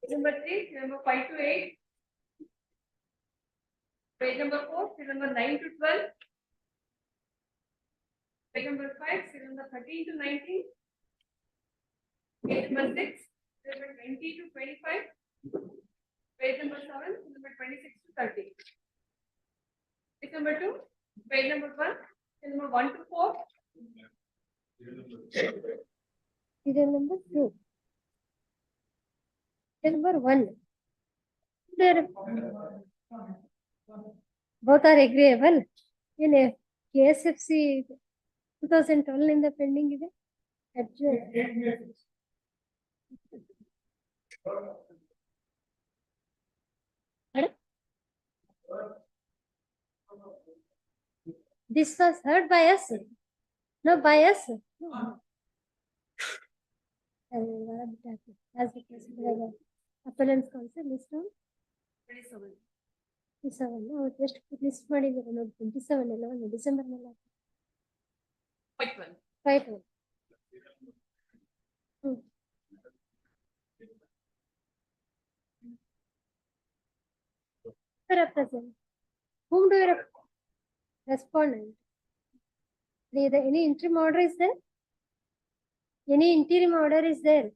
Number 3, number 5 to 8. Page number 4, number 9 to 12. Page number 5, number 13 to 19. Page number 6, number 20 to 25. Page number 7, number 26 to 30. Page number 2, page number 1, number 1 to 4. Serial number 2. Number 1. There, both are agreeable. In a KSFC 2012 in the pending is this was heard by us. No, by us. No. As the president, Appellate council list on 27. 27. Now just list ಮಾಡಿದ್ರು ನೋಡಿ 27 ಎಲ್ಲ December ನಲ್ಲಿ 512. 512. Represent. Whom do you represent? Respondent. Any interim order is there? Any interim order is there?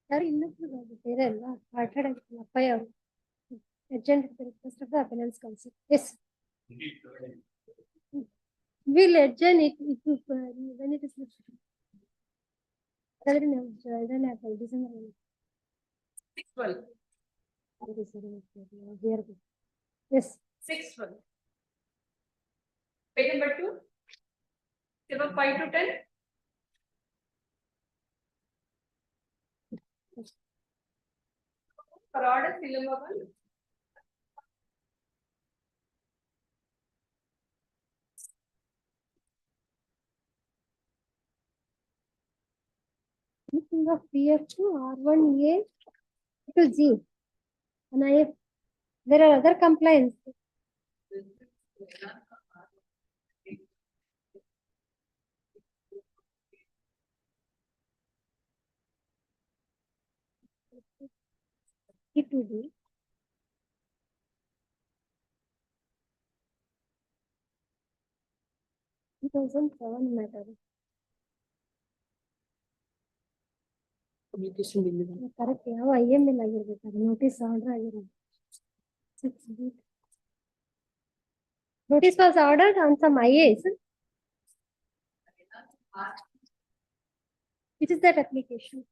Sir, innocent urgent request of the Appellate council. Yes. Will adjourn it when it is December 612. Yes. 612. Page number 2, number 5 to 10. For order, number 1. Anything of PF to R1A to G. And there are other complaints. It will be 2007 matter. Communication bill. Correct. How IML ಆಗಿರಬೇಕು notice order ಆಗಿರೋದು 6B. Notice was ordered on some IAs. Which is that application?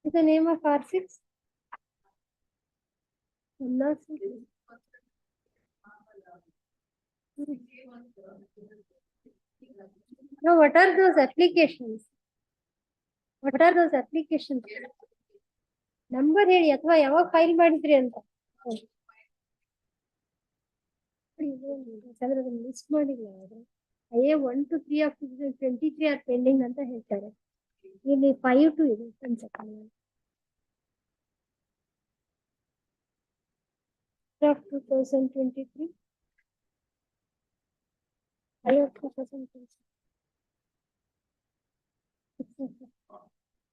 Is the name of R6? Now, what are those applications? What are those applications? Number ಹೇಳಿ ಅಥವಾ ಯಾವಾಗ file ಮಾಡಿದ್ರಿ ಅಂತ list ಮಾಡಿಲ್ಲ IA 1 to 3 of 23 are pending ಅಂತ ಹೇಳ್ತಾರೆ ಇಲ್ಲಿ 5 to ಇದೆ of 2023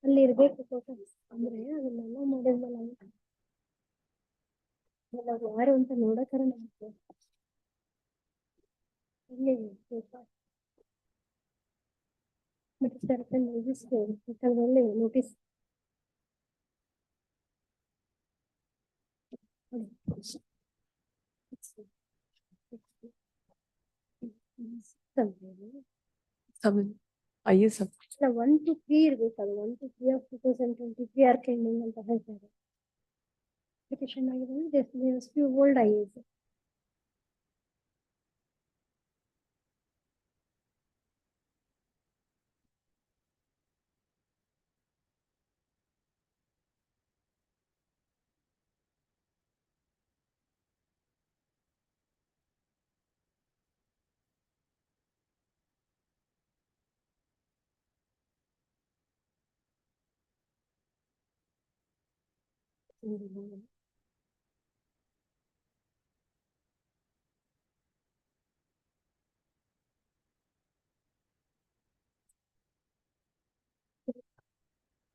ಅಲ್ಲಿ ಇರ್ಬೇಕು ಅಂದ್ರೆ ಅದನ್ನೆಲ್ಲ ಮಾಡಿದ್ಮೇಲೆ ಯಾರು ಅಂತ ನೋಡಕರ ಇಲ್ಲಿ ನೋಟಿಸ್ One to three ಇರ್ಬೇಕು ಅದು 1 to 3 of 2023 are pending ಅಂತ ಹೇಳ್ತಾರೆ application ಆಗಿದೆ few old IAs.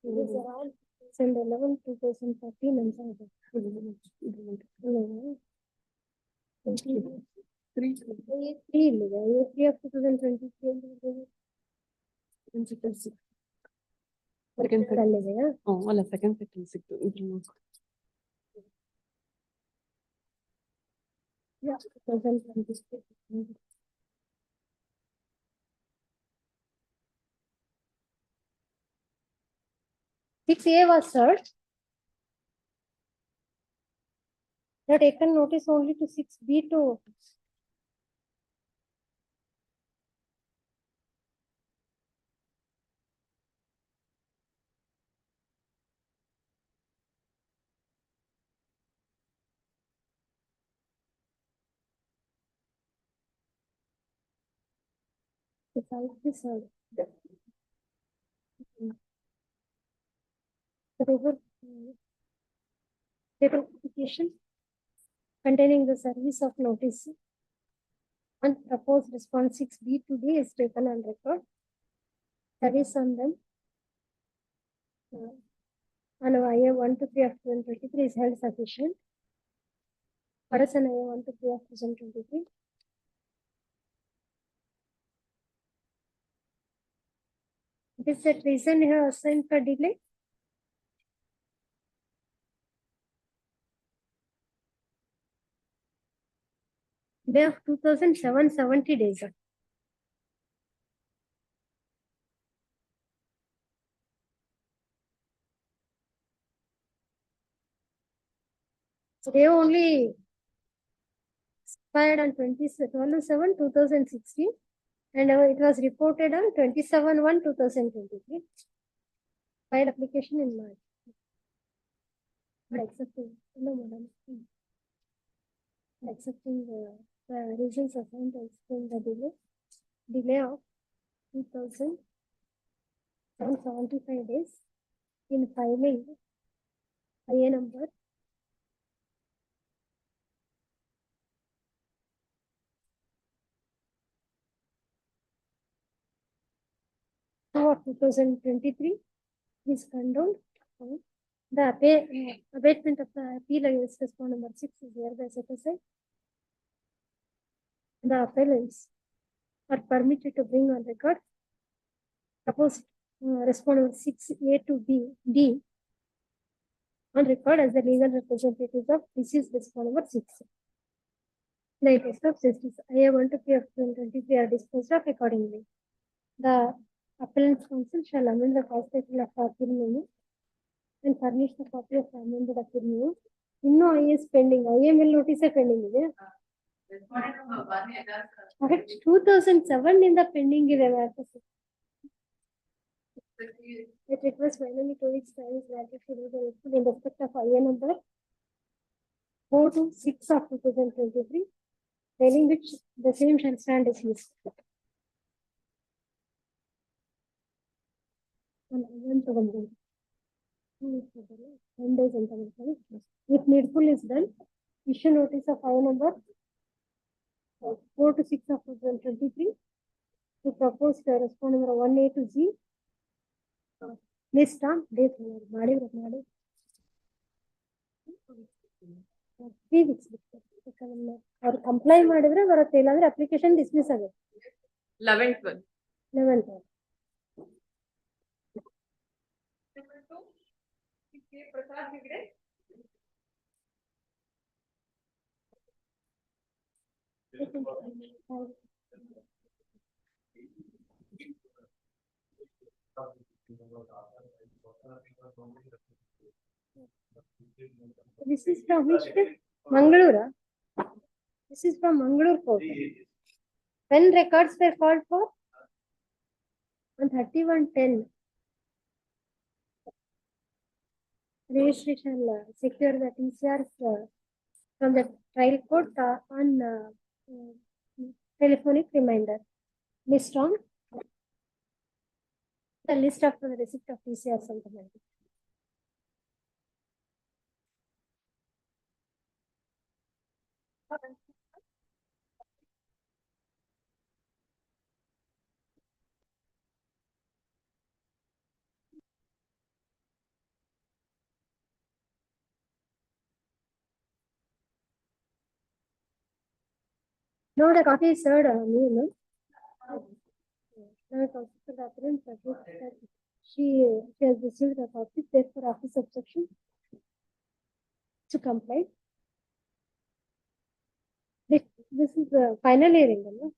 These are all 2011, 2013 and so on. 3 ಇಲ್ಲಿದೆ. A3 of 2023 ಅಲ್ಲಿದೆಯಾ? ಅಲ್ಲ ಸೆಕೆಂಡ್ ಸೆಕ್ಷನ್ ಸಿಕ್ತು ಇದ್ರಲ್ಲಿ. Yeah, 2023. 6A was served. They have taken notice only to 6B to decide this. Application containing the service of notice and proposed response 6B today is taken on record. Service on them. On IA 1 to 3 of 2023 is held sufficient. Whereas on IA 1 to 3 of 2023. It is the reason you have assigned for delay. They have 2770 days. So they only expired on 12/7/2016 and it was reported on 27/1/2023. Filed application in March. But accepting, no madam. Accepting the reasons assigned to explain the delay of 2775 days in filing IA number 2023 is condoned. The abatement of the appeal against response number 6 is hereby set aside. The appellants are permitted to bring on record proposed response number 6A to D on record as the legal representatives of deceased response number 6. The interest of justice IA 1 to 3 of 2023 are disposed of accordingly. The appellant's counsel shall amend the cause title of appeal memo and furnish the copy of amended appeal memo. Inno IA is pending. IML notice pending ಇದೆ. Correct. 2007 in the pending ಇದೆ. It requires finally 2 weeks time is granted to the in respect of IA number 4 to 6 of 2023, telling which the same shall stand dismissed. If needful is done, issue notice of IA number 4 to 6 of 2023 to propose the response number 1A to G. List on date ಮಾಡಿ 3 weeks ಅವ್ರು comply ಮಾಡಿದ್ರೆ ಬರುತ್ತೆ, ಇಲ್ಲಾಂದ್ರೆ application dismiss ಆಗುತ್ತೆ. 11th. Prasad Hegde. This is from which state? Mangalore. This is from Mangalore court. When records were called for? On 31/10. Registration secure the TCRs from the trial court on telephonic reminder. List on the list of the receipt of TCR something like that. No, the copy is served on me, no? The copy for the apparent purpose that she has received the copy, therefore office objection to comply. This is the final hearing, no?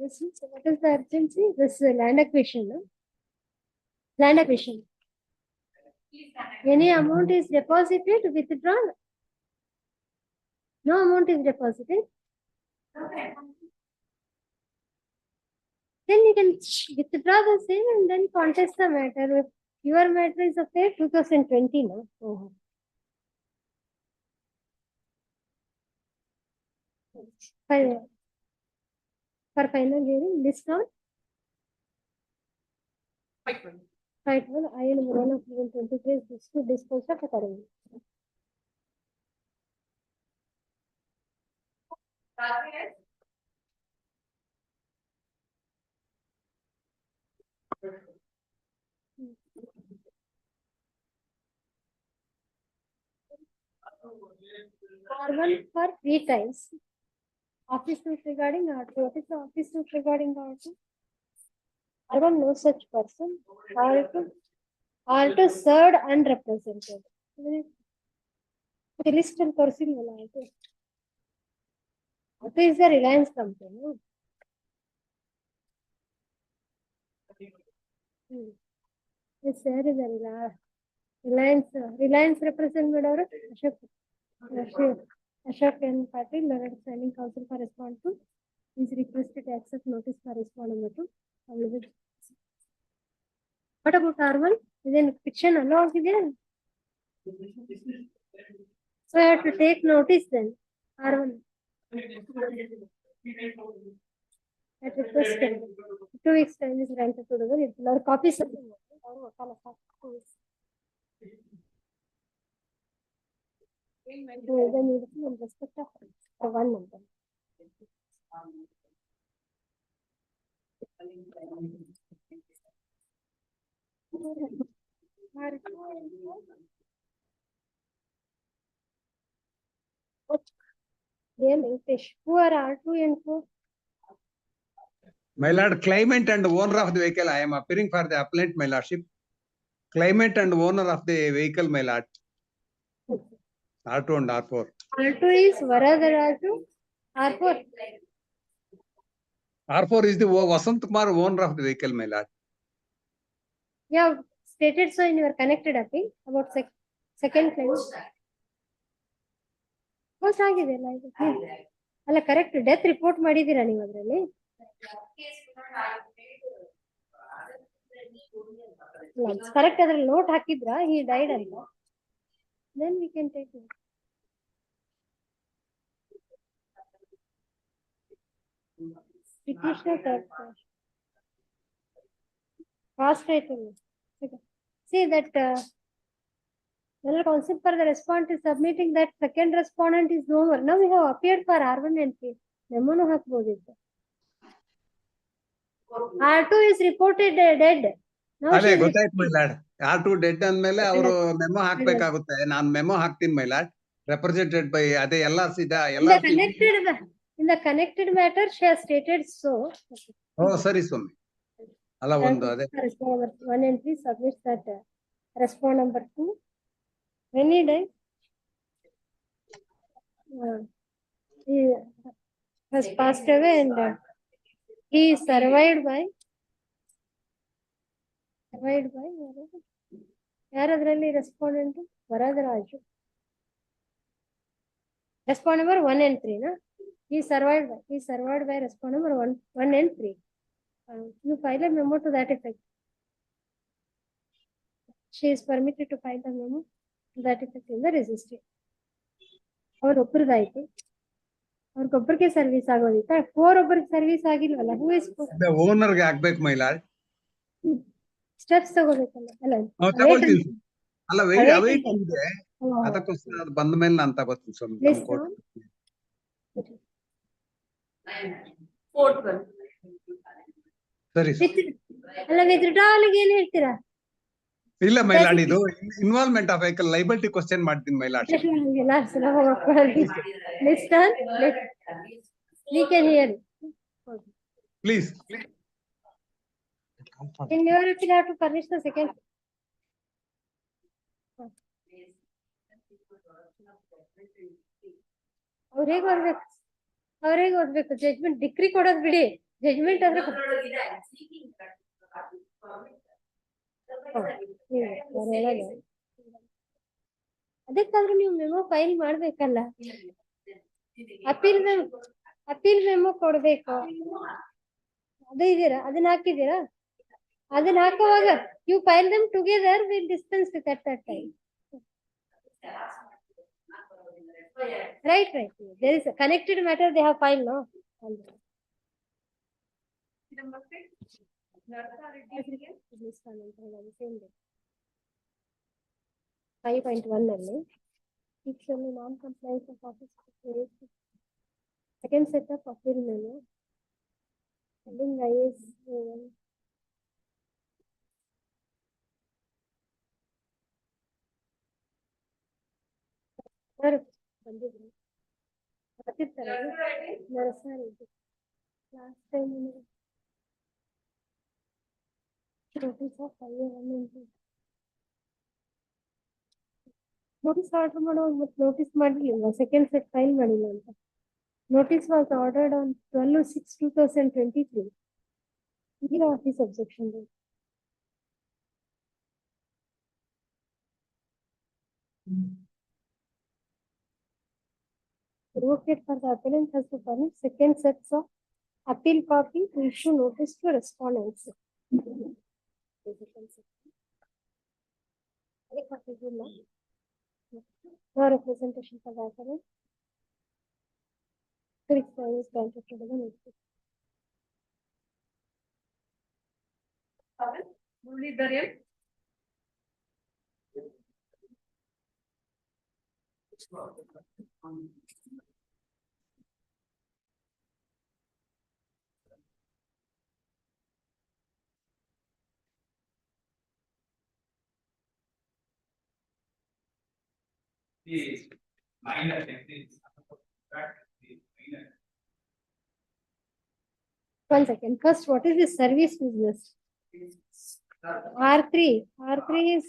This is, what is the urgency? This is land acquisition, no? Land acquisition. Any amount is deposited, withdrawn. No amount is deposited. Then you can withdraw the same and then contest the matter. If your matter is affair 2020, no? Oh. For final hearing, list on Fight one. Right, well, I am one of 23 is to dispose of a current. Carbon for 3 times. Office note regarding R2. What is the office note regarding R2? I don't know such person. R2 served unrepresented. The list and person will R2. R2 is the Reliance company. Yes, there is a Reliance represented or Ashok and Patil, Leonard Standing Council for Respond to is requested to accept notice for Respond number 2. What about R1? Is an fiction allowed again? So I have to take notice then. R1. At request 2 weeks time is granted to the will copies of in respect of 1 number. Who are R2 and 4? My lord, claimant and owner of the vehicle, I am appearing for the appellant, my lordship. Claimant and owner of the vehicle, my lord. R2 and R4. R2 is Varadaraju. R4. R4 is the Vasant Kumar, owner of the vehicle, my lord. Yeah, stated so in your connected appeal about second claim. Post agide alla correct death report ಮಾಡಿದಿರಾ ನೀವು ಅದರಲ್ಲಿ correct ಅದರಲ್ಲಿ note ಹಾಕಿದ್ರಾ he died ಅಂತ then we can take it. Petitioner third class. Fast title. See that counsel for the respondent is submitting that second respondent is no more. Now we have appeared for R1 and K. Memo no hakbodittu. R2 is reported dead. Now ಅದೇ ಗೊತ್ತಾಯ್ತು my lord. R2 dead ಅಂದ್ಮೇಲೆ ಅವರು memo ಹಾಕ್ಬೇಕಾಗುತ್ತೆ. ನಾನು memo ಹಾಕ್ತೀನಿ my lord. Represented by ಅದೇ LRC in the connected matter she has stated so. Oh, ಸರಿ ಸ್ವಾಮಿ. ಅಲ್ಲ ಒಂದು ಅದೇ. Respond number 1 and 3 submits that respond number 2. When he died, he has passed away and he is survived by ಯಾರದ್ರಲ್ಲಿ respondent Varadaraju. Respond number 1 and 3 na he survived by respond number 1 and 3. You file a memo to that effect. She is permitted to file a memo to that effect in the registry. ಅವ್ರ ಒಬ್ಬರದಾಯ್ತು ಅವ್ರಿಗೊಬ್ಬರಿಗೆ service ಆಗೋದಿತ್ತ 4 ಒಬ್ಬರಿಗೆ service ಆಗಿಲ್ವಲ್ಲ who is owner ಗೆ ಆಗ್ಬೇಕು my lord. Steps ತಗೋಬೇಕಲ್ಲ ಅಲ್ಲ wait ಇದೆ ಅದಕ್ಕೋಸ್ಕರ ಅದು ಬಂದ ಮೇಲೆ ನಾನು ತಗೋತೀನಿ ಸ್ವಾಮಿ. ಸರಿ ಅಲ್ಲ ವಿತ್ಡ್ರಾವಲ್ ಗೆ ಏನ್ ಹೇಳ್ತೀರಾ? ಇಲ್ಲ my lord, ಇದು involvement of vehicle liability question ಮಾಡ್ತೀನಿ my lord. List We can hear you. Please. In your appeal, you have to furnish the second. ಅವ್ರಿಗೆ ಓದ್ಬೇಕು ಜಡ್ಜ್ಮೆಂಟ್ ಡಿಗ್ರಿ ಕೊಡೋದ್ ಬಿಡಿ ಜಡ್ಜ್ಮೆಂಟ್ ಆದ್ರೆ ಅದಕ್ಕಾದ್ರೂ ನೀವು ಮೆಮೊ ಫೈಲ್ ಮಾಡ್ಬೇಕಲ್ಲ ಅಪೀಲ್ ಮೆಮೊ ಕೊಡ್ಬೇಕು ಅದು ಇದೀರಾ ಅದನ್ನ ಹಾಕಿದೀರಾ ಅದನ್ನ ಹಾಕುವಾಗ you file them together will dispense with at that time right there is a connected matter they have filed no Number 6. this one same day 5.1 ಅಲ್ಲಿ actually non compliance of office second set of appeal memo pending IS ಬಂದಿದ್ರು ಬರ್ತಿರ್ತಾರೆ last time notice order ಮಾಡುವಾಗ ಮತ್ತೆ notice ಮಾಡಲಿಲ್ಲ second set file ಮಾಡಿಲ್ಲ ಅಂತ notice was ordered on 12/6/2023 ಈಗ office objection Advocate for the appellant has to furnish second sets of appeal copy to issue notice to respondents. No representation for the appellant. Correct is granted to the notice. Murulidharan. One second. First, what is the service business? R3 is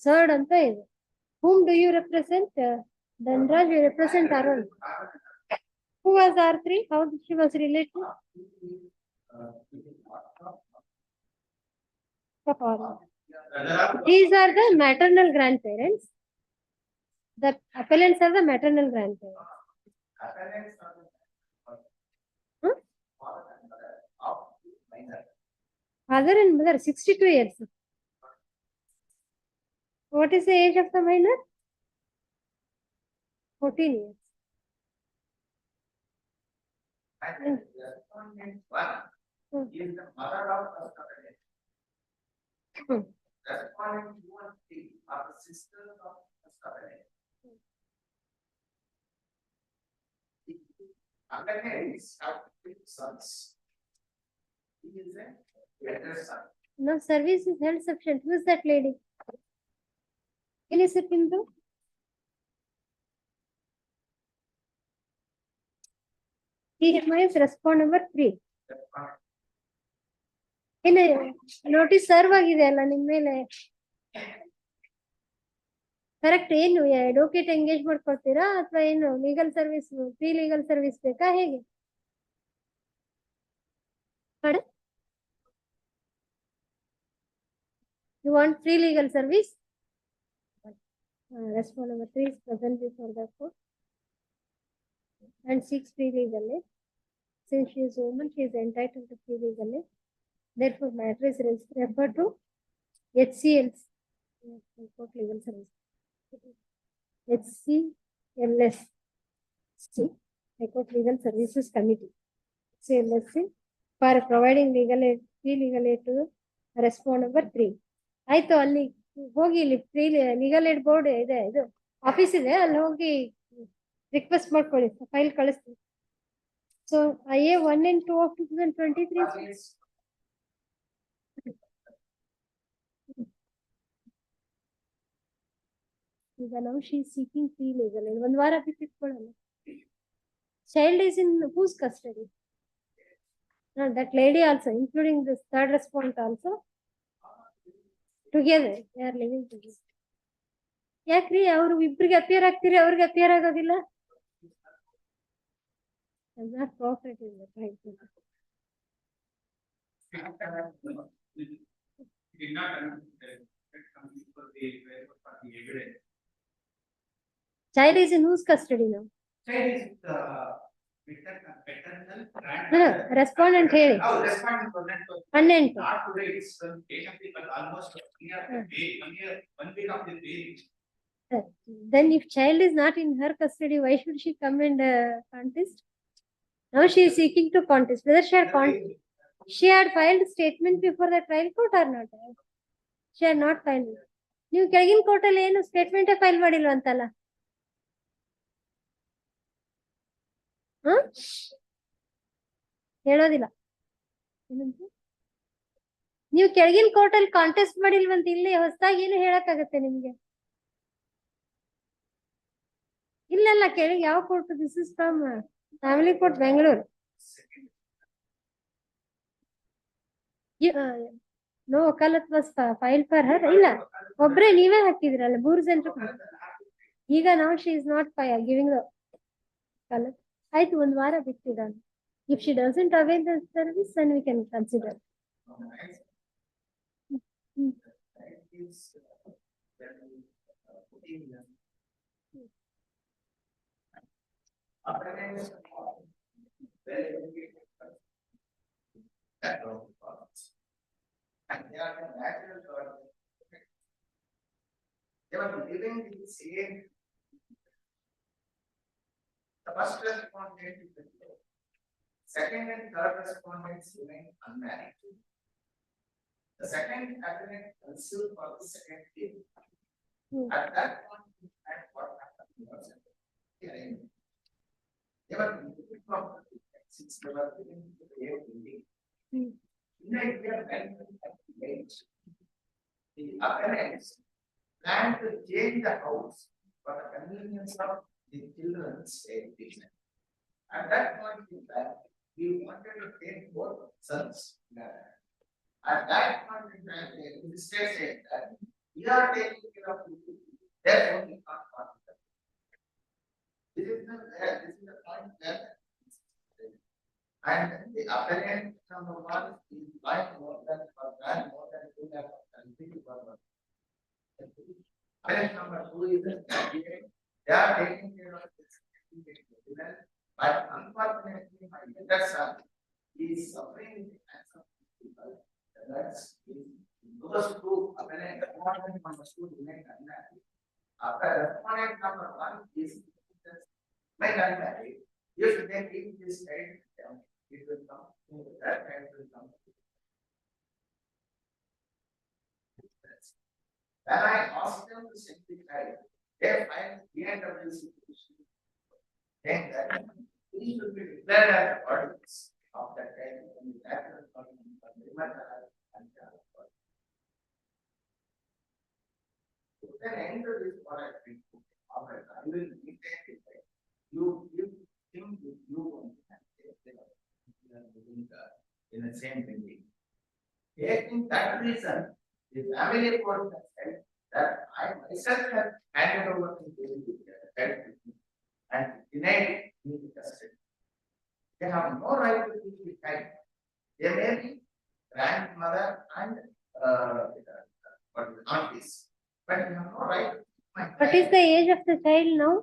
third anta ಇದೆ. Whom do you represent? Dhanraj, you represent Arun. Who was R3? How she was related? These are the maternal grandparents. The appellants are the maternal grandparents. Father and mother, 62 years. What is the age of the minor? 14 years. Is the mother of Karnataka. Responding to 2 and 3 are the sisters of Karnataka. Appellants have 3 sons. He is a younger son. No, service is held sufficient. Who is that lady? Elicit Hindu. He reminds respond number 3. In a notice serve ಆಗಿದೆ ಅಲ್ಲ ನಿಮ್ಮ ಮೇಲೆ correct ಏನು advocate engage ಮಾಡ್ಕೊಳ್ತೀರಾ ಅಥವಾ ಏನು legal service free legal service ಬೇಕಾ ಹೇಗೆ You want free legal service? Respond number 3 is present before the court and seeks free legal aid. Since she is a woman, she is entitled to free legal aid. Therefore, matter is referred to HCLs, Court Legal Service. HCLS, Court Legal Services Committee. HCLS for providing legal aid, free legal aid to respond number 3. ಆಯ್ತು ಅಲ್ಲಿ ಹೋಗಿ ಇಲ್ಲಿ free legal aid board ಇದೆ ಇದು office ಇದೆ ಅಲ್ಲಿ ಹೋಗಿ request ಮಾಡ್ಕೊಳ್ಳಿ ಫೈಲ್ ಕಳಿಸ್ತೀವಿ ಸೊ IA 1 and 2 of 2023 ಈಗ ನಾವು she seeking free legal aid 1 ವಾರ ಬಿಟ್ಟು ಇಟ್ಕೊಳ್ಳೋಣ Child is in whose custody? No, that lady also, including this third respondent also. Together, they are living together. ಯಾಕ್ರಿ ಅವ್ರು ಇಬ್ರಿಗೆ ಅಪಿಯರ್ ಆಗ್ತೀರಿ ಅವ್ರಿಗೆ ಅಪಿಯರ್ ಆಗೋದಿಲ್ಲ? Not cooperative, right? Did not for the evidence. Child is in whose custody now? Child is paternal No, respondent ಹೇಳಿ. Oh, respondent for that. 18. Not today, it's patiently, but almost a year, one week of the day. Then if child is not in her custody, why should she come and contest? Now she is seeking to contest. Whether she had filed statement before the trial court or not? She had not filed. ನೀವು ಕೆಳಗಿನ court ಅಲ್ಲಿ ಏನು statement file ಮಾಡಿಲ್ವಂತಲ್ಲ? ಹೇಳೋದಿಲ್ಲ. ನೀವು ಕೆಳಗಿನ court ಅಲ್ಲಿ contest ಮಾಡಿಲ್ವಂತ ಇಲ್ಲಿ ಹೊಸದಾಗಿ ಏನು ಹೇಳಕ್ಕಾಗತ್ತೆ ನಿಮ್ಗೆ? ಇಲ್ಲಲ್ಲ ಕೆಳಗೆ ಯಾವ court? This is from family court Bengaluru. No wakalat was file for her. ಇಲ್ಲ ಒಬ್ರೇ ನೀವೇ ಹಾಕಿದ್ರಲ್ಲ 3 ಜನರು. ಈಗ ನಾವು she is not giving the wakalat. ಆಯ್ತು, 1 ವಾರ ಬಿಟ್ಟಿದ್ದಾನೆ. If she doesn't avail the service, then we can consider. And they are the natural God. They were living in the same. The first respondent is the below. Second and third respondents remain unmarried. The second appellant concealed for the second case. At that point, and what happened was hearing. They were moving from the since they were living in the same building. In a year when the appellants planned to change the house for the convenience of the children's education. At that point in time, we wanted to take both sons. At that point in time, the state said that we are taking care of you. Therefore, we can't part with them. This is the point where. And the appellant number 1 is buying more than 2 lakh. Appellant number 2 is the candidate. They are taking care of this. But unfortunately, my elder son is suffering with the hands of people. That's those 2 appellant number 2 remain unmarried. After respondent number 1 is unmarried. If they keep this child, it will come. That child will come. When I asked them to send the child, they find BMW situation. Then that he should be declared as the audience of that child and the natural audience of the mother and the other. Then enter this what I think. I will dictate it. You think you want in the same building. Taking that reason, the family court has said that I myself have handed over to the and denied me the custody. They have no right to keep the child. They may be grandmother and aunties, but they have no right to keep my child. What is the age of the child now?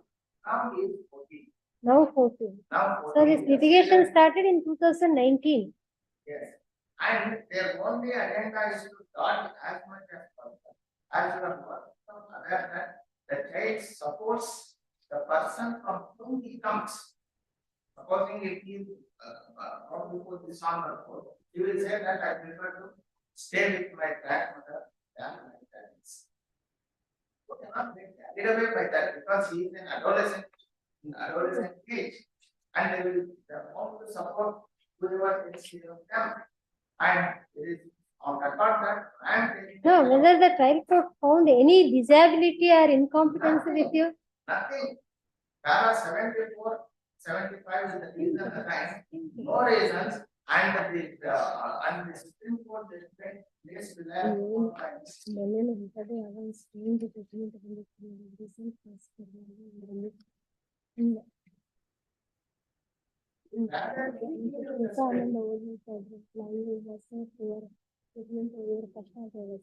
Now he is 14. Now 14. Now 14 So this years. litigation started in 2019. Yes, and their only agenda is to dodge as much as possible. As you are aware that the child supports the person from whom he comes. Supposing if he brought before this honor court, he will say that I prefer to stay with my grandmother than my parents. You cannot get carried away by that because he is an adolescent in adolescent age, and they will want to support whoever takes care of them. And it is on record that I am taking. No, whether the trial court found any disability or incompetence with you? Nothing. Para 74 75 is the reason assigned, no reasons, and the Supreme Court judgment placed reliance upon by ಮೊನ್ನೆ ಹೊರಗಡೆ ಯಾವ stage judgment ಬಂದಿತ್ತು recent ಇಲ್ಲ ಆನಂದ ಓದ್ತಾ ಇದ್ರು language was poor judgment over ಕಷ್ಟ ಆಗ್ತದೆ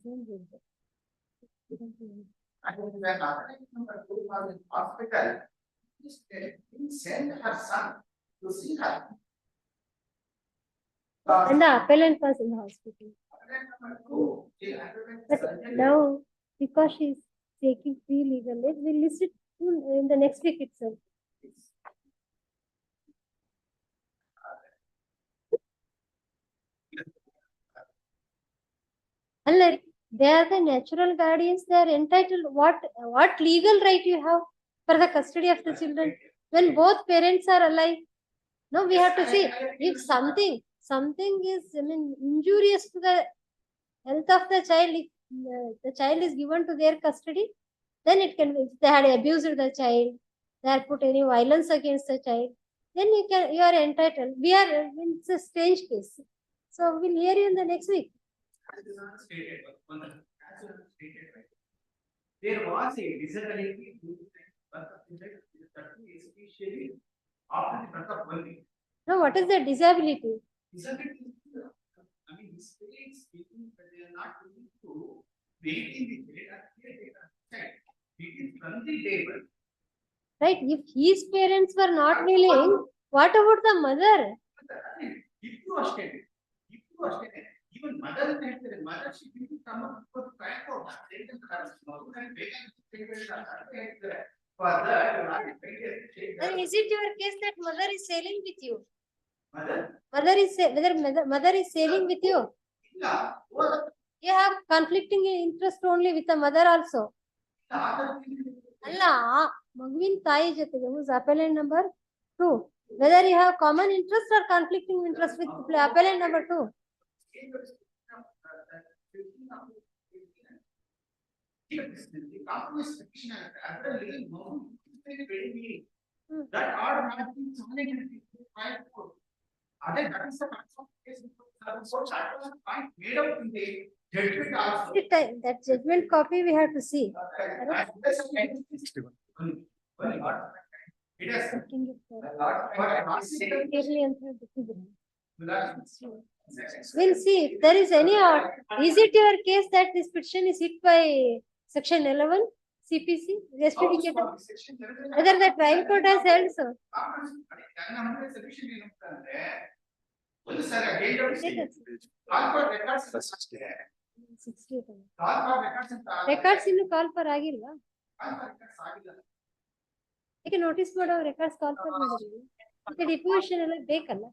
And when appellate number 2 was in hospital, he sent her son to see her. and the appellant was in the hospital. Appellate number 2, she underwent But surgery. now, because she is taking free legal aid, we'll list it in the next week itself. Unless they are the natural guardians, they are entitled. What legal right you have for the custody of the children when both parents are alive? No, we have to see if something is, I mean, injurious to the health of the child. If the child is given to their custody, then it can be. If they had abused the child, they had put any violence against the child, then you are entitled. It's a strange case. So we'll hear you in the next week. As is not stated, but as is stated, right? There was a disability due to the birth of the child, especially after the birth of one week. Now, what is the disability? Disability, I mean, this is speaking, but they are not willing to maintain the child and care the child. It is from the table. Right? If his parents were not willing, what about the mother? If you are stated, even mother she didn't come up with back for that. They can for that, And is it your case that mother is sailing with you? mother, Whether mother is sailing with you? yeah, You have conflicting interest only with the mother also. ಅಲ್ಲ ಮಗುವಿನ ತಾಯಿ ಜೊತೆಗೆ who's appellant number 2, whether you have common interest or conflicting interest with appellant number 2. That order has been signed in the trial court. That is the case. So charges are fine made up in the judgment also. That judgment copy we have to see. It has. We'll see if there is any order. Is it your case that this petition is hit by section 11 CPC? Whether the trial court has held so? Records ಇನ್ನು ಕಾಲ್ fur ಆಗಿಲ್ವಾ? ಈಗ notice ಮಾಡೋ records ಕಾಲ್ fur ಮಾಡಿದ್ವಿ. ಮತ್ತೆ deposition ಎಲ್ಲ ಬೇಕಲ್ಲ.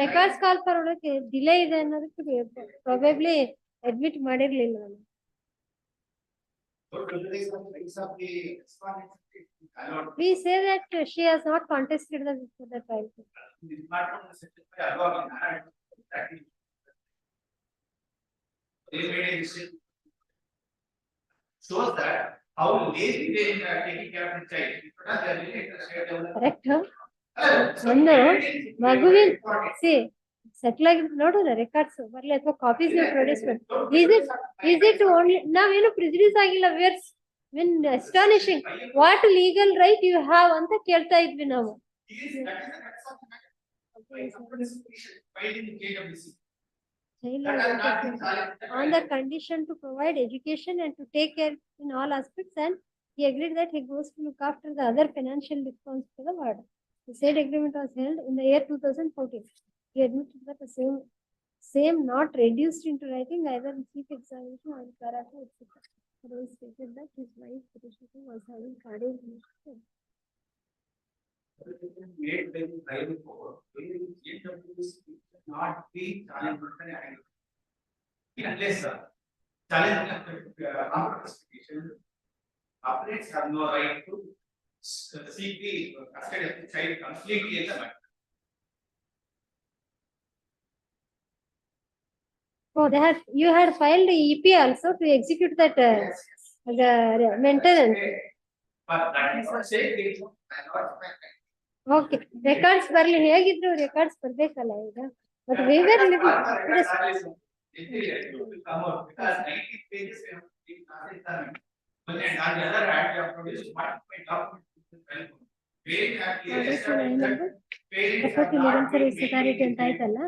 Records ಕಾಲ್ fur ಒಳಗೆ delay ಇದೆ ಅನ್ನೋದಕ್ಕೆ ಪ್ರಾಬಬ್ಲಿ ಅಡ್ಮಿಟ್ ಮಾಡಿರ್ಲಿಲ್ಲ ನಾನು. We say that she has not contested the trial. Shows that how lazy they are taking care of the child. Correct. ಒಂದು ಮಗುವಿನ ಸೆಟ್ಲ್ ಆಗಿ ನೋಡೋಣ ರೆಕಾರ್ಡ್ಸ್ ಬರ್ಲಿ ಅಥವಾ ಕಾಪೀಸ್ ಪ್ರೊಡ್ಯೂಸ್ ಮಾಡಿ. Is it only ನಾವೇನು ಪ್ರಿಜುಡಿಸ್ ಆಗಿಲ್ಲ. When astonishing, what legal right you have ಅಂತ ಕೇಳ್ತಾ ಇದ್ವಿ ನಾವು. On the condition to provide education and to take care in all aspects, and he agreed that he goes to look after the other financial responsibilities for the warden. The said agreement was held in the year 2014. He admitted that the same not reduced into writing either in chief examination or in Karnataka, etc. He stated that his wife petitioner was having cardiac arrest. Made by the trial court, not be challenged unless challenge justification. Appellants have no right to seek the custody of the child completely in the matter. Oh, you had filed the EP also to execute that the maintenance. But that is the same thing. Okay records ಬರ್ಲಿ ಹೇಗಿದ್ರು records ಬರ್ಬೇಕಲ್ಲ ಈಗ but we were living it is Come out because 90 pages we have to keep assignment. But then on the other hand, we have produced multiple documents. Very happy. Appellate legal service authority ಅಂತ ಆಯ್ತಲ್ಲ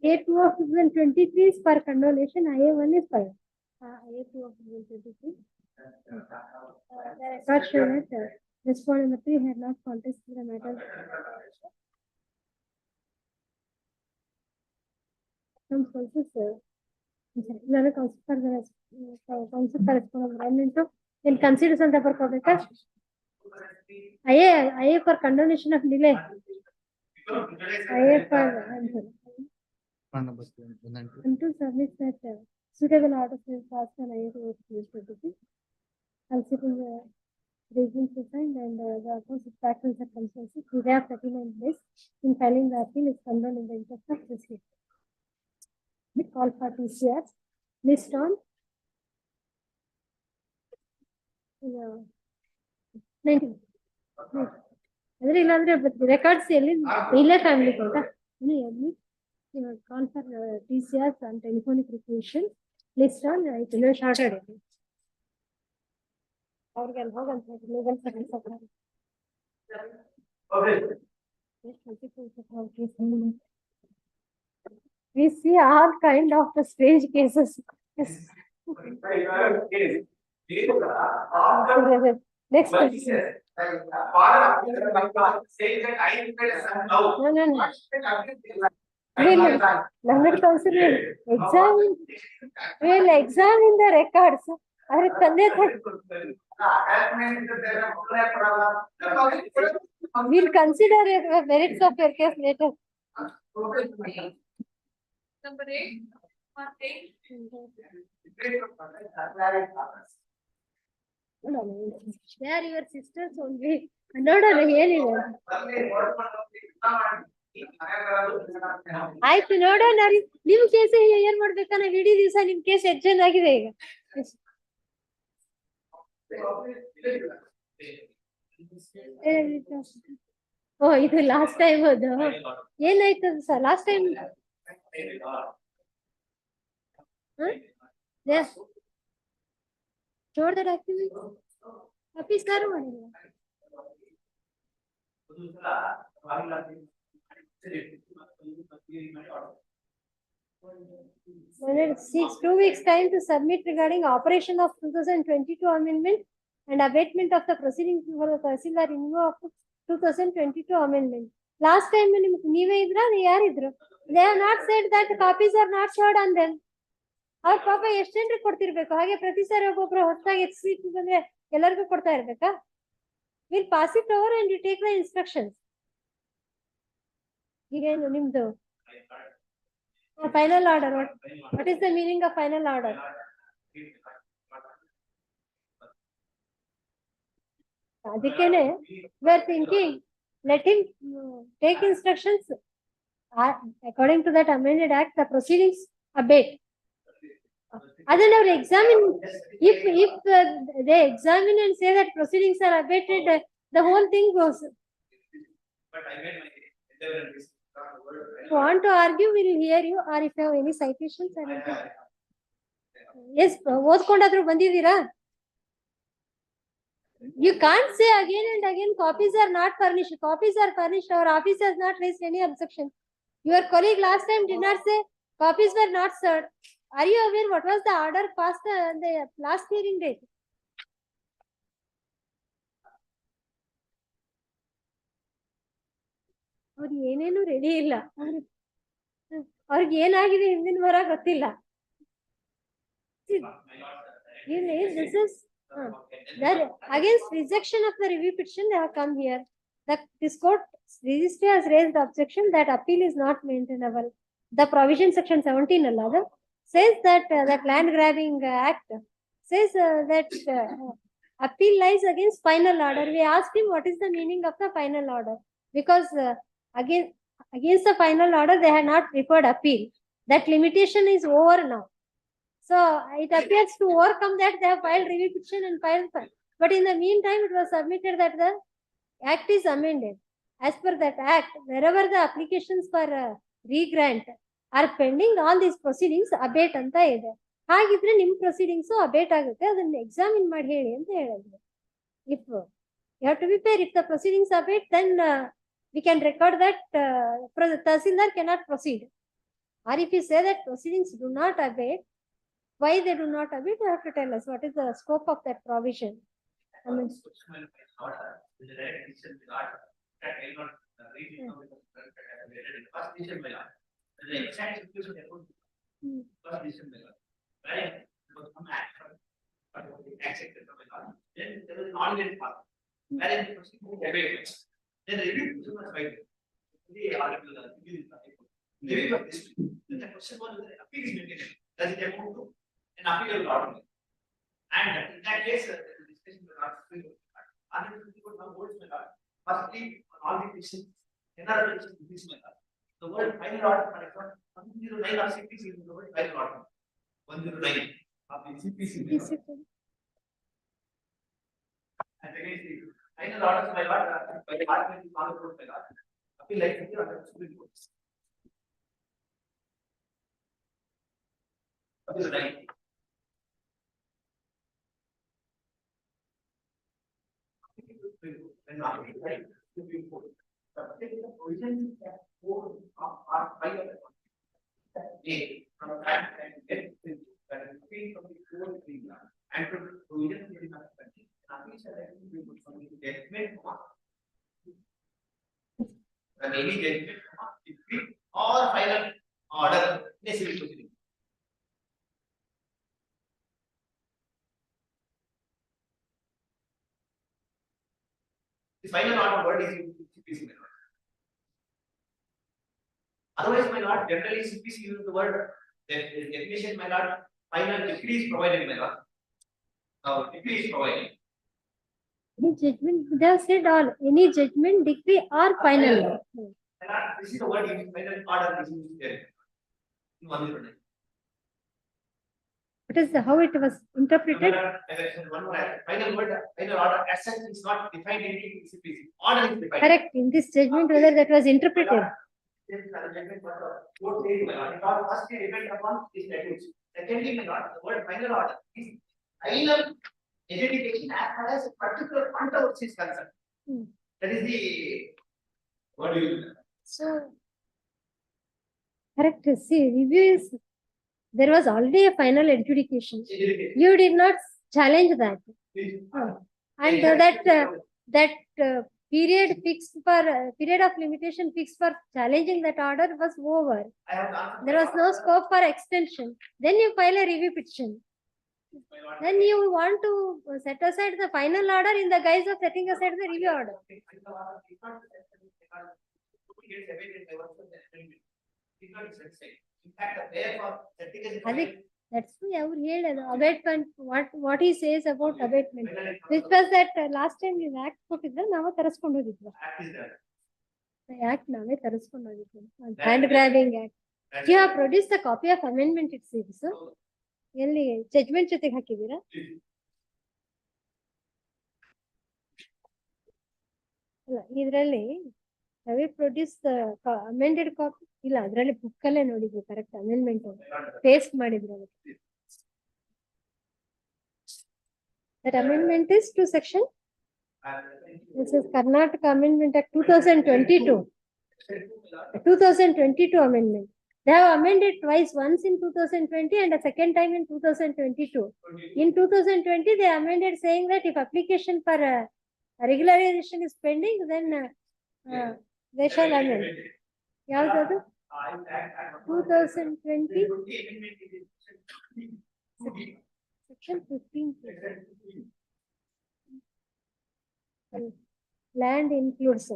A2 of 2023 is for condonation, IA1 is for IA2 of 2023. The record show that respondent number 3 had not contested the matter. Some sources, another concept for the concept for respondent will consider some paper for because IA for condonation of delay. IA for and to submit that suitable orders will pass on IA to considering the reasons assigned and the opposite facts and circumstances. We have 39 days in filing the appeal is condoned in the interest of this case. We call for TCRs list on 19. ಅಂದ್ರೆ ಇಲ್ಲಾಂದ್ರೆ records ಎಲ್ಲಿ ಇಲ್ಲೇ family ಕೊಟ್ಟ call for TCRs and telephonic requisition list on ಆಯ್ತು ಶಾರ್ಟೆಡ್ ಅವ್ರಿಗೆ ಅಲ್ಲಿ ಹೋಗಂತ legal service we see all kind of the strange cases. Next question. No. Learned counsel will examine the records. We'll consider the merits of your case later. Number 8. They are your sisters only. No, ಹೇಳಿದೆ ಆಯ್ತು ನೋಡೋಣ ನಿಮ್ case ಏನ್ ಮಾಡ್ಬೇಕನ್ನ ಇಡೀ ದಿವಸ ನಿಮ್ case exchange ಆಗಿದೆ ಈಗ ಓ ಇದು ಲಾಸ್ಟ್ ಟೈಮ್ ಅದು ಏನಾಯ್ತು ಸರ್ ಲಾಸ್ಟ್ ಟೈಮ್ ನೋಡ್ದ ಡಾಕ್ಯುಮೆಂಟ್ ಆಫೀಸ್ ಯಾರು ಮಾಡಿಲ್ಲ Seeks 2 weeks time to submit regarding operation of 2022 amendment and abatement of the proceedings for the Tahsildar review of 2022 amendment. Last time ನೀವೇ ಇದ್ರ ಯಾರಿದ್ರು? They have not said that copies are not showed on them. ಅವ್ರ ಪಾಪ ಎಷ್ಟು ಜನರಿಗೆ ಕೊಡ್ತಿರ್ಬೇಕು ಹಾಗೆ ಪ್ರತಿ ಸಾರಿ ಒಬ್ಬೊಬ್ರು ಹೊಸದಾಗಿ HCK ಬಂದ್ರೆ ಎಲ್ಲರಿಗೂ ಕೊಡ್ತಾ ಇರ್ಬೇಕಾ? We'll pass it over and you take the instructions. ಈಗೇನು ನಿಮ್ದು final order what is the meaning of final order? ಅದಕ್ಕೇನೆ we are thinking let him take instructions according to that amended act the proceedings abate. Then they examine if they examine and say that proceedings are abated the whole thing goes. Want to argue we'll hear you or if you have any citations I will yes ಓದ್ಕೊಂಡಾದ್ರೂ ಬಂದಿದ್ದೀರಾ you can't say again and again copies are not furnished our office has not raised any objection. Your colleague last time did not say copies were not served. Are you aware what was the order passed the last hearing date? ಅವ್ರಿಗೆ ಏನೇನು ready ಇಲ್ಲ ಅವ್ರಿಗೆ ಏನಾಗಿದೆ ಹಿಂದಿನ ವಾರ ಗೊತ್ತಿಲ್ಲ this is against rejection of the review petition they have come here. This court registry has raised the objection that appeal is not maintainable. The provision section 17 allowed says that that land grabbing act says that appeal lies against final order. We asked him what is the meaning of the final order because against the final order they had not referred appeal. That limitation is over now. So it appears to overcome that they have filed review petition and filed. But in the meantime, it was submitted that the act is amended. As per that act, wherever the applications for re-grant are pending, all these proceedings abate anta ide. ಹಾಗಿದ್ರೆ ನಿಮ್ proceedings abate ಆಗುತ್ತೆ ಅದನ್ನ examine ಮಾಡಿ ಹೇಳಿ ಅಂತ ಹೇಳಿದ್ರು. If you have to be fair, if the proceedings abate, then we can record that Tahsildar cannot proceed. Or if you say that proceedings do not abate, why they do not abate, you have to tell us what is the scope of that provision. I mean, then review petition was filed. The article, review of this, then the question was whether appeal is maintained. Does it amount to an appealable order? And in that case, the discussion was not free. Other people now votes method. Firstly, on all the petitions, another petition this method. The word final order, for example, 109 of CPC is the word final order. 109 of the CPC. And again, the final orders by law, by the department is not approved by law. Appeal like this under Supreme Court. What is right? When not right, Supreme Court. The provisions that are by the from that and get that is free from the court and from the provisions in the country. And any judgment or final order in a civil proceeding. The final order word is CPC method. Otherwise, my lord, generally CPC uses the word definition, my lord, final decree is provided, my lord. Now, decree is provided. any judgment, they have said all, any judgment, decree or final. This is the word used, final order is used there. In 109. What is how it was interpreted? One more final word, final order as such is not defined in CPC. Order is defined. Correct. In this judgment, whether that was interpreted. Firstly, depend upon the statutes. Secondly, my lord, the word final order is final adjudication as far as particular controversy is concerned. That is the word used. So, correct. See, review is, there was already a final adjudication. You did not challenge that. And that period fixed for, period of limitation fixed for challenging that order was over. There was no scope for extension. Then you file a review petition. Then you want to set aside the final order in the guise of setting aside the review order. That's why I would hear abatement, what he says about abatement. Which was that last time you act ಕೊಟ್ಟಿದ್ರೆ ನಾವು ತರಿಸ್ಕೊಂಡು ಹೋಗಿದ್ವಿ. Act ನಾವೇ ತರಿಸ್ಕೊಂಡು ಹೋಗಿದ್ವಿ. Hand grabbing act. You have produced a copy of amendment it seems. ಎಲ್ಲಿ judgment ಜೊತೆಗೆ ಹಾಕಿದ್ದೀರಾ? ಅಲ್ಲ ಇದರಲ್ಲಿ have you produced the amended copy? ಇಲ್ಲ ಅದರಲ್ಲಿ ಬುಕ್ ಅಲ್ಲೇ ನೋಡಿದ್ವಿ ಕರೆಕ್ಟ್ ಅಮೆಂಡ್ಮೆಂಟ್ ಪೇಸ್ಟ್ ಮಾಡಿದ್ರು. That amendment is to section. This is Karnataka Amendment Act 2022. 2022 amendment. They have amended twice, once in 2020 and a second time in 2022. In 2020, they amended saying that if application for regularization is pending, then they shall amend. Yavudu? 2020. Section 15. Land includes.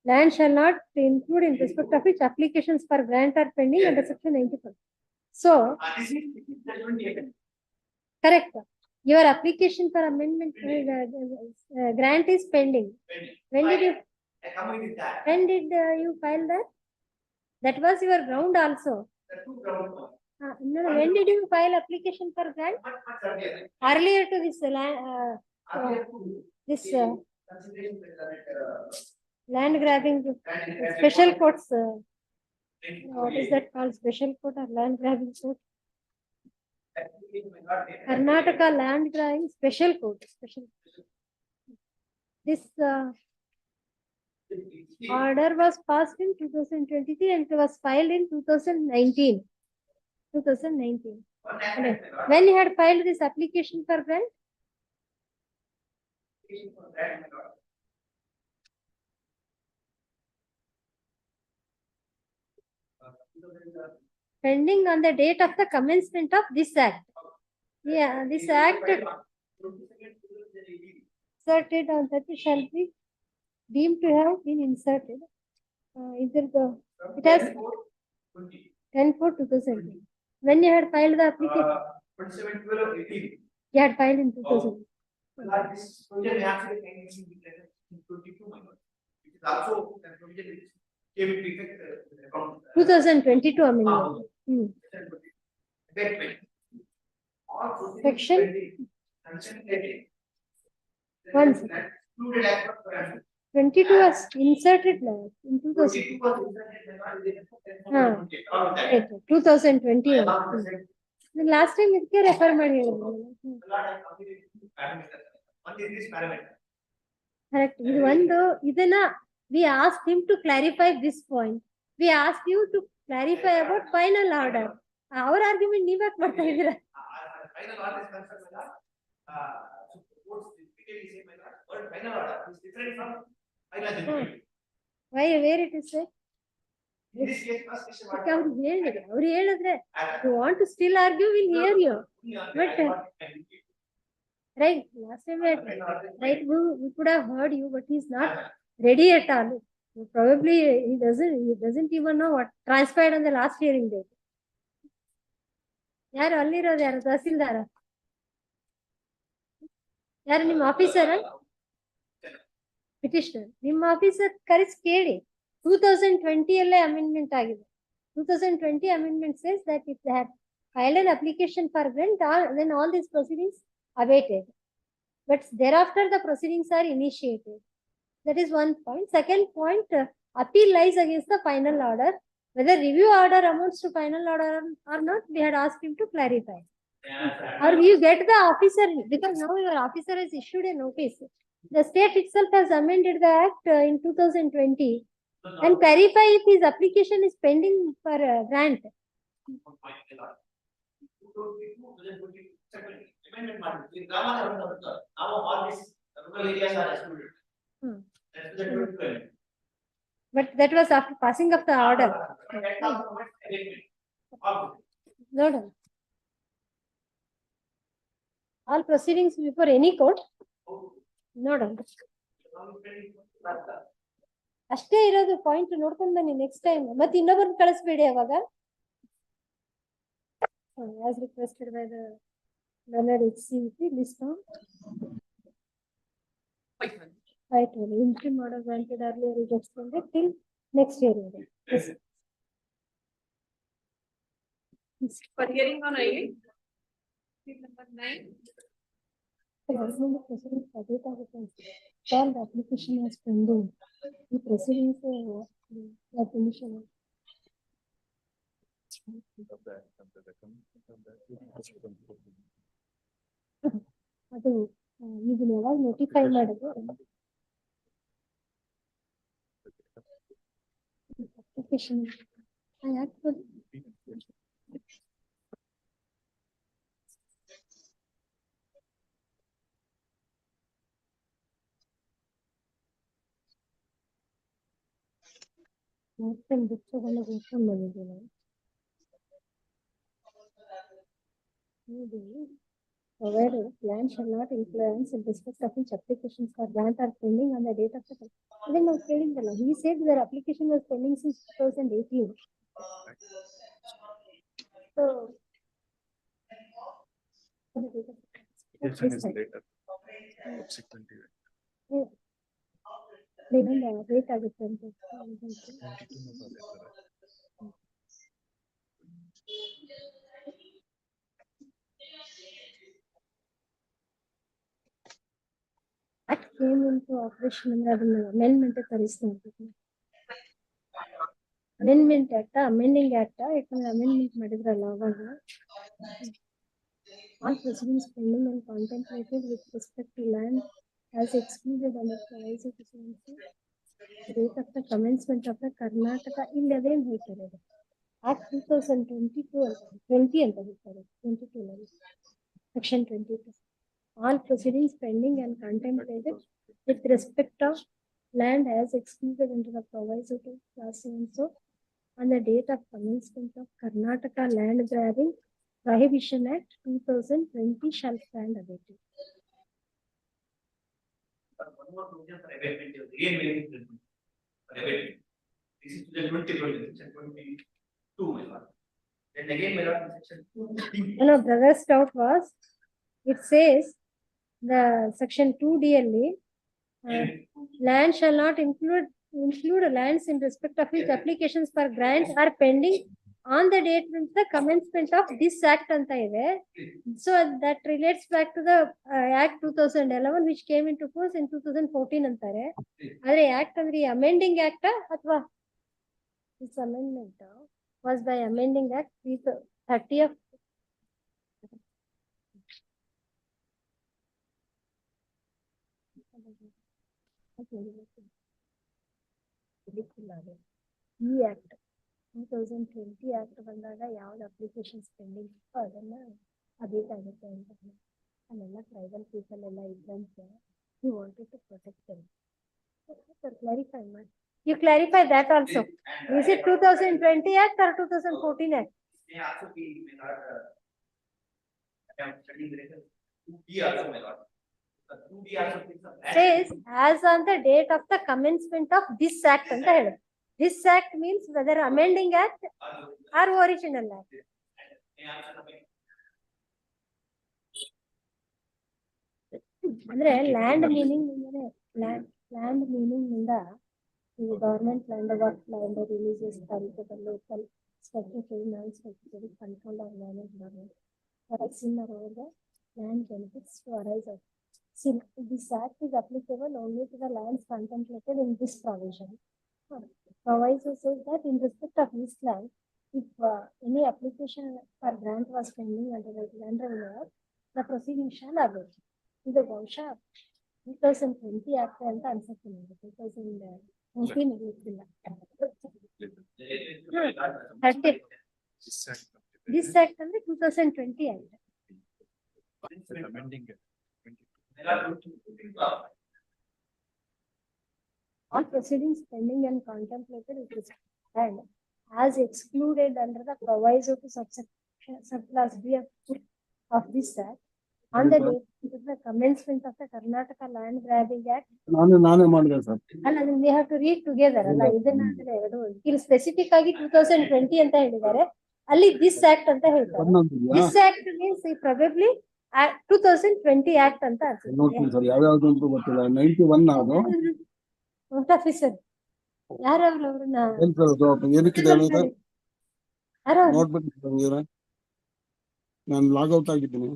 Land shall not include in respect of which applications for grant are pending under section 94. So, correct. Your application for amendment grant is pending. When did you file that? That was your ground also. The two ground one. No, when did you file application for grant? Much earlier. Earlier to this Earlier to this the consideration that, land grabbing special courts. What is that called? Special court or land grabbing court? Karnataka land grabbing special court. Special. This order was passed in 2023 and it was filed in 2019. 2019. Okay. When you had filed this application for grant? Pending on the date of the commencement of this act. Yeah, this act inserted on that shall be deemed to have been inserted. Either the it has 10/4/2020. When you had filed the application? 27/12/18. You had filed in 2000. This provision actually came in 22 months. It is also the provision which came into effect from 2022 amendment. All Section? proceedings One. excluded as per paragraph. 22 was inserted now in 2000. 22 was inserted, Right, 2021. The last time ಇದಕ್ಕೆ refer ಮಾಡಿ ಹೇಳಿದ್ರು. Correct. ಇದು ಒಂದು ಇದನ್ನ we asked him to clarify this point. We asked you to clarify about final order. Our argument ನೀವ್ ಯಾಕೆ ಮಾಡ್ತಾ ಇದ್ದೀರಾ? Final order is concerned with courts typically say word final order is different from final judgment. Why, where it is said? In this case, first question Okay, ಅವ್ರು ಹೇಳಿದ್ರೆ you want to still argue, we'll hear you. But right, last time right, we could have heard you, but he's not ready at all. Probably he doesn't even know what transpired on the last hearing date. ಯಾರು ಅಲ್ಲಿರೋದು ಯಾರು ತಹಸೀಲ್ದಾರ ಯಾರು ನಿಮ್ಮ ಆಫೀಸರ petitioner ನಿಮ್ಮ officer ಕರೆಸಿ ಕೇಳಿ 2020 ಅಲ್ಲೇ amendment ಆಗಿದೆ 2020 amendment says that if they have filed an application for grant, then all these proceedings abated. But thereafter the proceedings are initiated. That is one point. Second point, appeal lies against the final order. Whether review order amounts to final order or not, we had asked him to clarify. Or you get the officer, because now your officer has issued a notice. The state itself has amended the act in 2020 and clarify if his application is pending for grant. But that was after passing of the order. No, no. All proceedings before any court. No, no. ಅಷ್ಟೇ ಇರೋದು point ನೋಡ್ಕೊಂಡ್ ಬನ್ನಿ next time ಮತ್ತೆ ಇನ್ನೊಬ್ಬರನ್ನ ಕಳಿಸ್ಬೇಡಿ ಅವಾಗ as requested by the learned HCK list on right interim order granted earlier is extended till next year. Yes. For hearing on I, number 9. The husband of proceedings for data all the application was pending. The proceedings were initial. ಅದು ಇದನ್ನ ಯಾವಾಗ notify ಮಾಡಿದ್ರು application ಯಾಕೆ ಮತ್ತೆ ಬುಕ್ಸ್ಗಳನ್ನ open ಮಾಡಿದ್ದೀವಿ ನಾವು provided plan shall not influence in respect of each applications for grant are pending on the date of the then now telling the he said their application was pending since 2018. So later. Subsequent event. they don't wait ಆಗುತ್ತೆ ಅಂತ into operation ಅಂದ್ರೆ ಅದನ್ನ amendment ತರಿಸ್ತೀನಿ. Amendment act, amending act, ಯಾಕಂದ್ರೆ amendment ಮಾಡಿದ್ರಲ್ಲ ಅವಾಗ. All proceedings pending and contemplated with respect to land as excluded under proviso to date of the commencement of the Karnataka ಇಲ್ಲದೇ ಹೇಳ್ತಾರೆ. Act 2022 20 ಅಂತ ಹೇಳ್ತಾರೆ. 22 section 22. All proceedings pending and contemplated with respect of land as excluded under the proviso to class so on the date of commencement of Karnataka Land Grabbing Prohibition Act 2020 shall stand abated. One more provision for abatement is again very important for abatement. This is the 20 provision, section 22, my lord. Then again, my lord, in section 2. No, brother's doubt was, it says the section 2D only, land shall not include lands in respect of which applications for grants are pending on the date of the commencement of this act anta ide. So that relates back to the act 2011 which came into force in 2014 antare. Adre act andre amending act athwa this amendment was by amending act 30th ಈ act 2020 act ಬಂದಾಗ ಯಾವ್ದು applications pending ಇತ್ತು ಅದನ್ನ ಅದೇಟಾಗುತ್ತೆ ಅಂತ ಅಲ್ಲೆಲ್ಲ tribal people ಎಲ್ಲ ಇದ್ದಂತೆ you wanted to protect them. Sir clarify ಮಾಡಿ. You clarify that also. Is it 2020 act or 2014 act? May also be, my lord, I am studying the record 2D also, my lord. The 2D also Says as on the date of the commencement of this act anta ಹೇಳುತ್ತೆ. This act means whether amending act or original act. ಅಂದ್ರೆ land meaning land meaning ನಿಂದ ಈ government land work land releases ತಾಲೂಕಲ್ local statutory non statutory control of land government for ಎಕ್ಸಿನ್ over the land benefits to arise of. See, this act is applicable only to the lands contemplated in this provision. Proviso says that in respect of this land, if any application for grant was pending under the land revenue act, the proceeding shall abate. ಇದು ಬಹುಶಃ 2020 act ಅಂತ ಅನ್ಸುತ್ತೆ ನನಗೆ. 2014 ಇರಲಿಲ್ಲ. This act ಅಂದ್ರೆ 2020 act. Amending it. All proceedings pending and contemplated with respect to land as excluded under the proviso to subclass B of this act on the date of the commencement of the Karnataka Land Grabbing Act. ನಾನೇ ಮಾಡಿದೆ sir. ಅಲ್ಲ ಅದನ್ನ we have to read together ಅಲ್ಲ ಇದನ್ನ ಅಂದ್ರೆ ಇಲ್ಲಿ specific ಆಗಿ 2020 ಅಂತ ಹೇಳಿದ್ದಾರೆ, ಅಲ್ಲಿ this act ಅಂತ ಹೇಳ್ತಾರೆ. This act means probably 2020 act ಅಂತ ಅನ್ಸುತ್ತೆ. ನೋಡ್ತೀನಿ ಸರ್ ಯಾವ್ಯಾವ್ದು ಅಂತ ಗೊತ್ತಿಲ್ಲ. 91 ಅದು ಆಫೀಸರ್ ಯಾರವ್ರು ಅವ್ರನ್ನ ಏನಕ್ಕಿದೆ ನೋಡ್ಬಿಟ್ಟು ನಾನು ಲಾಗೌಟ್ ಆಗಿದ್ದೀನಿ.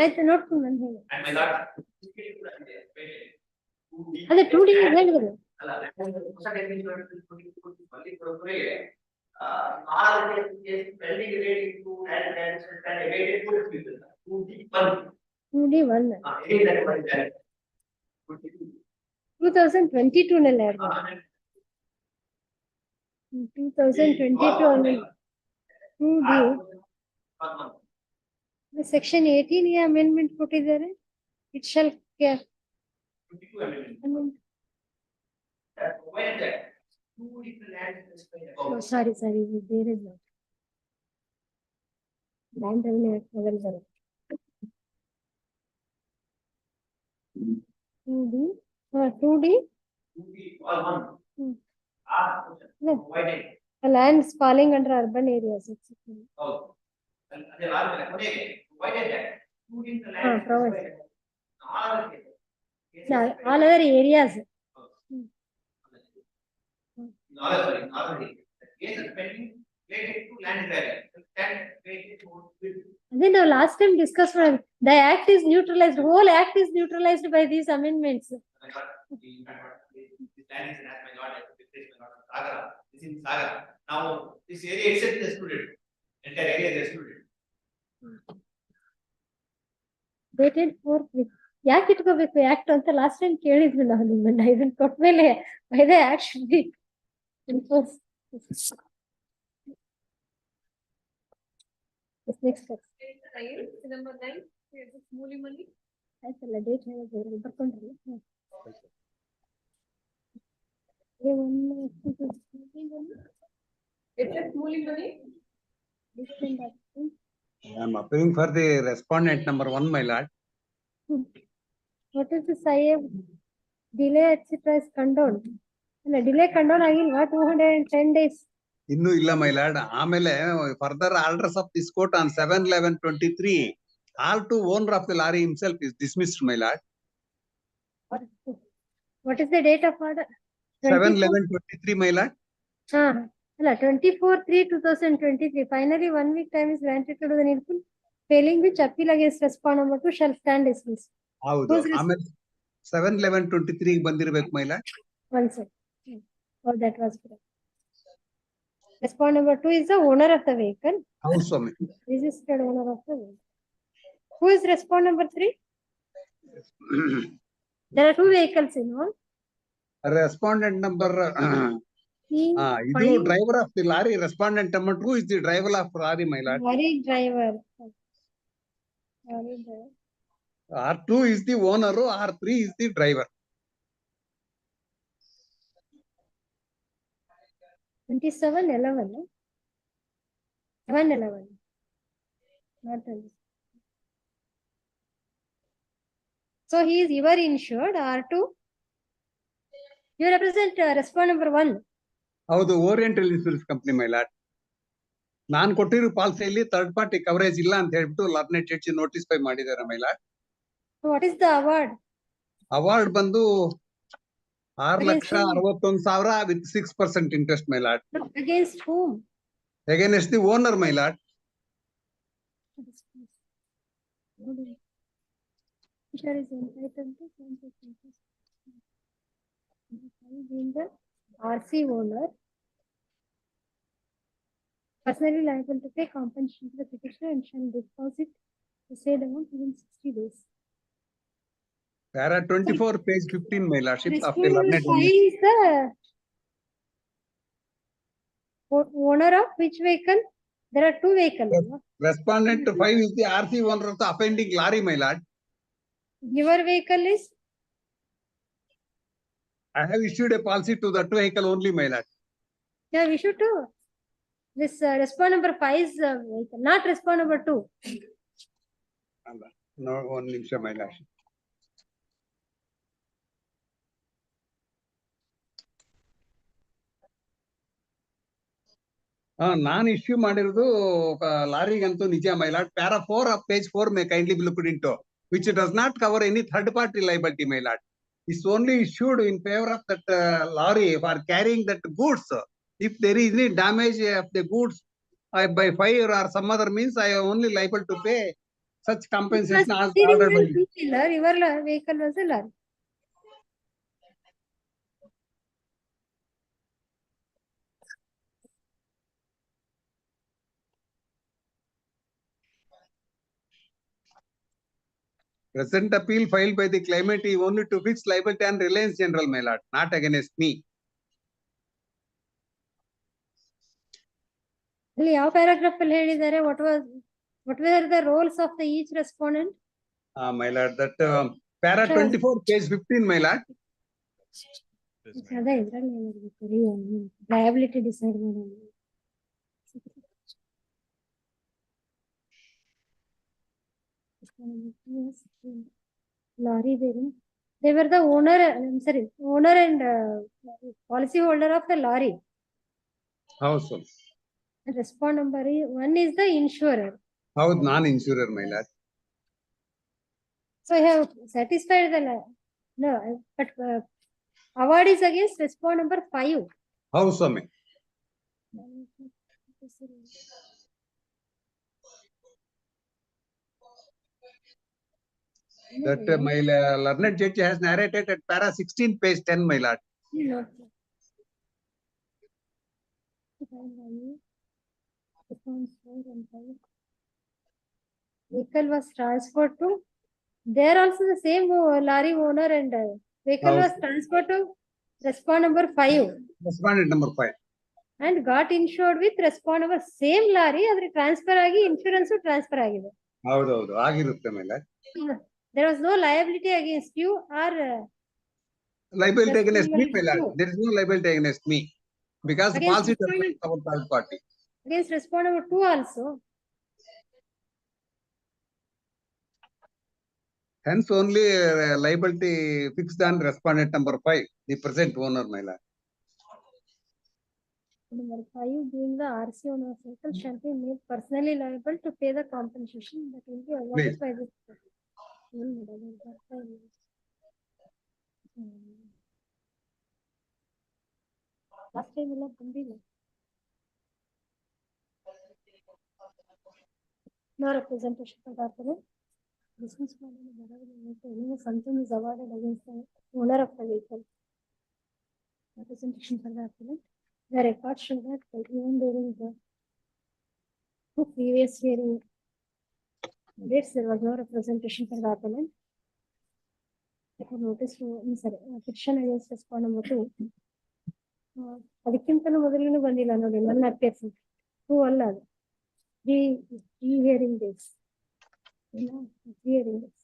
ಆಯ್ತು ನೋಡ್ತೀನಿ ನಾನು ಹೇಳಿ. ಅದೇ 2D ಹೇಳಿದ್ರು.2D1 2022 ನಲ್ಲಿ ಆಡ್ಬೋದು. 2022 ಅಲ್ಲಿ 2D section 18 ಗೆ ಅಮೆಂಡ್ಮೆಂಟ್ ಕೊಟ್ಟಿದ್ದಾರೆ. ಇಟ್ ಶಾಲ್ ಸಾರಿ ಬೇರೆ ಲ್ಯಾಂಡ್ ರೆವಿನ್ಯೂ ಆಕ್ಟ್ ಮೊದಲು ಬರುತ್ತೆ. 2D lands falling under urban areas. All other areas. already. The case is pending related to land grabbing. That case is moved with Then the last time discussed, the act is neutralized, whole act is neutralized by these amendments. This land is as my lord, this is my lord, Sagar. This is Sagar. Now, this area itself is excluded. Entire area is excluded. Dated for ಯಾಕೆ ಇಟ್ಕೋಬೇಕು act ಅಂತ last time ಕೇಳಿದ್ವಿ ನಾವು ನಿಮ್ಮನ್ನ ಇದನ್ನ ಕೊಟ್ಮೇಲೆ by the act should be enforced. Yes, next step. Number 9, here's the Mooli money. ಆಯ್ತಲ್ಲ date ಹೇಳಿದ್ರು ಬರ್ಕೊಂಡ್ರಲ್ಲ It's just Mooli money. I am appealing for the respondent number 1, my lord. What is the say delay etc is condoned? ಅಲ್ಲ delay ಕಂಡೋನ್ ಆಗಿಲ್ವಾ 210 days. ಇನ್ನೂ ಇಲ್ಲ my lord. ಆಮೇಲೆ further orders of this court on 7/11/23, all to owner of the lorry himself is dismissed, my lord. What is the date of order? 7/11/23, my lord. ಅಲ್ಲ 24/3/2023. Finally 1 week time is granted to the needful, failing which appeal against respondent number 2 shall stand dismissed. ಹೌದು Who's ಆಮೇಲೆ 7/11/23 ಬಂದಿರ್ಬೇಕು my lord. One second. Oh, that was correct. Respondent number 2 is the owner of the vehicle, ಹೌದು ಸ್ವಾಮಿ. registered owner of the vehicle. Who is respondent number 3? There are 2 vehicles involved. Respondent number He ಇದು driver of the lorry. Respondent number 2 is the driver of lorry, my lord. lorry driver. Lorry driver. R2 is the owner, R3 is the driver. 27/11. 7/11. Not 20. So he is your insured R2. You represent respondent number 1. ಹೌದು oriental insurance company my lord. ನಾನು ಕೊಟ್ಟಿರೋ ಪಾಲಿಸಿಯಲ್ಲಿ third party coverage ಇಲ್ಲ ಅಂತ ಹೇಳ್ಬಿಟ್ಟು ಲರ್ನೆಟ್ ಜಡ್ಜಿ ನೋಟಿಸ್ಫೈ ಮಾಡಿದ್ದಾರೆ my lord. What is the award? Award ಬಂದು 6,61,000 with 6% interest, my lord. Against whom? Against the owner, my lord. Insurer is entitled to being the RC owner, personally liable to pay compensation to the petitioner and shall deposit the said amount within 60 days. Para 24, page 15, my lordship of the Respondent learned. is the owner of which vehicle? There are 2 vehicles. Respondent 5 is the RC owner of the offending lorry, my lord. Your vehicle is? I have issued a policy to that vehicle only, my lord. Yeah, we should do. This respondent number 5 is vehicle, not respondent number 2. No, 1 ನಿಮಿಷ, my lordship. ನಾನು issue ಮಾಡಿರೋದು ಲಾರಿಗಂತೂ ನಿಜ my lord. Para 4 of page 4 may kindly be looked into, which does not cover any third party liability, my lord. It's only issued in favor of that lorry for carrying that goods. If there is any damage of the goods by fire or some other means, I am only liable to pay such compensation as ordered by you. Your vehicle was a lorry. Present appeal filed by the claimant is only to fix liability and Reliance General, my lord, not against me. ಅಲ್ಲಿ ಯಾವ paragraph ಅಲ್ಲಿ ಹೇಳಿದ್ದಾರೆ what were the roles of the each respondent? My lord, that para 24 page 15, my lord. ಅದೇ ಇದ್ರಲ್ಲಿ ಏನಿರ್ಬೇಕು liability decide ಮಾಡೋಣ. Lorry bearing. They were the owner, owner and policy holder of the lorry. Also. Respondent number 1 is the insurer. How non-insurer, my lord? So I have satisfied the no, but award is against respondent number 5. How so, ma'am? That my learned judge has narrated at para 16, page 10, my lord. No. Vehicle was transferred to, there also the same lorry owner and vehicle was transferred to respond number 5 Respondent number 5. and got insured with respond number same lorry, adre transfer agi insurance transfer agide. ಹೌದೌದು ಆಗಿರುತ್ತೆ ಮೇಲೆ. There was no liability against you or Liability against me, my lord. Respondent There is no liability against me because the Against policy does not respondent- cover third party. against respond number 2 also. Hence only liability fixed on respondent number 5, the present owner, my lord. Number 5 being the RC owner of vehicle shall be made personally liable to pay the compensation that will be awarded Please. by this. Last time ಇಲ್ಲ ಬಂದಿಲ್ಲ. No representation for the appellant. Business model barabar something is awarded against the owner of the vehicle. Representation for the appellant. The record show that even during the previous hearing dates, there was no representation for the appellant. Notice sorry, petition against respond number 2. ಅದಕ್ಕಿಂತಲೂ ಮೊದಲನೇ ಬಂದಿಲ್ಲ ನೋಡಿ ನನ್ನ ಅಪೇಕ್ಷ 2 ಅಲ್ಲ ಅದು ಈ hearing dates hearing dates.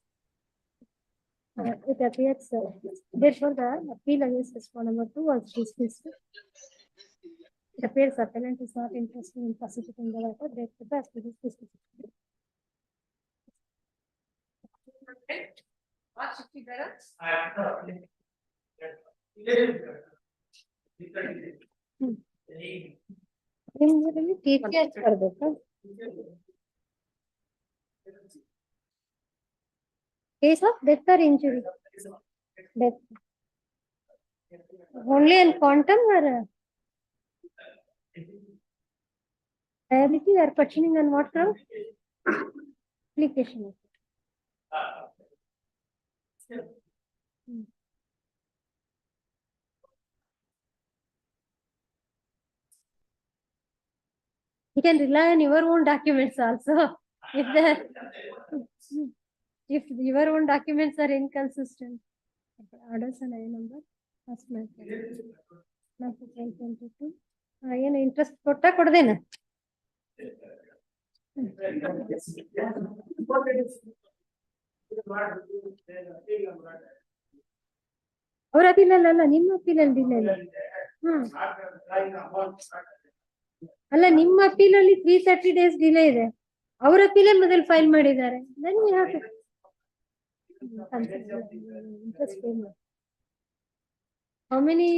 It appears therefore the appeal against respond number 2 was dismissed. It appears appellant is not interested in prosecuting the matter, therefore the appeal is dismissed. March 60 there. ನಿಮ್ಮಲ್ಲಿ TCS ಬರ್ಬೇಕಾ? Case of death or injury? Death. Only in quantum or liability or questioning on what ground? Application. You can rely on your own documents also. If your own documents are inconsistent. Orders and I number. First matter. 22. ಏನು interest ಕೊಟ್ಟ ಕೊಡದೇನ ಅವ್ರ ಅಪೀಲಲ್ಲ ನಿಮ್ಮ ಅಪೀಲಲ್ಲಿ delay ಇಲ್ಲ. ಅಲ್ಲ ನಿಮ್ಮ ಅಪೀಲಲ್ಲಿ 330 days delay ಇದೆ, ಅವ್ರ ಅಪೀಲಲ್ಲಿ ಮೊದಲು ಫೈಲ್ ಮಾಡಿದ್ದಾರೆ. How many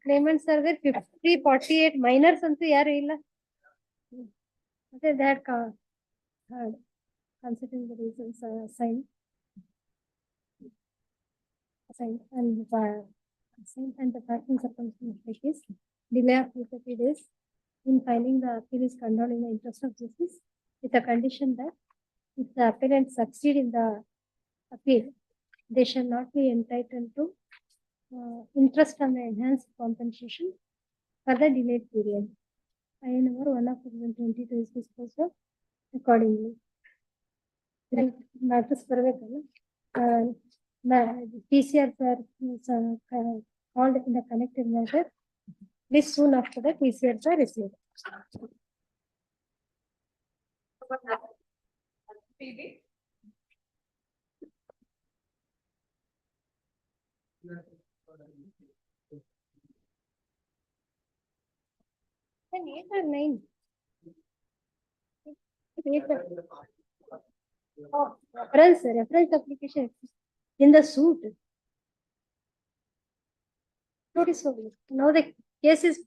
claimants are there? 50, 48 minors ಅಂತೂ ಯಾರು ಇಲ್ಲ. ಮತ್ತೆ that considering the reasons assigned and the facts and circumstances is delay of 30 days in filing the appeal is condoned in the interest of justice with the condition that if the appellant succeed in the appeal, they shall not be entitled to interest on the enhanced compensation for the delayed period. I number 1 of 2022 is disposed of accordingly. Matters ಬರಬೇಕಲ್ಲ. TCR called in the connected matter. This soon after that TCRs are received. PB. Then 8 or 9? 8. Oh, reference application in the suit. Notice now the case is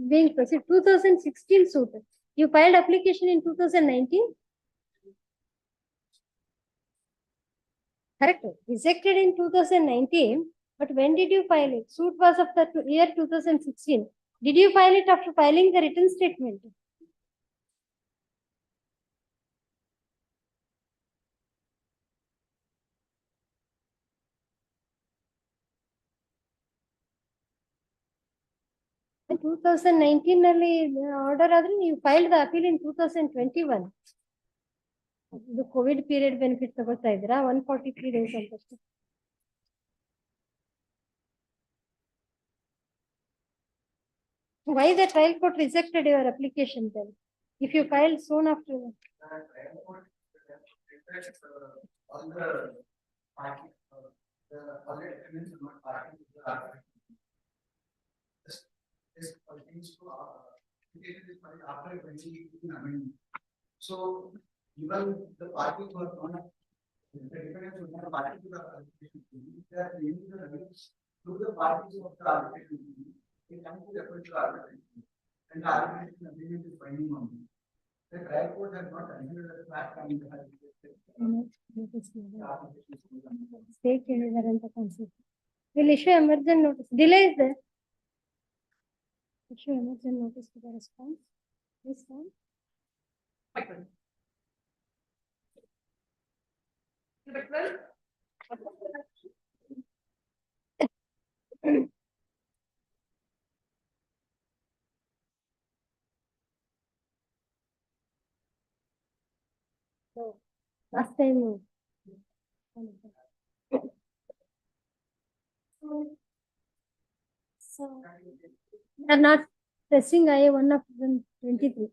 being proceed 2016 suit. You filed application in 2019? Correct. Rejected in 2019, But when did you file it? Suit was of the year 2016. Did you file it after filing the written statement? In 2019 ನಲ್ಲಿ order ಆದ್ರೆ ನೀವು file the appeal ಇನ್ 2021. ಇದು Covid period benefit ತಗೋತಾ ಇದ್ದೀರಾ 143 days ಅಂತ. Why the trial court rejected your application then? If you filed soon after. All the party, all the agreements are not party to the arbitration. This pertains to after 2018 amendment. So even the parties who are not, the defendants who are not party to the arbitration, they are claiming the remedies to the parties of the arbitration. They come to refer to arbitration, and the arbitration agreement is binding on them. The trial court has not considered the fact that the State ಹೇಳಿದಾರಂತ concept. Will issue emergent notice. Delay is there. Issue emergent notice to the response. This one. Number 12. So last time. So they are not pressing IA1 of 2023.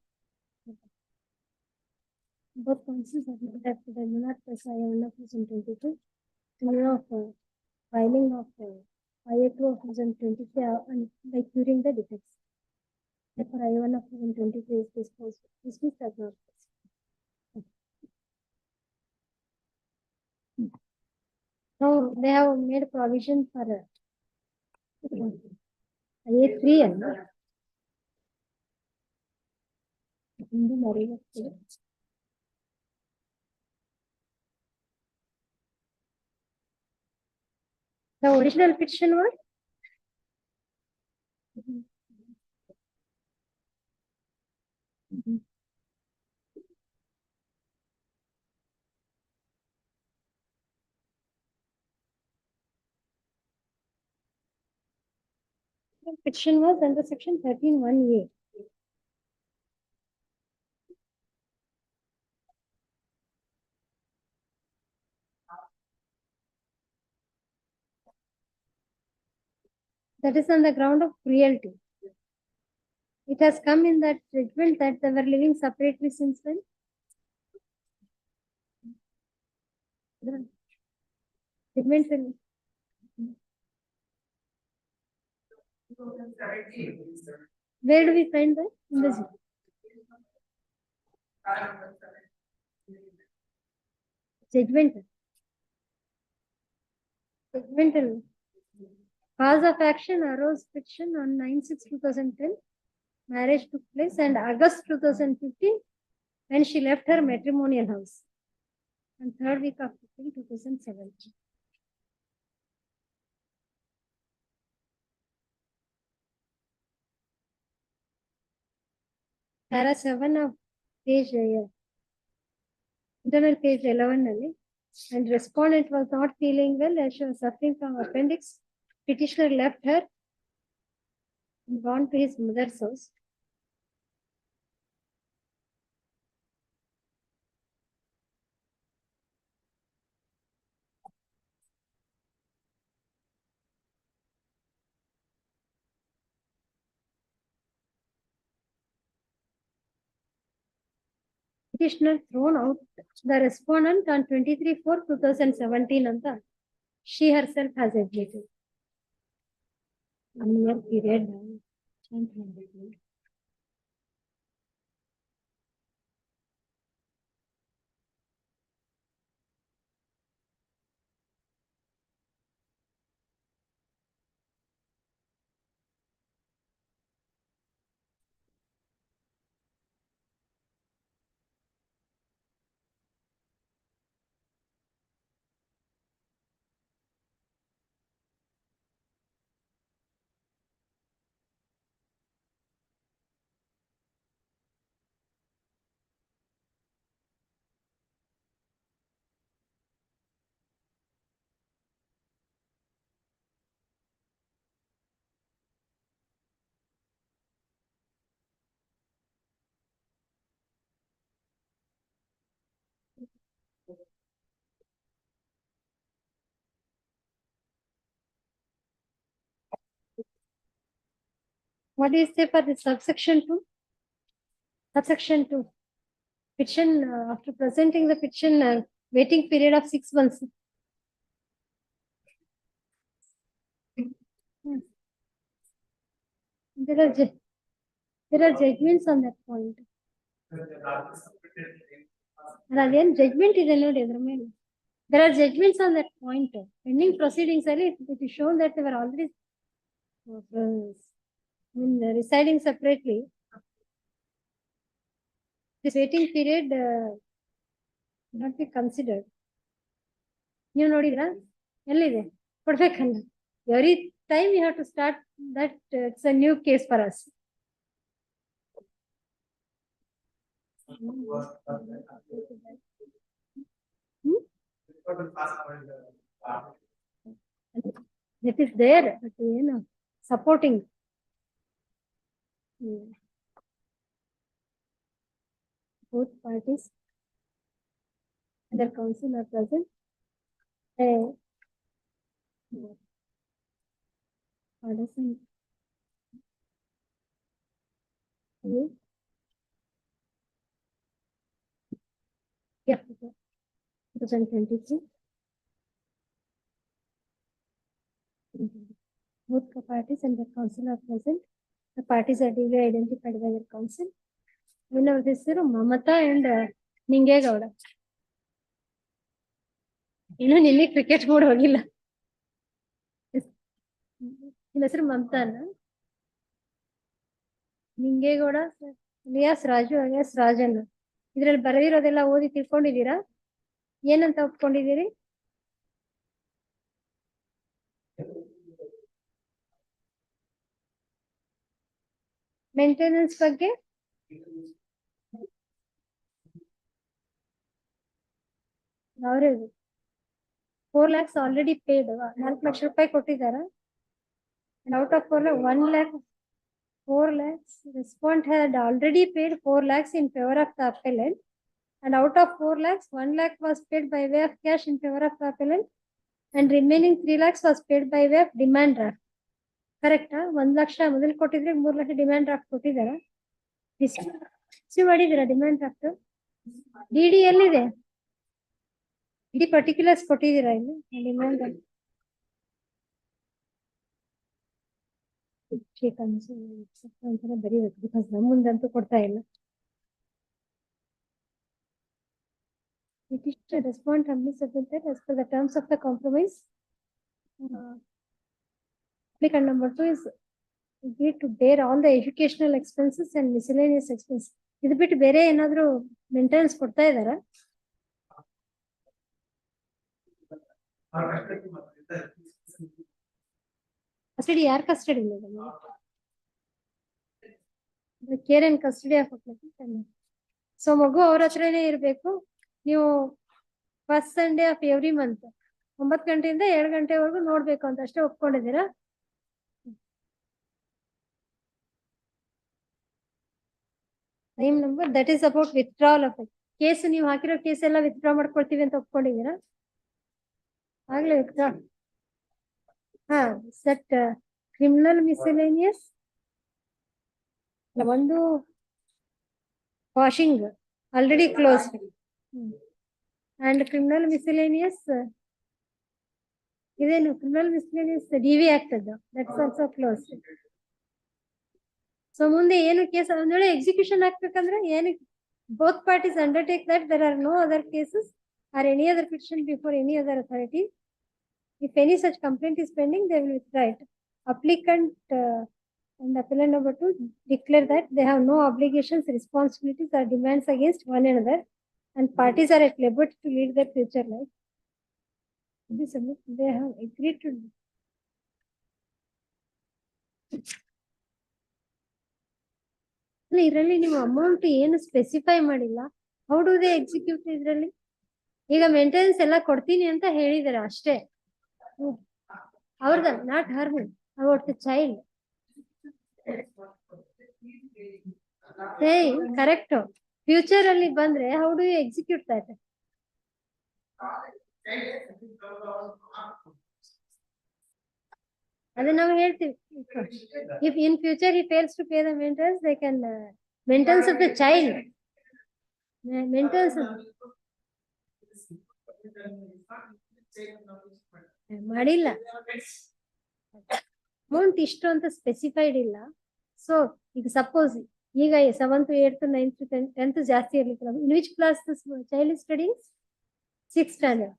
Both councils are not active. They do not press IA1 of 2022. In lieu of filing of IA2 of 2023 and by curing the defects. Therefore, IA1 of 2023 is disposed. Dismissed as not. Now they have made provision for IA3 and the original petition was petition was under section 13(1)(a). That is on the ground of cruelty. It has come in that judgment that they were living separately since when? Judgment will. Where do we find that? In the judgment. Judgmental. Cause of action arose fiction on 9/6/2010. Marriage took place and August 2015 when she left her matrimonial house. And third week of April 2017. Para 7 of page internal page 11 ನಲ್ಲಿ, and respondent was not feeling well as she was suffering from appendix. Petitioner left her and gone to his mother's house. Petitioner thrown out the respondent on 23/4/2017 anta she herself has admitted. 1 year period. What do you say for the subsection 2? Subsection 2. Petition, after presenting the petition, waiting period of 6 months. There are judgments on that point. Again, judgment is allowed. There are judgments on that point. Pending proceedings, it is shown that they were already residing separately. This waiting period not be considered. You notice, every time we have to start that it's a new case for us. It is there, but supporting. Both parties and their counsel are present. Yeah, 2023. Both parties and their counsel are present. The parties are duly identified by their counsel. Winner this is Mamata and Ningegowda. Nini cricket mode hogilla. Mamata Ningegowda alias Raju alias Rajan. ಇದರಲ್ಲಿ ಬರೆದಿರೋದೆಲ್ಲ ಓದಿ ತಿಳ್ಕೊಂಡಿದ್ದೀರಾ? ಏನಂತ ಒಪ್ಕೊಂಡಿದ್ದೀರಿ? Maintenance ಬಗ್ಗೆ ಅವರೇ 4 lakhs already paid 4 lakh ರೂಪಾಯಿ ಕೊಟ್ಟಿದ್ದಾರೆ. Out of 4 lakh 4 lakhs respondent had already paid 4 lakhs in favor of the appellant, and out of 4 lakhs 1 lakh was paid by way of cash in favor of the appellant, and remaining 3 lakhs was paid by way of demand draft. Correct? 1 laksha ಮೊದಲು ಕೊಟ್ಟಿದ್ರೆ 3 lakh demand draft ಕೊಟ್ಟಿದ್ದಾರೆ. Receive ಮಾಡಿದ್ದೀರಾ demand draft? DD ಎಲ್ಲಿದೆ? D particulars ಕೊಟ್ಟಿದ್ದೀರಾ ಇಲ್ಲಿ demand draft? ಅಂತಾನೆ ಬರೀಬೇಕು, because ನಮ್ಮ ಮುಂದಂತೂ ಕೊಡ್ತಾ ಇಲ್ಲ. Petitioner respond humbly submitted as per the terms of the compromise. Applicant number 2 is agreed to bear all the educational expenses and miscellaneous expenses. ಇದು ಬಿಟ್ಟು ಬೇರೆ ಏನಾದ್ರು ಮೇಂಟೆನೆನ್ಸ್ ಕೊಡ್ತಾ ಇದಾರ? ಕಸ್ಟಡಿ ಯಾರ್ ಕಸ್ಟಡಿ ಇದೆ? Care and custody of applicant. So ಮಗು ಅವ್ರ ಹತ್ರನೇ ಇರ್ಬೇಕು. ನೀವು first Sunday of every month 9 ಗಂಟೆಯಿಂದ 7 ಗಂಟೆವರೆಗೂ ನೋಡ್ಬೇಕು ಅಂತ ಅಷ್ಟೇ ಒಪ್ಕೊಂಡಿದ್ದೀರಾ? Time number that is about withdrawal of case. ನೀವು ಹಾಕಿರೋ ಕೇಸ್ ಎಲ್ಲ ವಿತ್ಡ್ರಾ ಮಾಡ್ಕೊಳ್ತೀವಿ ಅಂತ ಒಪ್ಕೊಂಡಿದ್ದೀರಾ? ಆಗ್ಲೇ ವಿತ್ಡ್ರಾ. ಹಾ, ಸೆಟ್ ಕ್ರಿಮಿನಲ್ ಮಿಸ್ಸೆಲೇನಿಯಸ್ ಒಂದು washing already close, and criminal miscellaneous ಇದೇನು ಕ್ರಿಮಿನಲ್ ಮಿಸ್ಸೆಲೇನಿಯಸ್ ಡಿವಿ ಆಗ್ತದ, ದಟ್ಸ್ ಆಲ್ಸೋ ಕ್ಲೋಸ್. ಸೊ ಮುಂದೆ ಏನು ಕೇಸ್ ಒಂದ್ ವೇಳೆ ಎಕ್ಸಿಕ್ಯೂಷನ್ ಆಗ್ಬೇಕಂದ್ರೆ ಏನು both parties undertake that there are no other cases are any other petition before any other authority. If any such complaint is pending, they will withdraw it. Applicant and appellant number 2 declare that they have no obligations, responsibilities, or demands against one another, and parties are at liberty to lead their future life. They have agreed to. ಇದರಲ್ಲಿ ನೀವು amount ಏನು specify ಮಾಡಿಲ್ಲ. How do they execute? ಇದರಲ್ಲಿ ಈಗ maintenance ಎಲ್ಲ ಕೊಡ್ತೀನಿ ಅಂತ ಹೇಳಿದಾರೆ ಅಷ್ಟೇ. ಅವ್ರದ not her about the child. Correct. Future ಅಲ್ಲಿ ಬಂದ್ರೆ how do you execute that? ಅದನ್ನ ನಾವು ಹೇಳ್ತೀವಿ. If in future he fails to pay the maintenance, they can maintenance of the child. Maintenance ಮಾಡಿಲ್ಲ. ಅಮೌಂಟ್ ಇಷ್ಟು ಅಂತ ಸ್ಪೆಸಿಫೈಡ್ ಇಲ್ಲ. ಸೊ ಈಗ ಸಪೋಸ್ ಈಗ 7th 8th 9th 10th ಜಾಸ್ತಿ ಇರ್ಲಿಕ್ಕೆ in which class child is studying 6th standard.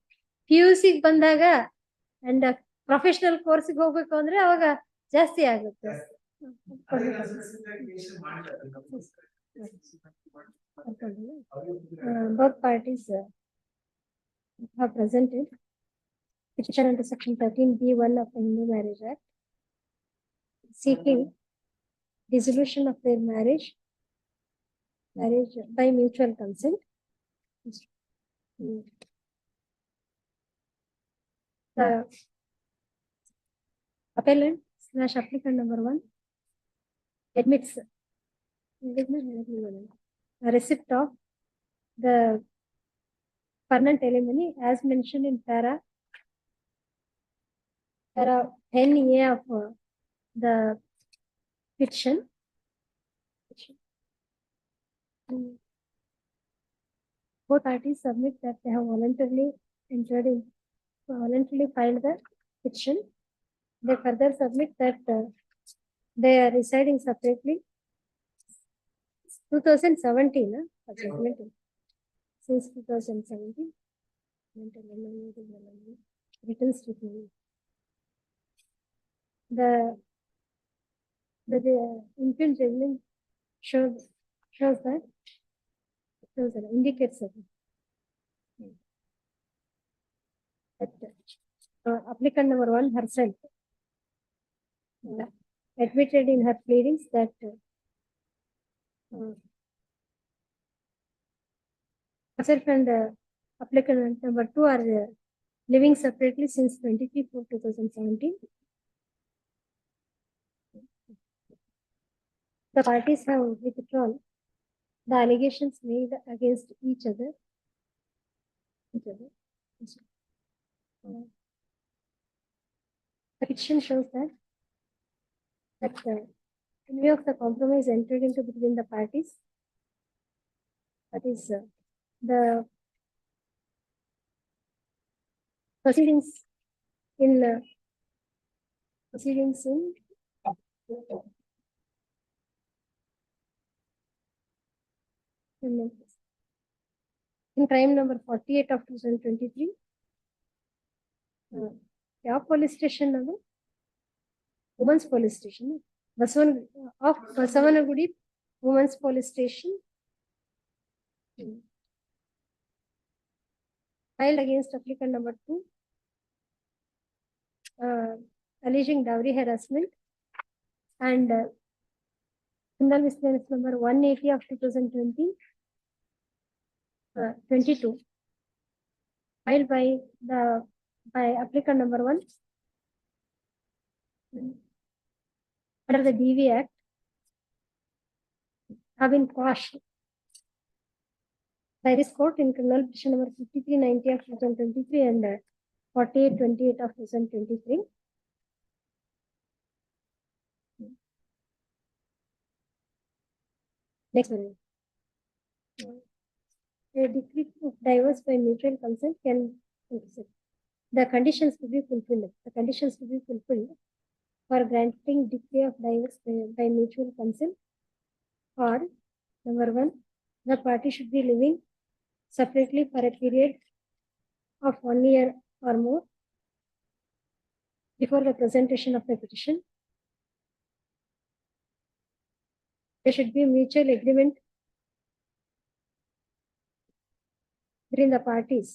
PUC ಬಂದಾಗ and professional ಕೋರ್ಸ್ಗೆ ಹೋಗ್ಬೇಕು ಅಂದ್ರೆ ಅವಾಗ ಜಾಸ್ತಿ ಆಗುತ್ತೆ. Both parties have presented petition under section 13B(1) of the Hindu Marriage Act, seeking dissolution of their marriage by mutual consent. The appellant / applicant number 1 admits a receipt of the permanent alimony as mentioned in para 10A of the petition. Both parties submit that they have voluntarily filed the petition. They further submit that they are residing separately. 2017, since 2017, written statement. The infant judgment shows that indicates that applicant number 1 herself admitted in her pleadings that herself and applicant number 2 are living separately since 23/4/2017. The parties have withdrawn the allegations made against each other. The petition shows that in view of the compromise entered into between the parties, that is the proceedings in crime number 48 of 2023. ಯಾವ police station ಅದು? Women's police station. Basavanagudi Women's Police Station. Filed against applicant number 2, alleging dowry harassment, and criminal misdemeanor number 180 of 2022, filed by applicant number 1 under the DV Act, have been quashed by this court in criminal petition number 5390 of 2023 and 4828 of 2023. Next one. A decree of divorce by mutual consent can the conditions to be fulfilled. The conditions to be fulfilled for granting decree of divorce by mutual consent are: number 1, the party should be living separately for a period of 1 year or more before the presentation of the petition. There should be mutual agreement between the parties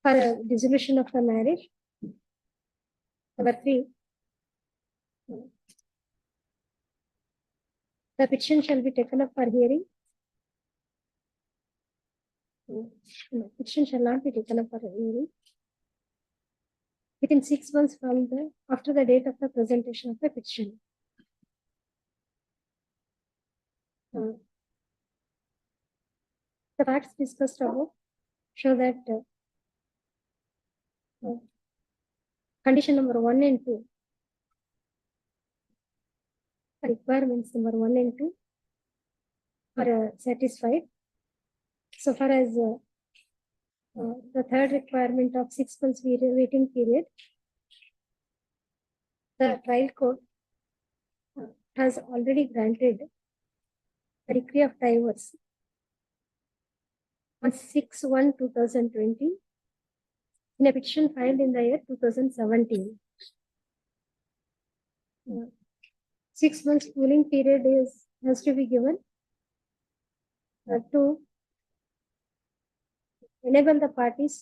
for a dissolution of the marriage. Number 3, the petition shall be taken up for hearing. No, petition shall not be taken up for hearing within 6 months from after the date of the presentation of the petition. The facts discussed above show that condition number 1 and 2. Requirements number 1 and 2 are satisfied. So far as the third requirement of 6 months waiting period, the trial court has already granted a decree of divorce on 6/1/2020 in a petition filed in the year 2017. 6 months cooling period has to be given to enable the parties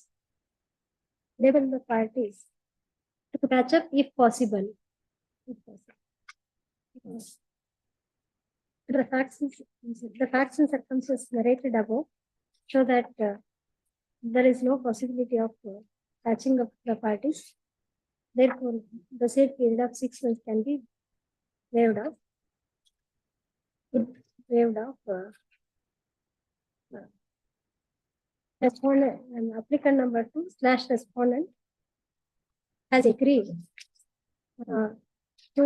to catch up if possible. The facts and circumstances narrated above show that there is no possibility of catching up the parties. Therefore, the said period of 6 months can be waived off. Respondent and applicant number 2 / respondent has agreed to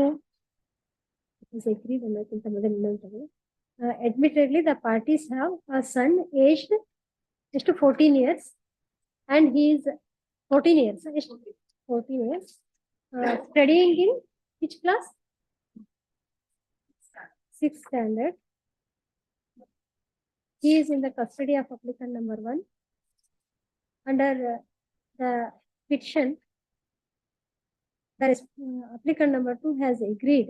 admittedly the parties have a son aged just to 14 years and he is 14 years studying in which class? 6th standard. He is in the custody of applicant number 1. Under the petition, applicant number 2 has agreed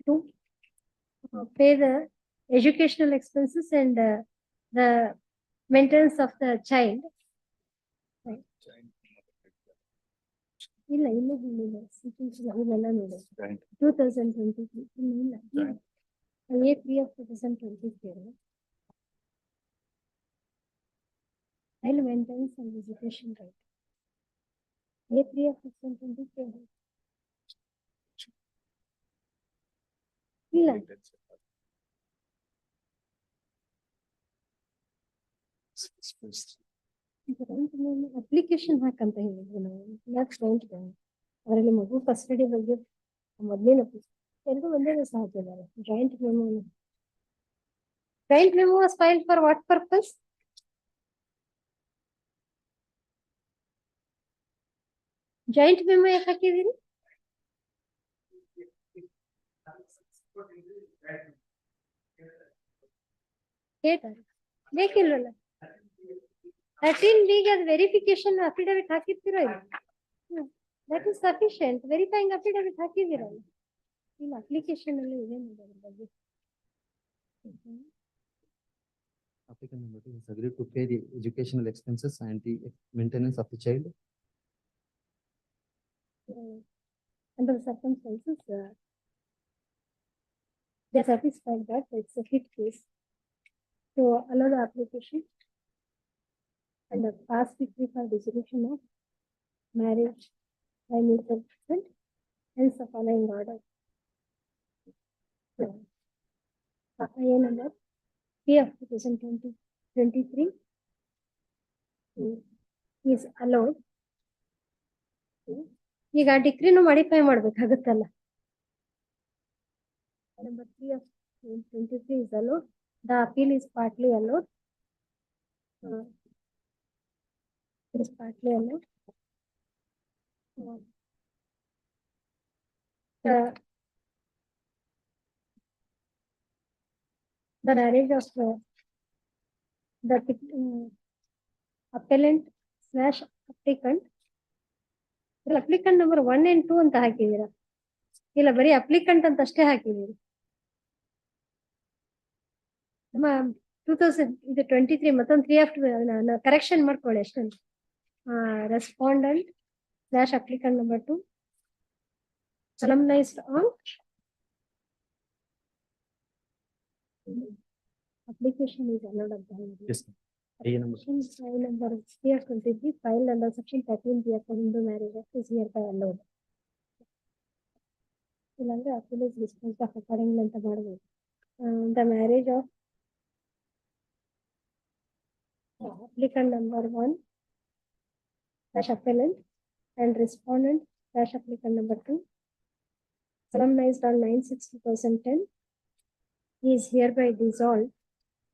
to pay the educational expenses and the maintenance of the child. ಇಲ್ಲ 2023 A3 of 2023 child maintenance and education right. A3 of 2023 ಇಲ್ಲ application ಹಾಕಂತ ಹೇಳಿದ್ವಿ ನಾವು next ಅದರಲ್ಲಿ ಮಗು custody ಬಗ್ಗೆ ಮೊದಲಿನ ಎರಡು ಒಂದೇ ದಿವಸ ಹಾಕಿದ್ದಾರೆ. Joint memo was filed for what purpose? Joint memo ಯಾಕೆ ಹಾಕಿದ್ದೀರಿ? ಬೇಕಿಲ್ವಲ್ಲ 13B ಗೆ ಅದು ವೆರಿಫಿಕೇಶನ್ ಅಫಿಡವಿಟ್ ಹಾಕಿರ್ತೀರೋ that is sufficient. Verifying affidavit ಹಾಕಿದಿರಲ್ಲ, ಇಲ್ಲ ಅಪ್ಲಿಕೇಶನ್ ಅಲ್ಲಿ ಇದೆ ನೋಡಿ ಅದ್ರ ಬಗ್ಗೆ. Applicant number 2 has agreed to pay the educational expenses and the maintenance of the child. Under the circumstances, they are satisfied that it's a fit case to allow the application and the past decree for dissolution of marriage by mutual consent, hence the following order. IA number P of 2023 is allowed. ಈಗ ಡಿಗ್ರಿನೂ modify ಮಾಡ್ಬೇಕಾಗುತ್ತಲ್ಲ. Number 3 of 23 is allowed. The appeal is partly allowed. It is partly allowed. The marriage of the appellant / applicant. Applicant number 1 and 2 ಅಂತ ಹಾಕಿದೀರಾ? ಇಲ್ಲ ಬರೀ applicant ಅಂತ ಅಷ್ಟೇ ಹಾಕಿದೀರಿ. 2023 ಮತ್ತೊಂದು 3 after correction ಮಾಡ್ಕೊಳ್ಳಿ ಅಷ್ಟೊಂದು. Respondent / applicant number 2 solemnized on application is allowed ಅಂತ ಹೇಳಿದ್ರಿ. Yes, IA number File number 23 filed under section 13B of the Hindu Marriage Act is hereby allowed. ಇಲ್ಲಾಂದ್ರೆ appeal is disposed of accordingly ಅಂತ ಮಾಡಬೇಕು. The marriage of applicant number 1 / appellant and respondent dash applicant number 2 solemnized on 9/6/2010 is hereby dissolved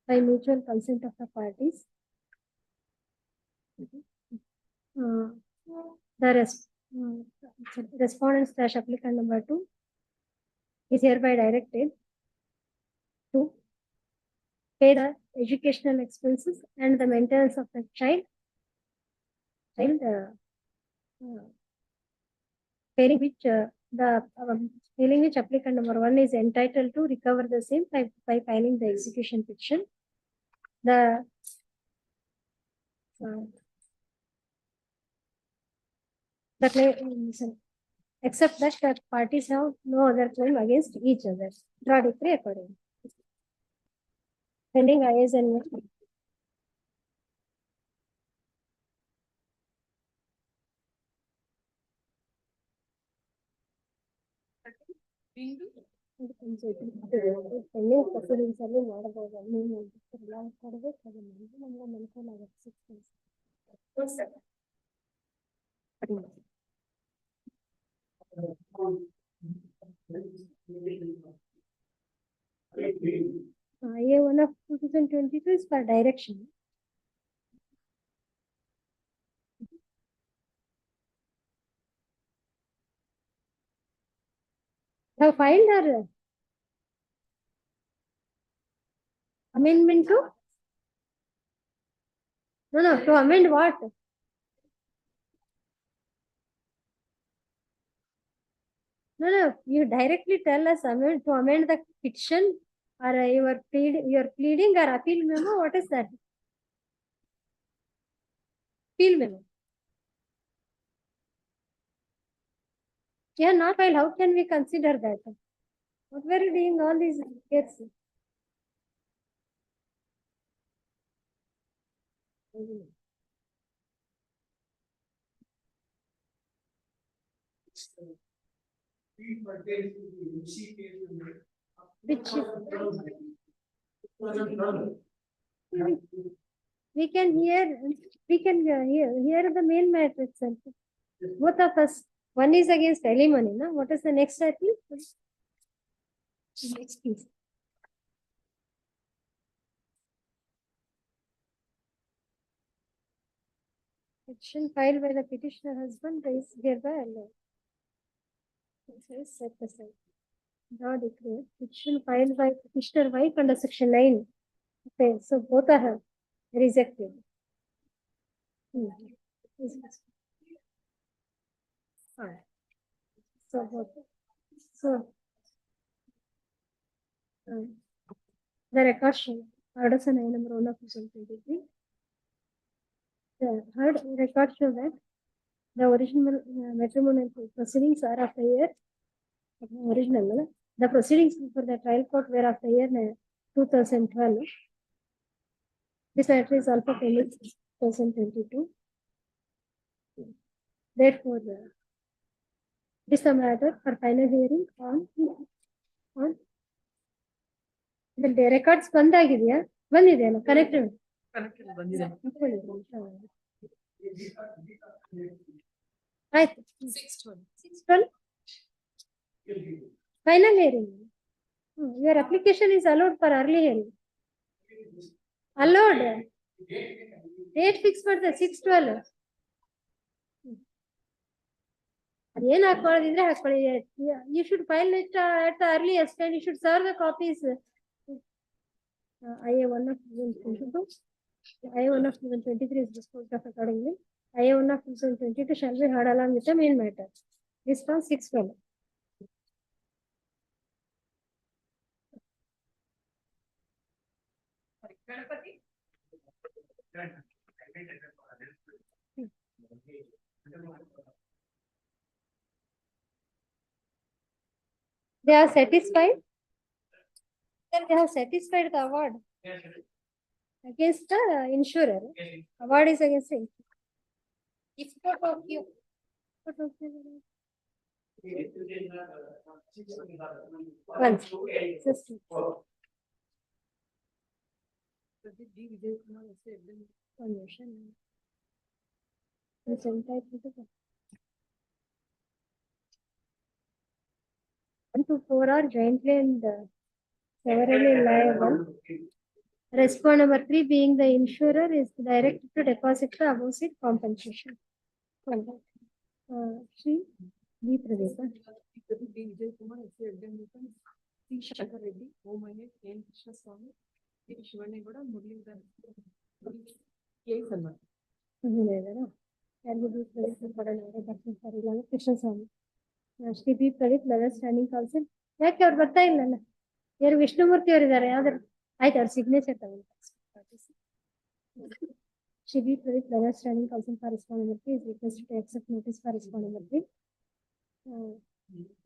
by mutual consent of the parties. The respondent slash applicant number 2 is hereby directed to pay the educational expenses and the maintenance of the child failing which applicant number 1 is entitled to recover the same by filing the execution petition. The claim, except that the parties have no other claim against each other. Draw decree accordingly. Pending IS and Being pending proceedings ಅಲ್ಲಿ ಮಾಡಬಹುದು ನೀವು ಎಲ್ಲ ಕೊಡಬೇಕು ಅದನ್ನ ನಮ್ಗೆ ಅನುಕೂಲ ಆಗುತ್ತೆ 6 months. IA1 of 2022 is for direction. Have filed our amendment to? No, to amend what? No, you directly tell us to amend the petition or you are pleading or appeal memo. What is that? Appeal memo. Yeah, not filed. How can we consider that? What were you doing all these years? Which we can hear the main matter itself. Both of us. One is against alimony, no? What is the next article? Next piece. Petition filed by the petitioner husband is hereby allowed. It says set aside. Draw decree. Petition filed by petitioner wife under section 9. Okay, so both are rejected. So both. The record show. Arbitration number 1 of 2023. The third record show that the original matrimonial proceedings are of the year original. The proceedings for the trial court were of the year 2012. This matter is also pending 2022. Therefore, this is the matter for final hearing on the records ಬಂದಾಗಿದೆಯಾ ಬಂದಿದೆಯಲ್ಲ correct ಆಯ್ತು 612 final hearing. Your application is allowed for early hearing. Allowed. Date fixed for the 612. ಅದೇನ್ ಹಾಕೊಳ್ಳೋದಿದ್ರೆ ಹಾಕೊಳ್ಳಿ. You should file it at the earliest and you should serve the copies. IA1 of 2022. IA1 of 2023 is disposed of accordingly. IA1 of 2022 shall be heard along with the main matter. This from 612. Ganapati. They are satisfied. They have satisfied the award against the insurer. Award is against the insurer. If court of you. Once. 1 to 4 are jointly and severally liable. Respond number 3 being the insurer is directed to deposit the above said compensation. She B. Pradeep. B. Vijay Kumar, S. Abdul C. Shankar Reddy, O. Mane, N. Krishna Swami, K. Shivanegowda, Muralidhar. K. Sarma. Krishnaswamy Shri B Pradeep level standing counsel ಯಾಕೆ ಅವ್ರು ಬರ್ತಾ ಇಲ್ಲಲ್ಲ ಯಾರು ವಿಷ್ಣುಮೂರ್ತಿ ಅವರು ಇದ್ದಾರೆ ಯಾವ್ದಾರು ಆಯ್ತು ಅವ್ರ ಸಿಗ್ನೇಚರ್ ತಗೊಂಡು Shri B Pradeep level standing counsel for respond number 3 is requested to accept notice for respond number 3.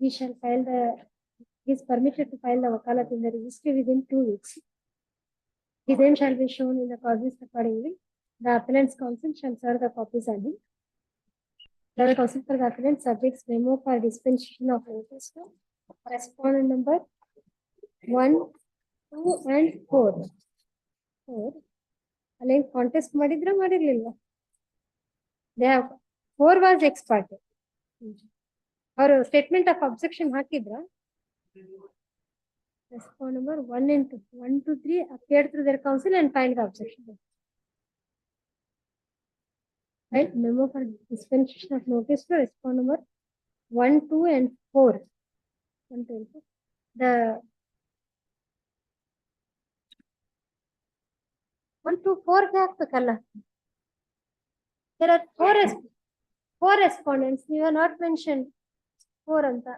He shall file the he is permitted to file the wakalat in the registry within 2 weeks. He then shall be shown in the causes accordingly. The appellant's counsel shall serve the copies on him. The counsel for the appellant subjects memo for dispensation of notice to respondent number 1, 2 and 4. 4. Allen contest madidra madirilla. They have 4 was ex parte. Or statement of objection hakidra. Respond number 1 and 2. 1 to 3 appeared through their counsel and filed the objection. Right, memo for dispensation of notice to respond number 1, 2 and 4. 1, 2 and 4. The 1 to 4 ಹಾಕ್ಬೇಕಲ್ಲ. There are 4 respondents. You are not mentioned 4 ಅಂತ.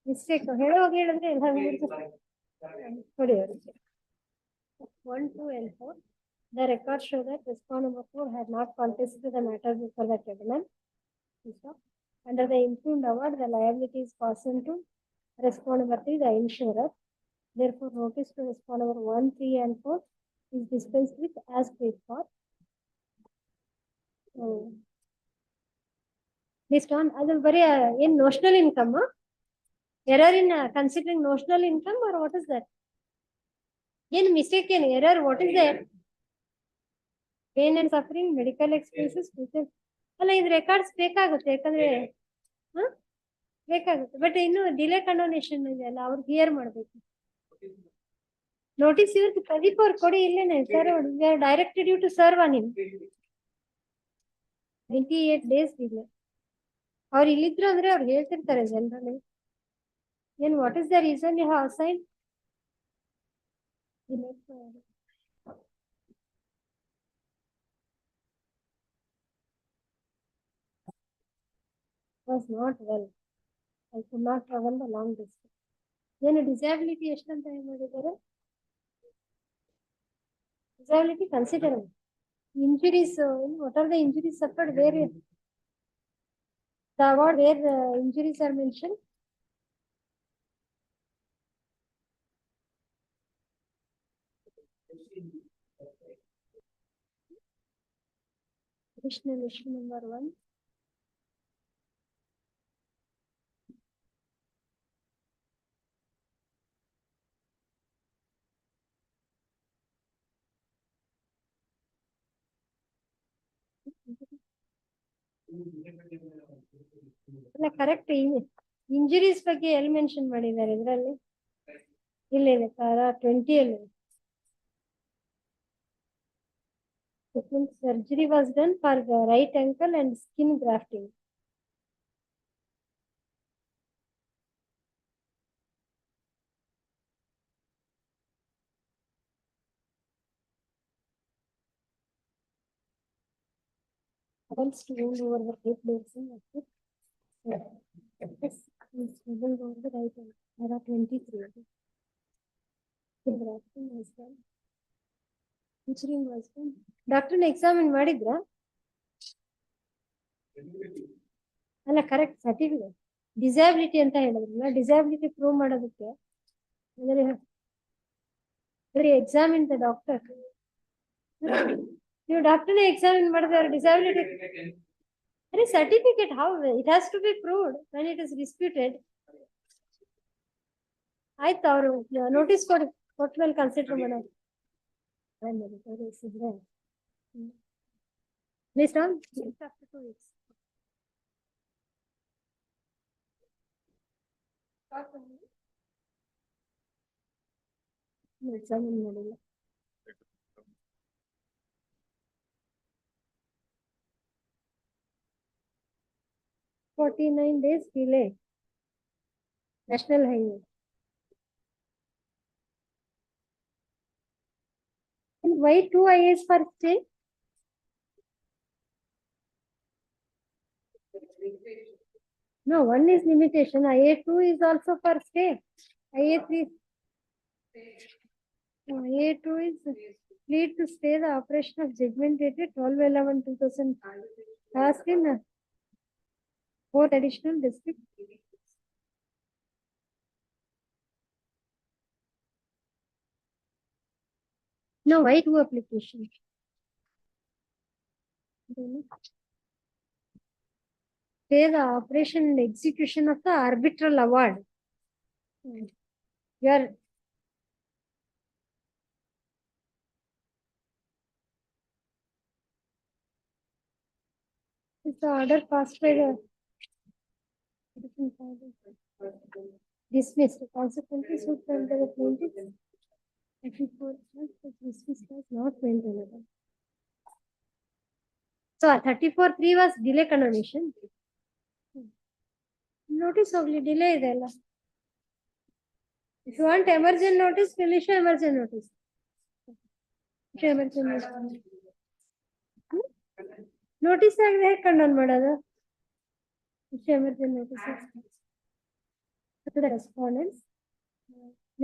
Mistake ಹೇಳುವಾಗ ಹೇಳಿದ್ರೆ ಎಲ್ಲ ಕೊಡಿ ಅವರಿಗೆ. 1, 2 and 4. The records show that respondent number 4 had not contested the matter before the tribunal. Under the impugned award, the liability is passed to respondent number 3, the insurer. Therefore, notice to respondent number 1, 3 and 4 is dispensed with as paid for. This one, other very in notional income. Error in considering notional income or what is that? In mistake in error, what is that? Pain and suffering, medical expenses, ಅಲ್ಲ ಇದು records ಬೇಕಾಗುತ್ತೆ ಯಾಕಂದ್ರೆ ಬೇಕಾಗುತ್ತೆ but ಇನ್ನು delay condonation ಇದೆ ಅಲ್ಲ ಅವ್ರಿಗೆ here ಮಾಡ್ಬೇಕು ನೋಟಿಸ್ ಇವ್ರಿಗೆ ಪ್ರದೀಪ್ ಅವ್ರು ಕೊಡಿ ಇಲ್ಲೇನೆ sir directed you to serve on him 28 days delay ಅವ್ರು ಇಲ್ಲಿದ್ರು ಅಂದ್ರೆ ಅವ್ರು ಹೇಳ್ತಿರ್ತಾರೆ ಜನರಲಿ ಏನ್ what is the reason you have assign was not well. I could not travel the long distance. ಏನು ಡಿಸಬಿಲಿಟಿ ಎಷ್ಟಂತ ಮಾಡಿದ್ದಾರೆ disability consider injuries what are the injuries suffered where the award where injuries are mentioned additional issue number 1 ಅಲ್ಲ correct injuries ಬಗ್ಗೆ ಎಲ್ಲಿ mention ಮಾಡಿದ್ದಾರೆ ಇದರಲ್ಲಿ ಇಲ್ಲ ಇದೆ 20 ಅಲ್ಲಿ surgery was done for the right ankle and skin grafting. Once to roll over the hip basin, moving over the right ankle. There are 23. Skin grafting was done. Injuring was done. Doctor examine ಮಾಡಿದ್ರಾ ಅಲ್ಲ correct certificate disability ಅಂತ ಹೇಳಿದ್ರಲ್ಲ disability prove ಮಾಡೋದಕ್ಕೆ examine the doctor ನೀವು ಡಾಕ್ಟರ್ನೇ examine ಮಾಡಿದ್ರೆ disability are certificate how it has to be proved when it is disputed ಆಯ್ತು ಅವರು ನೋಟಿಸ್ ಕೊಟ್ಟ ಮೇಲೆ ಕನ್ಸಿಡರ್ ಮಾಡೋದು Please, after 2 weeks. Exam ಮಾಡಿಲ್ಲ. 49 days delay. National Highway. And why 2 IAs for stay? No, one is limitation. IA2 is also for stay. IA3. No, IA2 is lead to stay the operation of judgment dated 12/11/2000. Last in 4 additional district. No, why 2 application? Stay the operation and execution of the arbitral award. Your it's the order passed by the dismissed. Consequently, suit under the plaintiff. Dismissed as not maintainable. So 34(3) was delay condonation. Notice only delay ಇದೆ ಅಲ್ಲ. If you want emergent notice, we'll issue emergent notice. Issue emergent notice. Notice ಆಗದೆ ಹೇಗೆ ಕಂಡೋನ್ ಮಾಡೋದು? Issue emergent notice. To the respondents,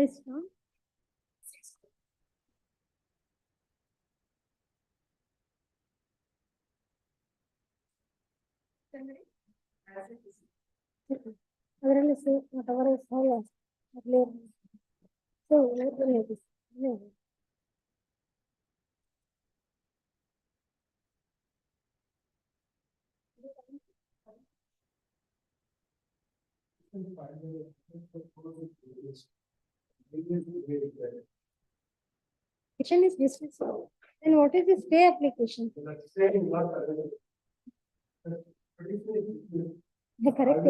list down. ಅದರಲ್ಲಿ say whatever is higher earlier. So notice. Application is dismissed. Then what is the stay application? Correct.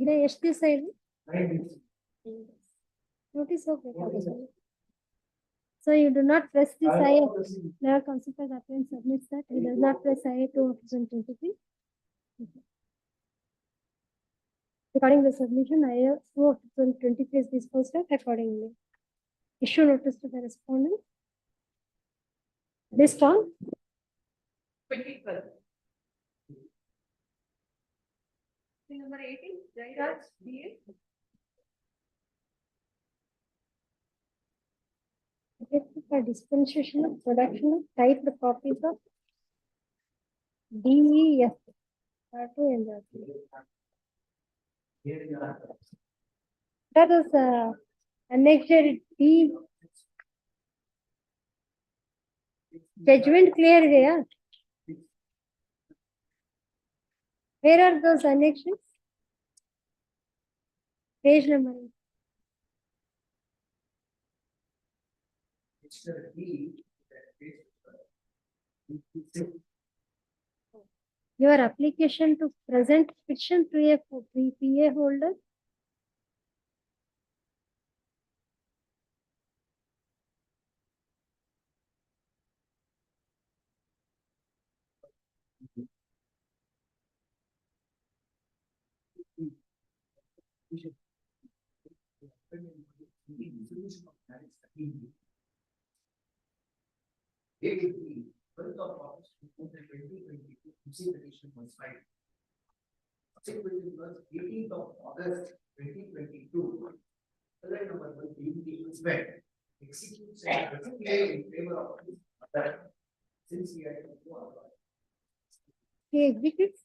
Ida ಎಷ್ಟು ದಿವಸ ಇದೆ? Notice ಹೋಗ್ಬೇಕಾಗುತ್ತೆ. So you do not press this IA. Now consider that and submits that. He does not press IA 2023. Regarding the submission, IA 2023 is disposed of accordingly. Issue notice to the respondent. This one. 2012. Number 18, Jairaj DA. For dispensation of production of typed copies of DEF. That is annexed D. Judgment clear there. Where are those annexes? Page number. Your application to present petition to a PA holder. First of August 2022, petition was filed. Subsequently, was 18th of August 2022. Alert number 1 being expect executes in favor of that since he had He executes.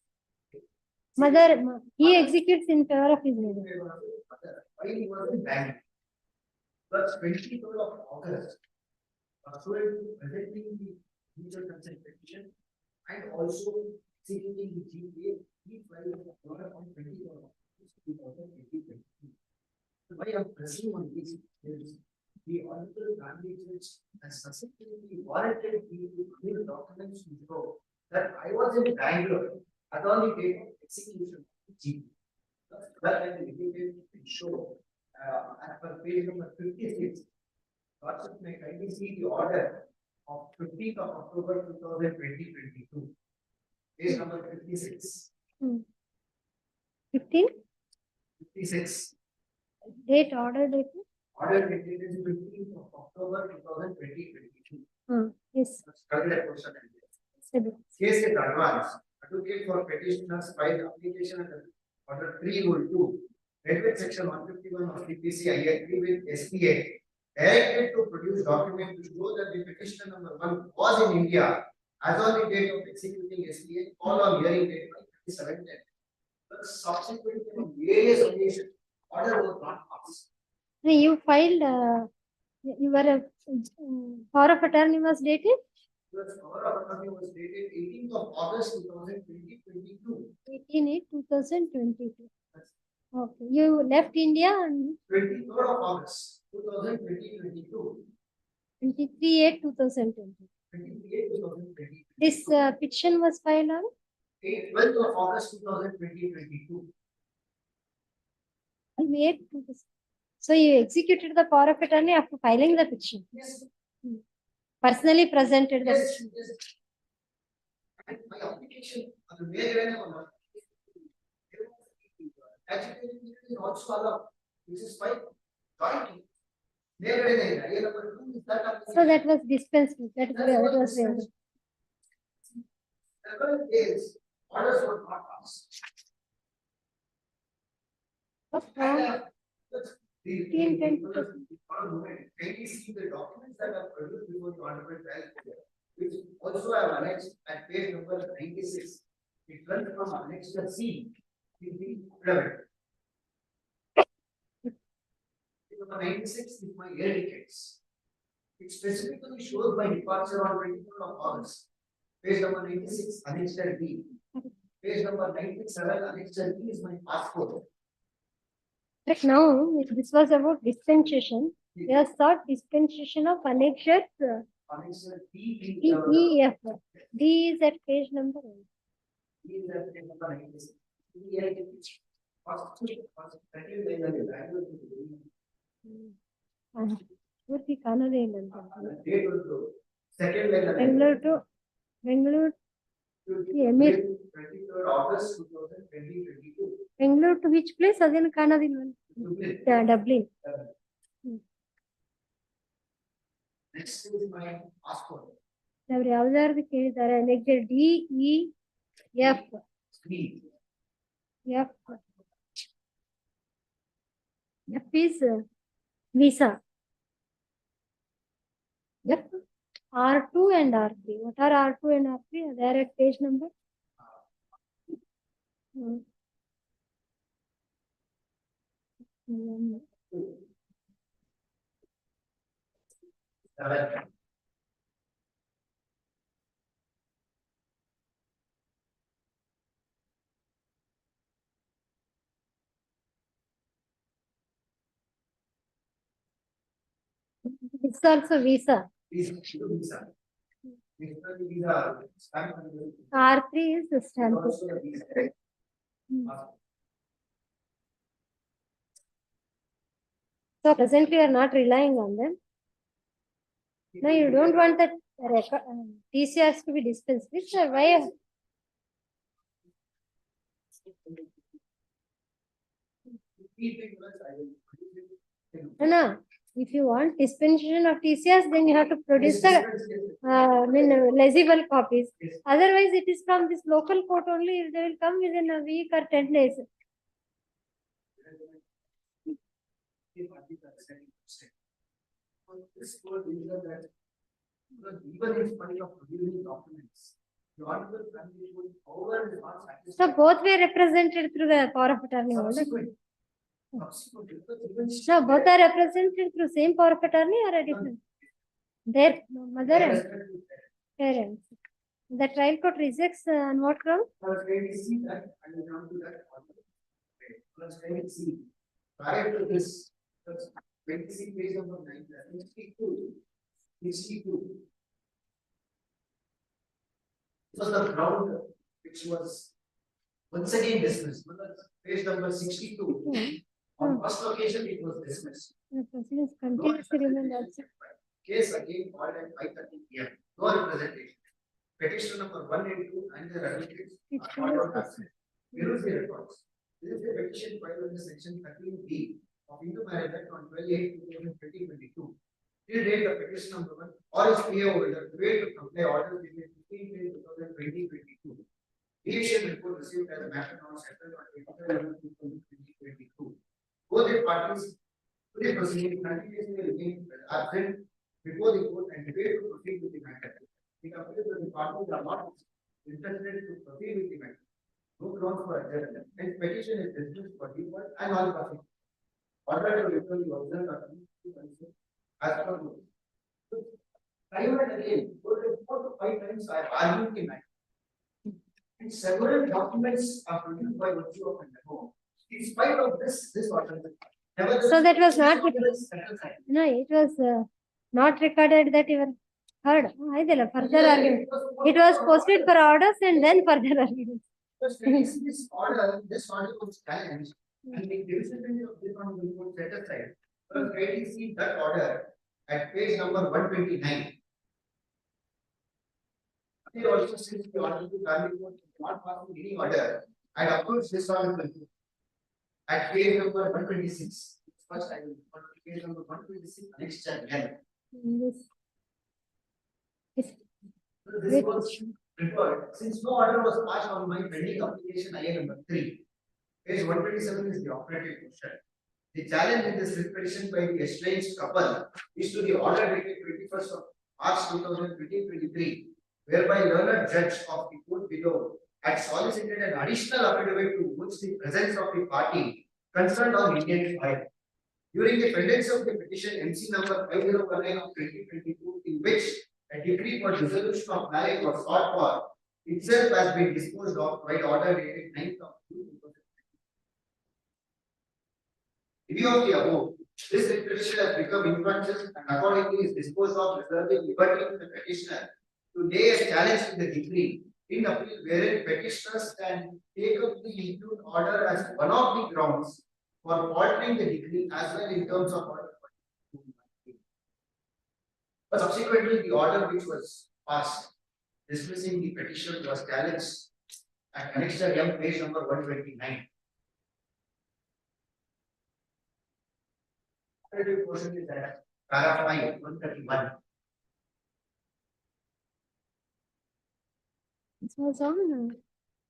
He executes in favor of his mother. while he was in Bangalore. But 23rd of August, pursuant to presenting the mutual consent petition and also executing the GPA, he filed a order on 23rd of August 2022. Why I'm pressing on this is the honorable family judge has successfully warranted me to clear documents to show that I was in Bangalore at on the date of execution of the GPA. That and the litigation will show, as per page number 56. Lordship may kindly see the order of 15th of October 2022. Page number 56. 15, 56. date, order date. Order dated 15th of October 2022. Yes. Consider question. Case is advanced. Advocate for petitioners filed application under order 3 rule 2. Read with section 151 of CPC, I agree with SPA. Directed to produce document to show that the petitioner number 1 was in India as on the date of executing SPA, call on hearing date by 27th. But subsequently on various occasions, order was not passed. You filed, your power of attorney was dated The power of attorney was dated 18th of August 2022. 18/8/2022. Okay, you left India on 23rd of August 2022. 23/8/2020. 23/8/2022. This petition was filed on 12th of August 2022. 8. So you executed the power of attorney after filing the petition. Yes. Personally presented the Yes. petition. Yes. And my application on the mayor actually is also allowed. This is my joint. Mayor number 2 is that application. So that was dispensed with. That was waived. Several days, orders were not passed. And, can you see the documents that are produced before the honorable trial, which also have annexed at page number 96. It runs from annex to C. In the relevant. Number 96 is my air tickets. It specifically shows my departure on 23rd of August. Page number 96, annex D. Page number 97, annex D is my passport. But now, if this was about dispensation. We have sought dispensation of annexures Annex D. D, E, F. D is at page number 1. D is at page number 96. The air tickets. Second line of the value Purti Kannada of the date will go. Second line of the Bengaluru value. Emir. 23rd August 2022. Bengaluru to which place? Again Kannada. Dublin. Next is my passport. ಅವ್ರು ಯಾವ್ದಾದ್ರು ಕೇಳಿದ್ದಾರೆ annexure D, E, F. Screen. F. F is visa. F, R2 and R3. What are R2 and R3? They are at page number. It's also visa. Visa. R3 is the stamp. Also the visa. So presently you are not relying on them. No, you don't want that TCRs to be dispensed with. So why? No. If you want dispensation of TCRs, then you have to produce the legible copies. Otherwise, it is from this local court only. They will come within a week or 10 days. Even in spite of producing documents, the honorable family would over is not satisfied. So both were represented through the power of attorney holder. Subsequent, No, both are represented through same power of attorney or a different? Their mother and parents. The trial court rejects on what ground? First, let me see that, I will come to that. First, let me see. Prior to this, 26 page number 9, 62. 62. It was the ground which was once again dismissed. page number 62. On first occasion, it was dismissed. The proceedings continuously remain also. Case again called at 5:30 PM. No representation. Petition number 182 and the advocates It are shows not the- absent. Here is the records. This is the petition filed under section 13B of Hindu Marriage Act on 12/8/2022. Till date, the petition number 1 or its PA holder failed to comply orders dated 15/10/2022. Mediation report received as a matter now settled on 25/11/2022. Both the parties to the proceeding continuously remain absent before the court and failed to proceed with the matter. It appears that the parties are not interested to proceed with the matter. No grounds for adjournment. Hence, petition is dismissed for default and non-passing. Order to refer the original document to counsel as per rule. Time and again, 4 to 5 times I argued the matter. And several documents are produced by virtue of a memo. In spite of this order. So that was not, no, it was not recorded that you were heard. Idella, further argument. It was posted for orders and then further arguments. This order was challenged and the divisibility of this one will be set aside. Because I see that order at page number 129. They also says the order to family court is not passing any order and approves this order at page number 126. First I will page number 126 next chapter. Yes. Yes. So this was referred since no order was passed on my pending application IA number 3. Page 127 is the operative question. The challenge in this petition by the estranged couple is to the order dated 21st of March 2023, whereby learned judge of the court below had solicited an additional affidavit to which the presence of the party concerned on Indian file. During the pendency of the petition MC number 5019 of 2022, in which a decree for dissolution of marriage was sought for, itself has been disposed of by order dated 9th of June 2022. In view of the above, this petition has become influential and accordingly is disposed of, reserving liberty to the petitioner to lay a challenge to the decree in appeal wherein petitioners can take up the issued order as one of the grounds for altering the decree as well in terms of order. But subsequently, the order which was passed dismissing the petition was challenged at Annexure M, page number 129. The portion is that paragraph 5, 131. This was on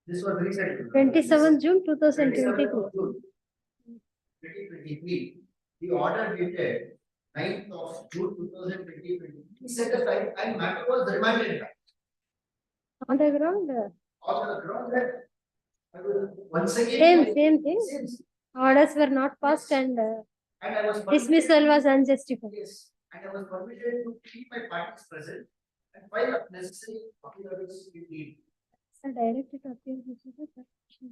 This was recent. 27 June 2022. 2023. The order dated 9th of June 2023. He said that I matter was remanded. On the ground, On the ground that I will once again. same thing. Same. Orders were not passed and And I was dismissal was unjustified. Yes, and I was permitted to keep my parties present and file up necessary affidavits if need. So directed to appeal before the petition.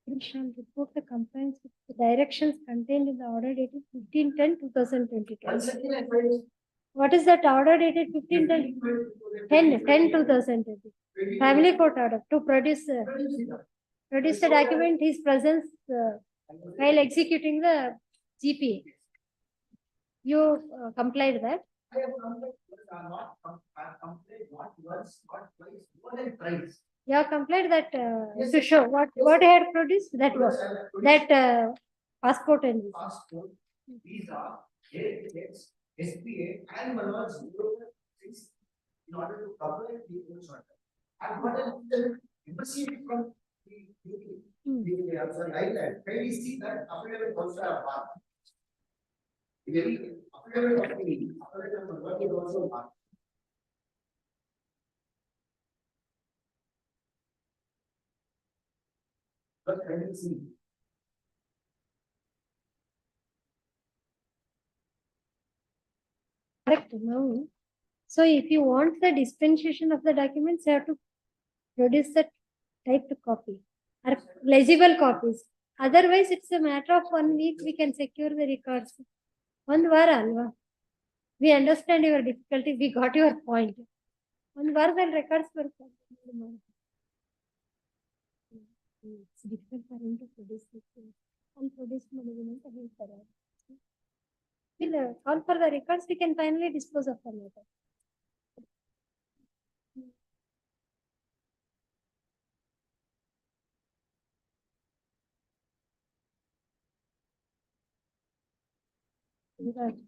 We shall report the compliance with the directions contained in the order dated 15/10/2022. Once again, I filed. What is that order dated 15/10/2020? Family court order to produce the document, his presence while executing the GP. You complied that? I have complained, not complained, not once, not twice, more than thrice. You have complied that to show what he had produced, that was that passport and visa. Passport, visa, air tickets, SPA, and Manoj things in order to cover the court's order. I've got an embassy from the UK. Sorry, Ireland. Can we see that affidavit also a part? Affidavit of the affidavit number 1 is also a part. But can we see? Correct. Now, so if you want the dispensation of the documents, you have to produce the typed copy or legible copies. Otherwise, it's a matter of 1 week. We can secure the records. One vara alva. We understand your difficulty. We got your point. ಒಂದು ವಾರದಲ್ಲಿ records ಬರ್ತಾರೆ. Difficult for him to produce ಅಲ್ಲಿ produce ಮಾಡಿದೀನಿ ಅಂತ ಹೇಳ್ತಾರೆ. ಇಲ್ಲ, call for the records we can finally dispose of the matter.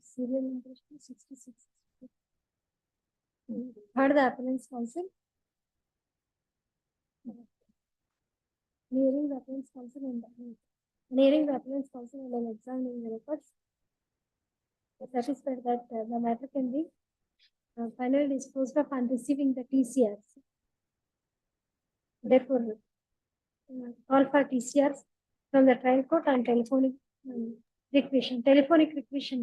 Serial number 66. Heard the appellant's counsel. Hearing the appellant's counsel and hearing the appellant's counsel and examining the records, satisfied that the matter can be finally disposed of on receiving the TCRs. Therefore, call for TCRs from the trial court and telephonic requisition. Telephonic requisition.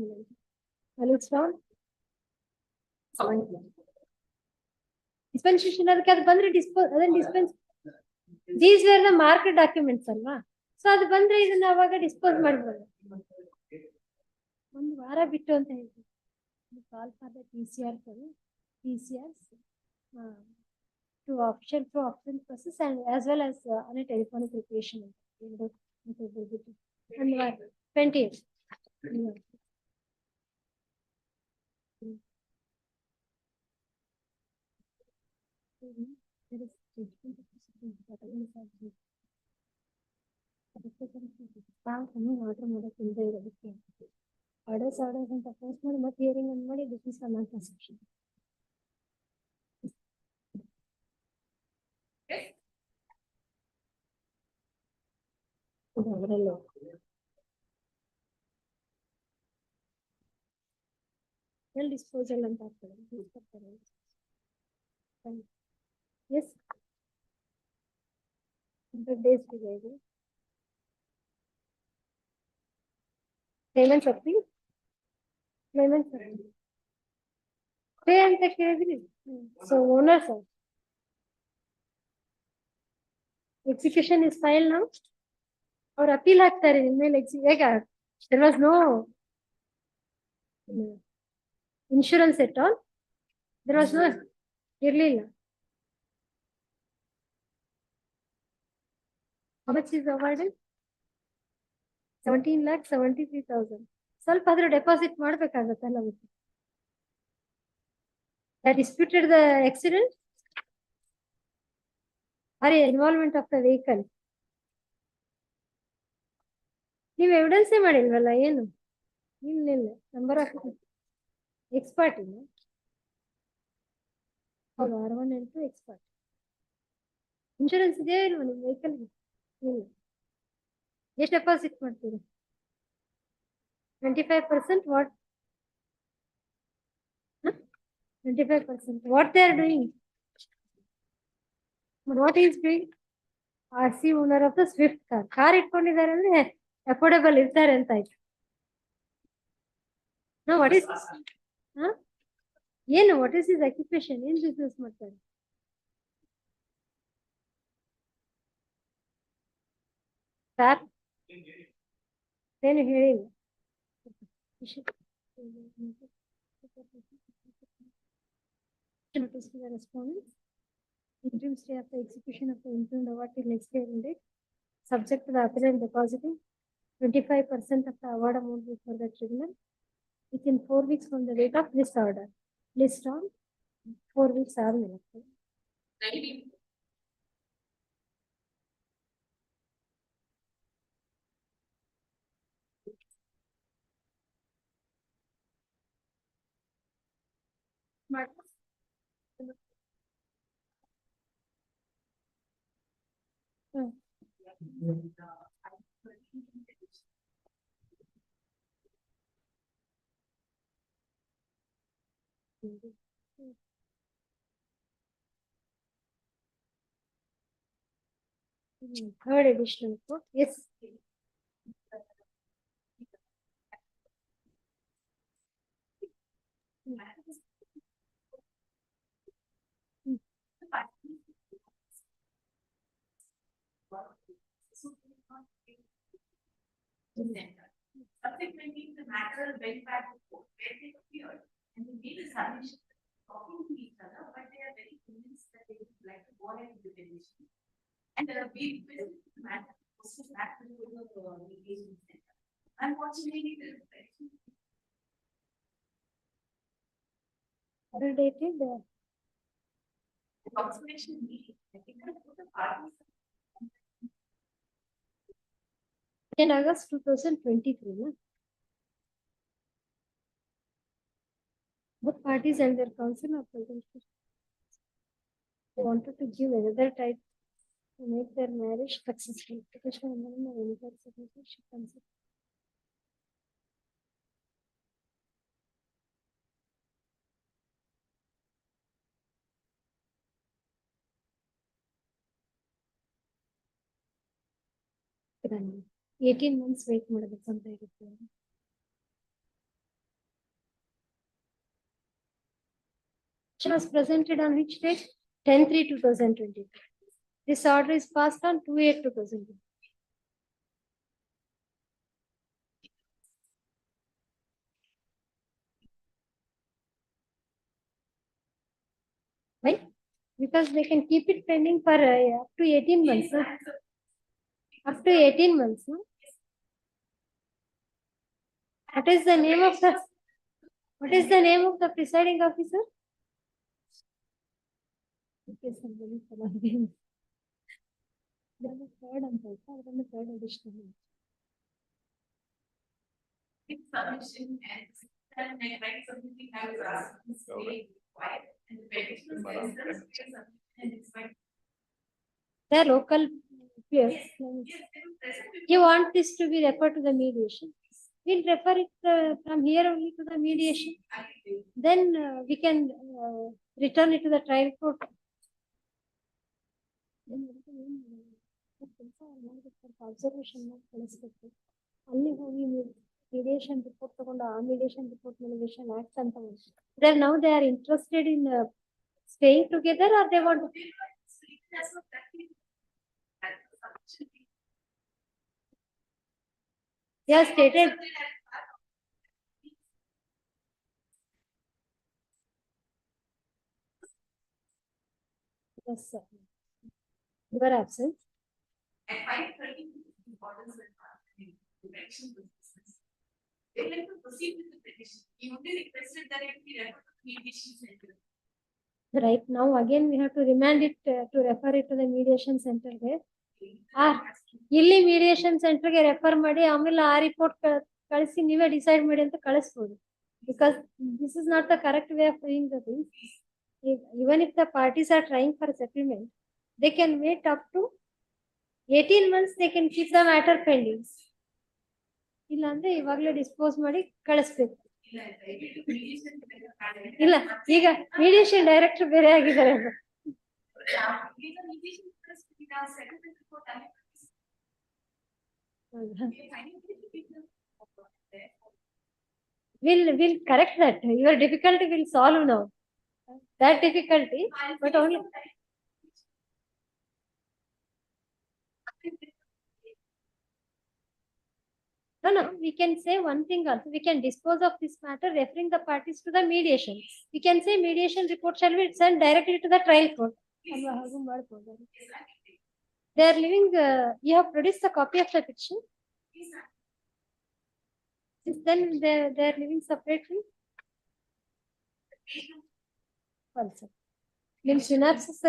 Alex down. Dispensation ಅದಕ್ಕೆ ಅದು ಬಂದ್ರೆ dispense these wear the mark documents ಅಲ್ವಾ, so ಅದು ಬಂದ್ರೆ ಇದನ್ನ ಅವಾಗ dispose ಮಾಡ್ಬೋದು. ಒಂದು ವಾರ ಬಿಟ್ಟು ಅಂತ ಹೇಳ್ತೀವಿ. ಕಾಲ್ for the TCRs to option process and as well as on a telephonic requisition. And 20th. Orders ಅಂತ ಪೋಸ್ಟ್ ಮಾಡಿ ಮತ್ತೆ ಹಿಯರಿಂಗ್ ಅನ್ನು ಮಾಡಿ ಡಿಸ್ಮಿಸ್ ಮಾಡೋ ಸೆಕ್ಷನ್. ಡಿಸ್ಪೋಸಲ್ ಅಂತ ಆಗ್ತದೆ. ಎಸ್ 100 days ಇದೆ. ಪೇಮೆಂಟ್ ಸಪ್ಲಿ ಪೇ ಅಂತ ಕೇಳಿದ್ರಿ. So owner sir execution is file ನಾವು ಅವ್ರು ಅಪೀಲ್ ಹಾಕ್ತಾರೆ ನಿಮ್ಮೇಲೆ. ಈಗ there was no insurance at all. There was no ಇರ್ಲಿಲ್ಲ. How much is awarded? 17,73,000. ಸ್ವಲ್ಪ ಆದ್ರೂ ಡೆಪಾಸಿಟ್ ಮಾಡ್ಬೇಕಾಗತ್ತಲ್ಲ ಮತ್ತೆ. Disputed the accident or involvement of the vehicle. ನೀವು ಎವಿಡೆನ್ಸೇ ಮಾಡಿಲ್ವಲ್ಲ, ಏನು ಇಲ್ಲ ನಂಬರ್ ಆಫ್ ಎಕ್ಸ್ಪರ್ಟ್ ಇಲ್ಲ. R1 expert. ಇನ್ಶೂರೆನ್ಸ್ ಇದೆಯಾ ಇಲ್ವಾ ನಿಮ್ಮ ವೆಹಿಕಲ್ಗೆ? ಇಲ್ಲ. ಎಷ್ಟು ಡೆಪಾಸಿಟ್ ಮಾಡ್ತೀರಿ? 25%. What 25%? What they are doing? What is doing? RC owner of the Swift car ಇಟ್ಕೊಂಡಿದ್ದಾರೆ ಅಂದ್ರೆ ಅಫೋರ್ಡೆಬಲ್ ಇರ್ತಾರೆ ಅಂತ ಆಯ್ತು. ವಾಟ್ ಈಸ್ ಏನು ವಾಟ್ ಈಸ್ ಇಸ್ ಆಕ್ಯುಪೇಷನ್? ಏನ್ ಬಿಸ್ನೆಸ್ ಮಾಡ್ತಾರೆ? ಸಾರ್ ಏನು ಹೇಳಿಲ್ಲ. Notice to the respondents. Interim stay of the execution of the impugned award till next hearing date, subject to the appellant depositing 25% of the award amount before the tribunal within 4 weeks from the date of this order. List on 4 weeks ಆದ್ಮೇಲೆ. Third additional report. Yes. Subsequently, the matter went back to court where they appeared and they made a submission talking to each other, but they are very convinced that they would like to go ahead with the mediation. And we visit the matter, also back to the mediation center. Unfortunately, the Dated consultation meeting, I think I put the parties. in August 2023. No? Both parties and their counsel are present. They wanted to give another type to make their marriage successful. Then 18 months wait ಮಾಡಬೇಕಂತ ಇರುತ್ತೆ. It was presented on which date? 10/3/2020. This order is passed on 2/8/2020. Right? Because they can keep it pending for up to 18 months. No? Up to 18 months. No? What is the name of the presiding officer? Okay, somebody follow him. Then the third and third additional. Submission and then they write something I was asking to stay quiet and the petition and it's like. They are local peers. You want this to be referred to the mediation? We'll refer it from here only to the mediation. Then we can return it to the trial court. Observation only mediation report mediation report mediation acts and then now they are interested in staying together or they want to. They are stated. Yes, sir. You are absent. At 5:30, importance of direction to business. They like to proceed with the petition. He only requested that it be referred to the mediation center. Right now, again, we have to remand it to refer it to the mediation center there. ಇಲ್ಲಿ mediation center ಗೆ refer ಮಾಡಿ ಆಮೇಲೆ ಆ report ಕಳಿಸಿ ನೀವೇ decide ಮಾಡಿ ಅಂತ ಕಳಿಸಬಹುದು. Because this is not the correct way of doing the things. Even if the parties are trying for settlement, they can wait up to 18 months. They can keep the matter pending. ಇಲ್ಲ ಅಂದ್ರೆ ಇವಾಗಲೇ dispose ಮಾಡಿ ಕಳಿಸ್ಬೇಕು. ಇಲ್ಲ ಈಗ mediation director ಬೇರೆ ಆಗಿದ್ದಾರೆ. We'll correct that. Your difficulty will solve now. That difficulty, but only. No, we can say one thing also. We can dispose of this matter referring the parties to the mediation. We can say mediation report shall be sent directly to the trial court. They are living, you have produced a copy of the petition. Then they are living separately. Also, in synopsis,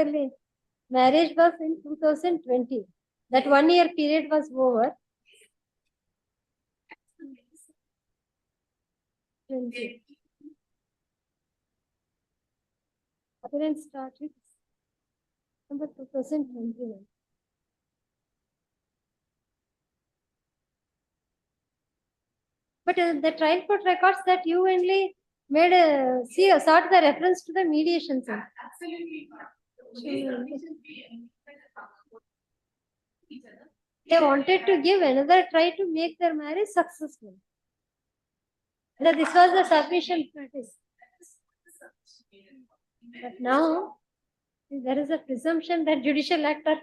marriage was in 2020. That 1 year period was over. 20. Then start with number 2021. But the trial court records that you only made sought the reference to the mediation center. Absolutely. They wanted to give another try to make their marriage successful. This was the submission practice. But now there is a presumption that judicial acts are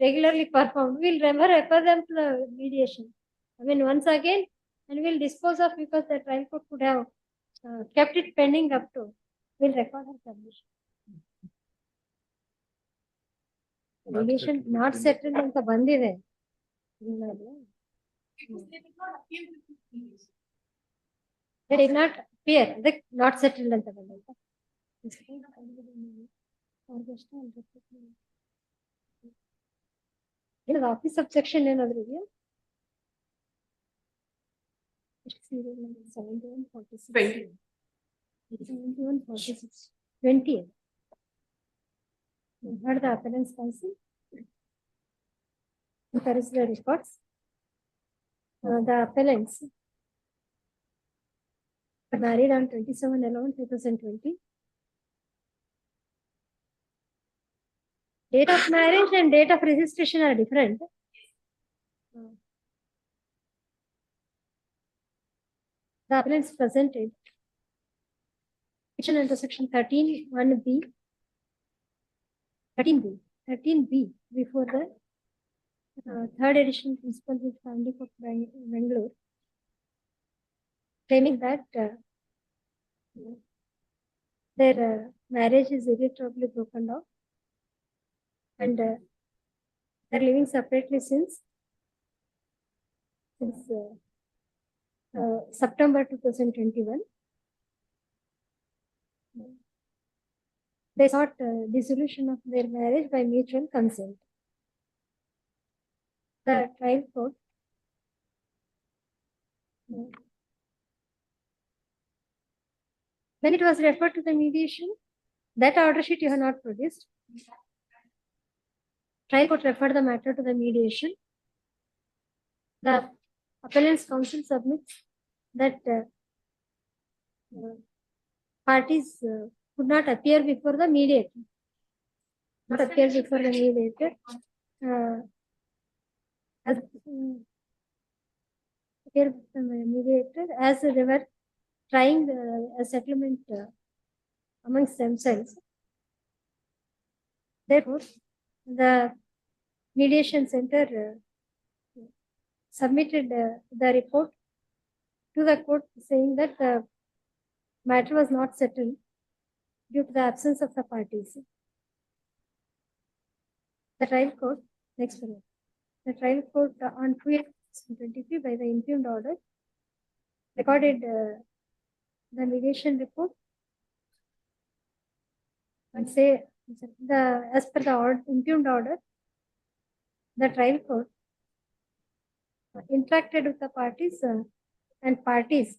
regularly performed. We'll never refer them to the mediation. I mean, once again, and we'll dispose of because the trial court could have kept it pending up to Will record her submission. Mediation not settled ಅಂತ ಬಂದಿದೆ. They did not appear, ಅದಕ್ಕೆ not settled ಅಂತ ಬಂದೈತೆ. ಏನದು office subsection ಏನಾದ್ರು ಇದೆಯಾ? 20. Heard the appellant's counsel. There is the records. The appellants were married on 27/11/2020. Date of marriage and date of registration are different. The appellants presented petition under section 13(1)(b), 13B before the third edition principal with family court Bangalore, claiming that their marriage is irretrievably broken off and they're living separately since September 2021. They sought dissolution of their marriage by mutual consent. The trial court when it was referred to the mediation, that order sheet you have not produced. Trial court referred the matter to the mediation. The appellant's counsel submits that parties could not appear before the mediator. Not appear before the mediator. Appear before the mediator as they were trying a settlement amongst themselves. Therefore, the mediation center submitted the report to the court saying that the matter was not settled due to the absence of the parties. The trial court, next one. The trial court on 2/8/2023 by the impugned order recorded the mediation report and say as per the impugned order, the trial court interacted with the parties and parties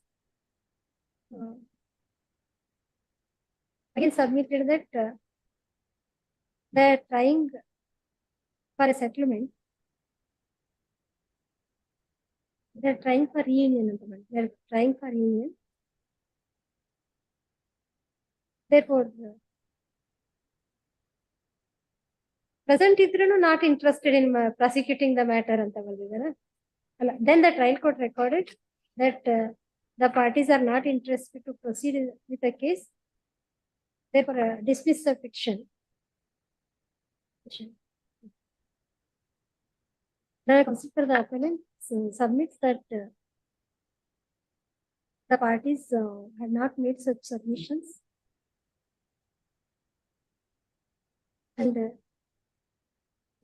again submitted that they are trying for a settlement. They are trying for reunion. They are trying for union. Therefore, present idrunu not interested in prosecuting the matter anta bandidara. Then the trial court recorded that the parties are not interested to proceed with the case. Therefore, dismiss the petition. The consider the appellant submits that the parties had not made such submissions and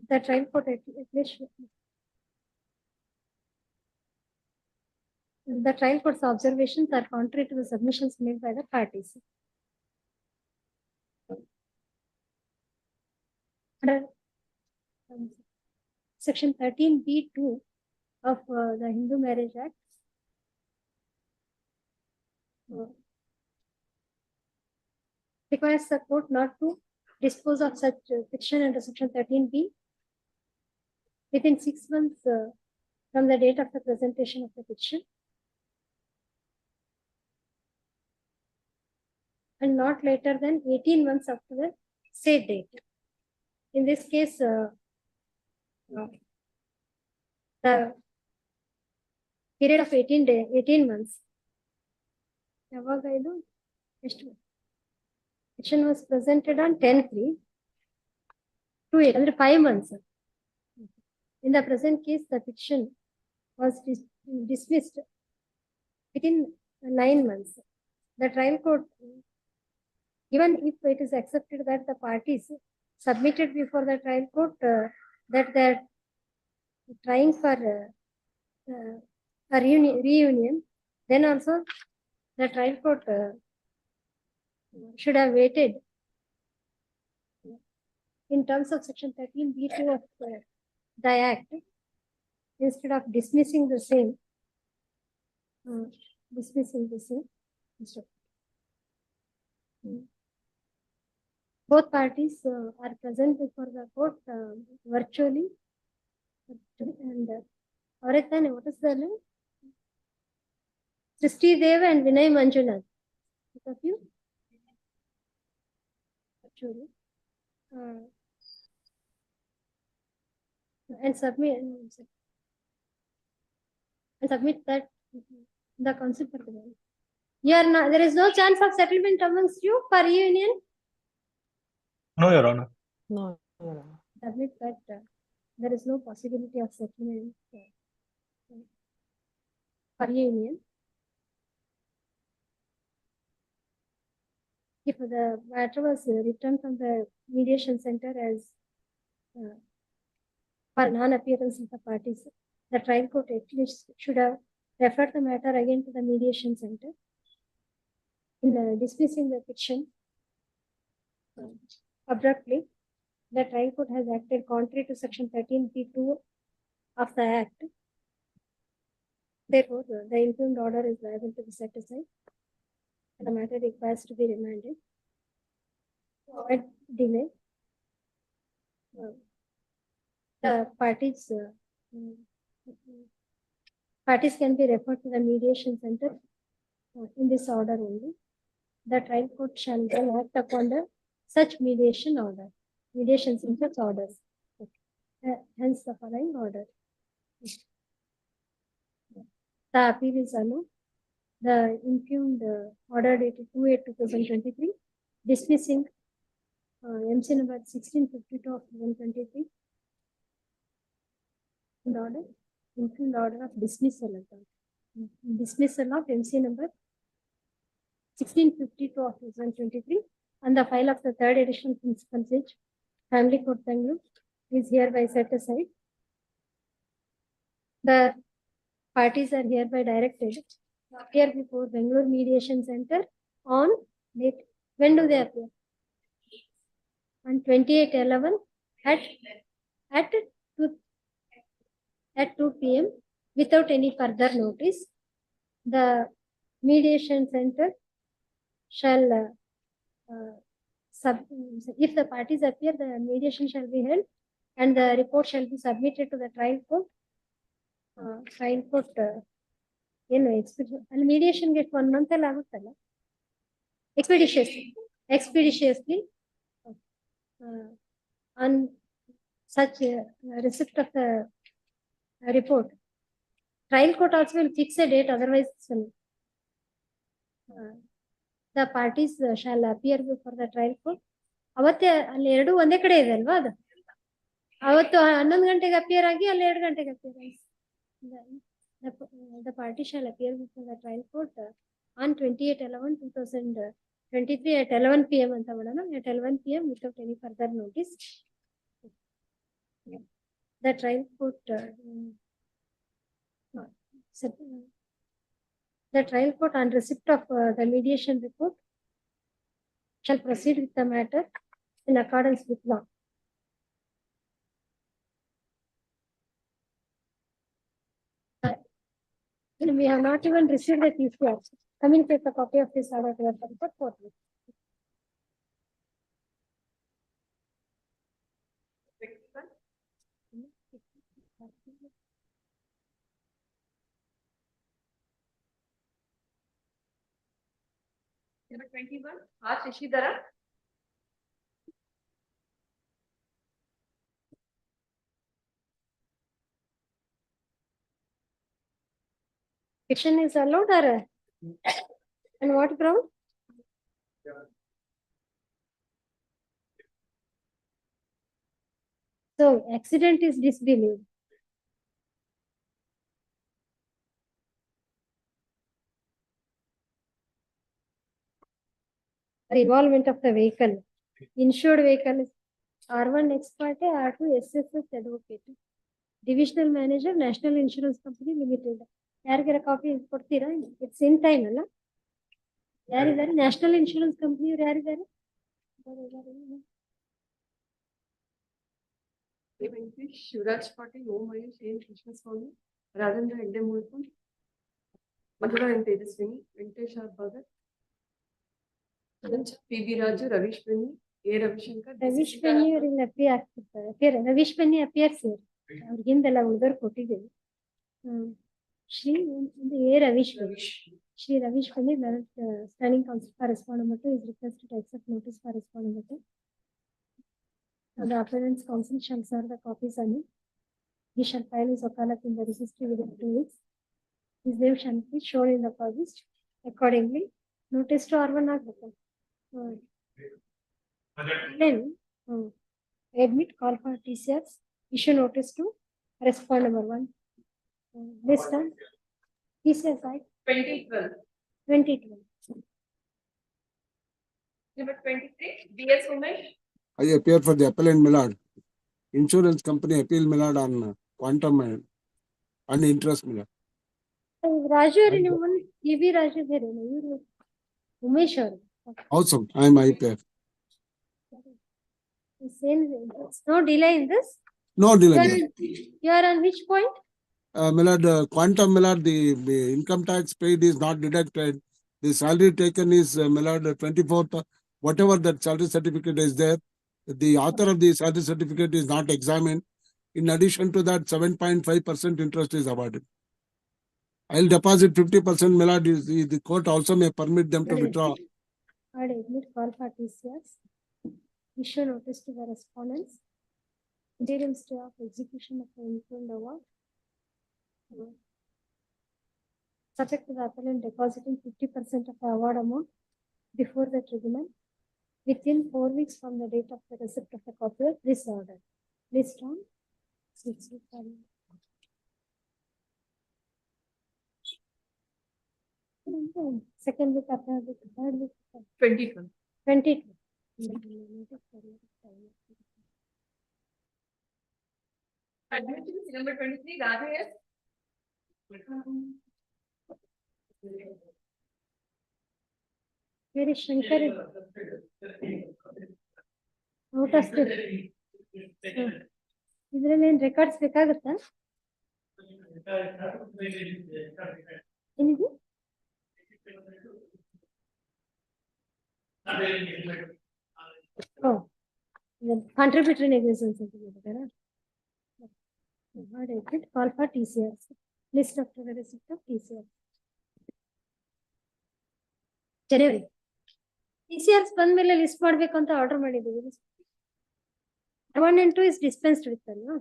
the trial court the trial court's observations are contrary to the submissions made by the parties. Under section 13(b)(2) of the Hindu Marriage Act, requires the court not to dispose of such petition under section 13(b) within 6 months from the date of the presentation of the petition, and not later than 18 months after the said date. In this case, the period of 18 months. Petition was presented on 10/3 to 5 months. In the present case, the petition was dismissed within 9 months. The trial court Even if it is accepted that the parties submitted before the trial court that they're trying for a reunion, then also the trial court should have waited in terms of section 13B2 of the Act, instead of dismissing the same. Both parties are present before the court virtually. And Auretane, what is the name? Srishti Dev and Vinay Manjunath. Both of you? Virtually. And submit that the council for the there is no chance of settlement amongst you for reunion. No, Your Honor. No. Submit that there is no possibility of settlement for reunion. If the matter was returned from the mediation center as for non-appearance of the parties, the trial court at least should have referred the matter again to the mediation center. In dismissing the petition abruptly, the trial court has acted contrary to section 13B2 of the Act. Therefore, the impugned order is liable to be set aside. The matter requires to be remanded. To avoid delay, the parties can be referred to the mediation center in this order only. The trial court shall then act upon the such mediation order, mediation center's orders. Hence the following order. The appeal is allowed. The impugned order dated 2/8/2023, dismissing MC number 1652 of 2023. The order, impugned order of dismissal of MC number 1652 of 2023 and the file of the third edition principal judge, Family Court Bangalore, is hereby set aside. The parties are hereby directed to appear before Bangalore Mediation Center on date. When do they appear? On 28/11 at 2 p.m. without any further notice. The mediation center shall if the parties appear, the mediation shall be held and the report shall be submitted to the trial court. Trial court and mediation get 1 month expeditiously on such receipt of the report. Trial court also will fix a date, otherwise the parties shall appear before the trial court. ಅವತ್ತೇ ಅಲ್ಲಿ ಎರಡು ಒಂದೇ ಕಡೆ ಇದೆ ಅಲ್ವಾ ಅದು ಅವತ್ತು 11 ಗಂಟೆಗೆ ಅಪಿಯರ್ ಆಗಿ ಅಲ್ಲಿ 2 ಗಂಟೆಗೆ ಅಪಿಯರ್ ಆಗಿ the party shall appear before the trial court on 28/11/2023 at 11 p.m. ಅಂತ ಮಾಡೋಣ at 11 p.m. without any further notice. The trial court on receipt of the mediation report shall proceed with the matter in accordance with law. We have not even received the TCR. Communicate a copy of this order to the report forthwith. Number 21, R. Shishidhara. Petition is allowed or on what ground? So accident is disbelieved. involvement of the vehicle. Insured vehicle is R1 ex parte, R2 SSS advocate. Divisional manager, National Insurance Company Limited. ಯಾರಿಗಾರ copy ಕೊಡ್ತೀರಾ? It's in time ಅಲ್ಲ? ಯಾರಿದ್ದಾರೆ? National insurance ಕಂಪನಿಯವ್ರು ಯಾರಿದ್ದಾರೆ? Venkatesh, Shivraj Patil, Om Mahesh, N Krishnaswamy, Rajendra Hegde Mulku, Madhura N Tejaswini, Venkatesh R Bhagat, P B. Raju, Ravish Benni, A Ravishankar. Ravish Benni ಅವ್ರಿಗೆ appear ಆಗ್ತಿರ್ತಾರೆ. Ravish Benni appears ಅವ್ರಿಗಿಂದೆಲ್ಲ ಉಳಿದವ್ರು ಕೊಟ್ಟಿದ್ದೇವೆ. Shri A Ravish Benni. Shri Ravish Pandi, standing counsel for respondent is requested to accept notice for respondent. The appellant's counsel shall serve the copies on it. He shall file his wakalat in the registry within 2 weeks. His name shall be shown in the published. Accordingly, notice to R1 agಬೇಕು. Then, admit call for TCS, issue notice to respond number 1. This time, TCS Act 2012. 2012. Number 23, B.S. Umesh. I appear for the appellant Millard. Insurance company appeal Millard on quantum and interest Millard. Raju ಅವ್ರಿ ನಿಮ್ಮ TB. Raju ಬೇರೆ ಇವರು ಉಮೇಶ್ ಅವರು. Also, I am IPF. No delay in this? No delay. You are on which point? Millard, quantum Millard, the income tax paid is not deducted. The salary taken is Millard 24th, whatever that salary certificate is there. The author of the salary certificate is not examined. In addition to that, 7.5% interest is awarded. I'll deposit 50%. Millard, the court also may permit them to withdraw. I admit call for TCS. Issue notice to the respondents. Interim stay of execution of the informed award. Subject to the appellant depositing 50% of the award amount before the tribunal within 4 weeks from the date of the receipt of the copy of this order. List on 6. Second week after the third week. 2012. 22. Admission number 23, Radha S. Where is Shankar? Out of the. ಇದರಲ್ಲಿ ಏನ್ records ಬೇಕಾಗುತ್ತಾ? ಏನಿದು? Contributory negligence ಅಂತ ಹೇಳಿದಾರಾ? Call for TCS. List of the receipt of TCS. January TCS ಬಂದ್ಮೇಲೆ list ಮಾಡ್ಬೇಕು ಅಂತ order ಮಾಡಿದ್ದೀವಿ. 1 and 2 is dispensed with ಅಲ್ವಾ?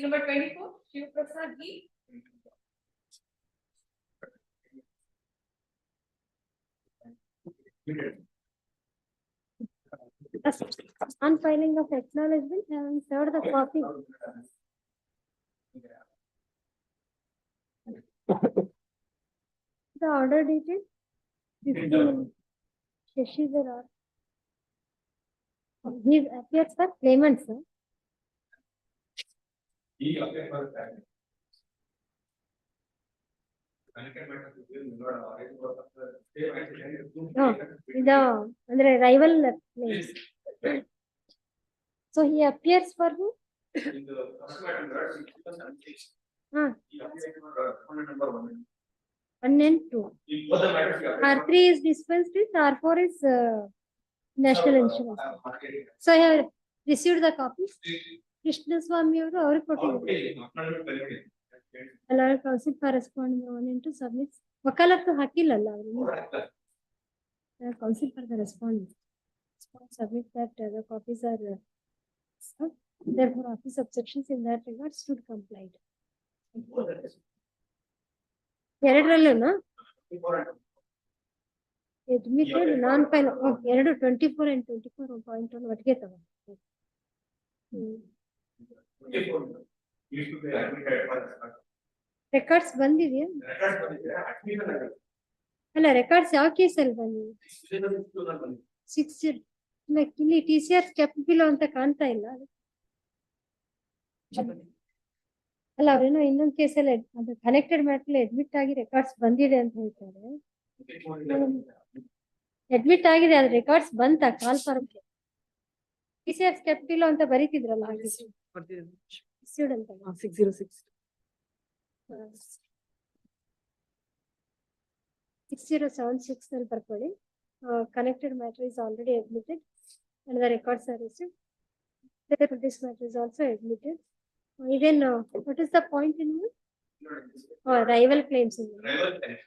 Number 24, Shiv Prasad G. On filing of acknowledgement, having served the copy. The order dated 15. Shashidhar. He appears for claimant, sir. No, the andre rival claims. So he appears for who? One and 2. R3 is dispensed with, R4 is national insurance. So I have received the copies. Krishna Swami ಅವರು ಅವ್ರಿಗೆ ಕೊಟ್ಟಿದ್ದಾರೆ. Allowed counsel for respondent 1 and 2 submits. ವಕಾಲತ್ತು ಹಾಕಿಲ್ಲಲ್ಲ ಅವರು. Counsel for the respondent. Submit that the copies are therefore office subsections in that regard stood complied. ಎರಡರಲ್ಲೂನಾ? Admitted non-final. 24 and 24.1 ಒಟ್ಟಿಗೆ ತಗೊಂಡು. Records ಬಂದಿದೆಯಾ? ಅಲ್ಲ records ಯಾವ ಕೇಸಲ್ಲಿ ಬಂದಿದೆ? 6 ಇಲ್ಲಿ TCR ಸ್ಟೆಪ್ ಬಿಲೋ ಅಂತ ಕಾಣ್ತಾ ಇಲ್ಲ. ಅಲ್ಲ ಅವ್ರೇನೋ ಇನ್ನೊಂದು ಕೇಸಲ್ಲಿ ಅದು ಕನೆಕ್ಟೆಡ್ ಮ್ಯಾಟರ್ ಅಡ್ಮಿಟ್ ಆಗಿ ರೆಕಾರ್ಡ್ಸ್ ಬಂದಿದೆ ಅಂತ ಹೇಳ್ತಾರೆ. ಅಡ್ಮಿಟ್ ಆಗಿದೆ ಅದು ರೆಕಾರ್ಡ್ಸ್ ಬಂತ ಕಾಲ್ ಫಾರ್ಮ್ಗೆ TCR ಸ್ಟೆಪ್ ಬಿಲೋ ಅಂತ ಬರೀತಿದ್ರಲ್ಲ ಹಾಗೆ issued ಅಂತ 606. 6076 ನಲ್ಲಿ ಬರ್ಕೊಳ್ಳಿ. Connected matter is already admitted and the records are received. Therefore, this matter is also admitted. Then what is the point in it? Rival claims in it. Rival claims,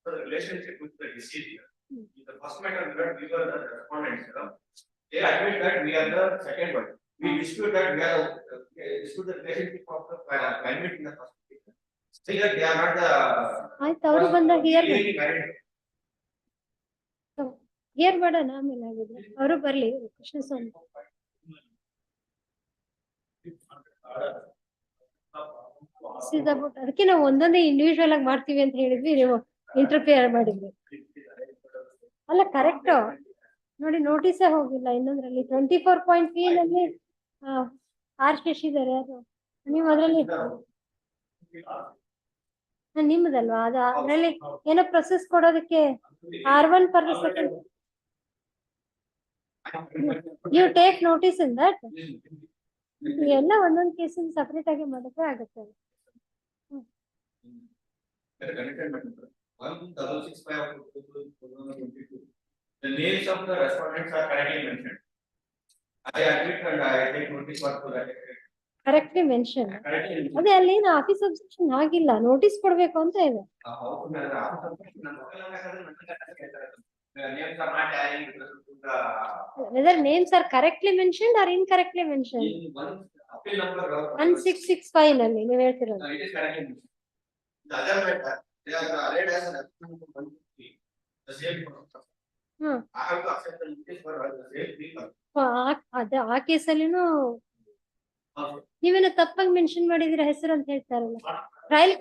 the relationship with the decedent. The first matter we were the respondents. They admit that we are the second one. We dispute that we are dispute the relationship of the climate in the first case. Say that they are not the. ಆಯ್ತು ಅವರು ಬಂದ here married. Here ಮಾಡೋಣ ಆಮೇಲೆ ಆಗಿದ್ರೆ ಅವರು ಬರ್ಲಿ ಕೃಷ್ಣ ಸ್ವಾಮಿ. ಅದಕ್ಕೆ ನಾವು ಒಂದೊಂದೇ ಇಂಡಿವಿಜುವಲ್ ಆಗಿ ಮಾಡ್ತೀವಿ ಅಂತ ಹೇಳಿದ್ವಿ, ನೀವು ಇಂಟರ್ಫಿಯರ್ ಮಾಡಿದ್ವಿ. ಅಲ್ಲ ಕರೆಕ್ಟ್ ನೋಡಿ, ನೋಟಿಸೇ ಹೋಗಿಲ್ಲ ಇನ್ನೊಂದ್ರಲ್ಲಿ 24.3 ನಲ್ಲಿ ಆರ್ ಶಶಿಧರ್ ಯಾರು ನೀವು ಅದ್ರಲ್ಲಿ ನಿಮ್ಮದಲ್ವಾ ಅದು? ಅದ್ರಲ್ಲಿ ಏನೋ ಪ್ರೊಸೆಸ್ ಕೊಡೋದಕ್ಕೆ R1 per second. You take notice in that. ಎಲ್ಲ ಒಂದೊಂದು ಕೇಸಿನ ಸಪರೇಟ್ ಆಗಿ ಮಾಡಿದ್ರೆ ಆಗುತ್ತೆ. 1665 the names of the respondents are correctly mentioned. I admit and I take notice for that. Correctly mention. ಅದೇ ಅಲ್ಲಿ ಆಫೀಸ್ ಅಬ್ಜೆಕ್ಷನ್ ಆಗಿಲ್ಲ, ನೋಟಿಸ್ ಕೊಡ್ಬೇಕು ಅಂತ ಇದೆ. Whether names are correctly mentioned or incorrectly mentioned. 1665 ನಲ್ಲಿ ನೀವು ಹೇಳ್ತಿರೋದು. ಅದ ಆ ಕೇಸಲ್ಲಿನೂ ನೀವೇನೋ ತಪ್ಪಾಗಿ ಮೆನ್ಷನ್ ಮಾಡಿದಿರ ಹೆಸರು ಅಂತ ಹೇಳ್ತಾರಲ್ಲ. Trial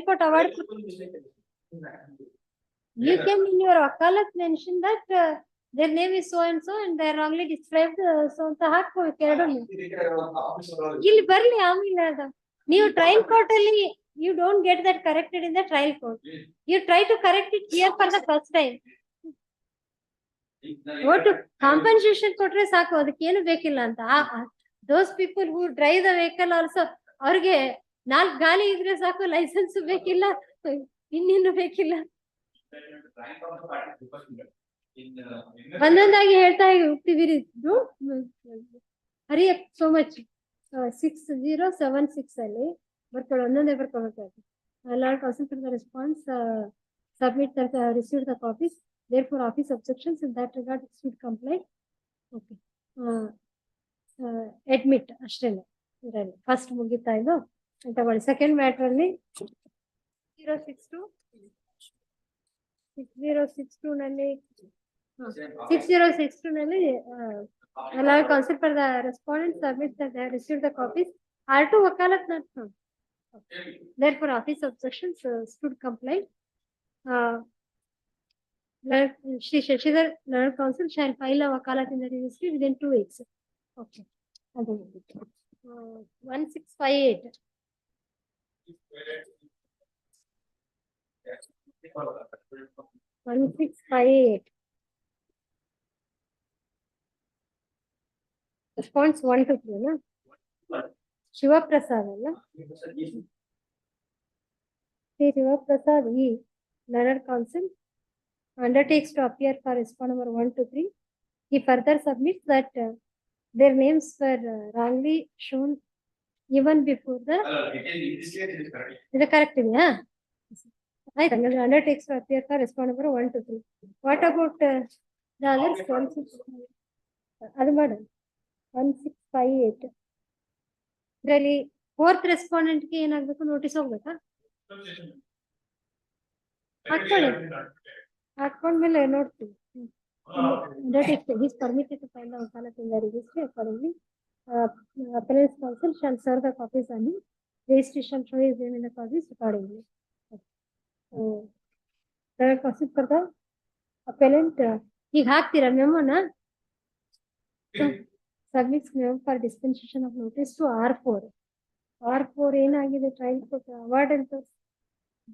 court award. You can in your wakalat mention that their name is so and so and they are wrongly described so ಅಂತ ಹಾಕ್ಬೇಕು ಎರಡನ್ನು. ಇಲ್ಲಿ ಬರ್ಲಿ ಆಮೇಲೆ ಅದ ನೀವು ಟ್ರಯಲ್ ಕೋರ್ಟ್ ಅಲ್ಲಿ you don't get that corrected in the trial court. You try to correct it here for the first time. ಒಟ್ಟು ಕಾಂಪನ್ಸೇಷನ್ ಕೊಟ್ರೆ ಸಾಕು, ಅದಕ್ಕೇನು ಬೇಕಿಲ್ಲ ಅಂತ. those people who drive the vehicle also ಅವ್ರಿಗೆ 4 ಗಾಲಿ ಇದ್ರೆ ಸಾಕು, ಲೈಸೆನ್ಸ್ ಬೇಕಿಲ್ಲ, ಇನ್ನೇನು ಬೇಕಿಲ್ಲ. ಒಂದೊಂದಾಗಿ ಹೇಳ್ತಾ ಹೋಗ್ತೀವಿ. ಹರಿ ಸೋ ಮಚ್ 6076 ಅಲ್ಲಿ ಬರ್ಕೊಳ್ಳಿ, ಒಂದೊಂದೇ ಬರ್ಕೊಳ್ಬೇಕಾಗುತ್ತೆ. Allowed counsel for the response submit that received the copies. Therefore, office objections in that regard should comply. Okay. Admit ಅಷ್ಟೇ ಇದರಲ್ಲಿ ಫಸ್ಟ್ ಮುಗಿತಾ ಇದು ತಗೊಳ್ಳಿ. ಸೆಕೆಂಡ್ ಮ್ಯಾಟರ್ ಅಲ್ಲಿ 6062 ನಲ್ಲಿ 6062 ನಲ್ಲಿ allowed counsel for the respondent submit that they have received the copies. R2 wakalat not found. Therefore, office objections should comply. Shri Shashidhar learned counsel shall file a wakalat in the registry within 2 weeks. Okay. 1658. Response 1 to 3 na Shiva Prasad alla Shiva Prasad he learned counsel undertakes to appear for respond number 1 to 3. He further submits that their names were wrongly shown even before the is correct idea. Right, undertakes to appear for respond number 1 to 3. What about the others? 1658 ಇದರಲ್ಲಿ fourth respondent ಗೆ ಏನಾಗಬೇಕು, notice ಹೋಗ್ಬೇಕಾ? ಹಾಕೊಂಡ್ಮೇಲೆ ನೋಡ್ತೀವಿ. That is permitted to file the wakalat in the registry accordingly. Appellate counsel shall serve the copies on him. Registry shall show his name in the copies accordingly. for the appellant, ಈಗ ಹಾಕ್ತೀರಾ ಮೆಮೊನ? Submits memo for dispensation of notice to R4. R4 ಏನಾಗಿದೆ trial court award ಅಂತ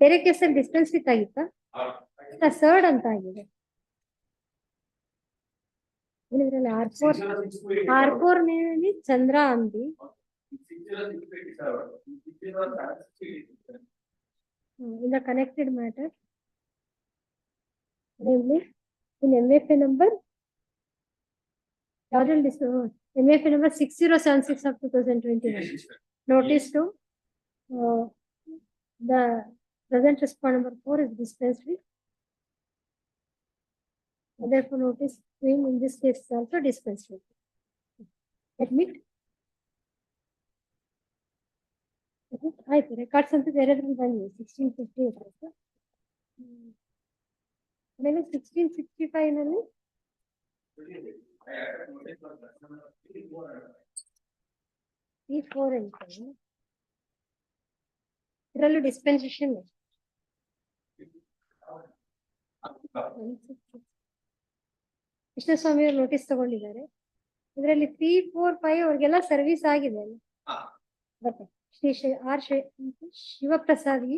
ಬೇರೆ ಕೇಸಲ್ಲಿ ಡಿಸ್ಪೆನ್ಸಿಟ್ ಆಗಿತ್ತಾ? Served ಅಂತ ಆಗಿದೆ. ಇದರಲ್ಲಿ R4 ನಲ್ಲಿ ಚಂದ್ರ ಅಂದಿ. In the connected matter, namely in MFA number, MFA number 6076 of 2021. Notice to the present respondent number 4 is dispensed with. Therefore, notice in this case is also dispensed with. Admit. ಆಯ್ತು records ಅಂತ ಬೇರೆದ್ರಲ್ಲಿ ಬಂದಿದೆ 1658 ಆಮೇಲೆ 1665 ನಲ್ಲಿ P4 ಅಂತ ಇದರಲ್ಲೂ dispensation Krishnaswamy ಅವರು notice ತಗೊಂಡಿದ್ದಾರೆ. ಇದರಲ್ಲಿ 3, 4, 5 ಅವ್ರಿಗೆಲ್ಲ ಸರ್ವಿಸ್ ಆಗಿದೆ ಅಲ್ಲ. But Shri R. Shiva Prasadi,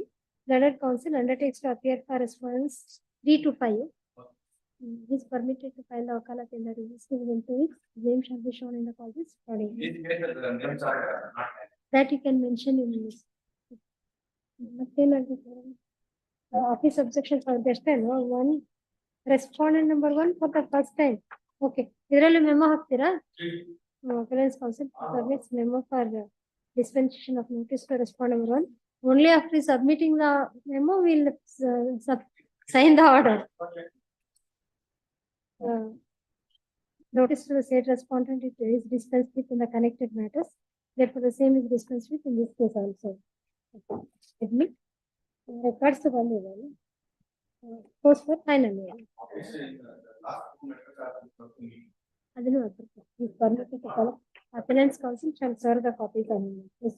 Learned Counsel, undertakes to appear for response 3 to 5. He is permitted to file the wakalat in the registry within 2 weeks. Name shall be shown in the colleges accordingly. That you can mention in this. Office objection for this time. One respondent number 1 for the first time. Okay. Idralli memo haktira? Appellant's counsel submits memo for dispensation of notice to respondent number 1. Only after submitting the memo will sign the order. Notice to the state respondent it is dispensed with in the connected matters. Therefore, the same is dispensed with in this case also. Admit. Records to one level. Post for final level. ಅದನ್ನು is permitted to collect. Appellant's counsel shall serve the copies on this.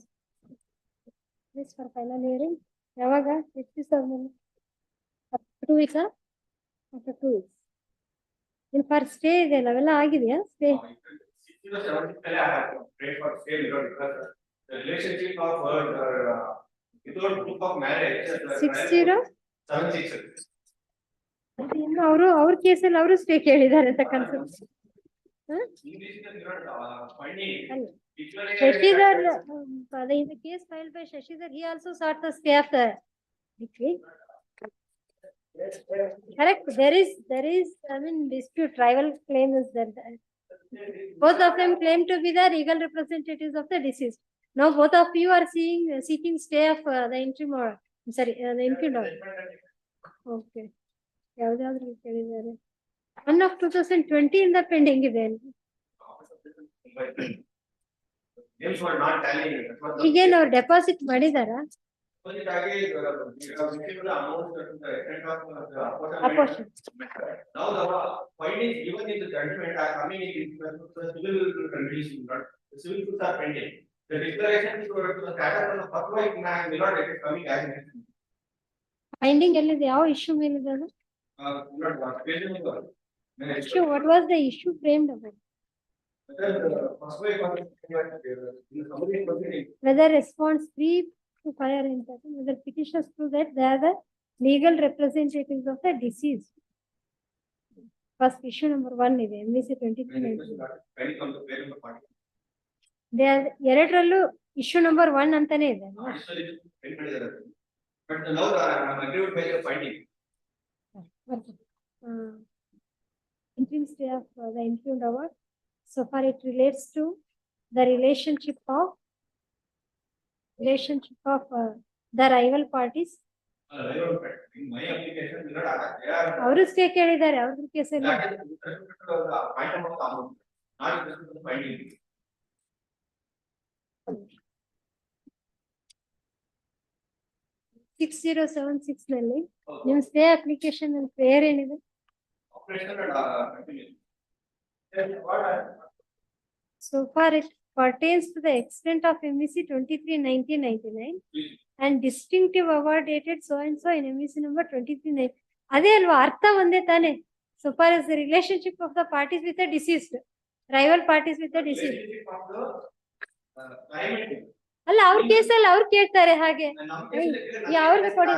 This for final hearing. ಯಾವಾಗ ಎಷ್ಟು serve 2 weeks after 2 weeks. In for stay ಇದೆ ಅವೆಲ್ಲ ಆಗಿದೆಯಾ stay? Relationship of without proof of marriage. 6076. ಇನ್ನು ಅವ್ರ ಕೇಸಲ್ಲಿ ಅವರು ಸ್ಟೇ ಕೇಳಿದ್ದಾರೆ ಅಂತ consult. Shashidhar, in the case filed by Shashidhar, he also sought the stay of the decree. Correct. There is, dispute. Rival claim is that both of them claim to be the legal representatives of the deceased. Now both of you are seeking stay of the interim order. Sorry, the interim order. Okay. ಯಾವ್ದಾದ್ರು ಕೇಳಿದ್ದಾರೆ. 1 of 2020 ಇಂದ pending ಇದೆ. ಈಗೇನು ಅವ್ರು deposit ಮಾಡಿದಾರಾ? Now the point is given in the judgment are coming in civil condition, not civil suits are pending. The declaration is to the status of the first wife will not get it coming as an finding ಎಲ್ಲಿದೆ? ಯಾವ issue ಮೇಲಿದೆ ಅದು? Issue, what was the issue framed about? Whether response 3 to fire impact, whether petitioners prove that they are the legal representatives of the deceased. First issue number 1 ಇದೆ MVC 2319. They are ಎರಡರಲ್ಲೂ issue number 1 ಅಂತಾನೆ ಇದೆ. But now agreed by the finding. Interim stay of the impugned award, so far it relates to the relationship of the rival parties. In my application, they are ಅವರು stay ಕೇಳಿದ್ದಾರೆ ಅವ್ರ ಕೇಸಲ್ಲಿ. finding. 6076 ನಲ್ಲಿ ನಿಮ್ಮ stay application ಅಲ್ಲಿ prayer ಏನಿದೆ? So far it pertains to the extent of MVC 23/1999 and distinctive award dated so and so in MVC number 23/9. ಅದೇ ಅಲ್ವಾ ಅರ್ಥ ಒಂದೇ ತಾನೆ. So far as the relationship of the parties with the deceased, rival parties with the deceased. ಅಲ್ಲ ಅವ್ರ ಕೇಸಲ್ಲಿ ಅವ್ರು ಕೇಳ್ತಾರೆ ಹಾಗೆ. ಯಾವ್ದು ಕೊಡಿ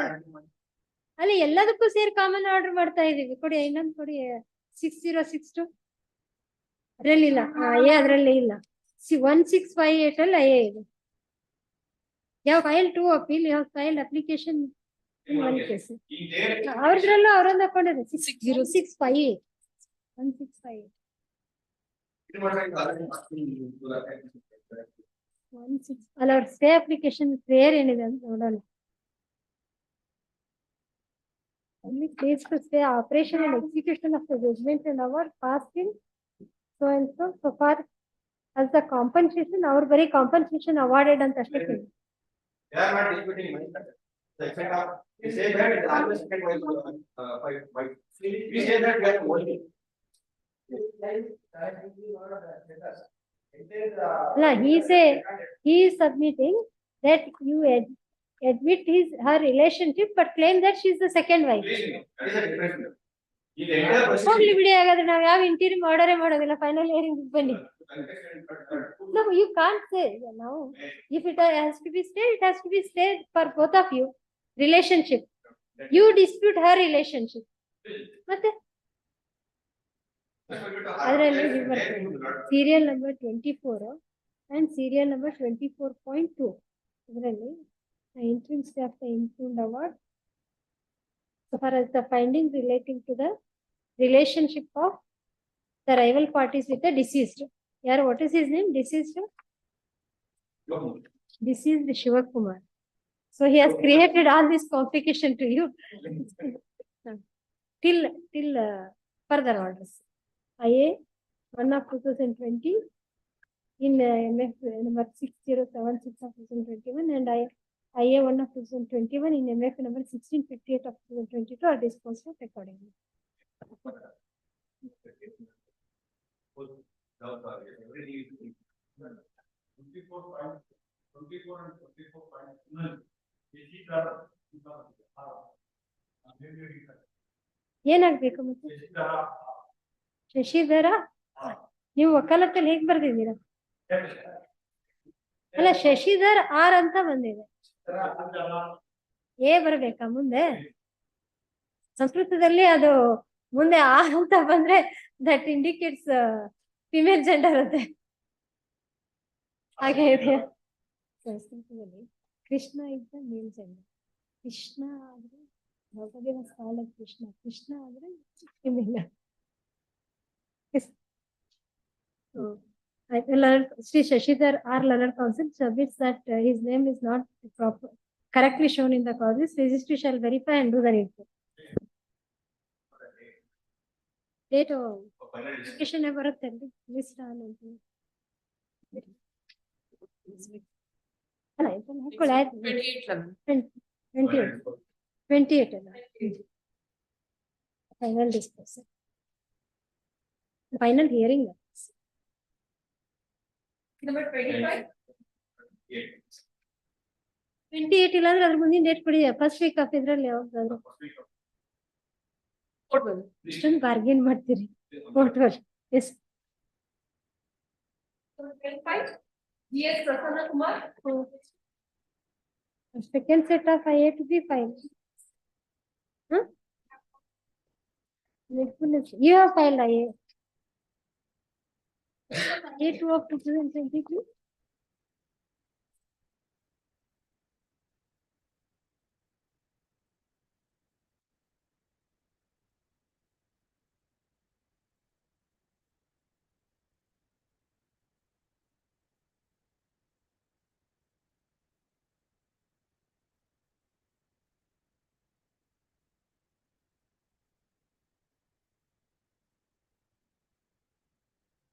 ಅಲ್ಲ ಎಲ್ಲದಕ್ಕೂ ಸೇರಿ ಕಾಮನ್ ಆರ್ಡರ್ ಮಾಡ್ತಾ ಇದೀವಿ. ಕೊಡಿ ಇನ್ನೊಂದು ಕೊಡಿ 6062 ಅದ್ರಲ್ಲಿ ಇಲ್ಲ. ಎ ಅದ್ರಲ್ಲಿ ಇಲ್ಲ. 1658 ಅಲ್ಲಿ ಐ ಇದೆ. ಯಾವ ಫೈಲ್ 2 appeal, ಯಾವ ಫೈಲ್ ಅಪ್ಲಿಕೇಶನ್ one case. ಅವ್ರದ್ರಲ್ಲೂ ಅವ್ರನ್ನ ಹಾಕೊಂಡಿದೆ 6065 1658 16 ಅಲ್ಲ ಅವ್ರ ಸ್ಟೇ ಅಪ್ಲಿಕೇಶನ್ ಬೇರೆ ಏನಿದೆ ಅಂತ ನೋಡೋಣ. Only place to stay operation and execution of the judgment and award passed in so and so far as the compensation, our very compensation awarded ಅಂತ ಅಷ್ಟೇ. They are not disputing money. The effect of, we say that it is always second wife, wife. We say that we are only. ಅಲ್ಲ he is submitting that you admit her relationship but claim that she is the second wife. That is a difference. In the entire ಹೋಗ್ಲಿ ಬಿಡಿ, ಹಾಗಾದ್ರೆ ನಾವ್ ಯಾವ interior ಆರ್ಡರೇ ಮಾಡೋದಿಲ್ಲ, final hearing ಬನ್ನಿ. No, you can't say now. If it has to be stayed, it has to be stayed for both of you. Relationship. You dispute her relationship. ಮತ್ತೆ ಅದರಲ್ಲಿ serial number 24 and serial number 24.2. ಇದರಲ್ಲಿ interim staff the interim award so far as the findings relating to the relationship of the rival parties with the deceased. Yeah, what is his name? Deceased Shivakumar. So he has created all this complication to you. till further orders. IA 1 of 2020 in MF number 6076 of 2021 and IA 1 of 2021 in MF number 1658 of 2022 are disposed of accordingly. ಏನಾಗ್ಬೇಕು ಮತ್ತೆ ಶಶಿಧರ, ನೀವು ವಕಾಲತ್ತಲ್ಲಿ ಹೇಗ್ ಬರ್ದಿದ್ದೀರಾ? ಅಲ್ಲ Shashidhar R ಅಂತ ಬಂದಿದೆ, A ಬರ್ಬೇಕಾ ಮುಂದೆ? ಸಂಸ್ಕೃತದಲ್ಲಿ ಅದು ಮುಂದೆ ಆರ್ ಅಂತ ಬಂದ್ರೆ ದಟ್ ಇಂಡಿಕೇಟ್ಸ್ ಫಿಮೇಲ್ ಜೆಂಡರ್ ಅಂತೆ. ಹಾಗೆ ಇದೆ ಸಂಸ್ಕೃತದಲ್ಲಿ. ಕೃಷ್ಣ ಇದ್ದ ಮೇಲ್ ಜೆಂಡರ್. ಕೃಷ್ಣ ಆದ್ರೆ ಭಗವದಿನ ಸ್ಥಾನ ಕೃಷ್ಣ, ಕೃಷ್ಣ ಆದ್ರೆ female. Sri Shashidhar R. Learned Counsel submits that his name is not correctly shown in the causes. Registry shall verify and do the needful. Date of application ಬರುತ್ತೆ list on ಅಂತ. ಅಲ್ಲ ಇದನ್ನ ಹಾಕೊಳ್ಳಿ ಆಯ್ತು. 28 ಅಲ್ಲ final disposal, final hearing. Number 25. 28 ಇಲ್ಲ ಅಂದ್ರೆ ಅದ್ರ ಮುಂದಿನ ಡೇಟ್ ಕೊಡಿ. ಫಸ್ಟ್ ವೀಕ್ ಆಫ್ ಇದ್ರಲ್ಲಿ ಯಾವ್ದಾದ್ರು ಇಷ್ಟೊಂದು ಬಾರ್ಗೇನ್ ಮಾಡ್ತೀರಿ. S 25. Yes, Prasanna Kumar. second set of IA to be filed. You have filed IA. IA 2 of 2022.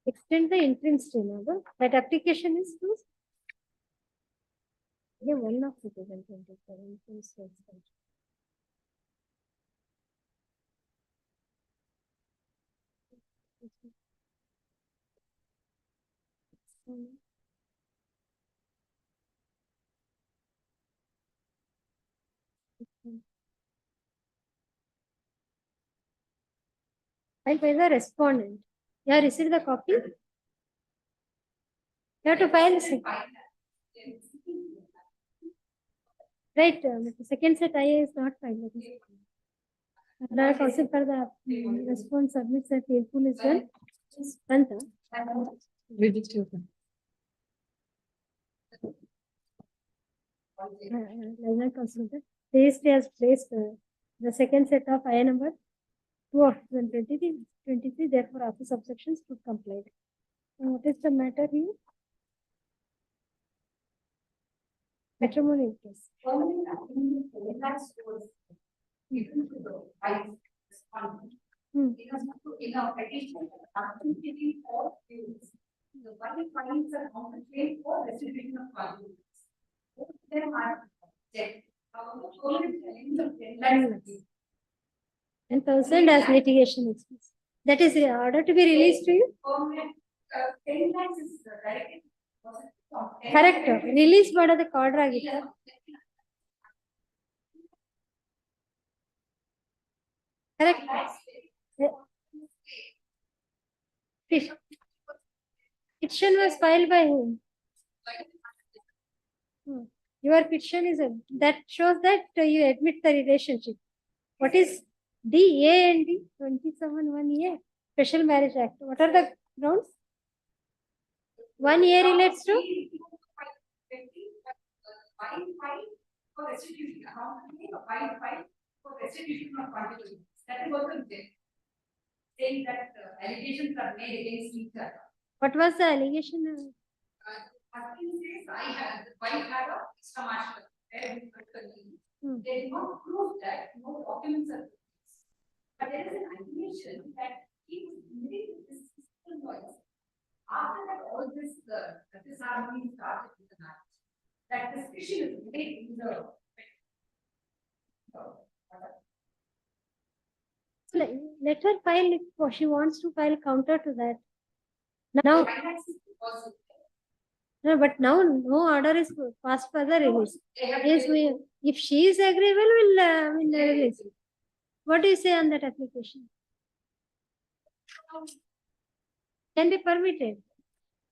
Extend the interim stay now. That application is to 1 of 2024. Interim stay extension. filed by the respondent. You have received the copy? You have to file the right, the second set IA is not filed. Karnataka Council for the response submits that the full is done. Anta. Register. Karnataka Council, the registry has placed the second set of IA number 2 of 2023, therefore after subsections to complied. What is the matter here? Matrimonial case. Hmm. And 10,000 as litigation expense. That is the order to be released to you? Correct. Release ಮಾಡೋದಕ್ಕೆ order ಆಗಿತ್ತು. Correct. Petition was filed by whom? Your petition is that shows that you admit the relationship. What is D, A and D? 27(1)(a), Special Marriage Act. What are the grounds? 1A relates to? That is also there. Saying that allegations are made against each other. What was the allegation? Husband says, I have, the wife had a extra master. There is no proof that no documents are. But there is an allegation that he was living with this sister voice. After that, all this, this harmony started with the marriage. That suspicion is made in the. Let her file if she wants to file counter to that. Now, no, but now no order is passed for the release. Yes, if she is agreeable, we'll release it. What do you say on that application? Can be permitted.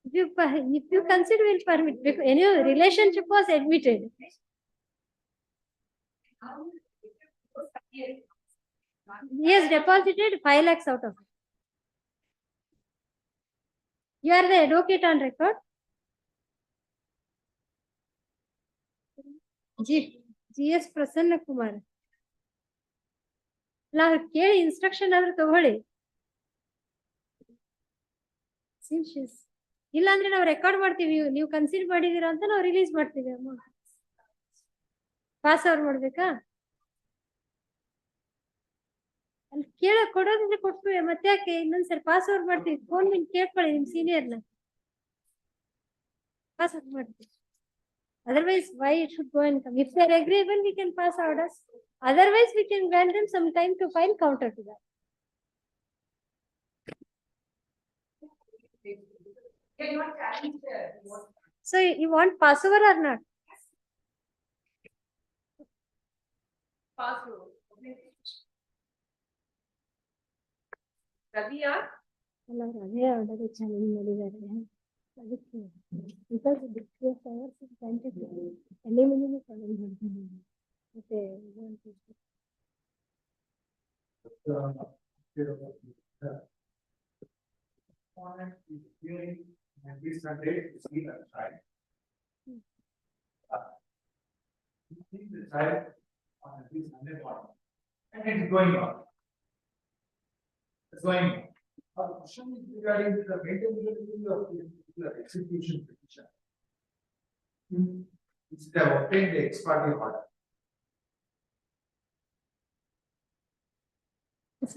If you consider, we'll permit. Because anyway, relationship was admitted. He has deposited 5 lakhs out of it. You are the advocate on record. GS Prasanna Kumar. Now, ಕೇಳಿ instruction ಆದ್ರೂ ತಗೊಳ್ಳಿ. ಇಲ್ಲ ಅಂದ್ರೆ ನಾವು record ಮಾಡ್ತೀವಿ, ನೀವು consider ಮಾಡಿದೀರಾ ಅಂತ ನಾವು ರಿಲೀಸ್ ಮಾಡ್ತೀವಿ ಅಮೌಂಟ್. ಪಾಸ್ ಅವ್ರು ಮಾಡ್ಬೇಕಾ? ಅಲ್ಲಿ ಕೊಡೋದಿದ್ರೆ ಕೊಟ್ಟು ಮತ್ತೆ ಯಾಕೆ ಇನ್ನೊಂದ್ಸರಿ ಪಾಸ್ ಔಟ್ ಮಾಡ್ತೀವಿ. ಫೋನ್ ಮೇಲೆ ಕೇಳ್ಕೊಳ್ಳಿ ನಿಮ್ ಸೀನಿಯರ್ನ, ಪಾಸ್ ಔಟ್ ಮಾಡ್ತೀವಿ. Otherwise, why it should go and come? If they are agreeable, we can pass orders. Otherwise, we can grant them some time to file counter to that. So, you want passover or not? Passover. Ravi, ಅಲ್ಲ Ravi order challenge ಮಾಡಿದ್ದಾರೆ ಅದಕ್ಕೆ because displays hours quantity ಎಲ್ಲಿ ಮುಂದೆ challenge ಮಾಡ್ತೀನಿ ಮತ್ತೆ and it's going on. It's going on. The question is regarding the maintainability of the execution petition. It's the obtained the ex parte order. this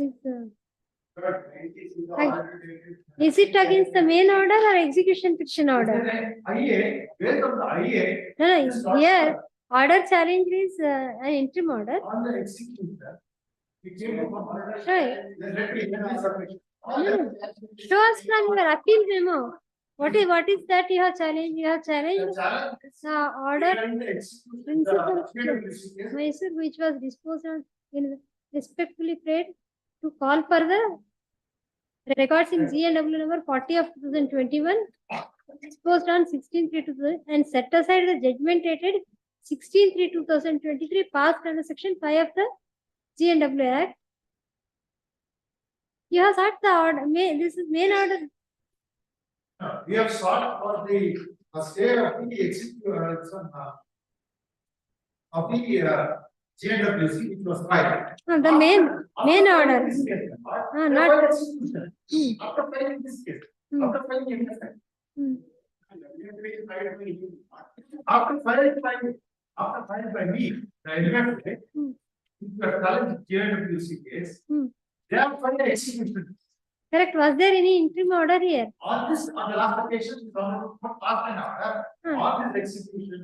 is it against the main order or execution petition order? IA, based on the IA. No, here order challenge is an interim order. On the execution, it came from order. Right. Then let me submission. No. Show us from your appeal memo. What is that you have challenged? You have challenged order principle Mysore, which was disposed on in respectfully prayed to call for the Records in G&W number 40 of 2021, exposed on 16/3/2000 and set aside the judgment dated 16/3/2023 passed under section 5 of the G&W Act. You have sought the order, this is main order. We have sought for the stay of the execution of the GWC, which was filed. The main order. Not. After filing this case, after filing MSI. After filing by me, the element, if you are telling the GWC case, they have filed execution. Correct. Was there any interim order here? On this, on the last occasion, the government not passed an order on this execution.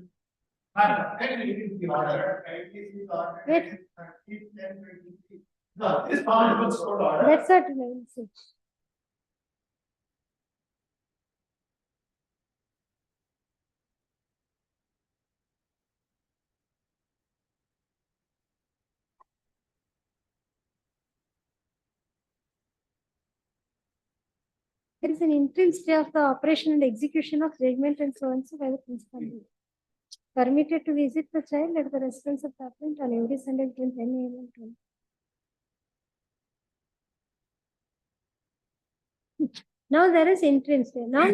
Can you read the order? Wait. No, this government was called order. That's what I will say. There is an interim stay of the operation and execution of judgment and so on so by the principal. Permitted to visit the child at the residence of the appellant on every Sunday between 10 a.m. and 12. Now there is interim stay. Now,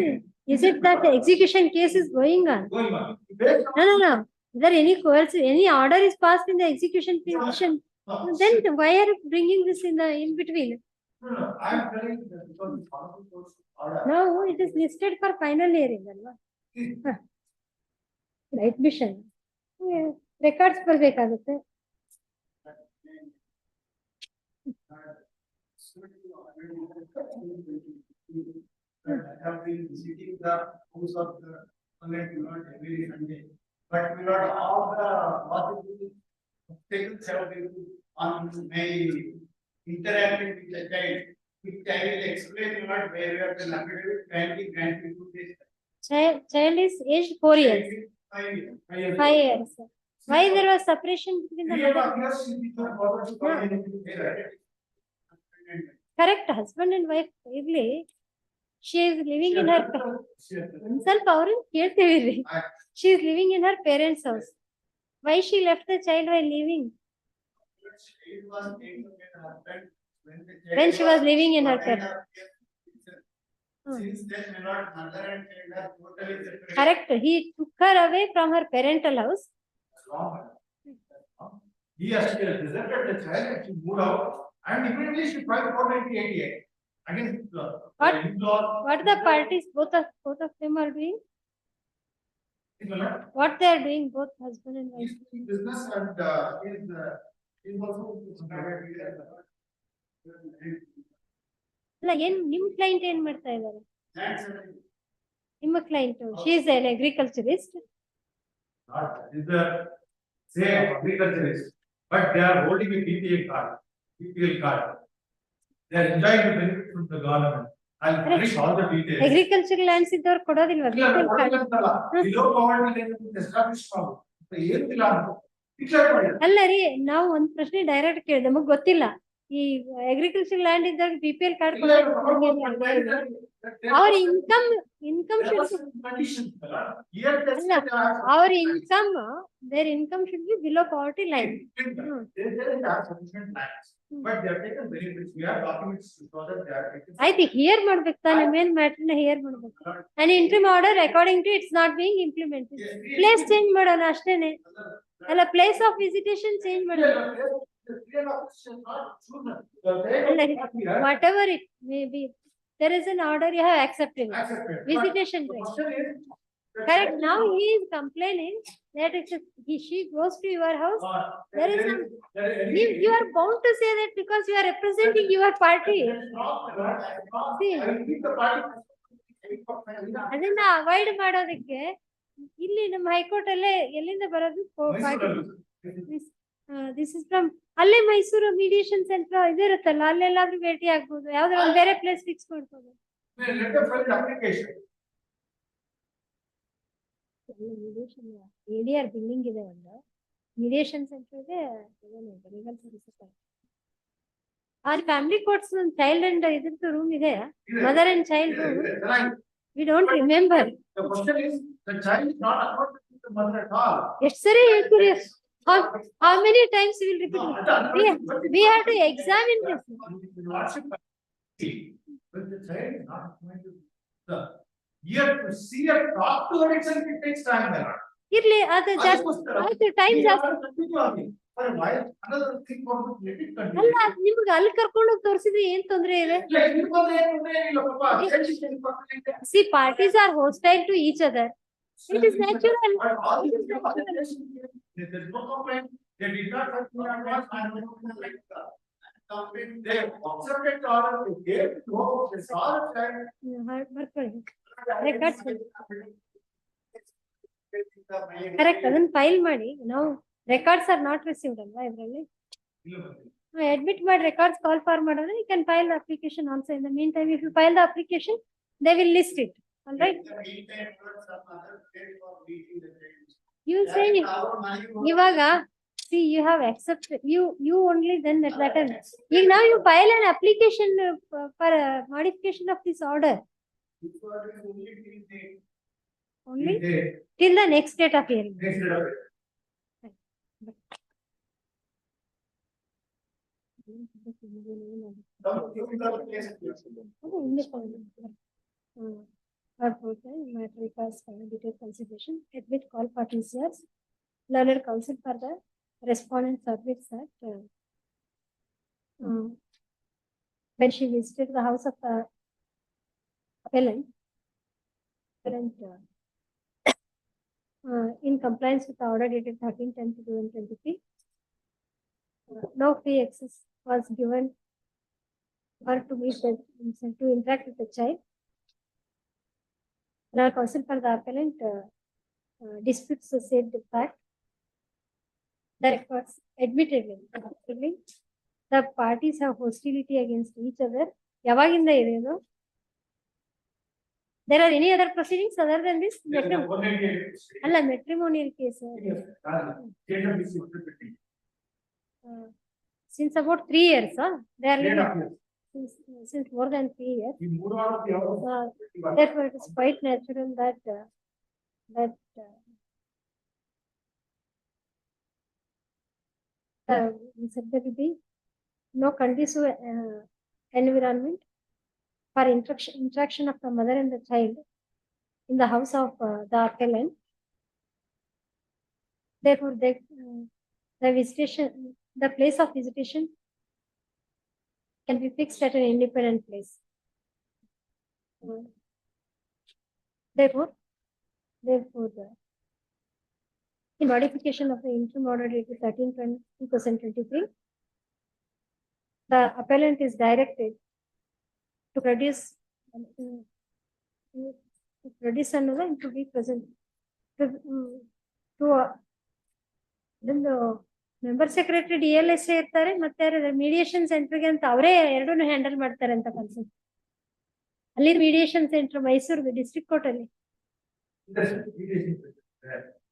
is it that the execution case is going on? Going on. No. Is there any coercive, any order is passed in the execution petition? Then why are you bringing this in between? No, I am telling that because the honorable court's order. No, it is listed for final hearing. Admission. Records ಬರ್ಬೇಕಾಗುತ್ತೆ. I have been visiting the house of the Appellate every Sunday, but we not all the possible obstacles have been on my interacting with the child, which I will explain not where we have been affidavit kindly grant me to this. Child is aged 4 years. 5 years. 5 years. Why there was separation between the mother? Correct. Husband and wife clearly. She is living in her self She is living in her parents' house. Why she left the child while leaving? When she was living in her parents. Since then, my lord, mother and child are totally separate. Correct. He took her away from her parental house. He has deserted the child and she moved out and immediately she filed 498 against What the parties, both of them are doing? What they are doing, both husband and wife? He's doing business and he's also ಅಲ್ಲ ಏನ್ ನಿಮ್ client ಏನ್ ಮಾಡ್ತಾ ಇದ್ದಾರೆ? ನಿಮ್ಮ client she is an agriculturist. Is the same agriculturist, but they are holding a BPL card. They are enjoying the benefit from the government. I'll finish all the details. Agricultural lands ಇದ್ದವ್ರು ಕೊಡೋದಿಲ್ವಾ BPL card? Below poverty line established from ಅಲ್ಲ ರೀ, ನಾವು ಒಂದ್ ಪ್ರಶ್ನೆ direct ಕೇಳಿದೆ, ನಮಗ್ ಗೊತ್ತಿಲ್ಲ. ಈ ಅಗ್ರಿಕಲ್ಚರ್ ಲ್ಯಾಂಡ್ ಇದ್ದಾಗ BPL ಕಾರ್ಡ್ ಅವ್ರ income our income, their income should be below poverty line. But they have taken benefits. We have documents to show that they are taken. ಆಯ್ತು, ಹಿಯರ್ ಮಾಡ್ಬೇಕು ತಾನೆ, ಮೇನ್ ಮ್ಯಾಟರ್ ನ hear ಮಾಡ್ಬೇಕು. And interim order according to it's not being implemented. Place change ಮಾಡೋಣ ಅಷ್ಟೇನೆ, ಅಲ್ಲ place of visitation change ಮಾಡೋಣ. Whatever it may be, there is an order, you have accepted it. Visitation right. Correct. Now he is complaining that she goes to your house. There is some, you are bound to say that because you are representing your party. See, ಅದನ್ನ avoid ಮಾಡೋದಕ್ಕೆ ಇಲ್ಲಿ ನಮ್ಮ high court ಅಲ್ಲೇ ಎಲ್ಲಿಂದ ಬರೋದು this is from ಅಲ್ಲೇ Mysuru mediation centre ಇದಿರುತ್ತಲ್ಲ, ಅಲ್ಲೆಲ್ಲಾದ್ರೂ ಭೇಟಿ ಆಗ್ಬೋದು, ಯಾವ್ದಾರ ಒಂದು ಬೇರೆ ಪ್ಲೇಸ್ ಫಿಕ್ಸ್ ಮಾಡ್ಕೋಬಹುದು. ADR ಬಿಲ್ಡಿಂಗ್ ಇದೆ, ಒಂದು ಮೀಡಿಯೇಷನ್ ಸೆಂಟರ್ ಇದೆ, legal services Our family courts child and idradu room idea, mother and child room. Right. We don't remember. The question is, the child is not according to the mother at all. Yes, sir. How many times we will repeat? We have to examine this. See, when the child is not going to the here to see her talk to her itself, it takes time. ಇರ್ಲಿ ಅದು ಜಾಸ್ತಿ ಆಯ್ತು time ಜಾಸ್ತಿ For a while, another thing for let it continue. ಅಲ್ಲ ನಿಮ್ಗೆ ಅಲ್ಲಿ ಕರ್ಕೊಂಡು ಹೋಗಿ ತೋರಿಸಿದ್ರೆ ಏನ್ ತೊಂದ್ರೆ ಇದೆ? See, parties are hostile to each other. It is natural. There is no complaint. They did not touch me on what I am like complaint. They observed it order. They gave it to they saw the child. Records. Correct. ಅದನ್ನ file ಮಾಡಿ. Now records are not received ಅಲ್ವಾ ಇದರಲ್ಲಿ? Admit ಮಾಡಿ records call for ಮಾಡಿದ್ರೆ you can file the application also. In the meantime, if you file the application, they will list it. All right. You say ಇವಾಗ see you have accepted you only then at that time. Now you file an application for modification of this order. Only till the next date of hearing. Detailed consideration. Admit call parties yes. Learned counsel for the respondent submits that when she visited the house of the appellant, in compliance with the order dated 13/10/2023, no free access was given her to meet the to interact with the child. Now, counsel for the appellant disputes the said fact. The records admittedly, the parties have hostility against each other. Yavaginda ide idu? There are any other proceedings other than this? Alla matrimonial case. Since about 3 years, they are living. Since more than 3 years. Therefore, it is quite natural that there will be no conducive environment for interaction of the mother and the child in the house of the appellant. Therefore, the visitation, the place of visitation can be fixed at an independent place. Therefore, in modification of the interim order dated 13/2023, the appellant is directed to produce another and to be present to then the member secretary DLS ಇರ್ತಾರೆ ಮತ್ತೆ mediation center ಗೆ ಅಂತ ಅವರೇ ಎರಡನ್ನು handle ಮಾಡ್ತಾರೆ ಅಂತ concept. ಅಲ್ಲಿ mediation center Mysuru district court ಅಲ್ಲಿ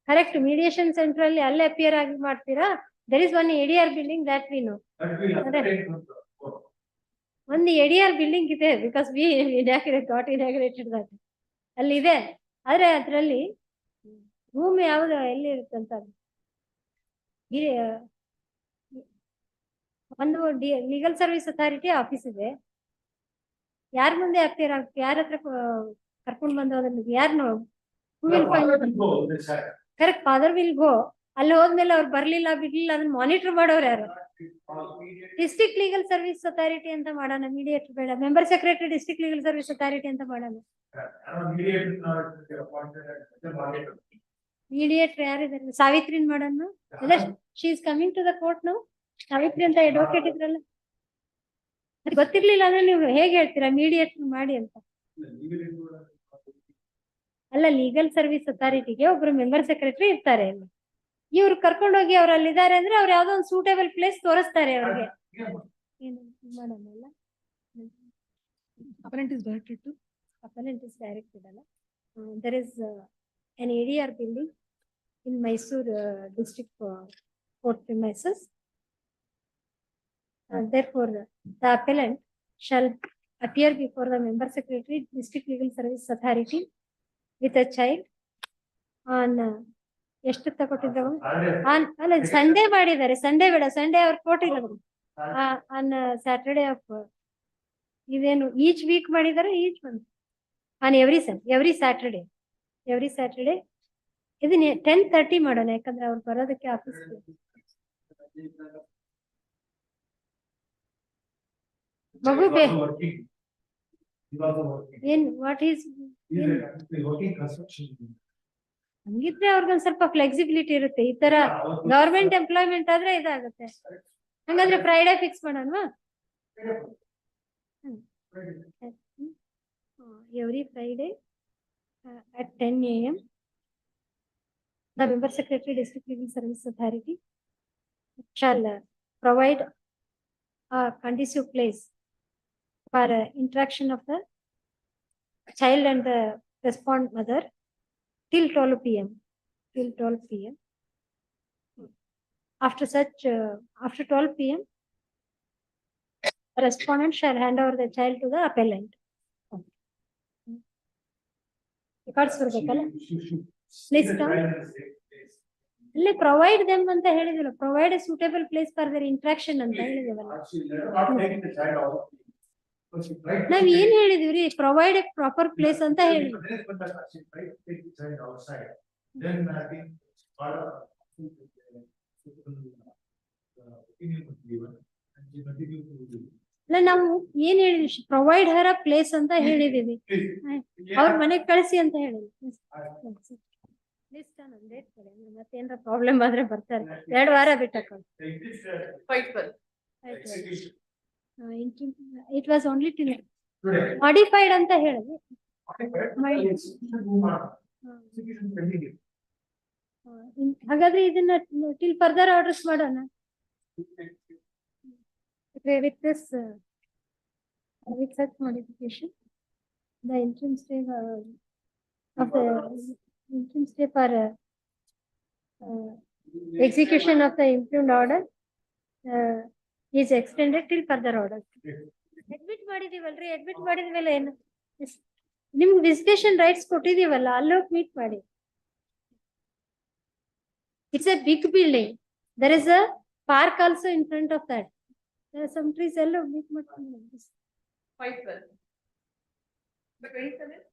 ಕರೆಕ್ಟ್ mediation center ಅಲ್ಲಿ ಅಲ್ಲೇ ಅಪಿಯರ್ ಆಗಿ ಮಾಡ್ತೀರಾ? There is one ADR building that we know. ಒಂದು ADR building ಇದೆ because we got inaugurated that. ಅಲ್ಲಿ ಇದೆ ಆದ್ರೆ ಅದರಲ್ಲಿ ರೂಮ್ ಯಾವ್ದು ಎಲ್ಲಿ ಇರುತ್ತಂತ ಒಂದು ಲೀಗಲ್ ಸರ್ವಿಸ್ ಅಥಾರಿಟಿ ಆಫೀಸ್ ಇದೆ. ಯಾರ ಮುಂದೆ ಅಪಿಯರ್ ಆಗ್ತೀವಿ? ಯಾರ ಹತ್ರ ಕರ್ಕೊಂಡು ಬಂದೋದನ್ನ ಯಾರನ್ನು ಕರೆಕ್ಟ್ ಫಾದರ್ ವಿಲ್ ಗೋ. ಅಲ್ಲಿ ಹೋದ್ಮೇಲೆ ಅವ್ರು ಬರ್ಲಿಲ್ಲ ಬಿಡ್ಲಿಲ್ಲ ಅದನ್ನ ಮಾನಿಟರ್ ಮಾಡೋರು ಯಾರು? ಡಿಸ್ಟ್ರಿಕ್ಟ್ ಲೀಗಲ್ ಸರ್ವಿಸ್ ಅಥಾರಿಟಿ ಅಂತ ಮಾಡೋಣ. ಮೀಡಿಯೇಟರ್ ಬೇಡ, member secretary district legal service authority ಅಂತ ಮಾಡೋಣ. ಮೀಡಿಯೇಟರ್ ಯಾರಿದ್ದಾರೆ? ಸಾವಿತ್ರಿನ್ ಮಾಡೋಣ. She is coming to the court ನಾವು. ಸಾವಿತ್ರಿ ಅಂತ ಅಡ್ವೊಕೇಟ್ ಇದ್ರಲ್ಲ, ಅದು ಗೊತ್ತಿರ್ಲಿಲ್ಲ ಅಂದ್ರೆ ನೀವು ಹೇಗೆ ಹೇಳ್ತೀರಾ ಮೀಡಿಯೇಟರ್ ಮಾಡಿ ಅಂತ? ಅಲ್ಲ, ಲೀಗಲ್ ಸರ್ವಿಸ್ ಅಥಾರಿಟಿಗೆ ಒಬ್ರು ಮೆಂಬರ್ ಸೆಕ್ರೆಟರಿ ಇರ್ತಾರೆ. ಅಲ್ಲಿ ಇವ್ರು ಕರ್ಕೊಂಡೋಗಿ ಅವ್ರು ಅಲ್ಲಿದ್ದಾರೆ ಅಂದ್ರೆ ಅವ್ರು ಯಾವ್ದೋ ಒಂದು ಸೂಟೇಬಲ್ ಪ್ಲೇಸ್ ತೋರಿಸ್ತಾರೆ ಅವ್ರಿಗೆ. ಏನು ಮಾಡೋಣ? Appellant is directed to? Appellant is directed ಅಲ್ಲ. There is an ADR building in Mysore district court premises. Therefore, the appellant shall appear before the member secretary, district legal service authority with a child on ಎಷ್ಟು ತಗೊಟ್ಟಿದ್ರು ಅಲ್ಲ Sunday ಮಾಡಿದ್ದಾರೆ Sunday ಬೇಡ Sunday ಅವ್ರು ಕೊಟ್ಟಿಲ್ಲ on Saturday of ಇದೇನು each weak ಮಾಡಿದ್ದಾರೆ each month on every Saturday ಇದನ್ನ 10:30 ಮಾಡೋಣ ಯಾಕಂದ್ರೆ ಅವ್ರು ಬರೋದಕ್ಕೆ ಆಫೀಸ್ ಮಗು ಏನ್ ವಾಟ್ ಈಸ್ ಹಂಗಿದ್ರೆ ಅವ್ರಿಗೊಂದ್ ಸ್ವಲ್ಪ ಫ್ಲೆಕ್ಸಿಬಿಲಿಟಿ ಇರುತ್ತೆ ಈ ತರ ಗವರ್ಮೆಂಟ್ ಎಂಪ್ಲಾಯ್ಮೆಂಟ್ ಆದ್ರೆ ಇದಾಗುತ್ತೆ ಹಂಗಂದ್ರೆ ಫ್ರೈಡೇ ಫಿಕ್ಸ್ ಮಾಡೋಣವಾ every Friday at 10 AM the member secretary district legal service authority shall provide a conducive place for interaction of the child and the respondent mother till 12 PM. After 12 PM, the respondent shall hand over the child to the appellant. Records ಬರ್ಬೇಕಲ್ಲ list ಅಲ್ಲಿ provide them ಅಂತ ಹೇಳಿದಿಲ್ಲ provide a suitable place for their interaction ಅಂತ ಹೇಳಿದಿವಲ್ಲ ನಾವ್ ಏನ್ ಹೇಳಿದಿವ್ರಿ provide a proper place ಅಂತ ಹೇಳಿದ್ವಿ ಅಲ್ಲ ನಾವು ಏನ್ ಹೇಳಿದ್ವಿ ಪ್ರೊವೈಡ್ ಹರ್ ಅ ಪ್ಲೇಸ್ ಅಂತ ಹೇಳಿದೀವಿ ಅವ್ರ ಮನೆಗ್ ಕಳಿಸಿ ಅಂತ ಹೇಳಿದ್ವಿ ಮತ್ತೇನ್ರ ಪ್ರಾಬ್ಲಮ್ ಆದ್ರೆ ಬರ್ತಾರೆ 2 ವಾರ ಬಿಟ್ಟಕ್ಕ it was only till modified ಅಂತ ಹೇಳಿದ್ವಿ ಹಾಗಾದ್ರೆ ಇದನ್ನ ಟಿಲ್ ಫರ್ದರ್ ಆರ್ಡರ್ಸ್ ಮಾಡೋಣ with this with such modification the interim stay of the interim stay for execution of the impugned order is extended till further order admit ಮಾಡಿದೀವಲ್ರಿ admit ಮಾಡಿದ್ಮೇಲೆ ಏನು ನಿಮ್ಗೆ visitation rights ಕೊಟ್ಟಿದೀವಲ್ಲ ಅಲ್ಲೋಗಿ meet ಮಾಡಿ it's a big building there is a park also in front of that there are some trees yellow meet ಮಾಡ್ಕೊಂಡು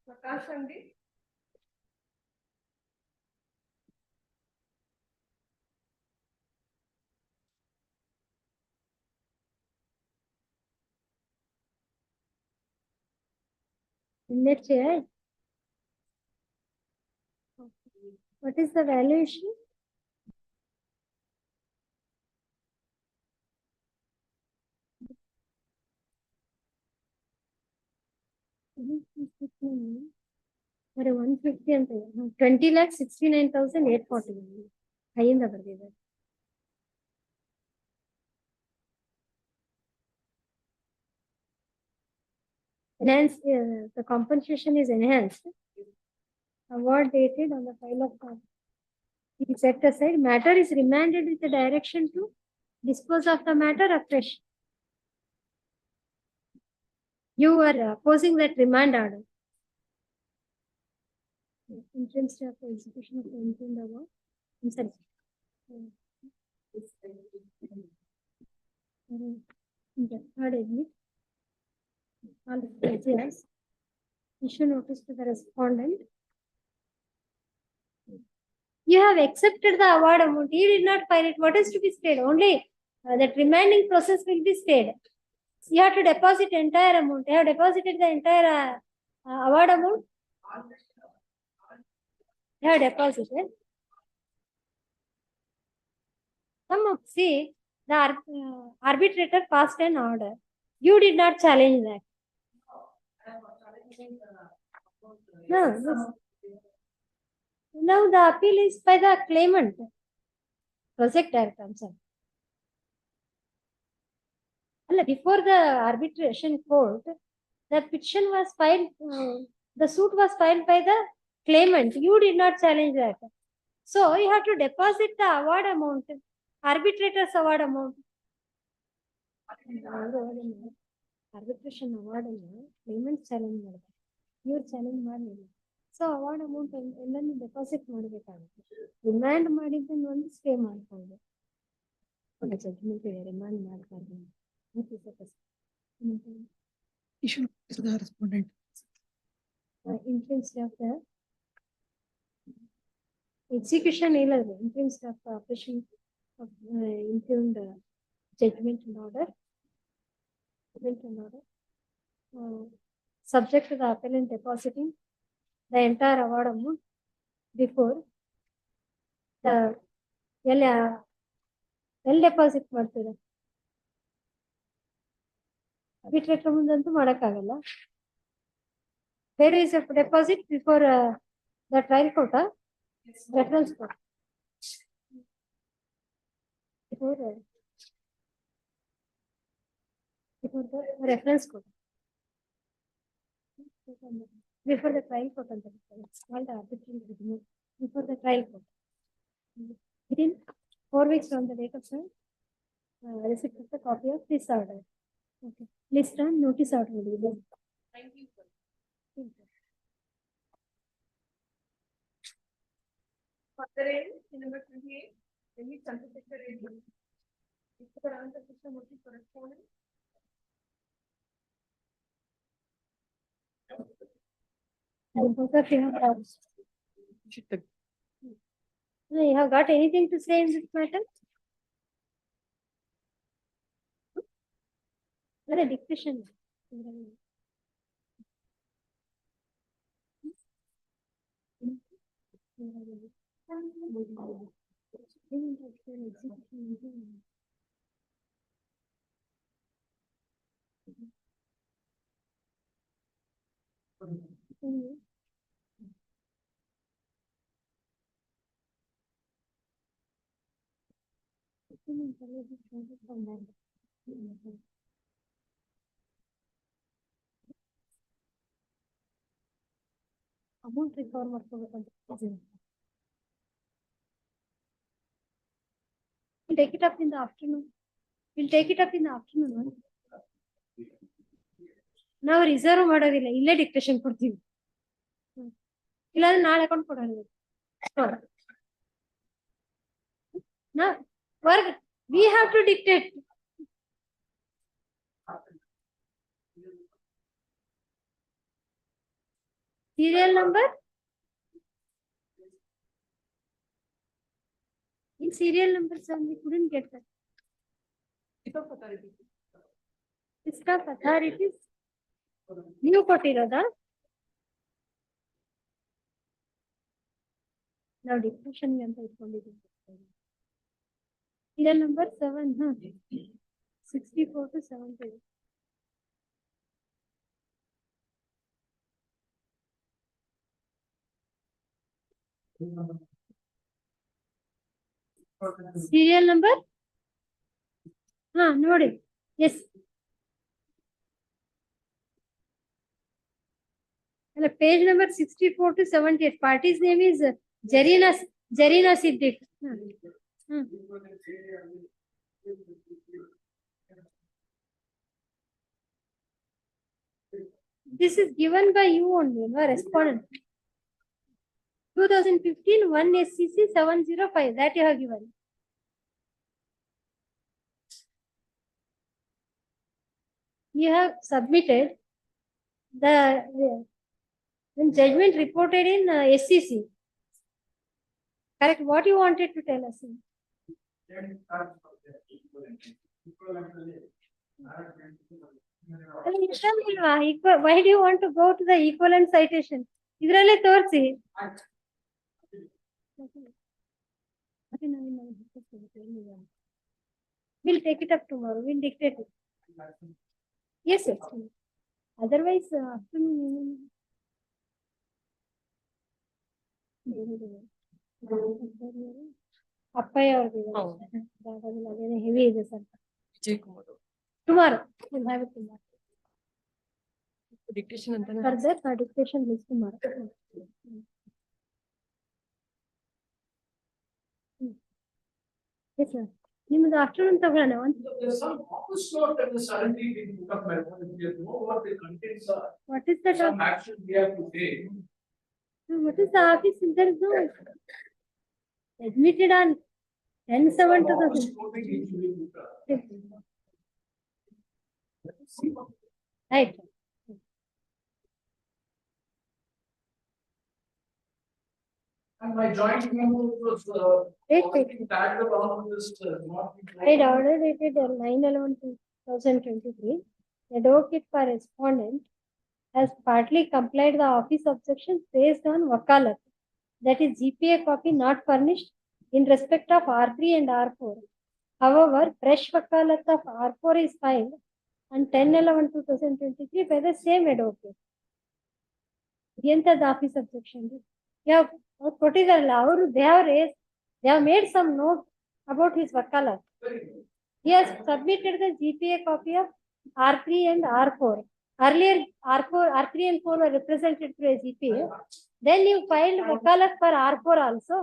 ಪ್ರಕಾಶ್ ಅಂಗಡಿ let's say what is the valuation ಬರೀ 150 ಅಂತ 20,69,840 ಕೈಯಿಂದ ಬರ್ದಿದೆ enhanced the compensation is enhanced award dated on the file of it is set aside matter is remanded with the direction to dispose of the matter afresh you are opposing that remand order interim stay of the execution of the impugned award I'm sorry third admit all the plagiars issue notice to the respondent you have accepted the award amount you did not file it what is to be stayed only that remanding process will be stayed you have to deposit entire amount you have deposited the entire award amount you have deposited come up see the arbitrator passed an order you did not challenge that no now the appeal is by the claimant project director I'm sorry before the arbitration court the petition was filed the suit was filed by the claimant you did not challenge that so you have to deposit the award amount arbitrator's award amount arbitration award claimant challenge ಮಾಡಿದ್ದಾರೆ. ಇವ್ರು challenge ಮಾಡಲಿಲ್ಲ. So award amount ಎಲ್ಲಾನು deposit ಮಾಡಬೇಕಾಗುತ್ತೆ. Remand ಮಾಡಿದ್ದನ್ನು ಒಂದು stay ಮಾಡ್ಕೊಂಡು judgment remand ಮಾಡ್ಬಾರ್ದು. Issue to the respondent. Influence of the execution ಇಲ್ಲದ್ರೆ influence of operation of impugned judgment and order. Subject to the appellant depositing the entire award amount before the ಎಲ್ಲಿ deposit ಮಾಡ್ತೀರಾ? arbitrator ಮುಂದಂತೂ ಮಾಡಕ್ಕಾಗಲ್ಲ. Where is a deposit before the trial court? Reference court. Before the reference court. Before the trial court. It's called arbitration before the trial court. Within 4 weeks from the date of sign, receipt of the copy of this order. Okay. List and notice order will be. Thank you. Further in number 28, any contested review. If the answer system would be corresponding. You have got anything to say in this matter? What a dictation. Amount recover ಮಾಡ್ಕೋಬೇಕಂತ. We'll take it up in the afternoon. ನಾವು reserve ಮಾಡೋದಿಲ್ಲ, ಇಲ್ಲೇ dictation ಕೊಡ್ತೀವಿ. ಇಲ್ಲಾಂದ್ರೆ ನಾಳೆ account ಕೊಡೋಣ. Work we have to dictate. Serial number? In serial number, sir, we couldn't get that. List of authorities. List of authorities? ನೀವು ಕೊಟ್ಟಿರೋದಾ? ನಾವು discussion ಅಂತ ಇಟ್ಕೊಂಡಿದ್ದೀವಿ. serial number 7, 64 to 70. Serial number? ನೋಡಿ. Yes. Page number 64 to 78. Party's name is Jarina Siddiq. This is given by you only, no respondent. 2015 1 SCC 705, that you have given. You have submitted the judgment reported in SCC. Correct. What you wanted to tell us? Why do you want to go to the equivalent citation? Idralle torsi. We'll take it up tomorrow. We'll dictate it. Yes, yes. Otherwise, afternoon. Appaya ಅವ್ರಿಗೆ heavy ಇದೆ sir. Tomorrow we'll have it tomorrow. Dictation ಅಂತಾನೆ. Further dictation list tomorrow. Yes sir. ನಿಮ್ದು afternoon ತಗೊಳ್ಳೋಣ ಒಂದು. There's some office note that is suddenly being put up by one, we know what the contents are. What is that? Some action we have to take. What is the office? There is no admitted on 10/7 to Office the. note is usually put up. Right. And my joint memo was, Wait. tagged along with this, not. I ordered it at 9/11/2023. Advocate for respondent has partly complied the office objections based on wakalat. That is GPA copy not furnished in respect of R3 and R4. However, fresh wakalat of R4 is filed on 10/11/2023 by the same advocate. The office objection. Yeah, what is allowed? They have made some note about his wakalat. He has submitted the GPA copy of R3 and R4. Earlier, R3 and 4 were represented through a GPA. Then you filed wakalat for R4 also.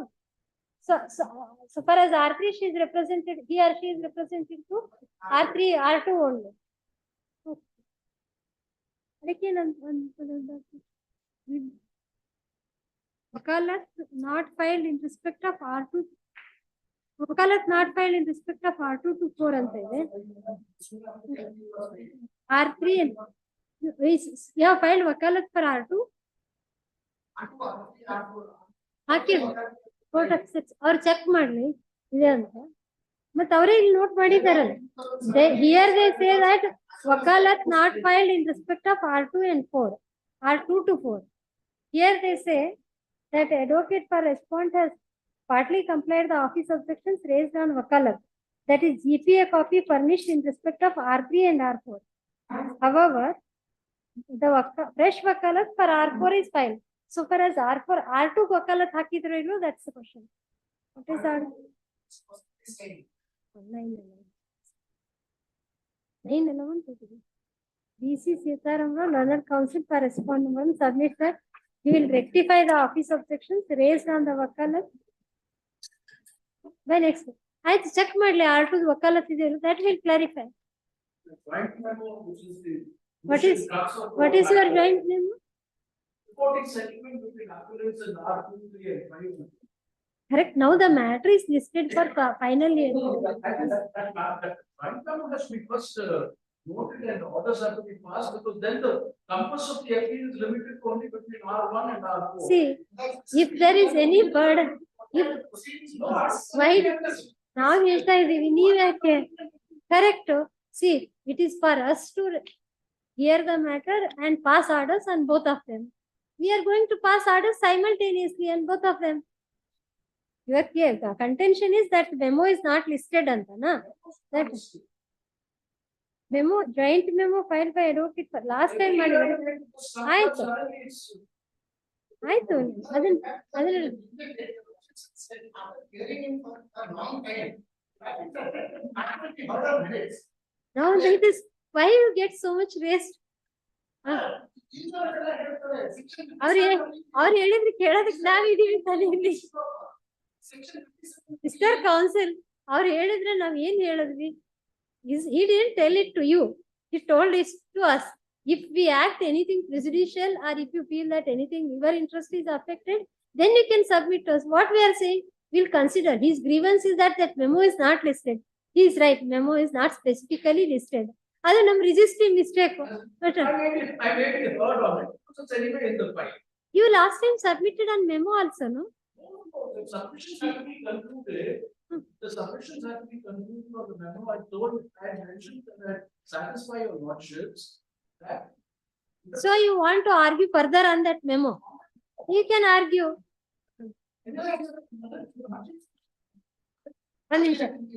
So far as R3, he or she is represented to R3, R2 only. Wakalat not filed in respect of R2. Wakalat not filed in respect of R2 to 4 anta ide. R3 and you have filed wakalat for R2. ಹಾಕಿ court ಅವ್ರು check ಮಾಡ್ಲಿ ಇದೆ ಅಂತ ಮತ್ತೆ ಅವರೇ ಇಲ್ಲಿ note ಮಾಡಿದಾರಲ್ಲ. Here they say that wakalat not filed in respect of R2 and 4, R2 to 4. Here they say that advocate for respondent has partly complied the office objections raised on wakalat. That is GPA copy furnished in respect of R3 and R4. However, the fresh wakalat for R4 is filed. So far as R4, R2 wakalat hakidro illo, that's the question. What is our 9/11/2023. BC Sitaramrao, learned counsel for respondent 1, submits that he will rectify the office objections raised on the wakalat. By next, I check madli R2 wakalat ide, that will clarify. Joint memo, which is the. What is your joint name? Reporting settlement between appellants and R2, 3 and 5. Correct. Now the matter is listed for final year. That joint memo has to be first noted and orders have to be passed, because then the compass of the appeal is limited to only between R1 and R4. See, if there is any burden, why now ಹೇಳ್ತಾ ಇದೀವಿ ನೀವು ಯಾಕೆ? Correct. See, it is for us to hear the matter and pass orders on both of them. We are going to pass orders simultaneously on both of them. Your contention is that memo is not listed anta na? That memo, joint memo filed by advocate for last time ಮಾಡಿದ್ರು. ಆಯ್ತು ಆಯ್ತು ಅದನ್ನ now it is why you get so much rest. ಅವ್ರು ಹೇಳಿದ್ರೆ ಕೇಳೋದಕ್ಕೆ ನಾವಿದೀವಿ ತಾನೇ ಇಲ್ಲಿ. Mister council ಅವ್ರು ಹೇಳಿದ್ರೆ ನಾವ್ ಏನ್ ಹೇಳಿದ್ವಿ? He didn't tell it to you, he told it to us. If we act anything prejudicial, or if you feel that anything your interest is affected, then you can submit to us. What we are saying, we'll consider. His grievance is that memo is not listed. He is right, memo is not specifically listed. Adu nam registry mistake. I made it heard on it, so it's anyway in the file. You last time submitted on memo also, no? The submissions have to be concluded. The submissions have to be concluded on the memo. I mentioned that satisfy your lordships that. So you want to argue further on that memo? You can argue.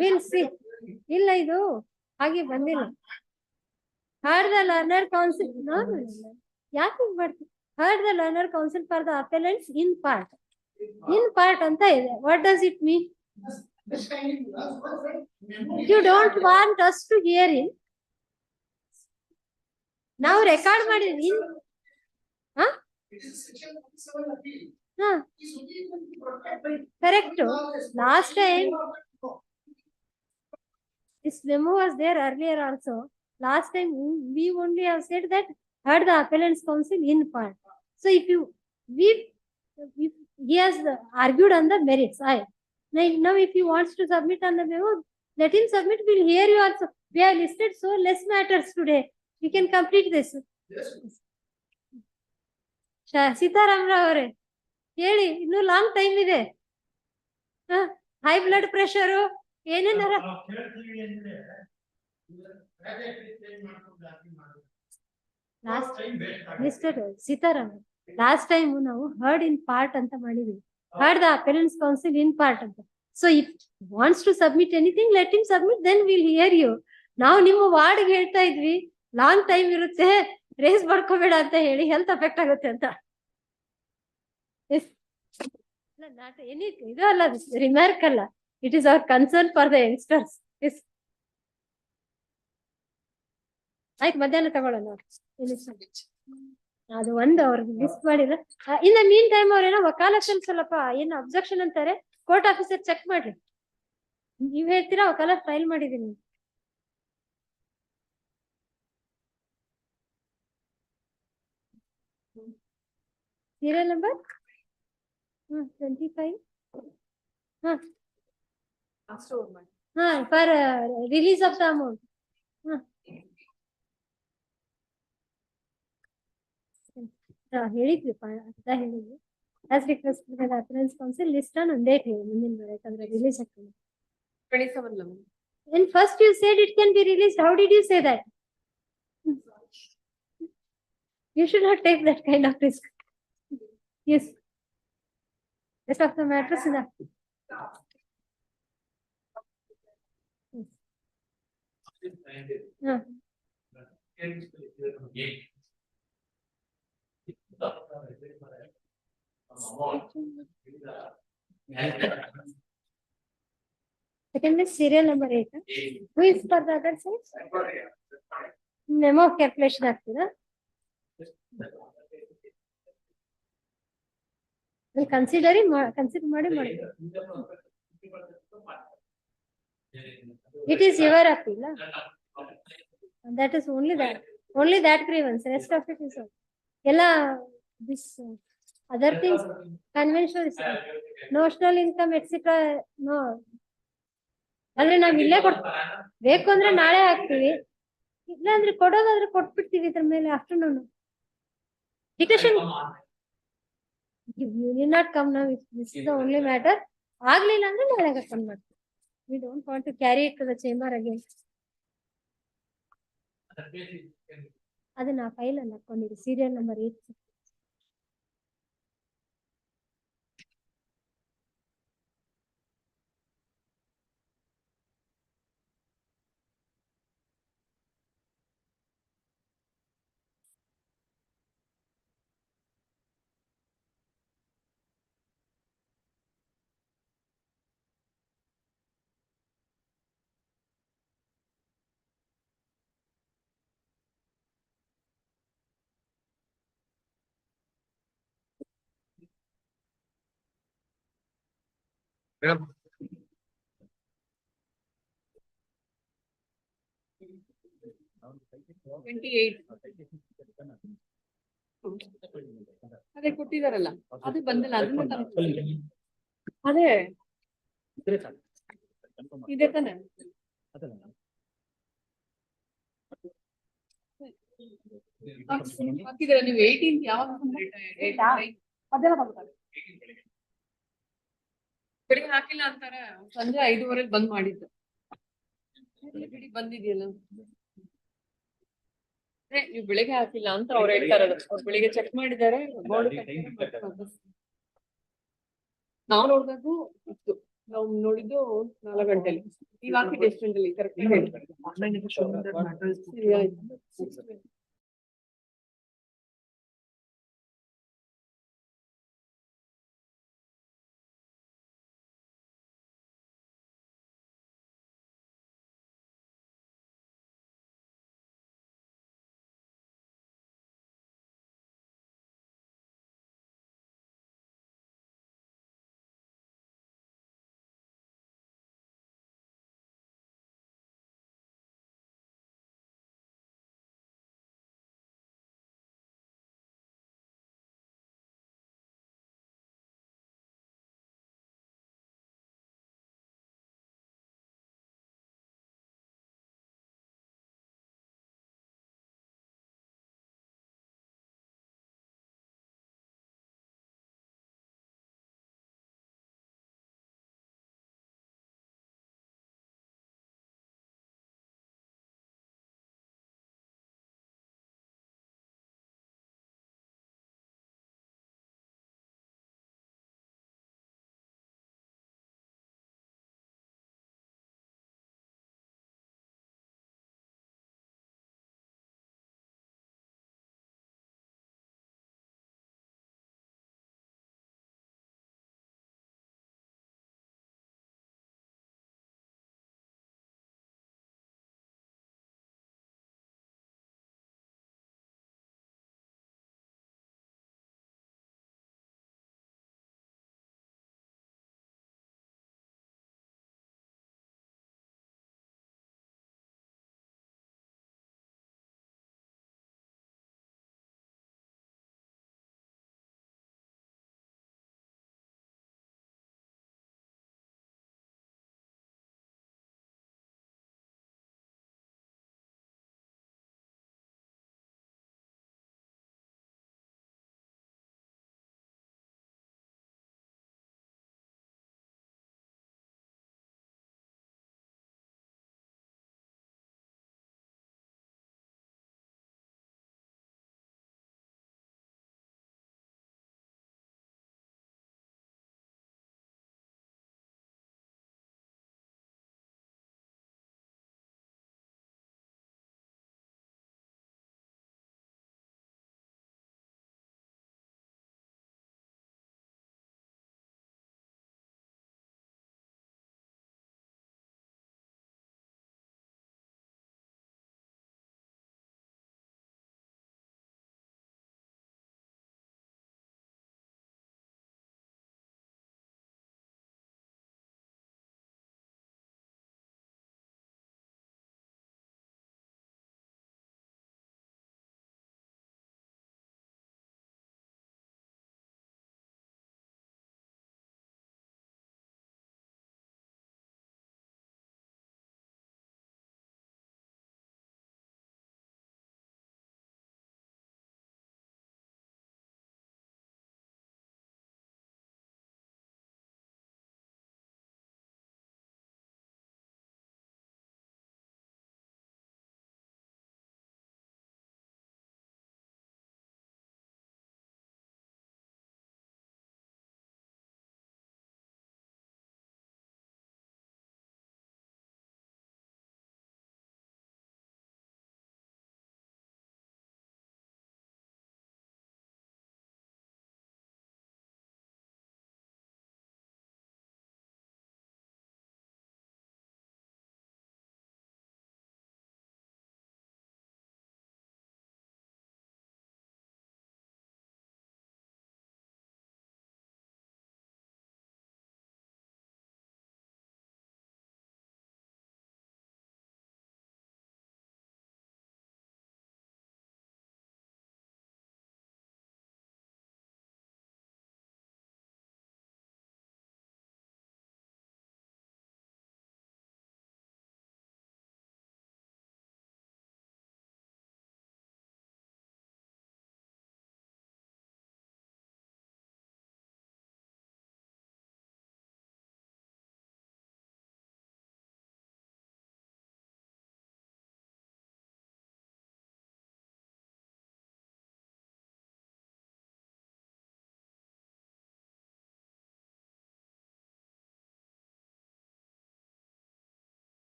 We'll see. ಇಲ್ಲ ಇದು ಹಾಗೆ ಬಂದಿಲ್ಲ. Heard the learner counsel. No, ಯಾಕೆ ಮಾಡ್ತೀವಿ? Heard the learner counsel for the appellants in part. In part ಅಂತ ಇದೆ. What does it mean? You don't want us to hear it. Now record ಮಾಡಿದ್ವಿ. Correct. Last time This memo was there earlier also. Last time we only have said that heard the appellant's counsel in part. So if he has argued on the merits, now if he wants to submit on the memo, let him submit. We'll hear you also. We have listed so less matters today. We can complete this. ಸೀತಾರಾಮರಾವ್ ಅವರೇ ಹೇಳಿ, ಇನ್ನು long time ಇದೆ. High blood pressure ಏನೇನಾರ mister Sitaram, last time ನಾವು heard in part ಅಂತ ಮಾಡಿದ್ವಿ. Heard the appearance counsel in part ಅಂತ. So if wants to submit anything let him submit, then will hear you. ನಾವು ನಿಮ್ಮ ವಾರ್ಡ್ಗೆ ಹೇಳ್ತಾ ಇದ್ವಿ ಲಾಂಗ್ ಟೈಮ್ ಇರುತ್ತೆ, ರೇಸ್ ಮಾಡ್ಕೋಬೇಡ ಅಂತ ಹೇಳಿ, ಹೆಲ್ತ್ ಅಫೆಕ್ಟ್ ಆಗುತ್ತೆ ಅಂತ. ನಾಟ್ ಎನಿ ಇದು ಅಲ್ಲ, ರಿಮಾರ್ಕ್ ಅಲ್ಲ, it is our concern for the youngsters. ಆಯ್ತು, ಮಧ್ಯಾಹ್ನ ತಗೊಳ್ಳೋಣ. ಅದು ಒಂದು ಅವ್ರಿಗೆ ಲಿಸ್ಟ್ ಮಾಡಿದ್ರೆ ಇನ್ ದ ಮೀನ್ ಟೈಮ್ ಅವ್ರೇನೋ ವಕಾಲತ್ತಲ್ಲಿ ಸ್ವಲ್ಪ ಏನು ಅಬ್ಜೆಕ್ಷನ್ ಅಂತಾರೆ, ಕೋರ್ಟ್ ಆಫೀಸರ್ ಚೆಕ್ ಮಾಡ್ರಿ. ನೀವ್ ಹೇಳ್ತೀರಾ ವಕಾಲತ್ ಫೈಲ್ ಮಾಡಿದೀನಿ. Serial number 25. For release of the amount. ಹೇಳಿದ್ವಿ ಅರ್ಧ ಹೇಳಿದ್ವಿ. As request appearance counsel list on date ಹೇಳಿ ಮುಂದಿನ ವಾರ, ಯಾಕಂದ್ರೆ ರಿಲೀಸ್ ಆಗ್ತದೆ. 27. And first you said it can be released. How did you say that? You should not take that kind of risk. Yes. Rest of the matters in that. Second is serial number 8. Who is for the other side? Memo calculation ಆಗ್ತದ? Consider ಮಾಡಿ ಮಾಡಿ. It is your appeal. That is only that grievance. Rest of it is all. Ella this other things, conventional notional income etc. No. ಅಂದ್ರೆ ನಾವ್ ಇಲ್ಲೇ ಬೇಕು ಅಂದ್ರೆ ನಾಳೆ ಹಾಕ್ತಿವಿ, ಇಲ್ಲ ಅಂದ್ರೆ ಕೊಡೋದಾದ್ರೆ ಕೊಟ್ಬಿಡ್ತೀವಿ. ಇದ್ರ ಮೇಲೆ afternoon ಡಿಟೇಷನ್ you need not come now if this is the only matter. ಆಗ್ಲಿಲ್ಲ ಅಂದ್ರೆ ನಾಳೆ ಕನ್ಫರ್ಮ್ ಮಾಡ್ತೀವಿ. We don't want to carry it to the chamber again. ಅದನ್ನ ಫೈಲ್ ಅಲ್ಲಿ ಹಾಕೊಂಡಿರಿ, ಸೀರಿಯಲ್ ನಂಬರ್ 8. Madam. 28. ಅದೇ ಕೊಟ್ಟಿದಾರಲ್ಲ, ಅದು ಬಂದಿಲ್ಲ. ಅದೇ ಇದೆ ತಾನೆ. ಹಾಕಿದ್ರೆ ನೀವು 18 ಯಾವಾಗ ಬೆಳಿಗ್ಗೆ ಹಾಕಿಲ್ಲ ಅಂತಾರೆ. ಸಂಜೆ 5:15 ಬಂದ್ ಮಾಡಿದ್ದು ಬಂದಿದೆಯಲ್ಲ. ನೀವು ಬೆಳಿಗ್ಗೆ ಹಾಕಿಲ್ಲ ಅಂತ ಅವ್ರು ಹೇಳ್ತಾ ಇರೋದು. ಅವ್ರು ಬೆಳಿಗ್ಗೆ ಚೆಕ್ ಮಾಡಿದ್ದಾರೆ. ನಾವು ನೋಡಿದಾಗೂ ಇತ್ತು, ನಾವು ನೋಡಿದ್ದು 4 ಗಂಟೆಲಿ. ಈಗ ಹಾಕಿದ್ದು ಎಷ್ಟು ಗಂಟೆಲಿ correct.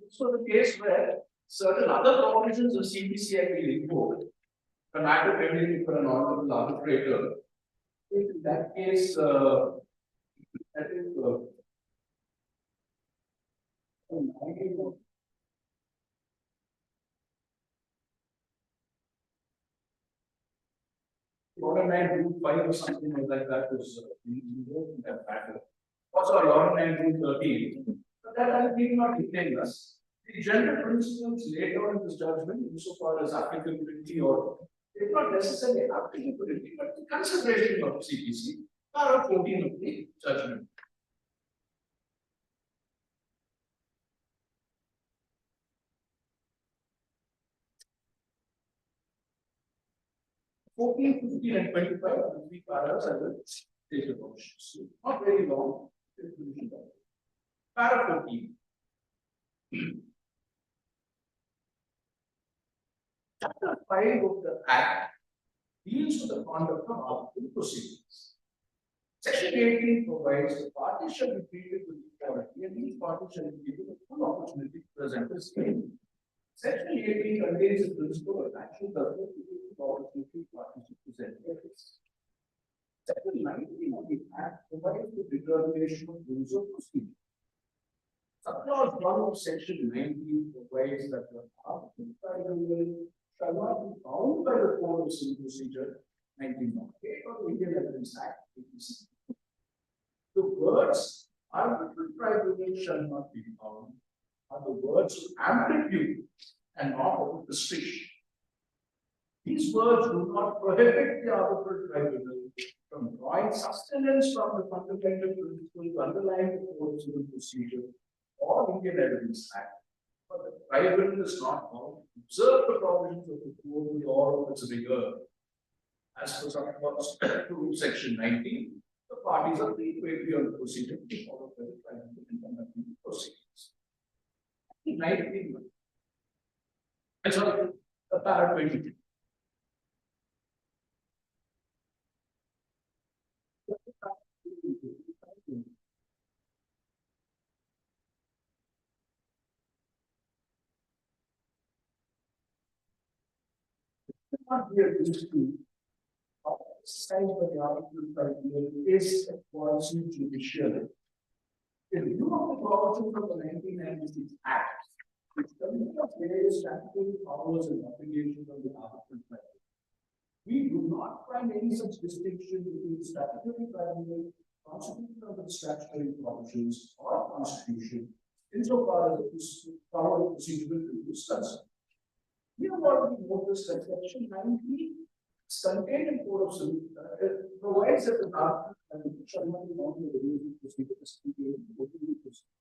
So the case where certain other provisions of CBC have been invoked, the matter pending for an honorable arbitrator, in that case, I think, Order 925 or something like that was in that matter. Also, Order 913, but that has been not detained us. The general principles laid down in this judgment, insofar as applicability or it's not necessarily applicability, but the consideration of CPC, are 14 of the judgment. Fourteen, 15, and 25 are the three paragraphs I will take the motions. Not very long. Para 14. Chapter 5 of the Act deals with the conduct of arbitral proceedings. Section 18 provides the parties shall be treated with equality and each party shall be given a full opportunity to present his claim. Section 18 contains the principle of actual judgment to give the opportunity to parties to present their case. Section 19 of the Act provides the determination of rules of procedure. Subclause 1 of Section 19 provides that the arbitral tribunal shall not be bound by the Code of Civil Procedure 1908 or the Indian Evidence Act 86. The words arbitral tribunal shall not be bound are the words of amplitude and not of restriction. These words do not prohibit the arbitral tribunal from drawing sustenance from the fundamental principles underlying the Code of Civil Procedure or Indian Evidence Act. But the tribunal is not bound to observe the provisions of the code with all of its rigor. As per subclause 2, Section 19, the parties are free to agree on the procedure to be followed by the tribunal in conducting the proceedings. 19. And so, para 22. Not be used to exercise by the arbitral tribunal is a policy judicial. In view of the provisions of the 1996 Act, which commit of various statutory powers and obligations of the arbitral tribunal, we do not find any such distinction between statutory tribunal, constitution of the statutory provisions, or constitution, insofar as the power of procedural review is concerned. We have already noticed that Section 19 is contained in Code of Civil provides that the arbitral tribunal shall not be bound by the rules of procedure as contained in Code of Civil Procedure.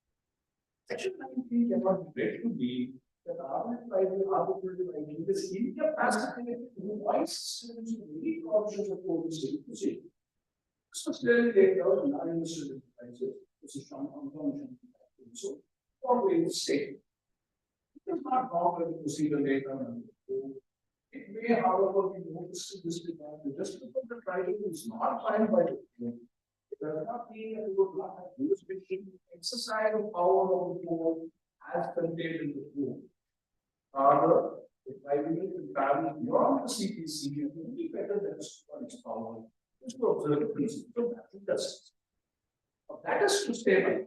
Section 19 cannot be read to be that the arbitral tribunal is incapacitated to devise systems to meet provisions of Code of Civil Procedure. This was clearly laid out in our industry enterprises. This is from Convention. So, for various statements. It is not bound by the procedure laid down in the code. It may, however, be noticed in this regard that just because the tribunal is not bound by the code, it does not mean that it would not have jurisdiction to exercise the power of the code as contained in the code. Rather, the tribunal can travel beyond the CPC and only better than its power is to observe the principle of natural justice. Now, that is to say,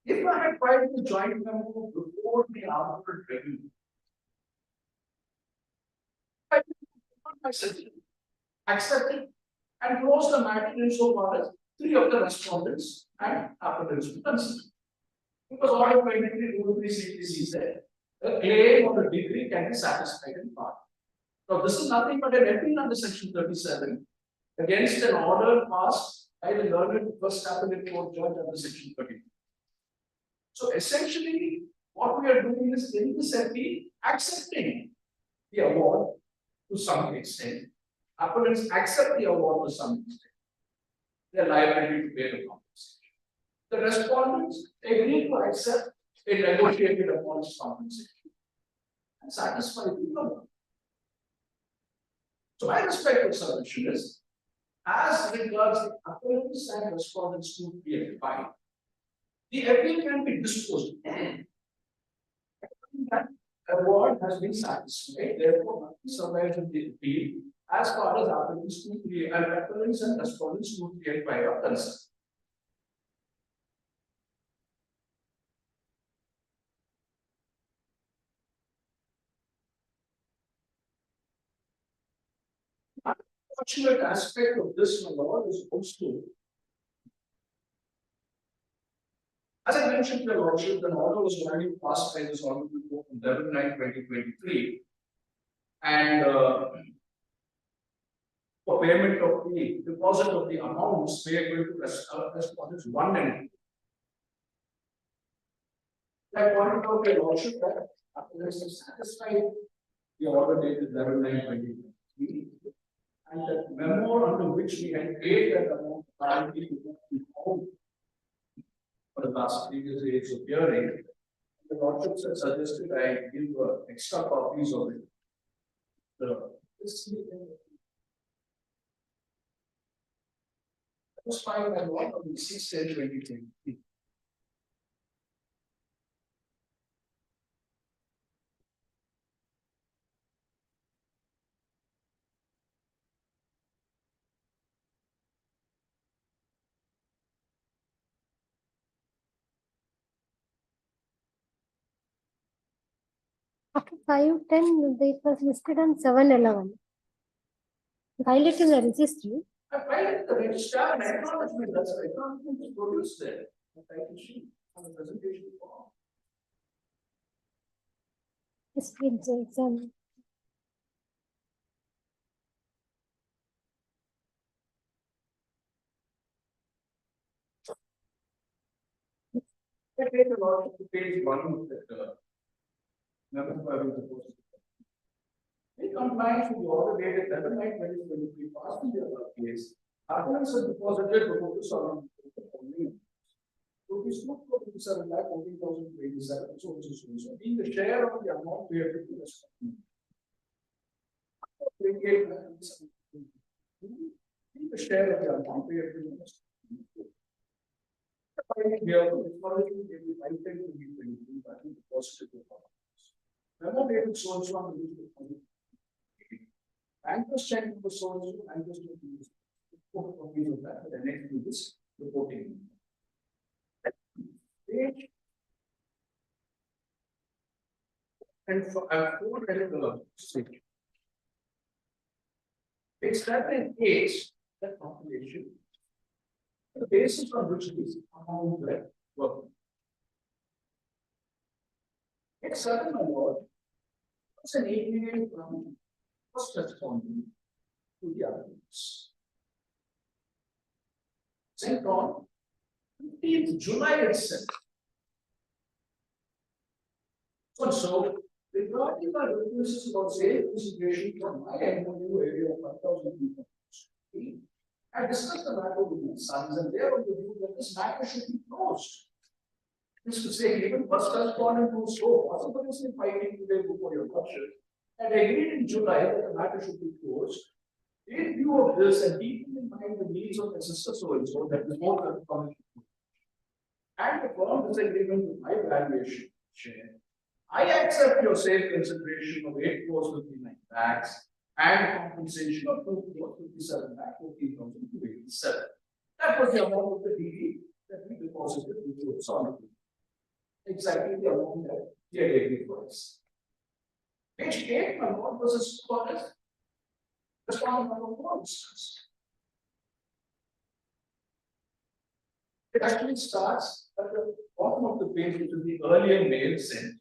if I had filed the joint memo before the arbitral tribunal, I would myself accept it and close the matter insofar as 3 of the respondents and appellants were concerned. Because Order 23 Rule 3 CPC said a claim or a degree can be satisfied in part. Now, this is nothing but an appeal under Section 37 against an order passed by the learned first appellate court judge under Section 32. So essentially, what we are doing is in this appeal, accepting the award to some extent. Appellants accept the award to some extent. They are liable to pay the compensation. The respondents agree to accept a negotiated upon compensation and satisfy the award. So my respective submission is, as regards the appellants and respondents to be applied, the appeal can be disposed of. award has been satisfied, therefore nothing survives in the appeal as far as appellants 2, 3, and appellants and respondents 2, 3, and 5 are concerned. Unfortunate aspect of this law is also, as I mentioned to the Lordship, the order was already passed by this Honorable Court on 11/9/2023, and for payment of the deposit of the amounts payable to respondents 1 and 2. I pointed out to the Lordship that appellants have satisfied the order dated 11/9/2023. And the memo under which we had paid that amount currently for the last previous days of hearing, the Lordships had suggested I give extra copies of it. This was filed by law on the 6/10/2023. After 510, it was listed on 711. Violating the registry. I filed the registrar and acknowledgement, that's the acknowledgement is produced there. The title sheet on the presentation form. Yes, please examine. I take a lot of page 1 of that memo I was supposed to. In compliance with the order dated 11/9/2023, passed in the above case, appellants have deposited the focus on rupees 247 lakh 14,087, so which is also being the share of the amount we have to respond. Being the share of the amount we have to respond. Memo dated so and so on the bankers check the so and so, bankers check the copies of that, the next to this reporting. Page and for the state. It's that in case that population, the basis on which these amounts were working. It's certain award, it's an APA from first responding to the others. Sent on 15th July itself. So, regarding my requests about sale consideration from my MOU area of 1,000 people, I discussed the matter with my sons, and they are of the view that this matter should be closed. This to say, even first respondent who so possibly fighting today before your lordship, and agreed in July that the matter should be closed. In view of this, and keeping in mind the needs of the sister so and so, that is more than common. And the firm disagreement with my valuation share, I accept your safe consideration of 8,59 lakhs and compensation of 2,57 lakh 14,287. That was the amount of the DD that we deposited into solid. Exactly the amount that he had agreed for us. Page 8, my lord was a scholar. Responding number 1 instance. It actually starts at the bottom of the page, which is the earlier mail sent.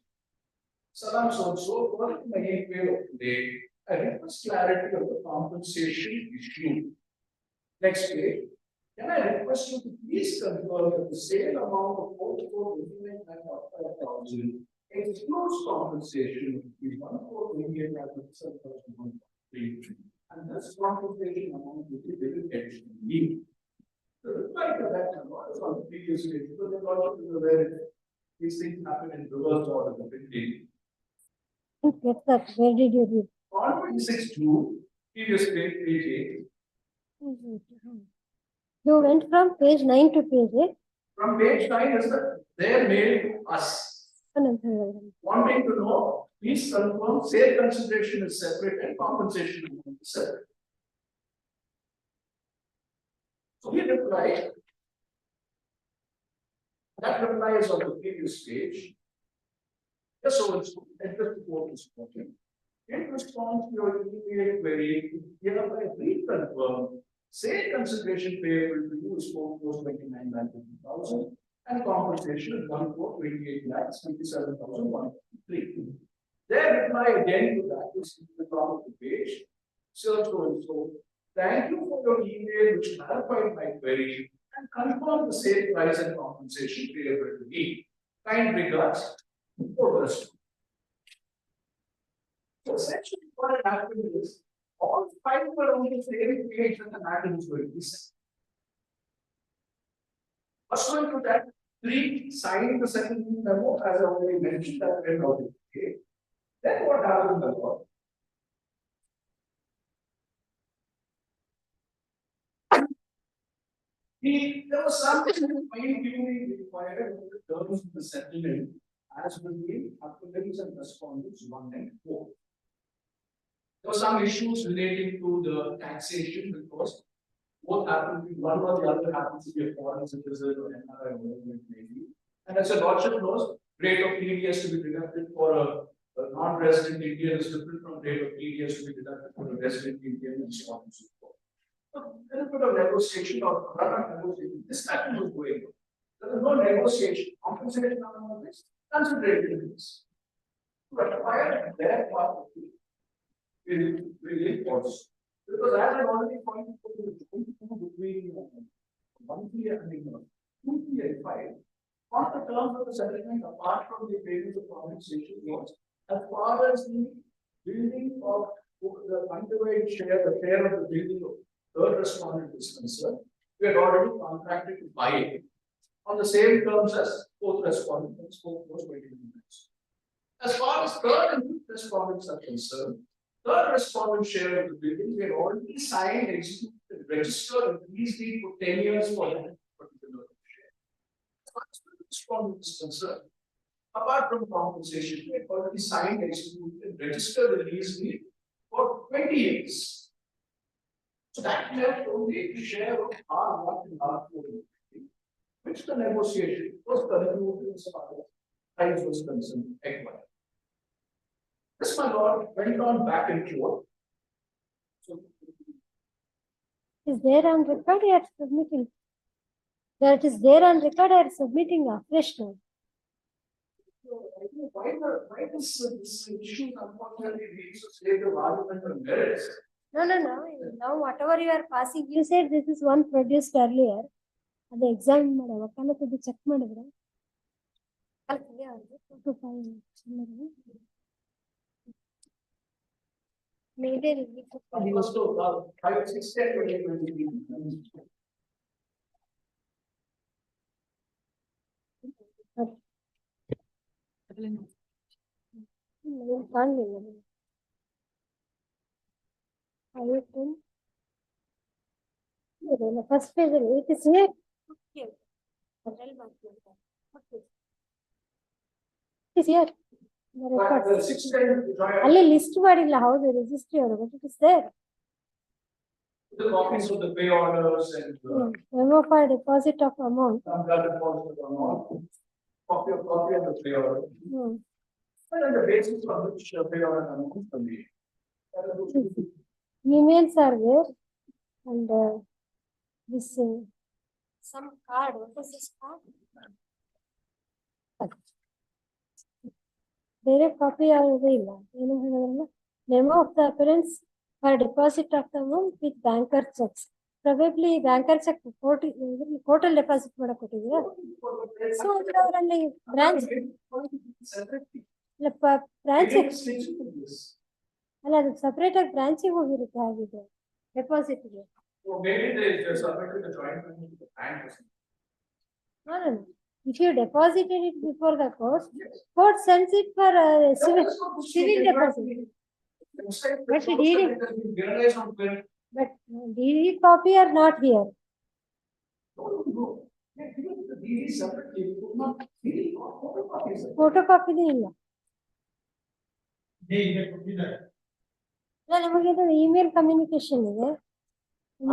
Salam so according to my email of today, I request clarity of the compensation issue. Next page. Can I request you to please confirm that the sale amount of 44,000 excludes compensation of 1,428,733, and this compensation amount will be given additionally. The reply to that number is on the previous page, because the logic is aware these things happen in reverse order. Get that. Where did you read? On 26/2, previous page, page 8. You went from page 9 to page 8. From page 9 is their mail to us, wanting to know please confirm sale consideration is separate and compensation is separate. So he replied, that reply is on the previous page. Yes, so it's interest report is working. In response to your email query, hereby reconfirm sale consideration payable to you is 4,29,000 and compensation is 1,428,27,153. Their reply again to that is in the top of the page. So and so. Thank you for your email which clarified my query and confirmed the sale price and compensation payable to me. Kind regards, August. So essentially what had happened is all five were on the same page when the matter was going to be set. Pursuant to that, 3 signed the second memo, as I already mentioned, that went out of the case. Then what happened was there was something fine-tuning required in the terms of the settlement as between applicants and respondents 1 and 4. There were some issues relating to the taxation because both happen to be one or the other happens to be a foreign citizen or NRI or whatever it may be. And as a lordship knows, rate of TDS to be deducted for a non-resident Indian is different from rate of TDS to be deducted for a resident Indian and so on and so forth. So there is a bit of negotiation or product negotiation. This matter was going on. There was no negotiation. Compensation on this, consideration in this. But why their part of it is really false. Because as I already pointed out, between 1P and 2P and 5, on the terms of the settlement, apart from the payments of compensation was, as far as the building of the underweight share, the share of the building of third respondent is concerned, we had already contracted to buy it on the same terms as fourth respondent and spoke those 20 minutes. As far as third and fifth respondents are concerned, third respondent share of the building, we had already signed, executed, registered, and lease deed for 10 years for that particular share. As far as the respondent is concerned, apart from compensation, we had already signed, executed, registered, and lease deed for 20 years. So that left only the share of R1 and R4, which the negotiation was concluded as far as price was concerned, acquired. This, my lord, went on back and forth. So, Is there on record or submitting? That is there on record or submitting afresh now? why this issue unfortunately leads to state of argument on merits? No. Now whatever you are passing, you said this is one produced earlier. The exam check maybe He was told 5, 6, 10, 20, 20. first page it is here. It is here. The records. 6 times ಅಲ್ಲಿ list ಮಾಡಿಲ್ಲ ಹೌದು registry ಅವರು but it is there the copies of the pay orders and memo for deposit of amount copy of the pay order. And on the basis on which pay order amount can be. emails are there and this some card. What is this card? ಬೇರೆ copy ಯಾವುದೇ ಇಲ್ಲ ಏನು ಹೇಳಿದ್ರಲ್ಲ memo of the appearance for deposit of the amount with banker cheques probably banker cheque ಕೋರ್ಟಲ್ deposit ಮಾಡಕ್ ಕೊಟ್ಟಿದ್ದೀರಾ so ಅವರಲ್ಲಿ branch branch ಅಲ್ಲ ಅದು ಸಪರೇಟ್ ಆಗಿ ಬ್ರಾಂಚಿಗೆ ಹೋಗಿರುತ್ತೆ ಆಗಿದೆ ಡೆಪಾಸಿಟ್ಗೆ if you deposited it before the court, court sends it for civil deposit. But DD copy are not here. Photocopy illa. ನಮಗೆ ಇಮೇಲ್ ಕಮ್ಯುನಿಕೇಶನ್ ಇದೆ.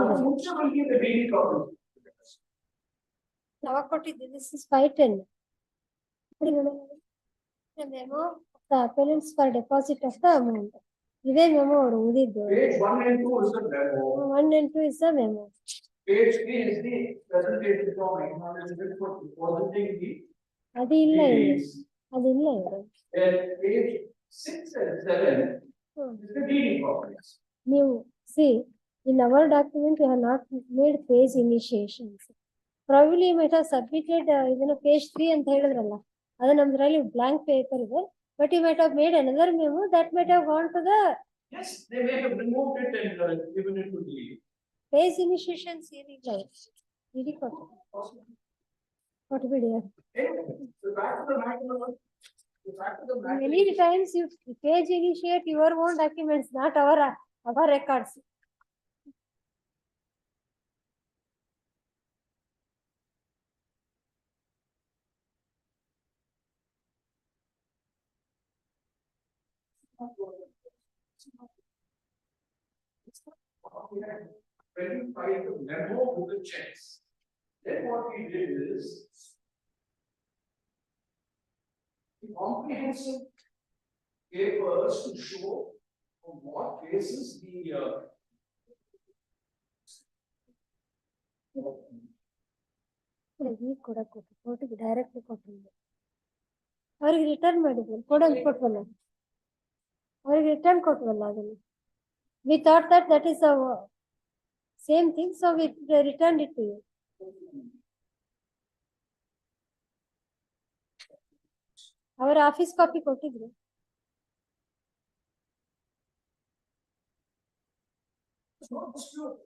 Unfortunately, the daily problem. ಯಾವಾಗ ಕೊಟ್ಟಿದ್ದೆ? This is 510. The memo of the appellants for deposit of the amount. ಇದೇ memo ಅವರು ಓದಿದ್ದು. Page 1 and 2 is the memo. 1 and 2 is the memo. Page 3 is the presentation from acknowledgement for depositing the. ಅದಿಲ್ಲ ಇಲ್ಲಿ. deeds. ಅದಿಲ್ಲ ಇಲ್ಲಿ. And page 6 and 7 is the deeding documents. ನೀವು see in our document we have not made page initiations. Probably you might have submitted ಇದನ್ನ page 3 ಅಂತ ಹೇಳಿದ್ರಲ್ಲ, ಅದು ನಮ್ದ್ರಲ್ಲಿ blank paper ಇದೆ, but you might have made another memo that might have gone to the. Yes, they may have removed it and given it to the. Page initiations ಏನಿಲ್ಲ ಇಡಿ ಕೊಟ್ಬಿಡಿ. Anyway, so back to the matter. Back to the matter. Many times you page initiate your own documents, not our records. When you file the memo with the checks, then what we did is the comprehensive papers to show on what basis the ಕೋರ್ಟಿಗೆ direct ಕೊಟ್ಟಿಲ್ಲ, ಅವ್ರಿಗೆ return ಮಾಡಿದ್ವಿ, ಕೊಟ್ವಲ್ಲ ಅವ್ರಿಗೆ return ಕೊಟ್ವಲ್ಲ ಅದನ್ನು. We thought that is the same thing, so we returned it to you. ಅವರ office copy ಕೊಟ್ಟಿದ್ರು. it's not dispute.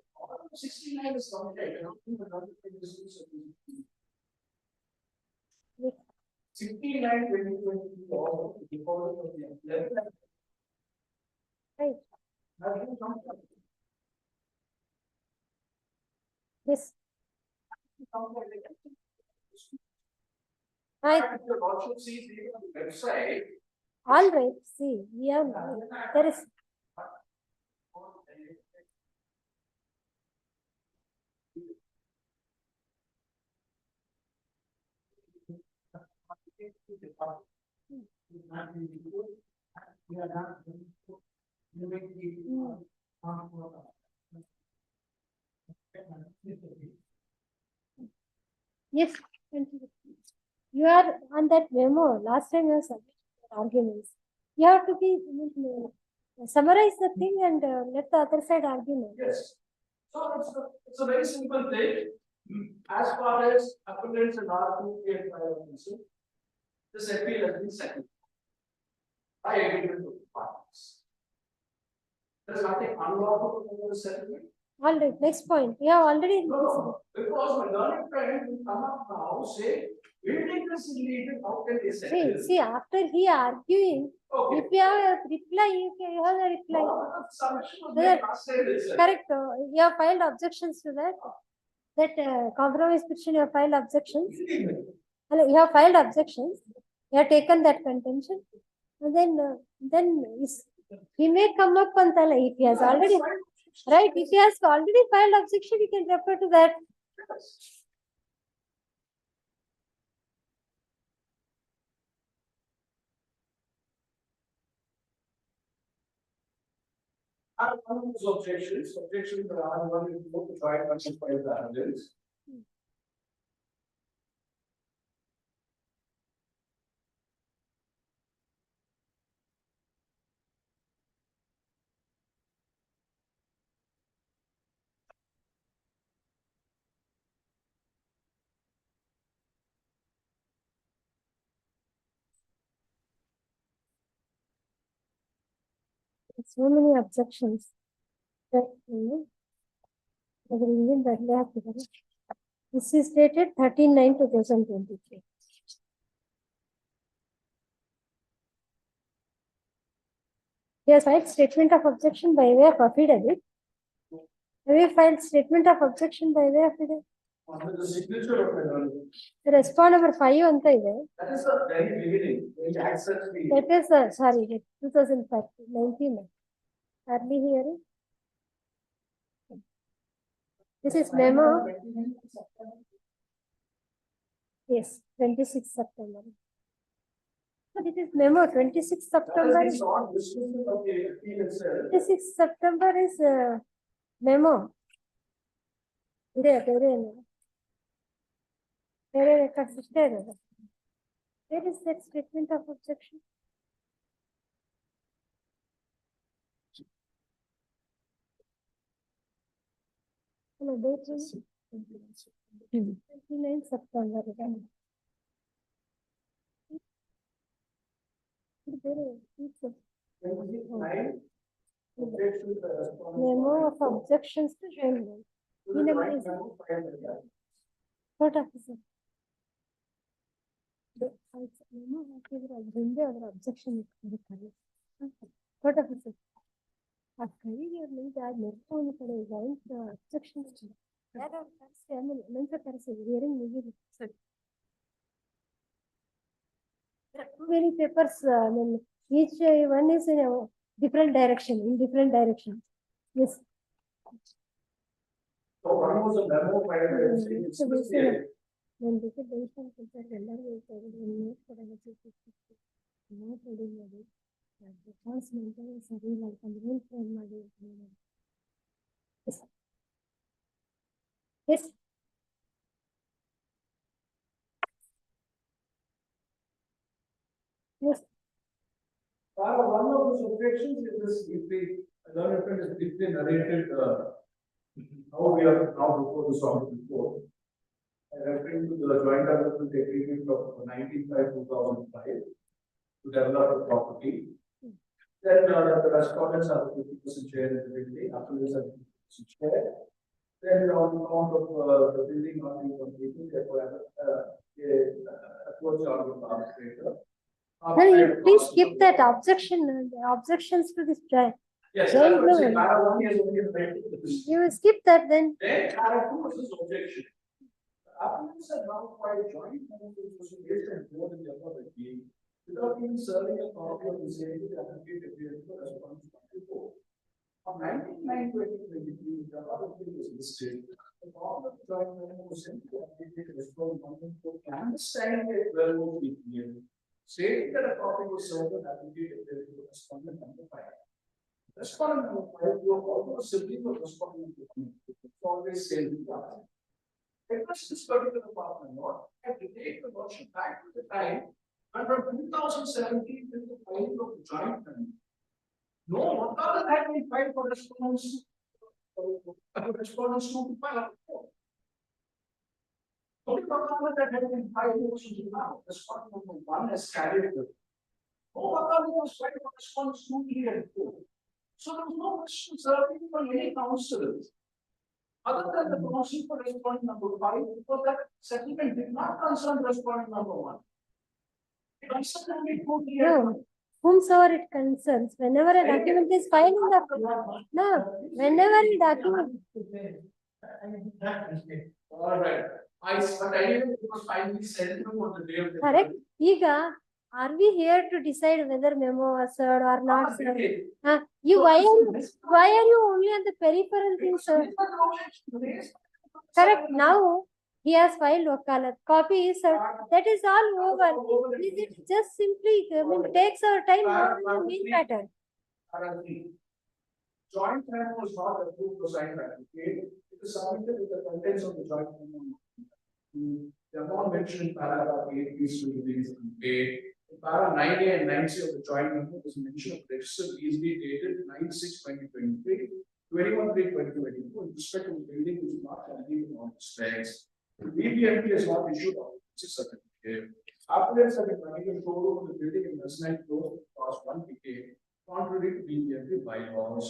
69 is committed, and not even another thing is 69 2020 all the deposit of the level. Right. Nothing comes up. Yes. Right. If you also see the website. All right. See, we have there is. Yes, you are on that memo. Last time you submitted arguments. You have to be summarize the thing and let the other side argument. Yes. So it's a very simple thing. As far as appellants and R2 and are concerned, this appeal has been settled. I agree with the parties. There's nothing unlawful in the settlement. All right, next point. We have already. No, because my learned friend will come up now, say, we think this is illegal, how can they settle? See, after he arguing, Okay. if you have a reply, you have a reply. Submission was That- made last time itself. Correct. You have filed objections to that. That compromise petition, you have filed objections. Hello, you have filed objections. You have taken that contention. And then he may come up antala. If he has already, right, if he has already filed objection, you can refer to that. I have one of those objections that I wanted to look to try and justify the evidence. So many objections. That, this is dated 13/9/2023. He has filed statement of objection by way of affidavit. Have you filed statement of objection by way of affidavit? Under the signature of an attorney. Respond number 5 anta ಇದೆ. That is the very beginning, when you accept the. That is sorry 2019 early hearing. This is memo. Yes, 26 September. So this is memo 26 September. That is not dismissal of the appeal itself. 26 September is memo. There is that statement of objection. No, date is 29 September. Memo of objections to judgment. Court officer. Memo ಹಾಕಿದ್ರೆ ಅದರ objection ಇಟ್ಕೊಂಡಿರ್ತಾರೆ. Court officer. ಆ ಕೈಗೆ ನಿರ್ಕೊಂಡು ಕಡೆ joint objection ಯಾರು ಕರೆಸಿ ಆಮೇಲೆ ನಂತರ ಕರೆಸಿ ಹಿಯರಿಂಗ್ ಮುಗಿದು ಸರಿ. Many papers, each one is in a different direction, in different direction. Yes. So one was a memo filed by the state. So basically, when this is based on paper, yes. Yes. One of the objections is this, if the learned friend is deeply narrated, how we are now before the song before. Referring to the joint development agreement of 1905-2005 to develop the property. Then the respondents have 50% share in the building, appellants have 50% share. Then on account of the building not being completed, therefore approach on the arbitrator. No, you please skip that objection, the objections to this trial. Yes, Then I would say no. para 1 is only related to this. You will skip that then. Then para 2 is this objection. Appellants are now quite joint association and board in the other game without even serving a copy of the same to the applicant appearance for response to report. On 19/9/2023, the other bill was listed. The copy of the joint memo was sent to the applicant response for understanding it well over the year. Stating that a copy was served on applicant appearance for respondent number 5. Respondent number 5 will also sibling of respondent number 2. It's always same. Because this particular partner note had to take the motion back to the time and from 2017 to the filing of the joint memo. No, what other had been filed for respondents to file a report. Only one other that had been filed motions now, respondent number 1 has carried it. No other was filed for response 2, 3 and 4. So there was no question serving for any counsel. Other than the motion for respondent number 5, because that settlement did not concern respondent number 1. It concerned only 2, 3 and 4. No, whomsoever it concerns, whenever a document is filed in the, no, whenever a document. All right. But I didn't, it was finally sent to on the day of the. Correct. Ega, are we here to decide whether memo was served or not served? Why are you only on the peripheral things, sir? Correct. Now he has filed wakalat. Copy is served. That is all over. Is it just simply takes our time more than the main pattern? Joint memo was not approved for sign application. It is submitted with the contents of the joint memo. The amount mentioned in paragraph 8 is to be released and paid. Para 9A and 9C of the joint memo is mention of registered easily dated 9/6/2023, 21/3/2022 in respect to the building which is not contained on the specs. The BBMP has not issued occupancy certificate. Appellants have been running a showroom of the building in Westland close for the past 1 decade, contrary to BBMP bylaws.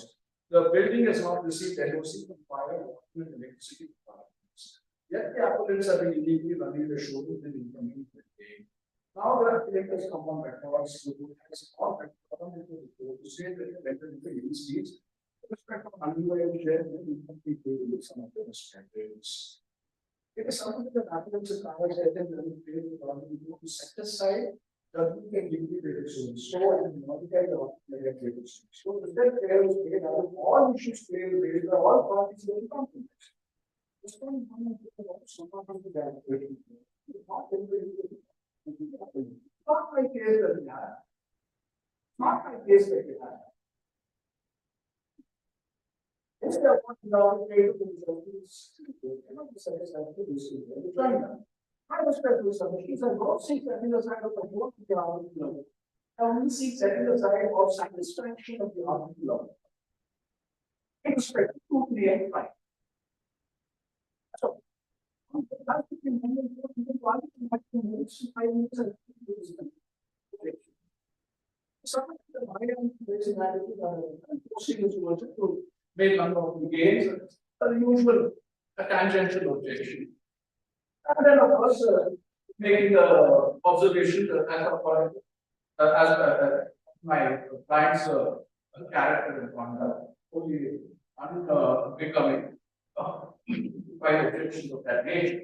The building has not received NOC from fire, water and electricity departments. Yet the appellants have been illegally running the showroom in inconvenient way. Now the appellant has come on records to has contact to say that the vendor needs with respect to undivided share in incomplete with some of the standards. It is something that happens in our head and then we to set aside that we can give you the resource. So and modify the negative. So if that fair is made out of all issues fair, based on all parties will compromise. This one of the bad. Not my case that we have. Not my case that we have. Instead of now to I respect those submissions and God seeks setting aside of the work of the Arbitration law. And we seek setting aside of satisfaction of the Arbitration law. Expect to create right. So, that's the thing. Some of the minor personalities are posting is also to make number of gains, the usual tangential objection. And then of course, making the observation as my client's character and conduct, only becoming by objections of that nature.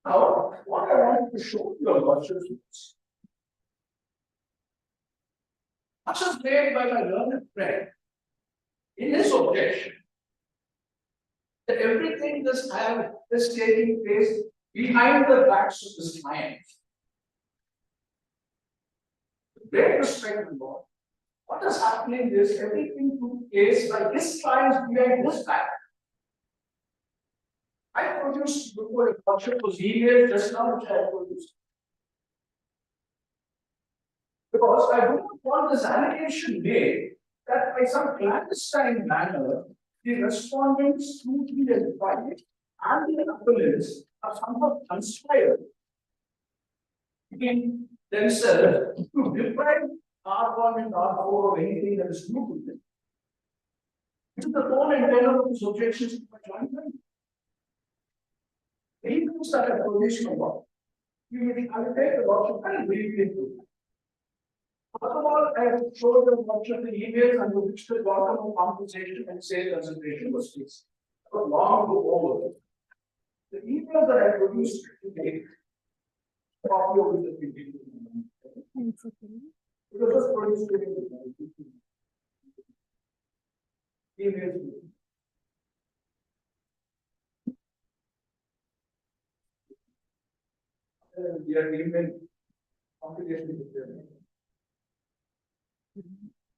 Now, what I wanted to show you about is much as made by my learned friend in his objection that everything is taking place behind the backs of his clients. With great respect to law, what is happening is everything took place by his clients behind his back. I produced before a bunch of those emails just now, which I produced. Because I don't want this allegation made that by some clandestine manner, the respondents through the advice and the appellants are somehow conspired between themselves to deprive R1 and R4 of anything that is due to them. This is the whole and tenor of these objections to my joint venture. The emails that I produced about, I will take the option and briefly into that. First of all, I have showed you much of the emails and which the bottom of compensation and sale concentration was fixed. So long to over. The emails that I produced today, copy of the video. It was produced today. Emails. Their email complication is there.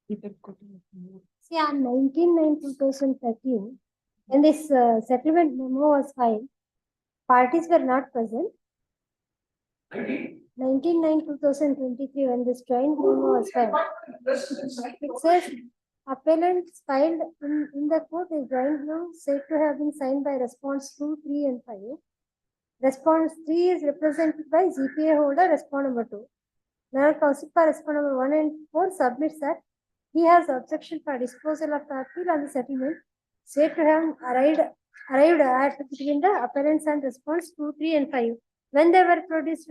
See, on 19/9/2013, when this settlement memo was filed, parties were not present. 19/9/2023, when this joint memo was filed, it says appellants filed in the court a joint memo said to have been signed by response 2, 3, and 5. Response 3 is represented by GPA holder, respond number 2. Now, counsel for respond number 1 and 4 submits that he has objection for disposal of the appeal and the settlement said to have arrived at between the appellants and response 2, 3, and 5. When they were produced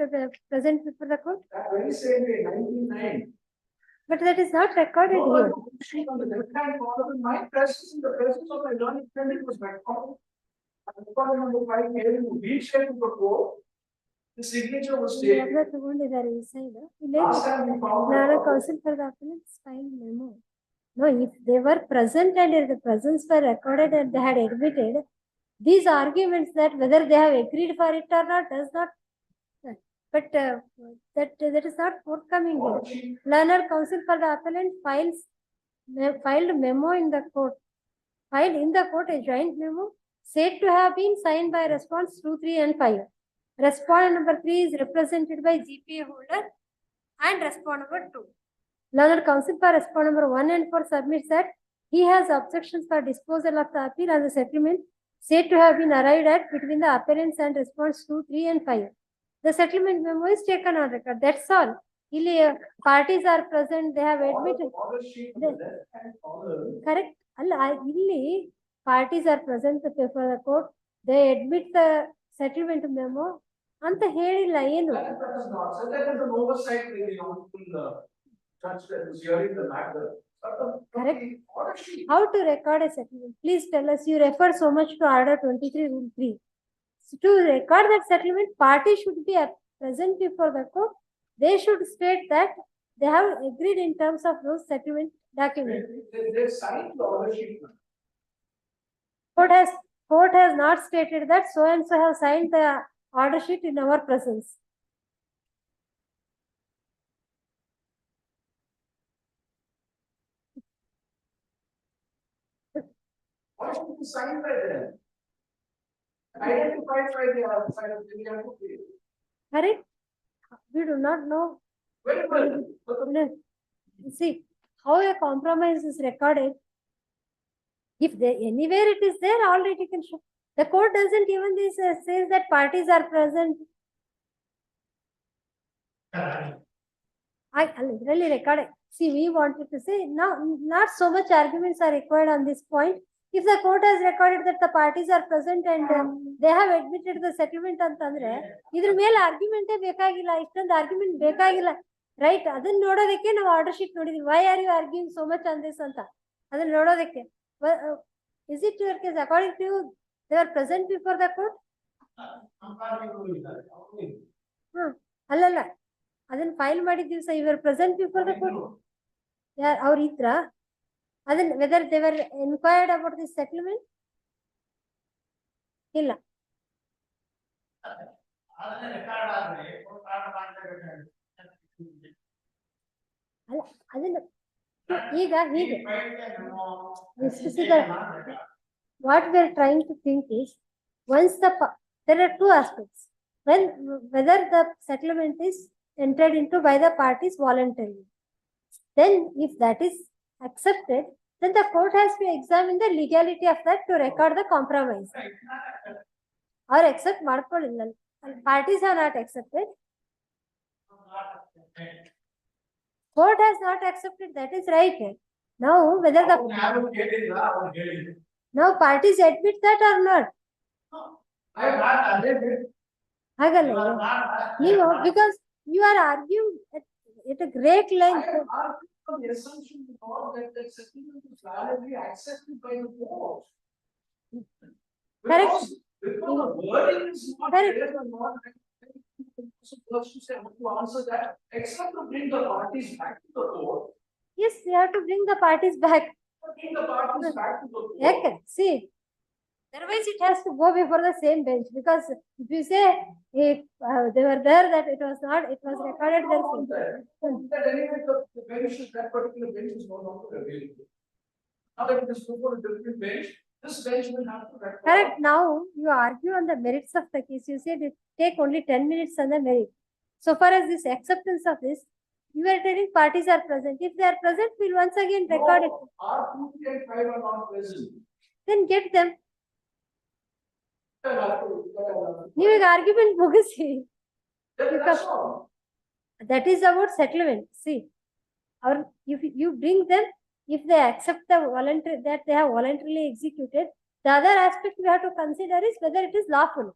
present before the court? When you say 99. But that is not recorded here. On the left-hand corner, my presence in the presence of my learned friend, it was recorded. Recorded number 5 came to reach to the court. The signature was taken. Last time we found counsel for the appellants filed memo. No, if they were present and if the presence were recorded and they had admitted, these arguments that whether they have agreed for it or not does not. But that is not forthcoming here. Learner counsel for the appellant filed memo in the court. Filed in the court a joint memo said to have been signed by response 2, 3, and 5. Respondent number 3 is represented by GPA holder and respondent number 2. Learner counsel for respondent number 1 and 4 submits that he has objections for disposal of the appeal and the settlement said to have been arrived at between the appellants and response 2, 3, and 5. The settlement memo is taken on record. That's all. Parties are present, they have admitted. Correct. Illi parties are present before the court. They admit the settlement memo. Anta ಹೇಳಿಲ್ಲ ಏನು? That is not. So that is an oversight by the honorable judge that was hearing the matter. Correct. How to record a settlement? Please tell us. You refer so much to Order 23 Rule 3. So to record that settlement, parties should be present before the court. They should state that they have agreed in terms of those settlement documents. They signed the order sheet. Court has not stated that so and so have signed the order sheet in our presence. Why should be signed by them? Identified by the other side of the advocate. Correct? We do not know. Very well. See, how a compromise is recorded. If anywhere it is there, already you can show. The court doesn't even says that parties are present. I literally recorded. See, we wanted to say now, not so much arguments are required on this point. If the court has recorded that the parties are present and they have admitted the settlement ಅಂತಂದ್ರೆ ಇದ್ರ ಮೇಲೆ ಆರ್ಗ್ಯುಮೆಂಟೇ ಬೇಕಾಗಿಲ್ಲ ಇಷ್ಟೊಂದು argument ಬೇಕಾಗಿಲ್ಲ right ಅದನ್ನ ನೋಡೋದಕ್ಕೆ ನಾವು order sheet ನೋಡಿದ್ವಿ why are you arguing so much on this ಅಂತ ಅದನ್ನ ನೋಡೋದಕ್ಕೆ is it your case according to you they were present before the court ಅಲ್ಲಲ್ಲ ಅದನ್ನ ಫೈಲ್ ಮಾಡಿದ ದಿವಸ you were present before the court ಅವ್ರು ಇದ್ರಾ ಅದನ್ನ whether they were inquired about this settlement ಇಲ್ಲ ಅಲ್ಲ ಅದನ್ನ ಈಗ ಹೀಗೆ what we are trying to think is once there are two aspects whether the settlement is entered into by the parties voluntarily, then if that is accepted, then the court has to examine the legality of that to record the compromise or accept ಮಾಡ್ಕೊಳ್ಳಿಲ್ಲ parties are not accepted. Court has not accepted, that is right. Now whether the now parties admit that or not ಹಾಗಲ್ಲ ನೀವು because you are arguing at a great length. The assumption that the settlement is validly accepted by the court. Correct. Because the wording is not Correct. there and not supposed to say to answer that, except to bring the parties back to the court. Yes, you have to bring the parties back. Bring the parties back to the court. Okay, see, otherwise it has to go before the same bench because if you say if they were there that it was not, it was recorded there. That anyway the bench, that particular bench is no longer available. Now that it is before a different bench, this bench will have to record. Correct. Now you argue on the merits of the case. You said it take only 10 minutes on the merit. So far as this acceptance of this, you are telling parties are present. If they are present, we'll once again record it. Our 2 and 5 are not present. Then get them. You argument ಮುಗಿಸಿ. That's all. That is about settlement. See, or if you bring them, if they accept the voluntary that they have voluntarily executed, the other aspect we have to consider is whether it is lawful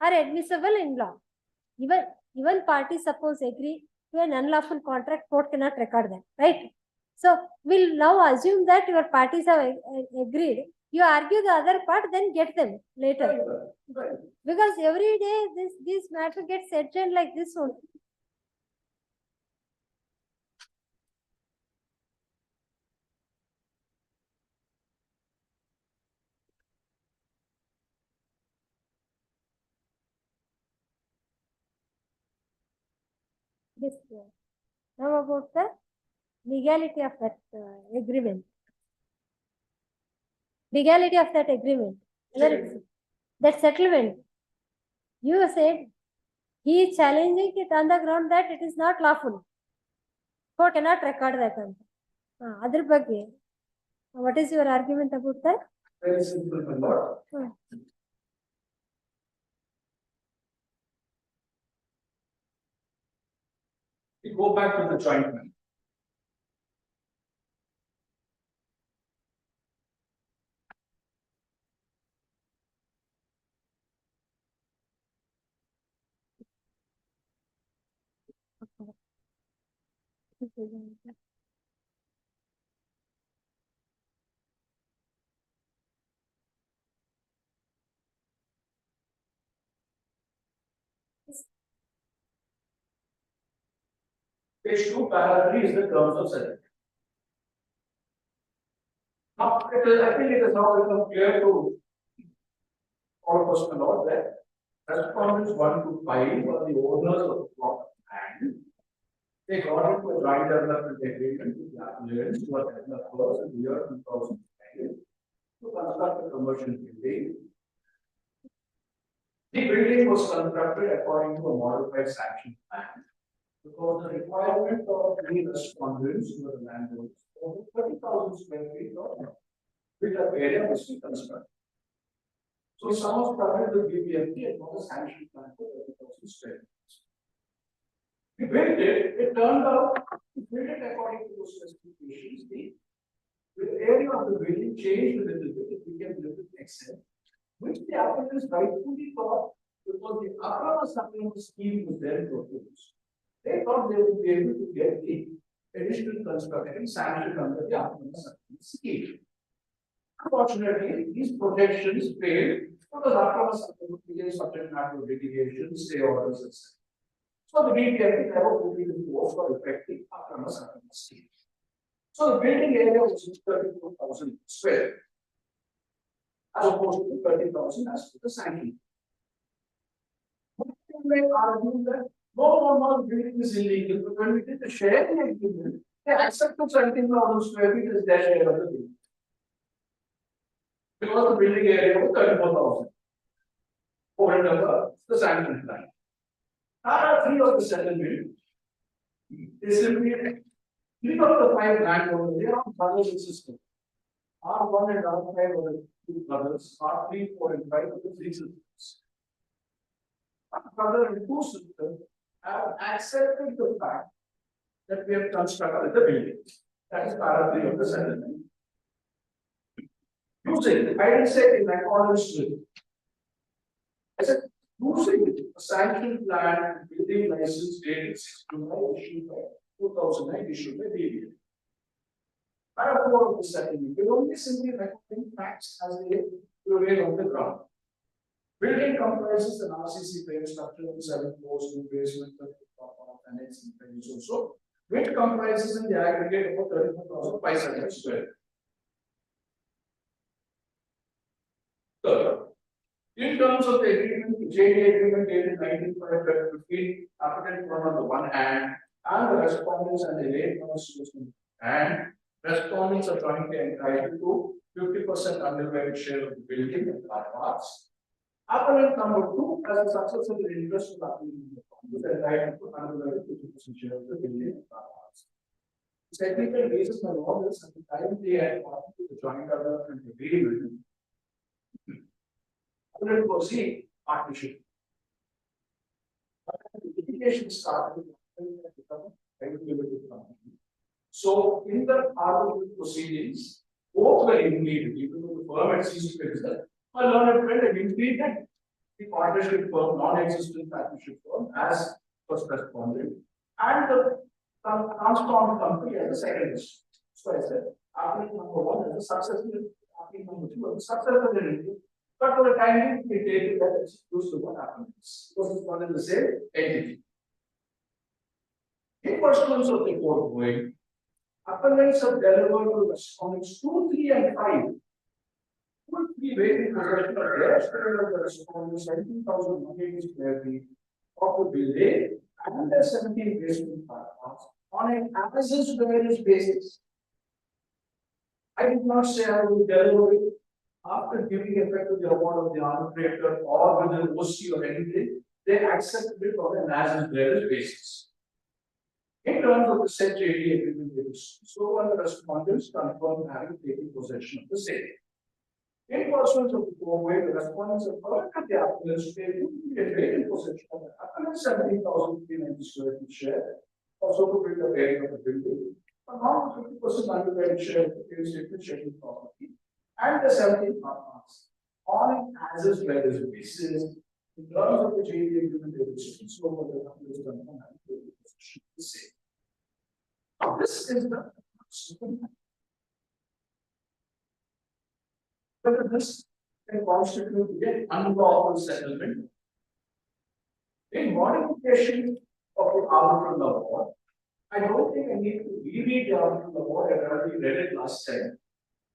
or admissible in law. Even parties suppose agree to an unlawful contract, court cannot record that, right? So we'll now assume that your parties have agreed. You argue the other part, then get them later. Right. Because every day this matter gets adjourned like this one. This now about the legality of that agreement. Legality of that agreement. Whether it's that settlement. You said he is challenging it on the ground that it is not lawful. Court cannot record that. Other ಬಗ್ಗೆ what is your argument about that? Very simple, my lord. We go back to the joint man. Page 2, para 3 is the terms of settlement. Now, I think it is now become clear to all of us know that respondents 1 to 5 were the owners of the plot and they got into a joint development agreement with the appellants who were developers in the year 2005 to construct a commercial building. The building was constructed according to a modified sanction plan because the requirement of three respondents who were the landowners over 30,000 square feet of built-up area was to be constructed. So some of started with BBMP and was a sanction plan for 30,000 square feet. We built it, it turned out, we built it according to those specifications. The area of the building changed a little bit, it became a little excess, which the applicants rightfully thought because the Akrama supplement scheme was then proposed. They thought they would be able to get the additional construction sanctioned under the Akrama supplement scheme. Unfortunately, these projections failed because Akrama supplement became subject matter of litigation, stay orders, etc. So the BPMP never put it into force for effective Akrama supplement scheme. So the building area was 34,000 square, as opposed to 30,000 as per the sanction. They argue that no, building is illegal, but when we did the sharing agreement, they accepted 17,000 square feet as their share of the building. Because the building area was 34,000 over and above the sanction plan. Para 3 of the settlement is simply 3 of the 5 landowners, they are brothers and sisters. R1 and R5 are the 2 brothers, R3, 4, and 5 are the 3 sisters. Our brother and 2 sisters have accepted the fact that we have constructed the building. That is para 3 of the settlement. Using, I didn't say in accordance with. I said, using a sanction plan and building license dated 6 July issued by 2009 issued by BBA. Para 4 of the settlement, we only simply recording facts as they prevail on the ground. Building comprises an RCC frame structure with 7 floors, 2 basements, and its frames also, which comprises in the aggregate about 34,500 square. Third, in terms of the agreement, the JD agreement dated 1915, applicant one on the one hand, and the respondents and the late constitution, and respondents are jointly entitled to 50% undivided share of the building and parts. Appellant number 2 has a successful interest in the with entitled to undivided 50% share of the building and parts. The technical basis for all this at the time they had party to the joint development agreement. Appellant proceed partnership. The litigation started with private limited company. So in the arbitral proceedings, both were included, even though the firm had ceased to exist. A learned friend had included the partnership firm, non-existent partnership firm, as first respondent, and the transformed company as a second respondent. So I said, applicant number 1 as a successful, applicant number 2 as a successful entity. But for the time being, we take it that it's close to what happens because it's one and the same entity. In pursuance of the foregoing, appellants have delivered to respondents 2, 3, and 5. Would be waiting for the respondents 17,180 square feet of the building and the 17 basement platforms on an as-is basis. I did not say I will deliver it after giving effect to the award of the arbitrator or with an OC or anything. They accepted it on an as-is basis. In terms of the said JD agreement, so when the respondents confirm having taken possession of the same. In pursuance of the foregoing, the respondents have collected the appellants to get taken possession of the appellant's 17,390 square feet share, also to build the area of the building, along with 50% undivided share of the statement scheduled property, and the 17 partners on an as-is basis. In terms of the JD agreement, so what the appellants confirm having taken possession of the same. This is the whether this can constitute an unlawful settlement. In modification of the arbitral law, I don't think I need to reread the article of award, I already read it last time.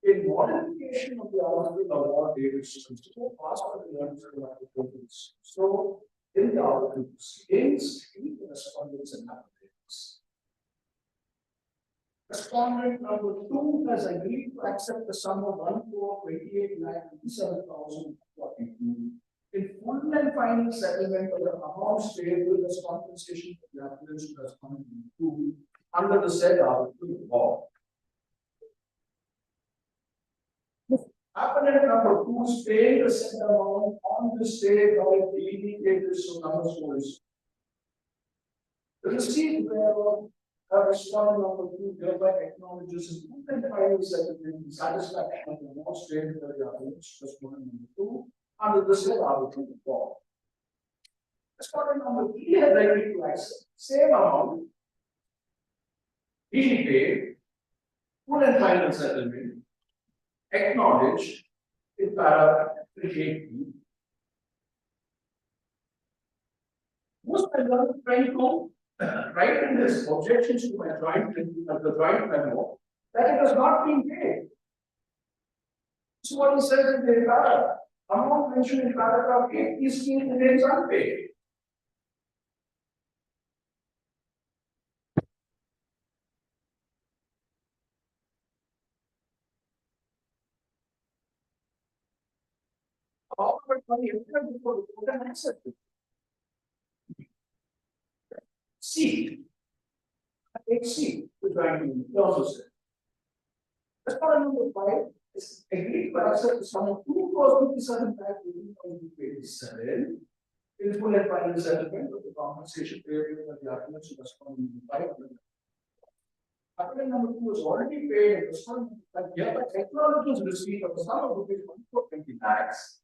In modification of the article of award, David Stevens, so fast for the learners to applications. So, in the articles, gains key correspondence and applications. Respondent number 2 has agreed to accept the sum of 1,28,57,042 in full and final settlement of the amounts payable as compensation for the applicants to respondent number 2 under the said article of law. Appellate number 2 is paying the said amount on the state by the indicated so number 4 is the receipt whereof respondent number 2 thereby acknowledges in full and final settlement in satisfaction of the amounts paid by the appellants respondent number 2 under the said article of law. Respondent number 3 has agreed to accept same amount he paid full and final settlement acknowledged in paragraph 380. Most I learned trying to write in this objections to my joint memo that it has not been paid. This is what he says in the paragraph. Amount mentioned in paragraph 8 is still remains unpaid. All of it money entered before the court and accepted. C. HC, which I mean, also said. Respondent number 5 is agreed to accept the sum of 2,57 lakh 18,87 in full and final settlement of the compensation payable by the appellants to respondent number 5. Appellant number 2 was already paid and respondent acknowledges receipt of the sum of rupees 1,420 lakhs.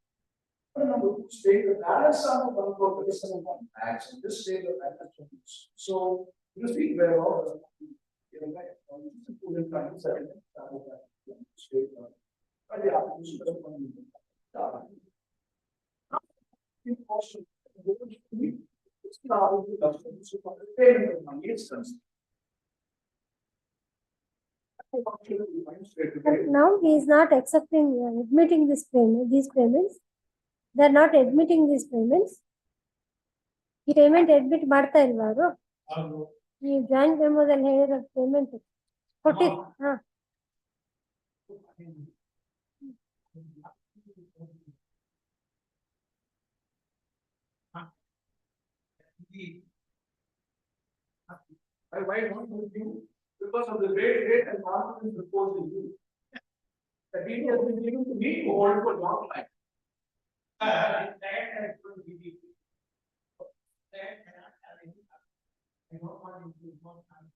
Number 2 state the balance sum of 1,437 lakhs and this state the balance. So you see where all the full and final settlement state by the appellants to respondent number 5. But now he is not accepting, admitting this payment, these payments. They are not admitting these payments. ಈ payment admit ಮಾಡ್ತಾ ಇಲ್ವಾ ಅವರು ಈ joint ಮೆಮೋದಲ್ಲಿ ಹೇಳಿರೋ payment ಕೊಟ್ಟಿದ್ದು ಹಾ Why not with you? Because of the great rate and confidence reposed in you. The deed has been given to me to hold for long time. That has been given. That cannot have any. I don't want to do more time.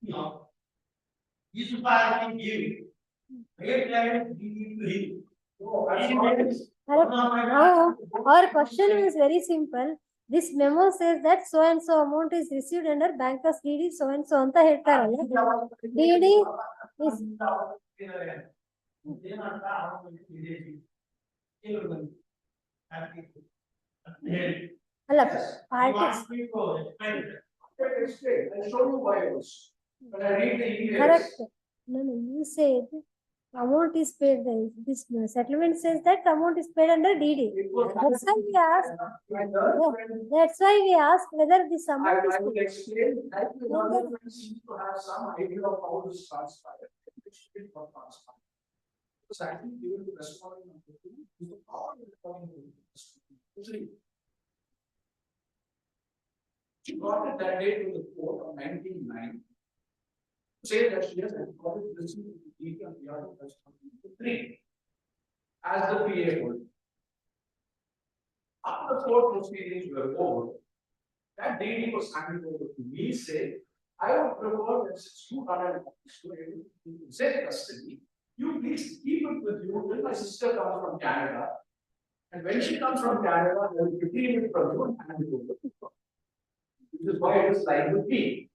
No. This is why I can give. Great client give to him. No, that's not. No, our question is very simple. This memo says that so and so amount is received under banker's DD so and so ಅಂತ ಹೇಳ್ತಾರಲ್ಲ DD is ಅಲ್ಲ parties I'll show you why it was. When I read the emails. correct. No, you said amount is paid. This settlement says that amount is paid under DD. That's why we ask. That's why we ask whether this amount is I will explain that the government seems to have some idea of how this transpired. Because I think given the respondent number 2 is the power of responding to the she got it that day to the court on 19/9 to say that she has recorded receipt of the DD on behalf of respondent number 3 as the PA holder. After the court proceedings were over, that DD was handed over to me, saying, I would prefer that since you are an officer in said custody, you please keep it with you till my sister comes from Canada. And when she comes from Canada, they will retrieve it from you and hand it over to her. This is why it is lying with me.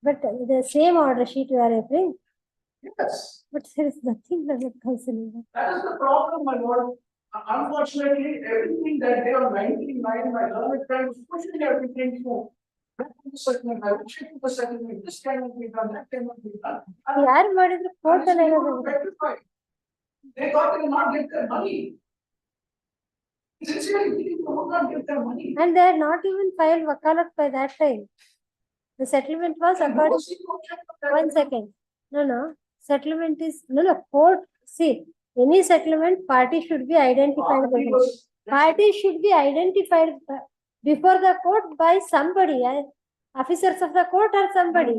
but the same order sheet you are referring. Yes. But there is nothing that is concerning that. That is the problem, my lord. Unfortunately, everything that day on 19/9, my learned friend was pushing everything through. Settlement, I will check the settlement, this cannot be done, that cannot be done. ಯಾರು ಮಾಡಿದ್ರು court And ಅಲ್ಲಿ it's ಹೇಳೋದು. not rectified. They thought they will not get their money. Essentially, they will not get their money. And they had not even filed wakalat by that time. The settlement was And according. no single check of that. 1 second. No. Settlement is, no, court, see, any settlement party should be identified. by the- Party should be identified before the court by somebody, officers of the court or somebody.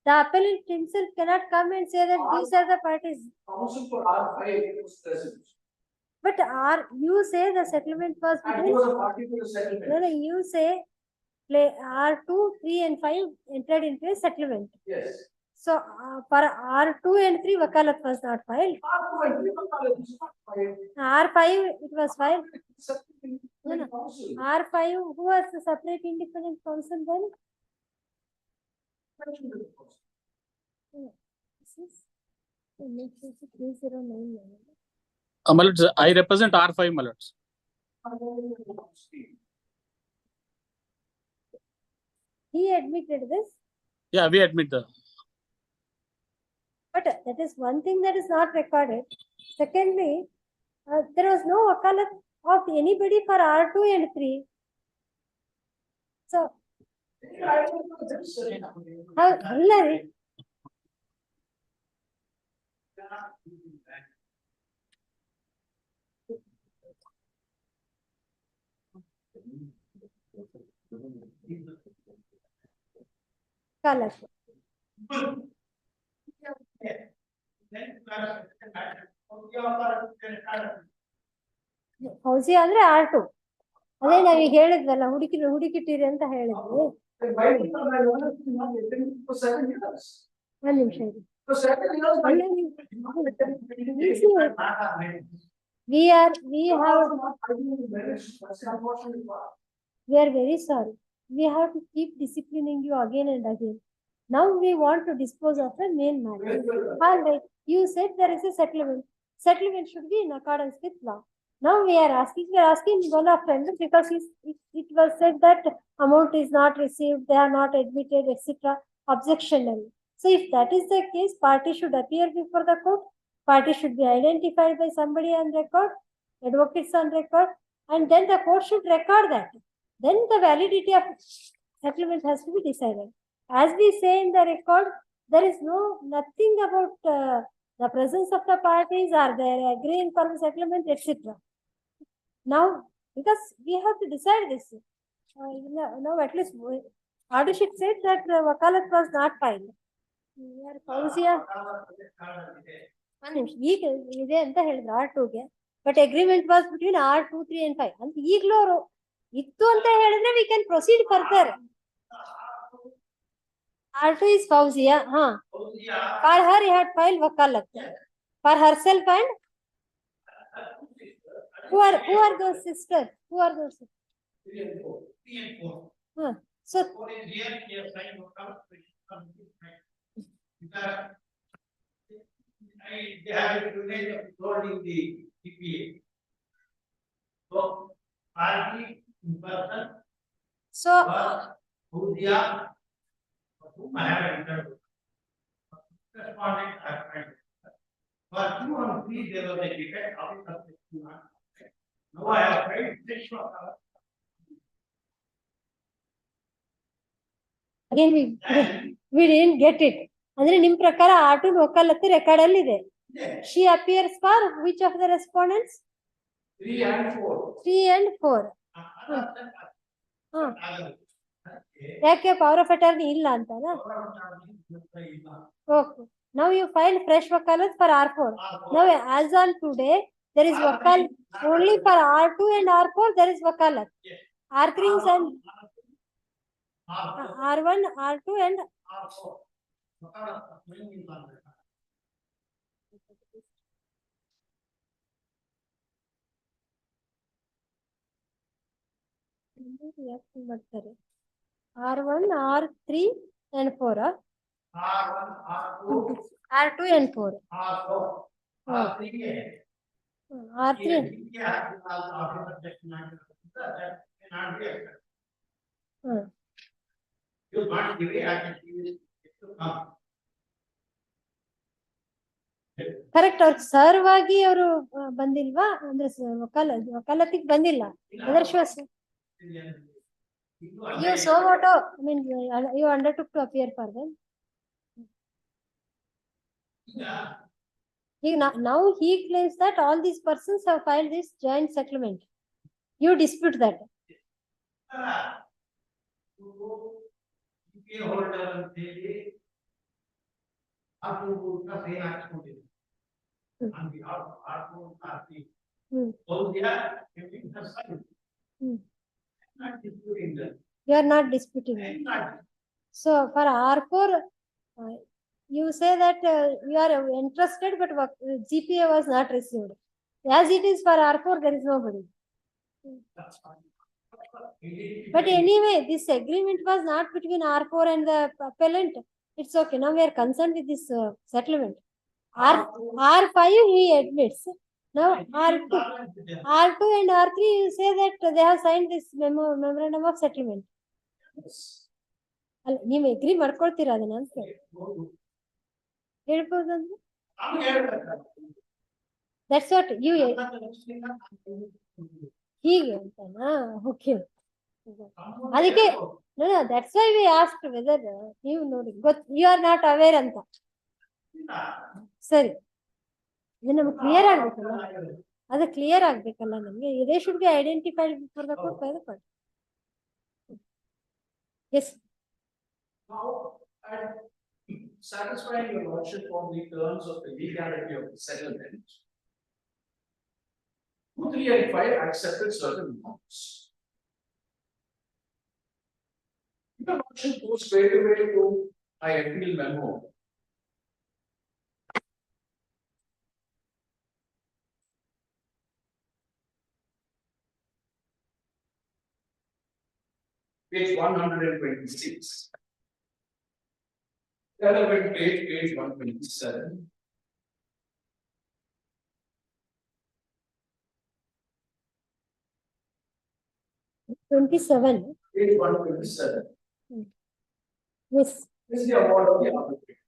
The appellant himself cannot come and say that these are the parties. Counsel for R5 was present. But you say the settlement was And he between, was a party to the settlement. no, you say R2, 3 and 5 entered into a settlement. Yes. So for R2 and 3 wakalat was not filed. R2 and 3 wakalat was not filed. R5 it was filed. Settlement No, no. counsel. R5 who was the separate independent counsel then? Mentioned in the counsel. This is 3099. My lords, I represent R5, my lords. He admitted this, Yeah, we admit the. but that is one thing that is not recorded. Secondly, there was no wakalat of anybody for R2 and 3. So, ಇಲ್ಲ ರೀ. Wakalat. ಹೌಸಿ ಅಂದ್ರೆ R2. ಅದೇ ನಾವೀಗ ಹೇಳಿದ್ವಲ್ಲ, ಹುಡುಕಿಟ್ಟಿರಿ ಅಂತ ಹೇಳಿದ್ವಿ. The Bible for my owner is not attending for 7 years. ಒಂದ್ ನಿಮಿಷ ಇರಿ. For 7 years, my ಒಳ್ಳೆ owner is not attending. We have, Not arguing with marriage, that's the unfortunate part. we are very sorry. We have to keep disciplining you again and again. Now we want to dispose of the main matter. All right, you said there is a settlement. Settlement should be in accordance with law. Now we are asking one of them because it was said that amount is not received, they are not admitted, etc. Objectionable. So if that is the case, party should appear before the court. Party should be identified by somebody on record, advocates on record, and then the court should record that. Then the validity of settlement has to be decided. As we say in the record, there is nothing about the presence of the parties or their agreeing for the settlement, etc. Now, because we have to decide this, now at least order sheet said that the wakalat was not filed. ಒಂದ್ ನಿಮಿಷ, ಈಗ ಇದೆ ಅಂತ ಹೇಳಿದ್ರು R2ಗೆ, but agreement was between R2, 3 and 5 ಅಂತ ಈಗಲೂ ಅವರು ಇತ್ತು ಅಂತ ಹೇಳಿದ್ರೆ we can proceed further. R2 is Fauziya, for her he had filed wakalat for herself and who are those sisters? Who are those sisters? 3 and 4. So 4 is here, here, sign wakalat. Because they have a privilege of holding the CPA. So, party in person, so Fauziya, whom I have entered. Respondent have filed. For 2 and 3, there was a defect of the 2 and 3. Now I have filed 6 wakalat. again we didn't get it. ಅಂದ್ರೆ ನಿಮ್ ಪ್ರಕಾರ R2 ವಕಾಲತ್ತು record ಅಲ್ಲಿ ಇದೆ. She appears for which of the respondents? 3 and 4. 3 and 4. ಯಾಕೆ power of attorney ಇಲ್ಲ ಅಂತನಾ? Okay. Now you filed fresh wakalat for R4. Now as on today, there is wakalat only for R2 and R4. There is wakalat. R3 and R1, R2 and ಮಾಡ್ತಾರೆ. R1, R3 and 4. R1, R2, R2 and 4. R4, R3, R3. You can't give it, I can give it. Correct ಅವ್ರಿಗೆ serve ಆಗಿ ಅವರು ಬಂದಿಲ್ವಾ ಅಂದ್ರೆ ವಕಾಲತಿಗೆ ಬಂದಿಲ್ಲ ಅದರ ಶ್ವಾಸ you so what I mean you undertook to appear for them. Now he claims that all these persons have filed this joint settlement. You dispute that. You are not disputing it. So for R4, you say that you are interested, but GPA was not received. As it is for R4, there is nobody. But anyway, this agreement was not between R4 and the appellant. It's okay. Now we are concerned with this settlement. R5 he admits. Now R2 and R3 you say that they have signed this memorandum of settlement. ಅಲ್ಲ ನೀವು ಎಗ್ರಿ ಮಾಡ್ಕೊಳ್ತೀರಾ ಅದನ್ನ ಅಂತ ಹೇಳ್ಬೋದಂದ್ರೆ that's what you ಹೀಗೆ ಅಂತನಾ okay ಅದಕ್ಕೆ that's why we asked whether ನೀವು ನೋಡಿ you are not aware ಅಂತ ಸರಿ ಇದು ನಮ್ಗೆ ಕ್ಲಿಯರ್ ಆಗ್ಬೇಕಲ್ಲ ಅದು ಕ್ಲಿಯರ್ ಆಗ್ಬೇಕಲ್ಲ ನಮ್ಗೆ ಇದೇ should be identified for the court by the court as Now, satisfying your lordship on the terms of the legality of the settlement, 2, 3 and 5 accepted certain amounts. The lordship goes straight away to my appeal memo. Page 126. Relevant page 127. Page 127. Yes. This is the award of the arbitration.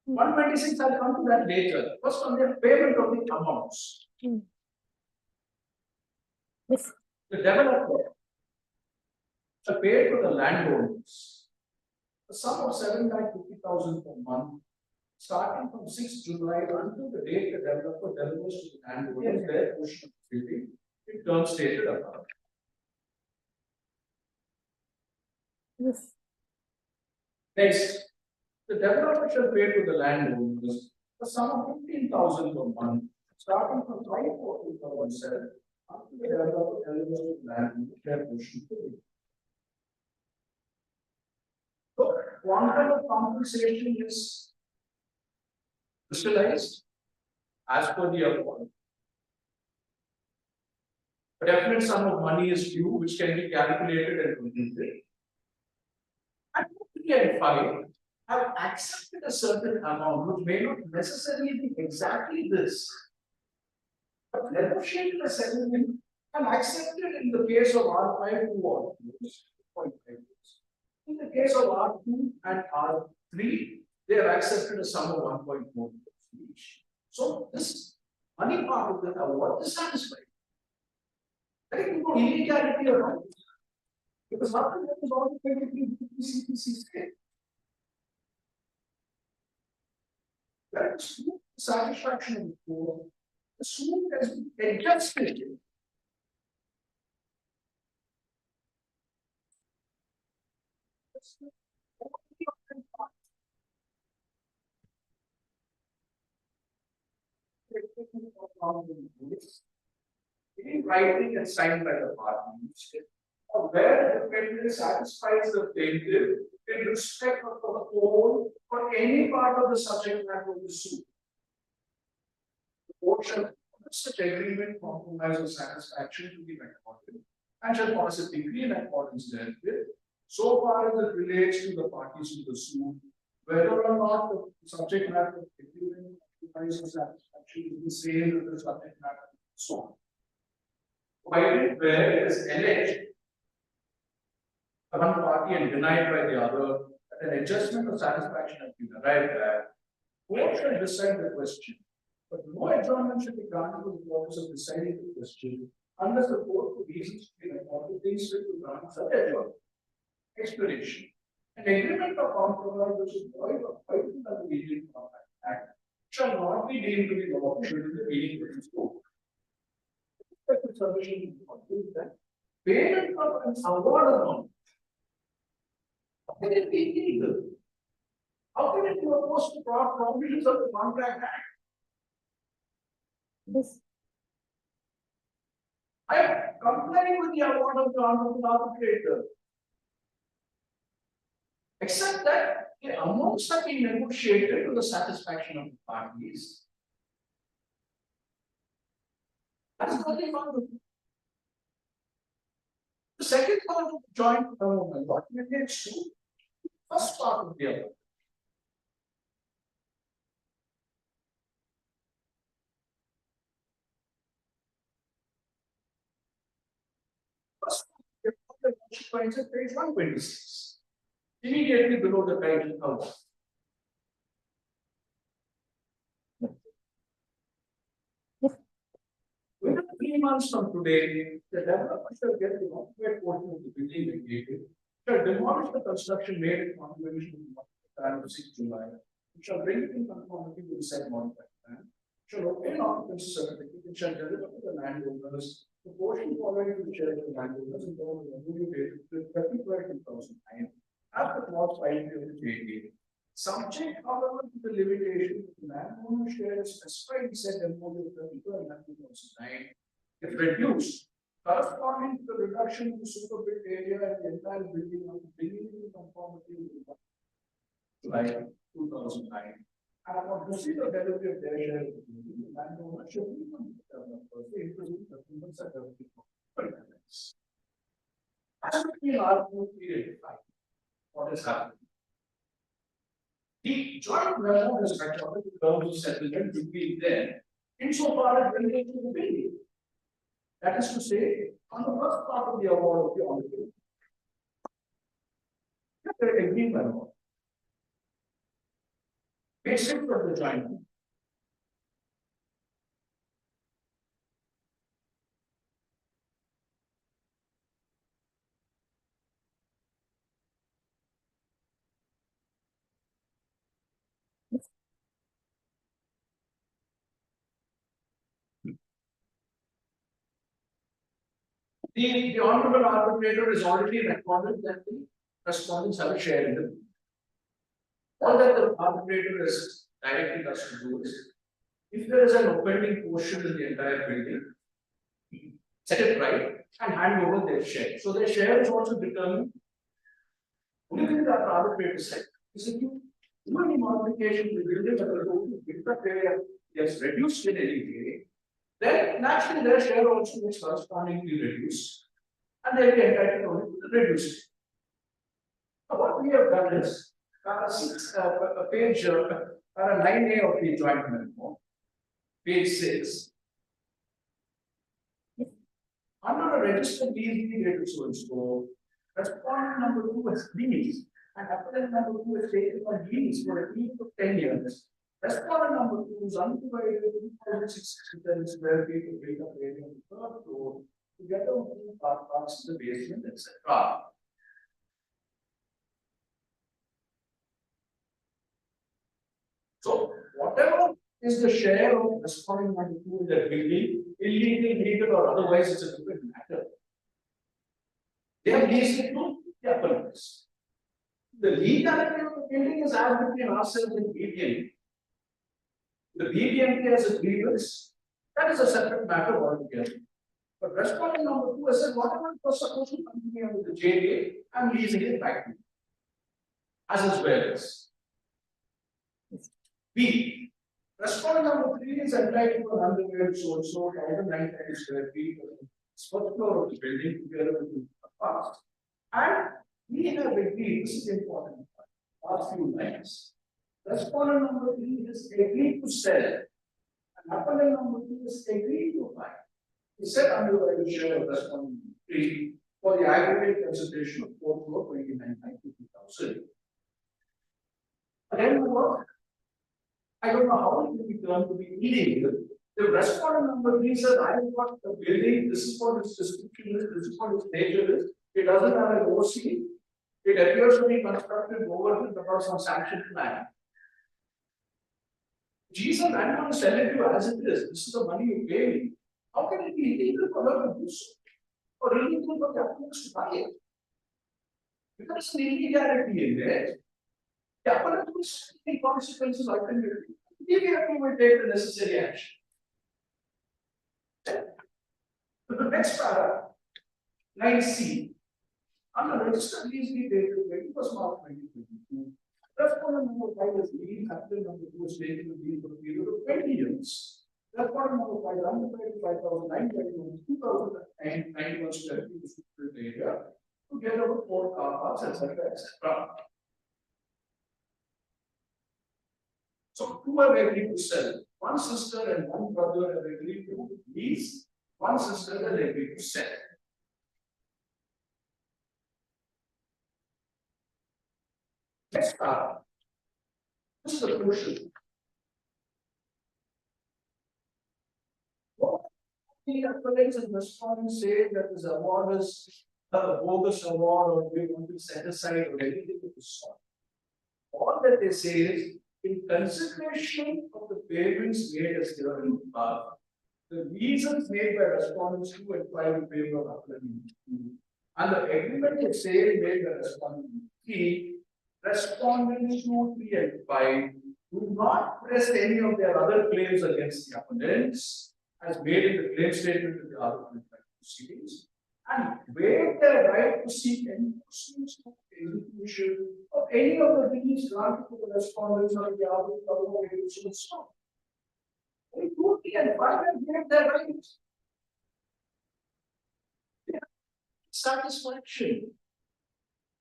126, I'll come to that later. First, on the payment of the amounts. Yes. The developer shall pay to the landowners a sum of 7,50,000 per month, starting from 6th July until the date the developer delivers to the landowners their portion of the building, in terms stated above. Yes. Next, the developer shall pay to the landowners a sum of 15,000 per month, starting from 5/4/2007 until the developer delivers to the landowners their portion of the building. So, quantum of compensation is crystallized as per the award. A definite sum of money is due, which can be calculated and computed. And 3 and 5 have accepted a certain amount, which may not necessarily be exactly this, but negotiated a settlement and accepted in the case of R5 2.5. In the case of R2 and R3, they have accepted a sum of 1.4 each. So this money part of the award is satisfied. I think no illegality around it. Because after that is all the CPC state. That is satisfaction of the court. The suit has been adjusted. In writing and signed by the parties, where the defendant satisfies the plaintiff in respect of the whole or any part of the subject matter of the suit. The court shall honor such agreement, compromise, or satisfaction to be recorded, and shall pass a decree in accordance therewith, so far as it relates to the parties to the suit, whether or not the subject matter of the agreement, compromise, or satisfaction is the same as the subject matter, so on. Provided where it is alleged one party and denied by the other, and an adjustment of satisfaction has been arrived at, court shall decide the question. But no adjournment should be granted for the purpose of deciding the question unless the court for reasons to be appointed things to grant such adjournment. Explanation. An agreement of compromise which is void or violated under the Mediation Contract Act shall not be deemed to be lawful within the meaning of the scope. The solution is that payment of an award amount. How can it be illegal? How can it be opposed to provisions of the Contract Act? This, I am complying with the award of the honorable arbitrator. Except that the amounts have been negotiated to the satisfaction of the parties. That's nothing wrong with it. The second part of the joint document relates to the first part of the award. First, points at page 126. Immediately below the title cover. Within 3 months from today, the developer shall get the occupied portion of the building vacated, shall demolish the construction made in continuation of the time of 6 July, shall bring it in conformity with the said modified plan, shall obtain occupancy certificate, and shall deliver to the landowners the portion following to the share of the landowners in terms of the moving date to 2009. As the clause 5 of the JDA, subject, however, to the limitation of the landowner share specified in said MOU of 2009, if reduced, corresponding to the reduction in the super built area and the entire building of the building in conformity with July 2009. And upon receipt of delivery of their share of the building, the landowner shall be including the payments at every point. As we are period 5. What is happening? The joint memo is recorded in terms of settlement between them insofar as related to the building. That is to say, on the first part of the award of the auditor, there is agreement. Basic of the joint memo. The honorable arbitrator is already recorded that the respondents have a share in it. All that the arbitrator is directing us to do is, if there is an offending portion in the entire building, set it right and hand over their share. So their share is also determined. Only thing that the arbitrator said is if you do any modification to the building that will go to the area gets reduced in any way, then naturally their share also gets correspondingly reduced, and they will be entitled only to the reduced. So what we have done is page 9A of the joint memo, page 6. Under a registered lease dated so and so, respondent number 2 has leased, and appellant number 2 has taken on lease for a period of 10 years. Respondent number 2 is undivided 2,667 square feet of built-up area on the third floor, together with 2 car parks in the basement, etc. So, whatever is the share of respondent number 2 in the building, illegal, legal, or otherwise, it's a different matter. They have leased it to the appellants. The legality of the building is as between ourselves and BPMP. The BPMP has a grievance, that is a separate matter altogether. But respondent number 2 has said, whatever was supposed to continue with the JDA, I'm leasing it back to you. As well as B. Respondent number 3 is entitled to an underground so 930 square feet of the first floor of the building together with the past. And we have agreed, this is important, last few lines. Respondent number 3 has agreed to sell, and appellant number 2 has agreed to buy. He said under the share of respondent 3, for the aggregate consideration of 4,29,90,000. Again, I don't know how it will be turned to be illegal. The respondent number 3 says, I have got a building, this is what its description is, this is what its nature is. It doesn't have an OC. It appears to be constructed over because some sanction plan. Jesus, I'm going to sell it to you as it is. This is the money you pay me. How can it be illegal for her to do so? Or illegal for the applicants to buy it? Because it's an illegality in there. The appellant will take consequences ultimately. Immediately will take the necessary action. So the next paragraph, 9C. Under registered lease dated 21st March 2022. Respondent number 5 is lease, applicant number 2 is taken to lease for a period of 20 years. Respondent number 5 is underpaid 5,921, 2,091 square feet of area, together with 4 car parks, etc., etc. So two have agreed to sell. One sister and one brother have agreed to lease. One sister has agreed to sell. Next start. This is the crucial. What the appellates and respondents say that this award is a bogus award or we want to set aside or anything of the sort. All that they say is, in consideration of the payments made as given in the past, the reasons made by respondents 2 and 5 in favor of appellant 2, and the agreement of sale made by respondent 3, respondents 2, 3, and 5 do not press any of their other claims against the appellants, as made in the claim statement of the arbitration proceedings, and waive their right to seek any proceeds of execution of any of the reliefs granted to the respondents of the arbitration and so on. Only 2, 3, and 5 have waived their rights. Satisfaction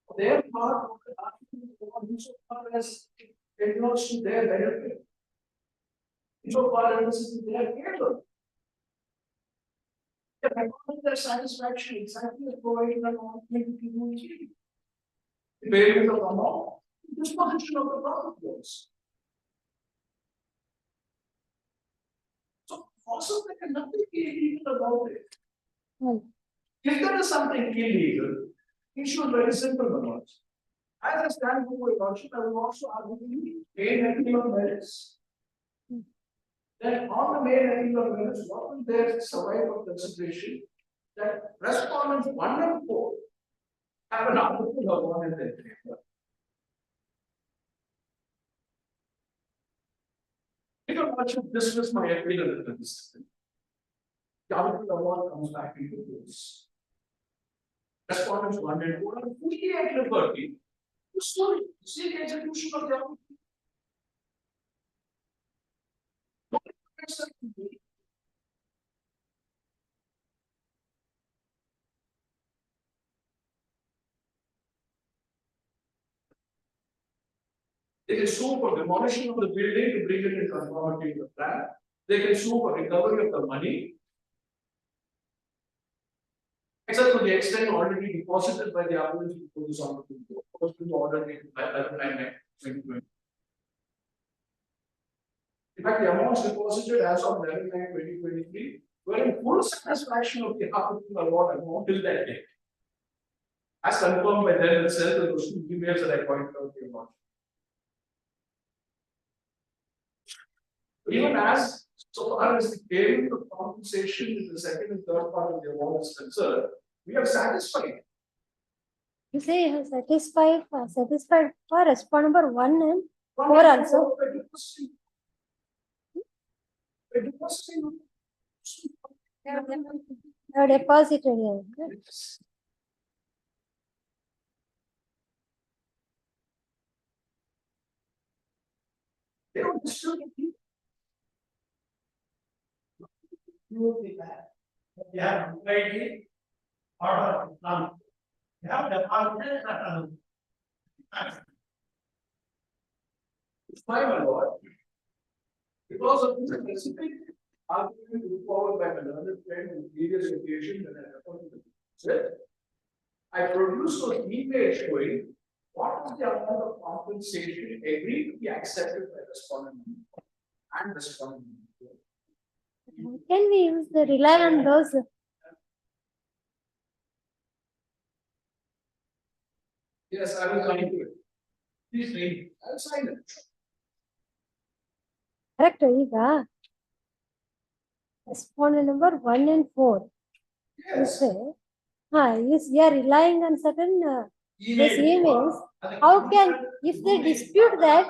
of their part of the argument insofar as it belongs to their benefit, insofar as this is their favor. They recognize their satisfaction exactly as provided by law 22. The payment of the amount, disposition of the profit. So, also, there can nothing be illegal about it. If there is something illegal, it should be very simple about it. As I stand before a function, I will also argue main entity of merits. Then on the main entity of merits, what will there survive of consideration that respondents 1 and 4 have an article of 1 and 3. If I should dismiss my appeal at the system, the article of 1 comes back into place. Respondents 1 and 4 are fully at liberty to seek execution of their own. They can sue for demolition of the building to bring it in conformity with the plan. They can sue for recovery of the money, except to the extent already deposited by the appellants before this order by 11/9/2020. In fact, the amounts deposited as of 11/9/2023 were in full satisfaction of the applicant award amount till that date. As confirmed by them itself in those 2 emails that I pointed out to you about. Even as so far as the payment of compensation in the second and third part of the award is concerned, we are satisfied. You say you have satisfied for respondent number 1 and 4 also. Have deposited here. They don't distribute it. You will be bad. You have already order now. You have the power. It's fine, my lord. Because of this specific argument put forward by my learned friend in previous occasion when I referred to the I produced those emails showing what is the amount of compensation agreed to be accepted by respondent and respondent. How can we use the rely on those? Yes, I will sign it. Please read. I'll sign it. Correct, ಈಗ respondent number 1 and 4. You Yes. say, you are relying on certain these emails. How can, if they dispute that,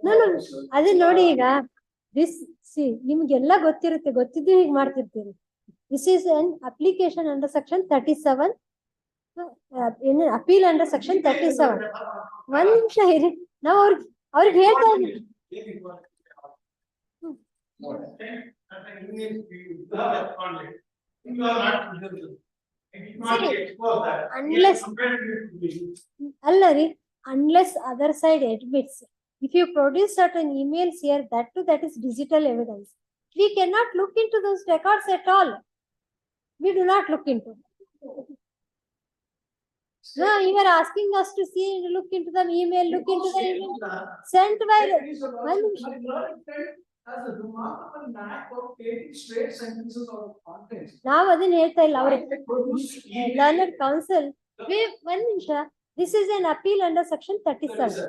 no, ಅದೇ ನೋಡಿ ಈಗ this see ನಿಮ್ಗೆಲ್ಲ ಗೊತ್ತಿರುತ್ತೆ, ಗೊತ್ತಿದ್ದು ಹೀಗೆ ಮಾಡ್ತಿರ್ತೀರಿ. This is an application under section 37, in appeal under section 37. ಒಂದ್ ನಿಮಿಷ ಇರಿ, ನಾವು ಅವ್ರಿಗೆ ಹೇಳ್ತಾ ಇದ್ದೀವಿ. Unless unless other side admits, if you produce certain emails here, that too, that is digital evidence. We cannot look into those records at all. We do not look into. No, you are asking us to see, look into the email, look into the email sent by. Has a remarkable knack of taking straight sentences out of context. ನಾವು ಅದನ್ನ ಹೇಳ್ತಾ ಇಲ್ಲ, ಅವ್ರ learned counsel. One ನಿಮಿಷ, this is an appeal under section 37,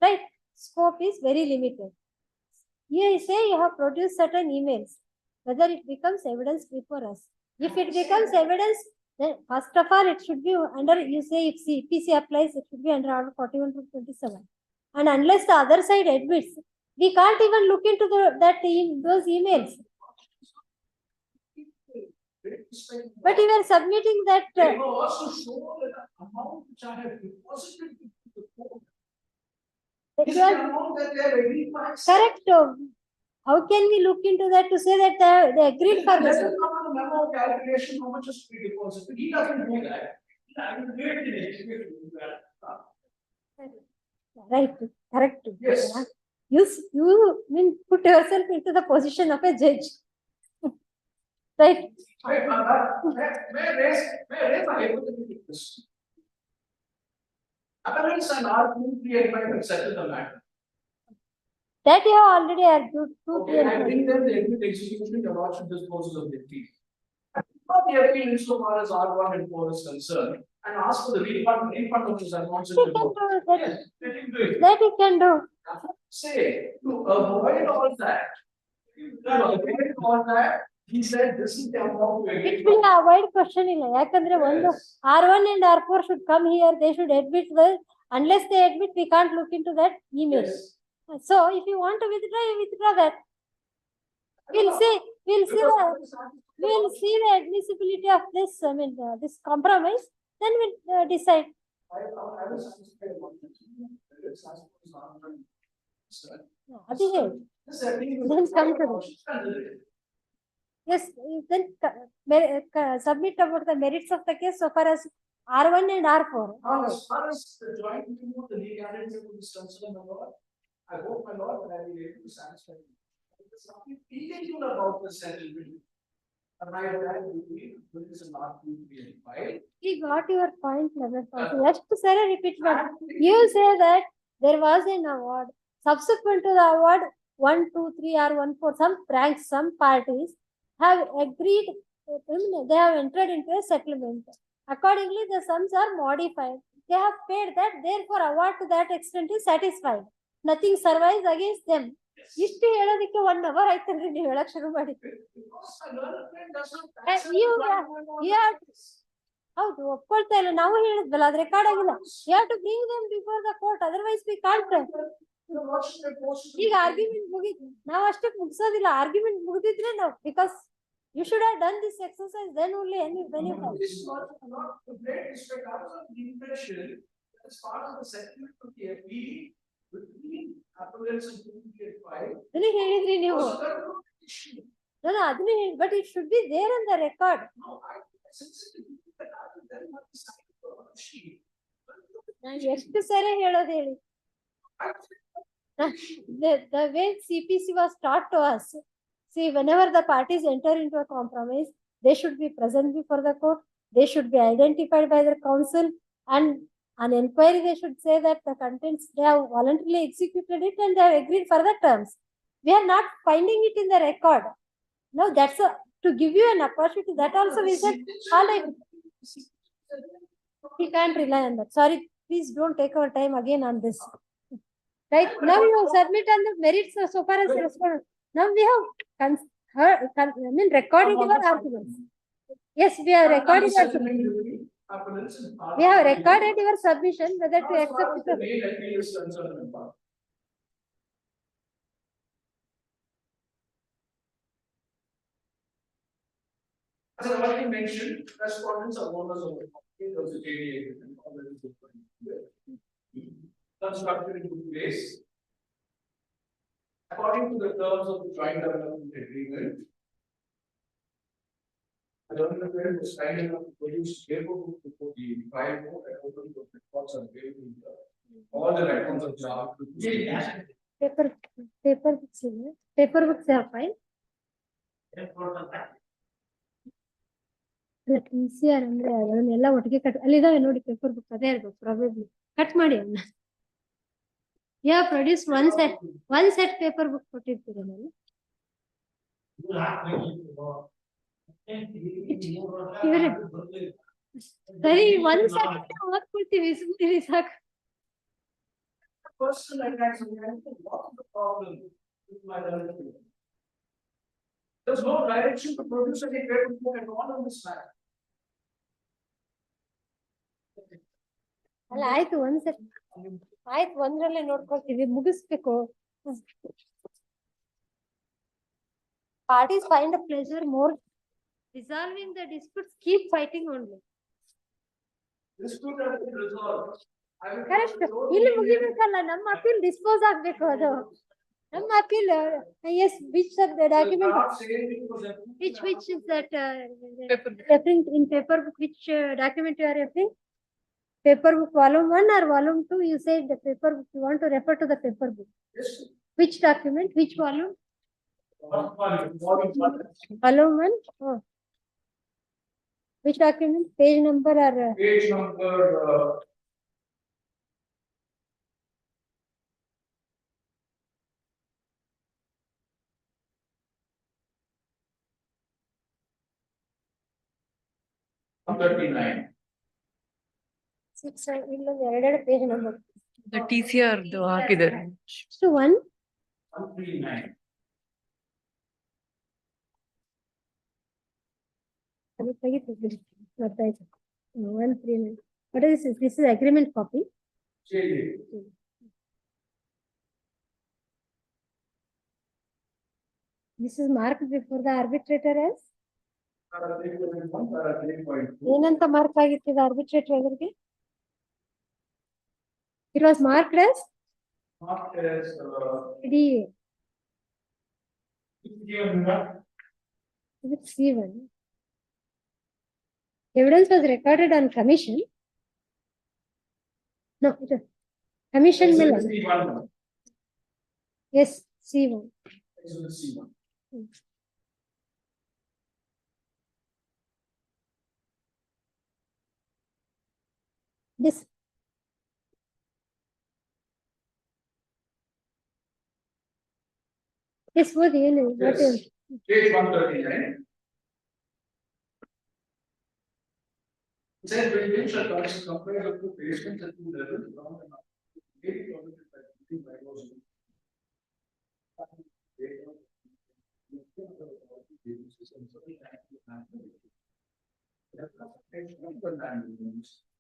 right? Scope is very limited. Here you say you have produced certain emails, whether it becomes evidence before us. If it becomes evidence, then first of all it should be under, you say if CPC applies, it should be under order 41 to 27. And unless the other side admits, we can't even look into those emails. But you are submitting that. They will also show that the amount which I have deposited into the court is the amount that they are ready to accept. Correct. How can we look into that to say that they agreed for this? There is not a memo of calculation how much is to be deposited. He doesn't do that. I will do it in executive. Right. Correct. Yes. You mean put yourself into the position of a judge. Right. May I raise a hypothetical question? Appellants and argued 3 and 5 have settled the matter. That you have already argued. Okay, I bring them the admit execution, the law should dispose of the appeal. Not the appeal insofar as R1 and 4 is concerned, and ask for the refund of his amounts in the court. Yes, let him do it. That he can do. Say, to avoid all that, he said this is the amount we It agreed. will avoid question ಇಲ್ಲ, ಯಾಕಂದ್ರೆ ಒಂದು R1 and R4 should come here, they should admit well, unless they admit we can't look into that email. Yes. So if you want to withdraw, you withdraw that. We'll see the admissibility of this, I mean, this compromise, then we'll decide. I was satisfied about this. Adi hai. Then come to this. Yes, then submit about the merits of the case so far as R1 and R4. As far as the joint review of the legality of this concern, my lord, I hope, my lord, that I will be able to satisfy you. There's something illegal about the settlement. And I have this is not to be applied. He got your point, Level. Just to say, repeat what you say, that there was an award. Subsequent to the award, 1, 2, 3 or 1, 4, some ranks, some parties have agreed, they have entered into a settlement. Accordingly, the sums are modified. They have paid that, therefore award to that extent is satisfied. Nothing survives against them. ಇಷ್ಟು ಹೇಳೋದಕ್ಕೆ 1 hour ಆಯ್ತಲ್ರಿ ನೀವು ಹೇಳಕ್ ಶುರು ಮಾಡಿ. ಹೌದು, ಒಪ್ಕೊಳ್ತಾ ಇಲ್ಲ, ನಾವು ಹೇಳಿದ್ವಲ್ಲ, ಅದು ರೆಕಾರ್ಡ್ ಆಗಿಲ್ಲ. You have to bring them before the court, otherwise we can't. ಈಗ ಆರ್ಗ್ಯುಮೆಂಟ್ ಮುಗಿದ್, ನಾವು ಅಷ್ಟೇ ಮುಗಿಸೋದಿಲ್ಲ. ಆರ್ಗ್ಯುಮೆಂಟ್ ಮುಗಿದಿದ್ರೆ ನಾವು, because you should have done this exercise, then only any benefit. This is not the great respect. I was of the impression as part of the settlement of the appeal between appellants and 285. ಅದನ್ನೇ ಹೇಳಿದ್ರಿ ನೀವು. ನಾನು ಅದನ್ನೇ ಹೇಳಿ, but it should be there on the record. ನಾನು ಎಷ್ಟು ಸರಿ ಹೇಳೋದು ಹೇಳಿ. The way CPC was taught to us, see, whenever the parties enter into a compromise, They should be present before the court. They should be identified by their counsel, and on inquiry they should say that the contents they have voluntarily executed it and they have agreed for the terms. We are not finding it in the record. No, that's to give you an opportunity. That also we said, all right. We can't rely on that. Sorry, please don't take our time again on this. Right now you have submit on the merits so far as the respondent. Now we have recorded your arguments. Yes, we have recorded your we have recorded your submission whether to accept The it. main appeal is concerned about. As I already mentioned, respondents are owners of the property of the JDA agreement already constructed in good place. According to the terms of the joint development agreement, the developer was kind enough to produce paperwork before the trial court and open the records are available. All the records of job. Paper books are fine. TCR ಅಂದ್ರೆ ಅದನ್ನೆಲ್ಲ ಒಟ್ಟಿಗೆ cut ಅಲ್ಲಿದಾವೆ ನೋಡಿ paper book ಅದೇ ಇರ್ಬೇಕು probably cut ಮಾಡಿ ಅವನ್ನ ಯಾ produce one set paper book ಕೊಟ್ಟಿರ್ತೀರ ನಾನು ಸರಿ ಒಂದ್ ಸೆಟ್ ಓದ್ಕೊಳ್ತೀವಿ ಸುಮ್ಮನೆ ಸಾಕು There's no direction to produce any paperwork at all on this matter. ಅಲ್ಲ ಆಯ್ತು ಒಂದ್ ಸೆಟ್ ಆಯ್ತು ಒಂದ್ರಲ್ಲೇ ನೋಡ್ಕೊಳ್ತೀವಿ ಮುಗಿಸ್ಬೇಕು parties find a pleasure more resolving the disputes, keep fighting only. Dispute has been resolved. Correct. ಇಲ್ಲಿ ಮುಗಿಬೇಕಲ್ಲ ನಮ್ಮ ಅಪೀಲ್ ಡಿಸ್ಪೋಸ್ ಆಗ್ಬೇಕು ಅದು ನಮ್ಮ appeal yes which of the document which is that referring in paper book which document you are referring paper book volume 1 or volume 2 you said the paper book you want to refer to the paper book Yes. which document which volume volume 1 oh. Which document page number or Page number $39. 6 ಇಲ್ಲೊಂದು ಎರಡೆರಡು page number The TCR ಹಾಕಿದ್ದಾರೆ. So 1 139. ಅದು ತೆಗಿತು ಬಿಡಿ ಗೊತ್ತಾಯ್ತು 139 what is this is agreement copy JDA. this is marked before the arbitrator as Paragraph 3.1, paragraph 3.2. ಏನಂತ mark ಆಗಿತ್ತು arbitrator ಅವರಿಗೆ it was marked as Marked as DA given with C1 evidence was recorded on commission no it was commission mill C1. yes C1 C1. this yes what Yes. is Page 139. It says building shall consist comprise of two basements at two levels, ground and up. 8 permitted by 50 bylaws.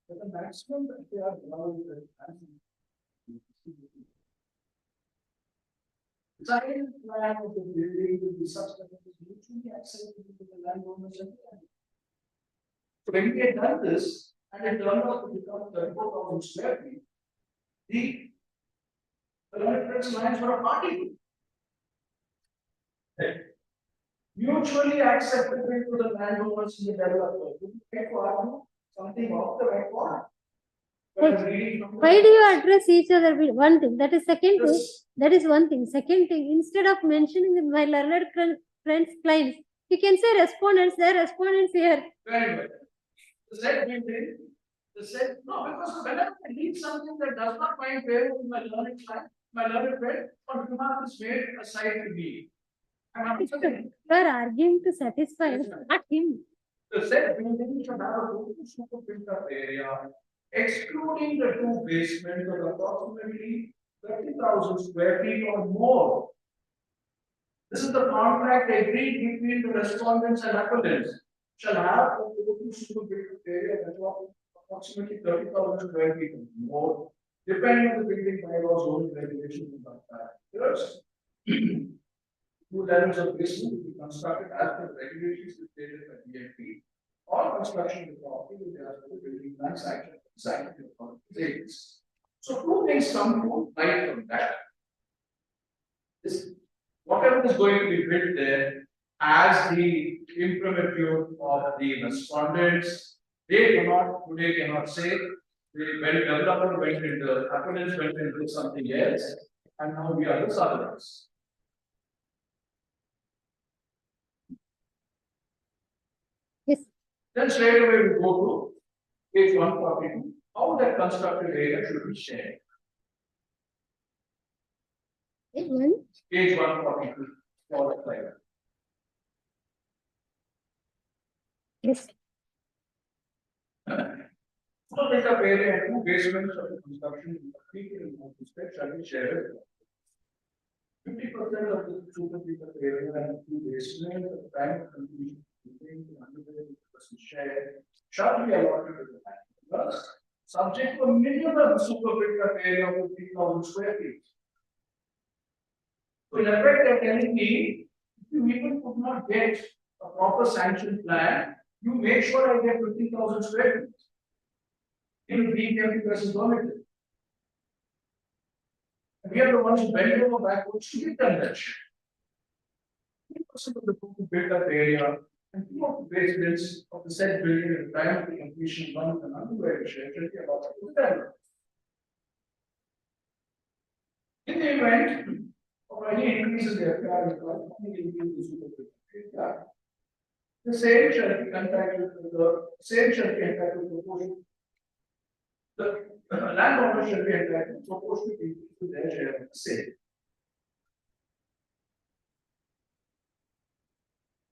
But the maximum that they are allowed design plan of the building will be such that it is mutually acceptable to the landowners and the land. So when we had done this, and it turned out to become 34,000 square feet, the reference lines were a party. Mutually acceptable to the landowners and the developer. We try to argue something off the record. why do you address each other with one thing that is second thing that is one thing second thing instead of mentioning my learned friends clients You can say respondents there, respondents here. Very well. The said building, no, because whenever I need something that does not find favor in my learning time, my learning friend, or demand is made aside to me. And I'm saying, You are arguing to satisfy, not him. the said building should have a total super built-up area, excluding the two basements of approximately 30,000 square feet or more. This is the contract agreed between the respondents and appellants. Shall have a total super built-up area that was approximately 30,000 square feet or more, depending on the building bylaws, zoning regulations, and that. Two levels of basement will be constructed as per the regulations stated by DFP. All construction of the property will be as per the building plan sanctioned upon agents. So two things come to light from that. This, whatever is going to be built there as the imprimatur of the respondents, they cannot say when developer went into appellants went into something else, and now we are the others. Yes. Then straight away we go to page 142, how that constructed area should be shared. Page 1. Page 142 for the slide. Yes. So built up area and two basements of the construction in one respect shall be shared. 50% of the super built up area and two basements at the time of completion share shall be allotted to the land, subject to a minimum super built up area of 50,000 square feet. So in effect, they're telling me, if you even could not get a proper sanction plan, you make sure I get 50,000 square feet. In green chemicals is permitted. And we are the ones who bend over backwards to give them that share. 50% of the total built up area and two of the basements of the said building at the time of the completion one with an underwriter share shall be allotted to the developer. In the event of any increase in the FPR requirement, the same shall be entitled to proportion. The landowner shall be entitled proportionally to their share of the same.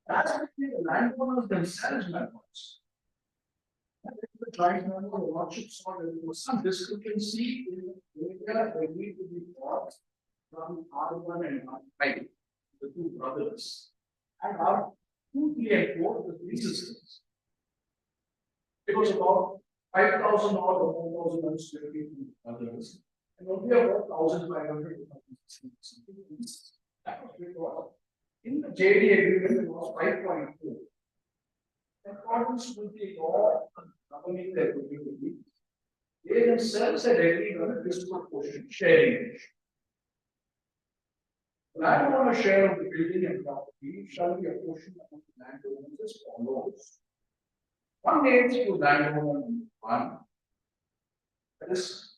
As between the landowners themselves matters. The joint member of the lordship saw that there was some discrepancy in the area that need to be bought from R1 and R5, the two brothers, and R2, 3, and 4, the three sisters. It was about 5,000 or 4,000 square feet in the others, and only about 1,500 that was before. In the JD agreement, it was 5.4. In accordance with the law governing the community, they themselves had agreed on a disproportionate sharing. The landowner share of the building and property shall be apportioned among the landowners as follows. 1/8 to landowner 1. That is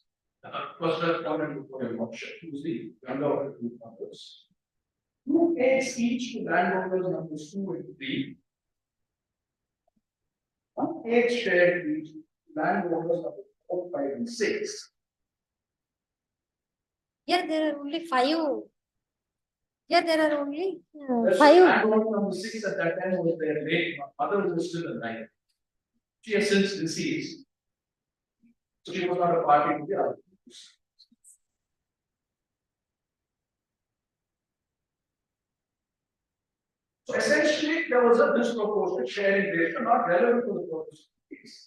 first correspondent for a lordship, who is the younger of the two brothers. 2/8 each to landowners numbers 2 and 3. 1/8 share each to landowners numbers 4, 5, and 6. Here there are only 5. Here there are only That's 5. landowner number 6 at that time was their late mother was still alive. She has since deceased. So she was not a party to the other. So essentially, there was a disproportionate sharing ratio not relevant to the purpose of the case.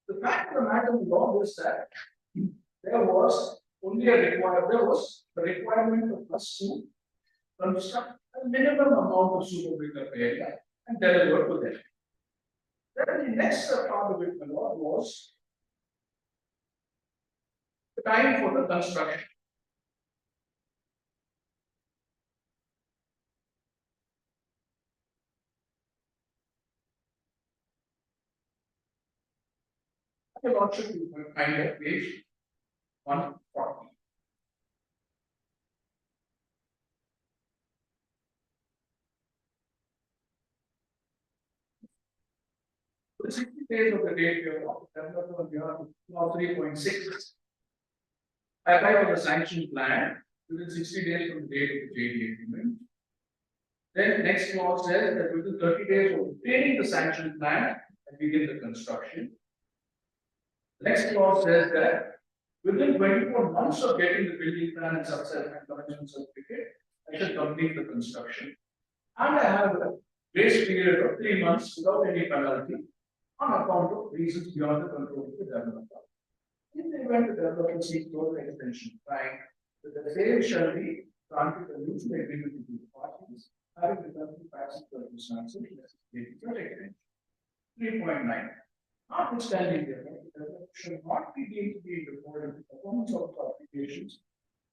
The fact of the matter of the law is that there was a requirement of us to construct a minimum amount of super built-up area and deliver to them. Then the next part of it, the law was the time for the construction. The lordship you can find at page 140. The 60 days of the date we have developed we have law 3.6. I apply for the sanction plan within 60 days from the date of the JD agreement. Then next clause says that within 30 days of obtaining the sanction plan, I begin the construction. The next clause says that within 24 months of getting the building plan and subsequent commencement certificate, I shall complete the construction. And I have a grace period of 3 months without any penalty on account of reasons beyond the control of the developer. In the event the developer seeks further extension of time, the same shall be granted a mutual agreement between the parties, having the company facts and circumstances necessitating such extension. 3.9. Notwithstanding the event, the developer shall not be deemed to be in default in the performance of the obligations,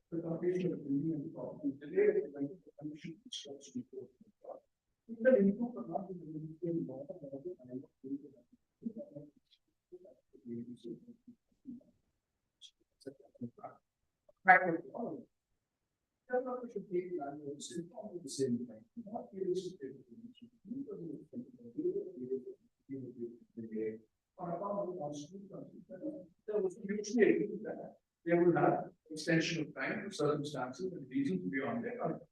the completion of the new property, delayed the event of the commission instructs before the court. If the input or not in the same law, the time of developer should take landlords informed at the same time, not be restricted to on account of the constitution. There was usually agreed that they would have extension of time for circumstances and reasons beyond their control.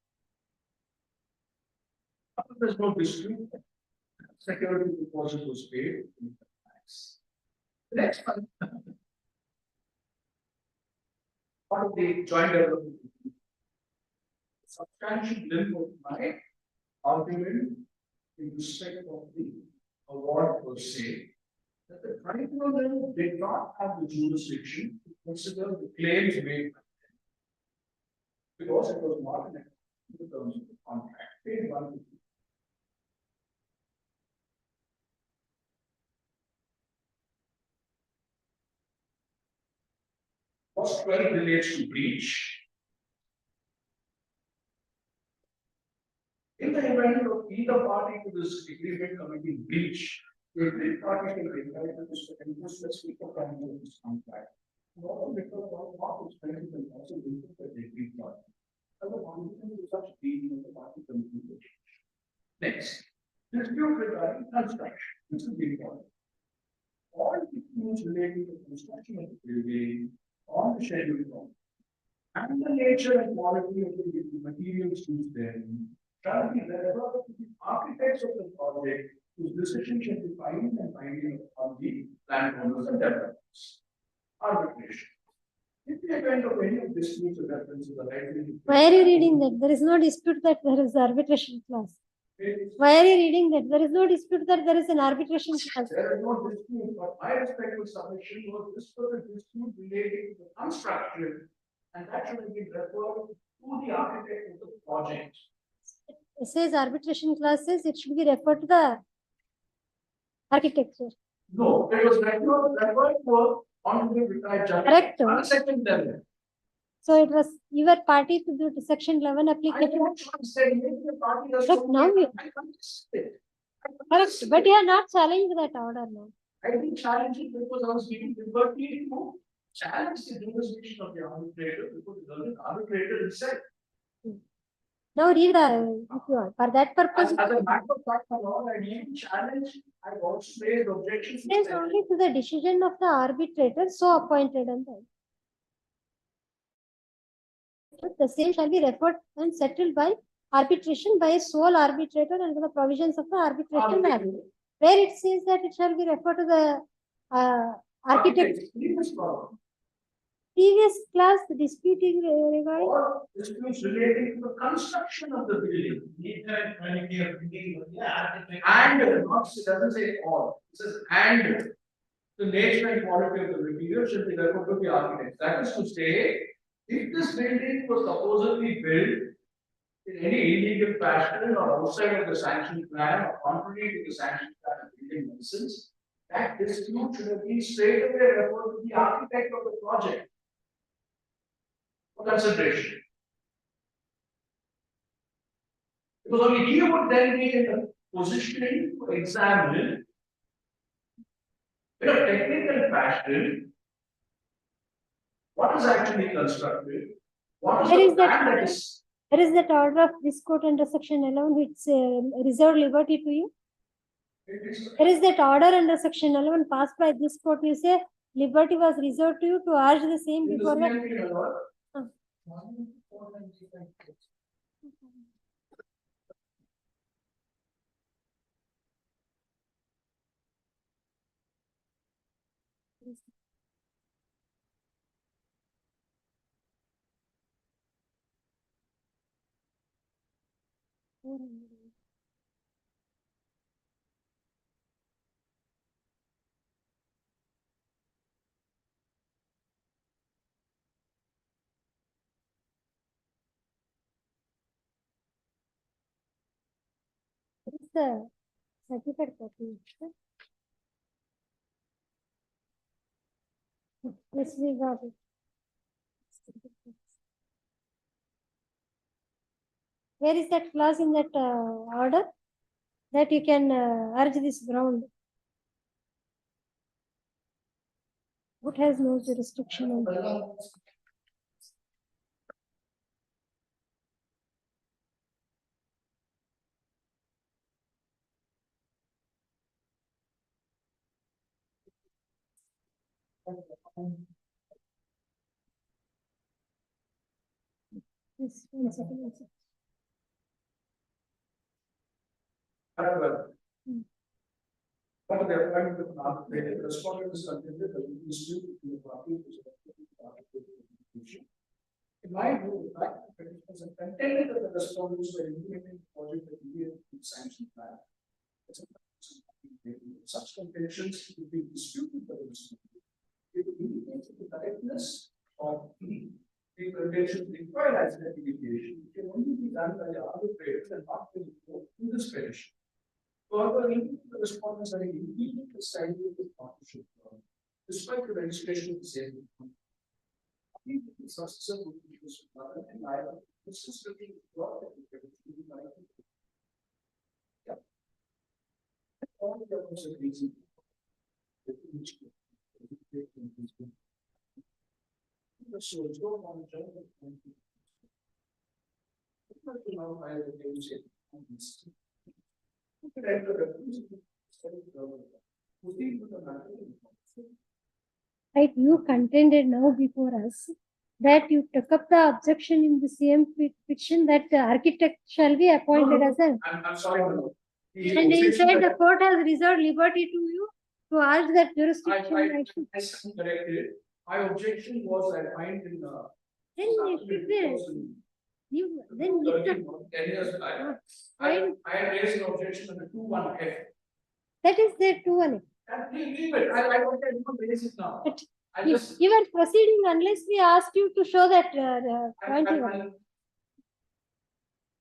After there's no dispute, security deposit was paid. The next one. Part of the joint development. Substantial limit of my argument in respect of the award per se, that the tribunal did not have the jurisdiction to consider the claims made by them, because it was not in the terms of the contract. Paid one. Clause 12 relates to breach. In the event of either party to this agreement committing breach, the agreed party shall be entitled to specific conditions of this contract. Not because of what is present and also interest that they agreed party. As a consequence of such deed in the party committing breach. Next, dispute regarding construction. This is the important. All disputes relating to construction of the building on the schedule form and the nature and quality of the materials used therein shall be referred to the architects of the project, whose decision shall be final and binding on the landowners and developers. Arbitration. In the event of any of disputes or references arising. Why are you reading that? There is no dispute that there is arbitration clause. Why are you reading that? There is no dispute that there is an arbitration clause. There is no dispute, but my respectful submission was this was a dispute relating to the construction, and that should have been referred to the architect of the project. It says arbitration clause says it should be referred to the architecture. No, it was referred to on the retired judge. Correct. On the second level. So it was you were party to the section 11 application. But now you correct, but you are not challenging that order now. I didn't challenge it because I was giving liberty to challenge the jurisdiction of the arbitrator because the arbitrator himself. Now read the for that purpose. As a matter of fact, I didn't challenge. I also raised objections. It is only to the decision of the arbitrator so appointed and then. The same shall be referred and settled by arbitration by a sole arbitrator under the provisions of the arbitration act, where it says that it shall be referred to the architect. Previous class disputing regarding or disputes relating to the construction of the building. And not it doesn't say all. It says and the nature and quality of the material should be referred to the architect. That is to say, if this building was supposedly built in any illegal fashion or outside of the sanction plan or contrary to the sanction plan of building license, that dispute should have been straight away referred to the architect of the project for consideration. Because only he would then be in the position to examine in a technical fashion what is actually constructed, what is Where the is that plan order? that is. There is that order of this court under section 11 which reserved liberty to you. There is that order under section 11 passed by this court. You say liberty was reserved to you to urge the same before the. What is the certificate copy? Yes, we got it. Where is that clause in that order that you can urge this ground? What has no jurisdiction on that? Yes, 1 second, 1 second. However, but the appointment of an arbitrator, the respondent is contented that the dispute between the parties is arbitration. In my view, the fact that it was contended that the respondents were implementing the project that we had sanctioned plan. Such contentions would be disputed by the respondent. It indicates the correctness of the contention required as an litigation can only be done by the arbitrator and not by the court in this petition. Further, the respondents are immediately signed with the partnership, despite the registration of the same. The successor would be used and I this is looking for yeah. All the others are easy. So it's going on the general. Right, you contended now before us that you took up the objection in the same petition that the architect shall be appointed as a. I'm sorry. And you said the court has reserved liberty to you to urge that jurisdiction. I stand corrected. My objection was I find in the. Then it is you then it's 10 years back. fine. I had raised an objection on the 2-1F. That is there too. And leave it. I don't raise it now. But I you, just. you were proceeding unless we asked you to show that point.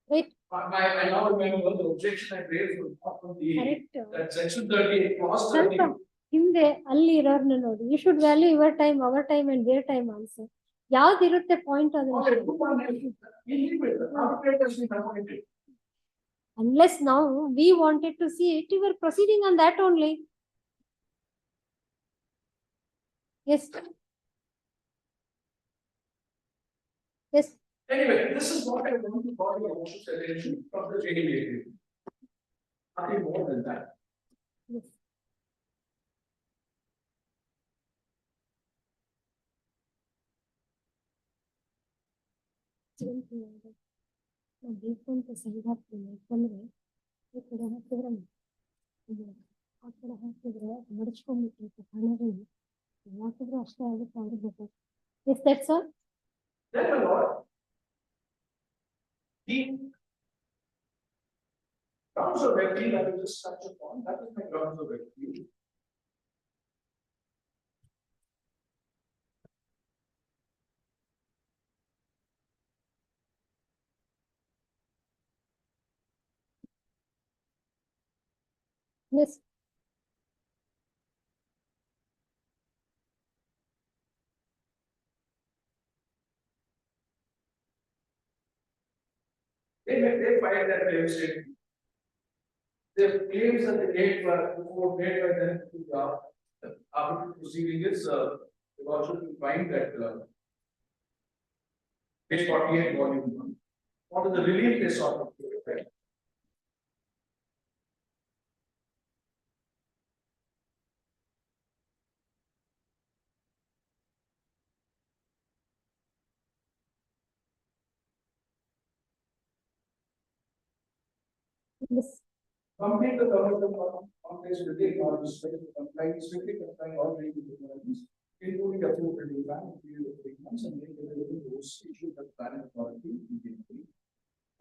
Wait. I now remember the objection I raised was not from the. Correct. That section 38 clause 30. ಹಿಂದೆ ಅಲ್ಲಿ ಇರೋರ್ನ ನೋಡಿ you should value your time our time and their time also ಯಾವ್ದಿರುತ್ತೆ point unless now we wanted to see it, you were proceeding on that only. Yes. Yes. Anyway, this is what I want to call your motion attention from the JDA. Nothing more than that. Yes. ಅಂತ side ಹಾಕ್ತೀನಿ ಯಾಕಂದ್ರೆ ಈ ಕಡೆ ಹಾಕಿದ್ರೆ ಆ ಕಡೆ ಹಾಕಿದ್ರೆ ಮಡಚ್ಕೊಂಡ್ಬಿಟ್ಟಿರುತ್ತೆ ಹಣಗಳು ಹಾಕಿದ್ರೆ ಅಷ್ಟೇ ಆಗುತ್ತೆ ಆಗಿರ್ಬೇಕು. Is that so? Then the Lord, the grounds of victory that we just touched upon, that is my grounds of victory. Yes. They find that they have said the claims that they made before made by them to the arbitral proceeding is they also find that page 48 volume 1. What is the relief they sought to get? Yes. Complete the commercial complex within or respect to comply, strictly complying all legal requirements, including approved building plan, period of 3 months, and make available those issued by the planning authority immediately.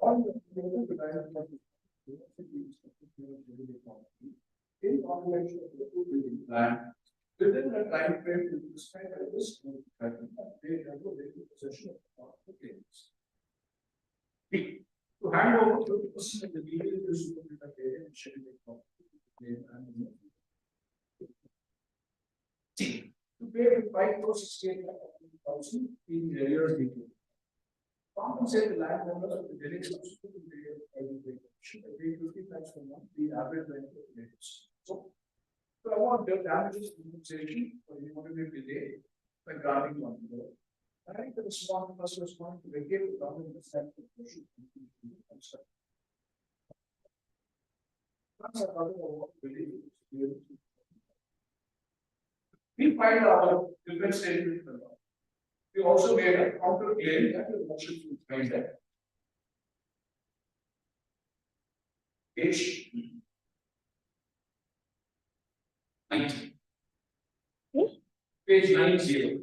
All the available design of in combination with the approved building plan, within the time frame to prescribe by this, they have a very possession of the claims. To hand over 50% of the legal issue to the area and share the property. To pay the 5,68,000 in the arrears detail. Compensate the landowners of the village subsequent to the pay 50 lakhs per month, the average rent of the village. So, to avoid the damages compensation for the motivated delay by granting one bill. I think the response must respond to vacate the government consent. We find our different statement. We also made a counter claim that the motion to find that. Page 90. Page 90.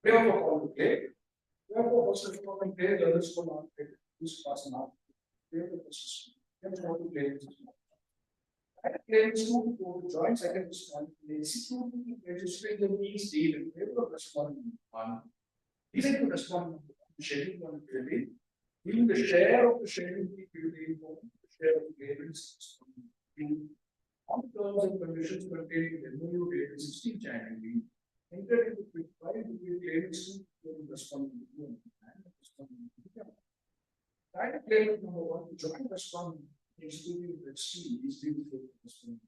Therefore, okay. Therefore, also from there, the others will not take this person out. Therefore, therefore, to play this. I claim two to join second respondent. They execute the legislature means deal in favor of respondent one. Even to respond to schedule one clearly, even the share of the schedule clearly the share of the payments on the terms and conditions contained in the MOU dated 16 January. Entered into the file to be claimants to respond to the and respond to the direct claimant number one, joint respondent excluding the C is due to respond.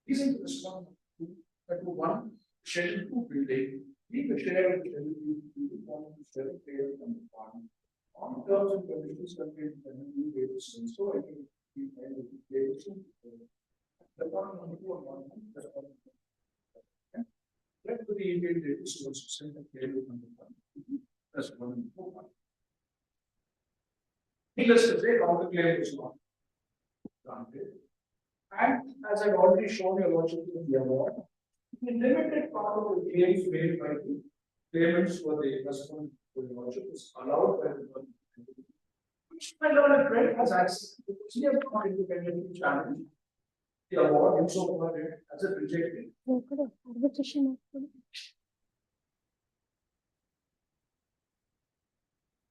Isn't the respond to that one schedule two building, leave the share of the schedule to the one share player number one on terms and conditions contained in the MOU dated so I think we find the claimant the one on two and one respond. Let the Indian dates was sent a clear number one. That's one. Needless to say, all the claim is not granted. And as I've already shown you, also in the award, the limited part of the claims made by the claimants for the respondent for the worship is allowed by the government. Which my learned friend has access to he has not independently challenged the award insofar as it rejected. Arbitration.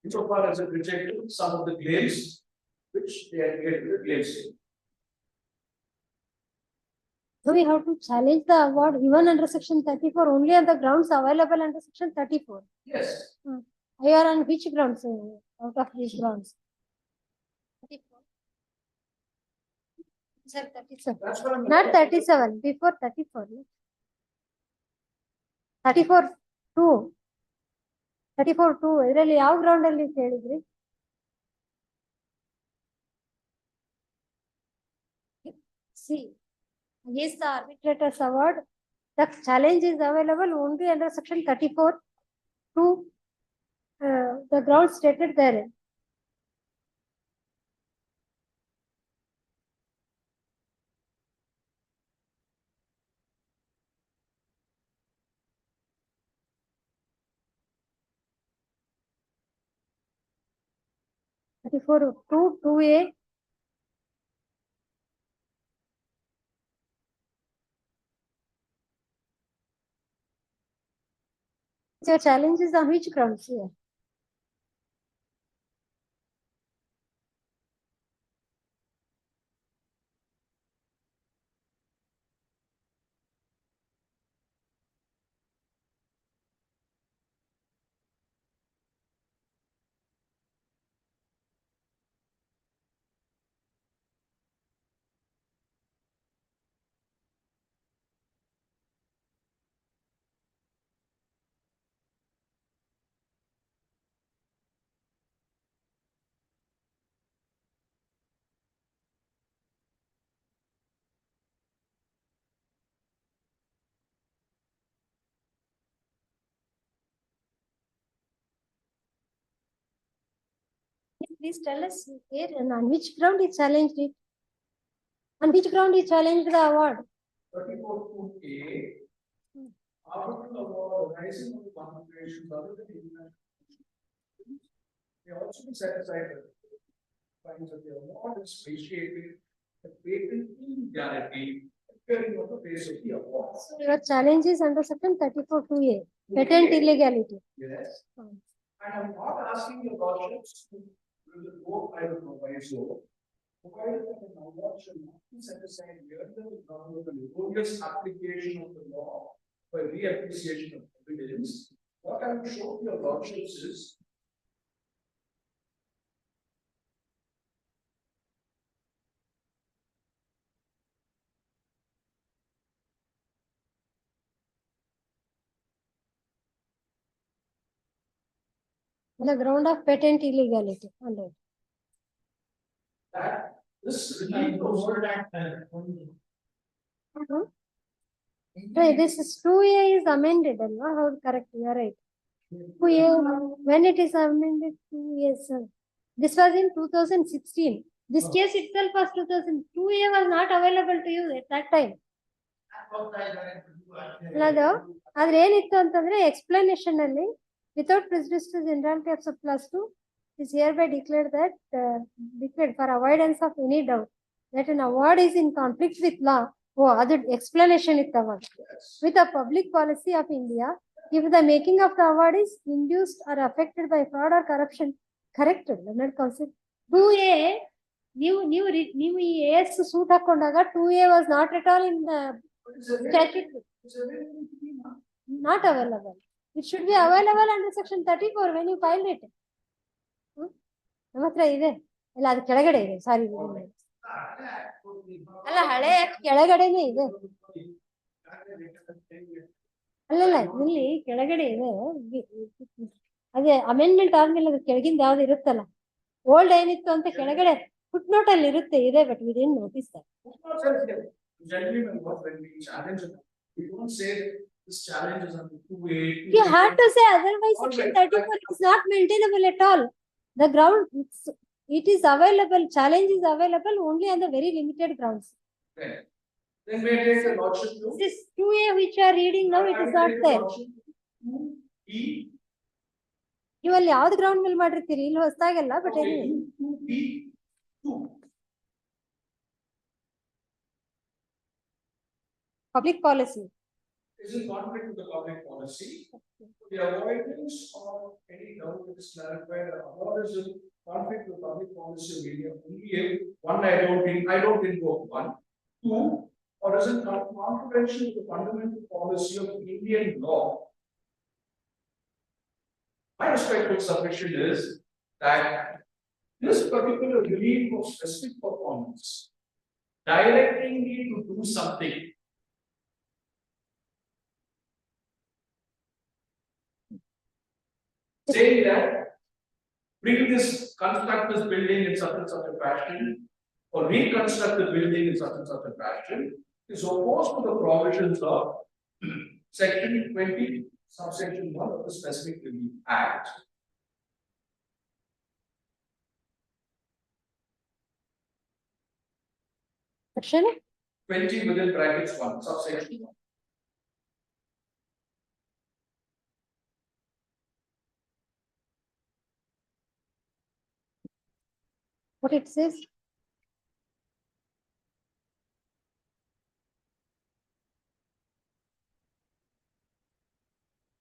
Insofar as it rejected some of the claims which they had made with the claims. So we have to challenge the award even under section 34 only on the grounds available under section 34. Yes. You are on which grounds out of these grounds? 34. Sir, 37. That's what I'm Not 37, before 34. 34 2. 34 2. ಇದರಲ್ಲಿ ಯಾವ ground ಅಲ್ಲಿ ಅಂತ ಹೇಳಿದ್ರಿ? See, yes, the arbitrator's award, the challenge is available only under section 34 to the ground stated therein. For 2A. Your challenge is on which grounds here? please tell us here and on which ground he challenged it? On which ground he challenged the award? 34(2)(a). Arbitral award arising of the considerations other than international conditions may also be set aside. Finds that the award is vitiated the patent illegality appearing on the face of the award. So your challenge is under section 34(2)(a), patent illegality. Yes. And I'm not asking the lordships to go by the proviso, provided that an award shall not be set aside merely on the ground of an erroneous application of the law by reappreciation of evidence. What I will show your lordships is The ground of patent illegality. All right. that this relief was Right, this is 2A is amended, alva? How correct? You are right. 2A, when it is amended, 2A, sir. This was in 2016. This case itself was 2000. 2A was not available to you at that time. Adre ಏನಿತ್ತು ಅಂತಂದ್ರೆ explanation ಅಲ್ಲಿ without prejudice to generality of subclass 2 is hereby declared that declared for avoidance of any doubt that an award is in conflict with law. Oh, other explanation it with the public policy of India if the making of the award is induced or affected by fraud or corruption. Correct. Not concept. 2A new AS suit hakondaga 2A was not at all in the statute. Not available. It should be available under section 34 when you filed it. ನಮ್ಮ ಹತ್ರ ಇದೆ ಇಲ್ಲ ಅದು ಕೆಳಗಡೆ ಇದೆ ಸಾರಿ ಅಲ್ಲ ಹಳೆ ಕೆಳಗಡೆನೆ ಇದೆ ಅಲ್ಲಲ್ಲ ಇಲ್ಲಿ ಕೆಳಗಡೆ ಇದೆ ಅದೇ ಅಮೆಂಡ್ಮೆಂಟ್ ಆದ್ಮೇಲೆ ಅದು ಕೆಳಗಿಂದ ಯಾವ್ದು ಇರುತ್ತಲ್ಲ ಓಲ್ಡ್ ಏನಿತ್ತು ಅಂತ ಕೆಳಗಡೆ ಫುಟ್ ನೋಟ್ ಅಲ್ಲಿ ಇರುತ್ತೆ ಇದೆ but we didn't notice that we don't say this challenge is under 2A. You have to say otherwise section 34 is not maintainable at all. The ground it is available, challenge is available only on the very limited grounds. Okay. Then we take the lordship to This is 2A which you are reading now, it is not there. 2E. You will ಯಾವ್ದು ground ಮೇಲೆ ಮಾಡಿರ್ತೀರಿ ಇಲ್ಲಿ ಹೊಸದಾಗಲ್ಲ but anyway 2B2. public policy. Is in conflict with the public policy. The avoidance of any doubt that is clarified, or is in conflict with public policy of India. Only if one, I don't invoke one. Two, or is in contravention with the fundamental policy of Indian law. My respectful submission is that this particular relief of specific performance, directing me to do something, saying that construct this building in such and such a fashion, or reconstruct the building in such and such a fashion, is opposed to the provisions of section 20, subsection 1 of the Specific Relief Act. Section 20 within brackets 1, subsection 1. what it says.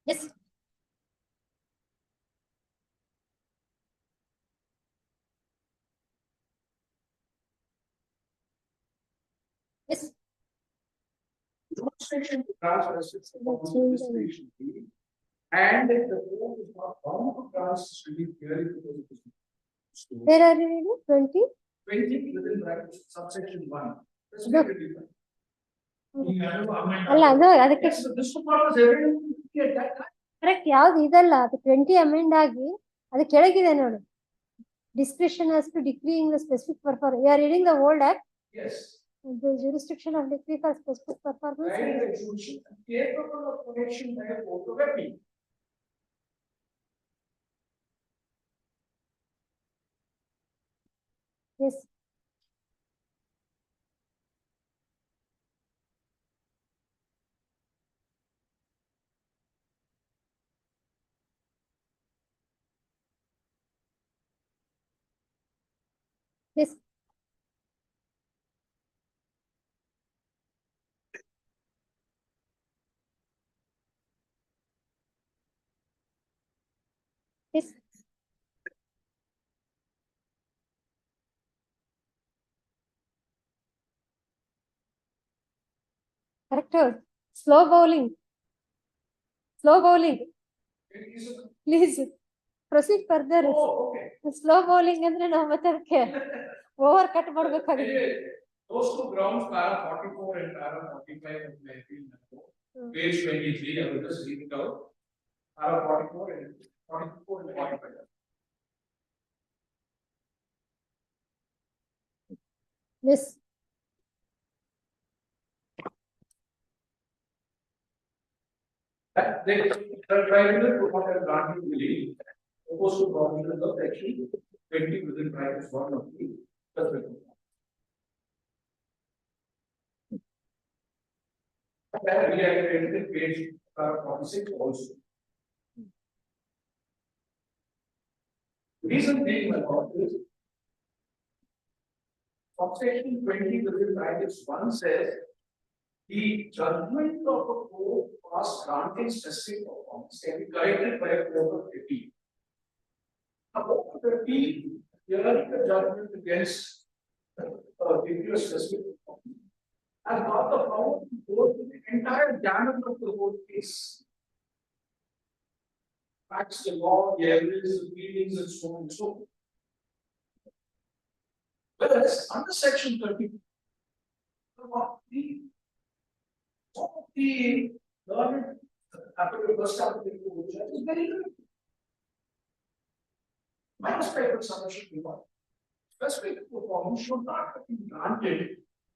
Yes. Yes. Demonstration to grant assistance upon administration fee, and if the court is not bound to grant relief purely because it is. Where are you reading? 20? 20 within brackets subsection 1. Specific relief. ಅಲ್ಲ ಅದು ಅದಕ್ಕೆ Yes, so this part was evident at that time. Correct ಯಾವ್ದು ಇದಲ್ಲ ಅದು 20 amend ಆಗಿ ಅದು ಕೆಳಗಿದೆ ನೋಡಿ discretion as to decreeing the specific performance you are reading the old act Yes. the jurisdiction of decree for specific performance. Guided execution capable of correction by a court of appeal. Yes. Yes. Yes. Correct. Slow bowling. Slow bowling. Please proceed further. Oh, okay. Slow bowling ಅಂದ್ರೆ ನಾವು ಮತ್ತೆ ಅದಕ್ಕೆ over cut ಮಾಡ್ಬೇಕಾಗಿದೆ. Those two grounds, para 44 and para 45 of my page 23, I will just read it out. Para 44 and 44 and 45. Yes. That they, the tribunal could not have granted relief, opposed to provisions of section 20 within brackets 1 of the Constitution. That we have edited page 46 also. Reason being about this, subsection 20 within brackets 1 says the judgment of a court past granting specific performance can be corrected by a court of appeal. A court of appeal hearing the judgment against give a specific performance has got the power to go to the entire gamut of the whole case. Facts, the law, the evidence, the pleadings, and so on and so forth. Whereas under section 30, the government appellate first appellate court judge is very good. My respective submission to one. Specific performance should not have been granted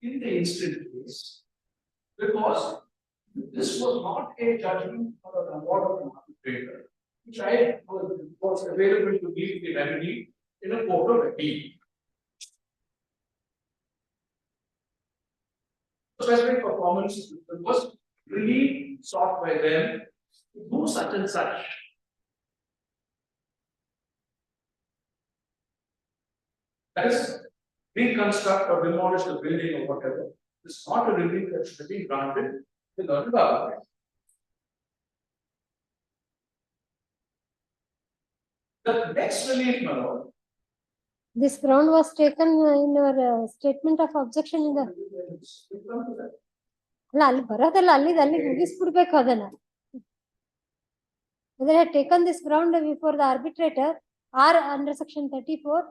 in the instant case because this was not a judgment or an award of an arbitrator, which was available to give the remedy in a court of appeal. Specific performance was relief sought by them to do such and such. That is, reconstruct or demolish the building or whatever. This is not a relief that should be granted to the government. The next relief, my lord. This ground was taken in your statement of objection in the. ಅಲ್ಲ ಅಲ್ಲಿ ಬರೋದಲ್ಲ ಅಲ್ಲಿ ಮುಗಿಸ್ಬಿಡ್ಬೇಕು ಅದನ್ನ. They had taken this ground before the arbitrator or under section 34.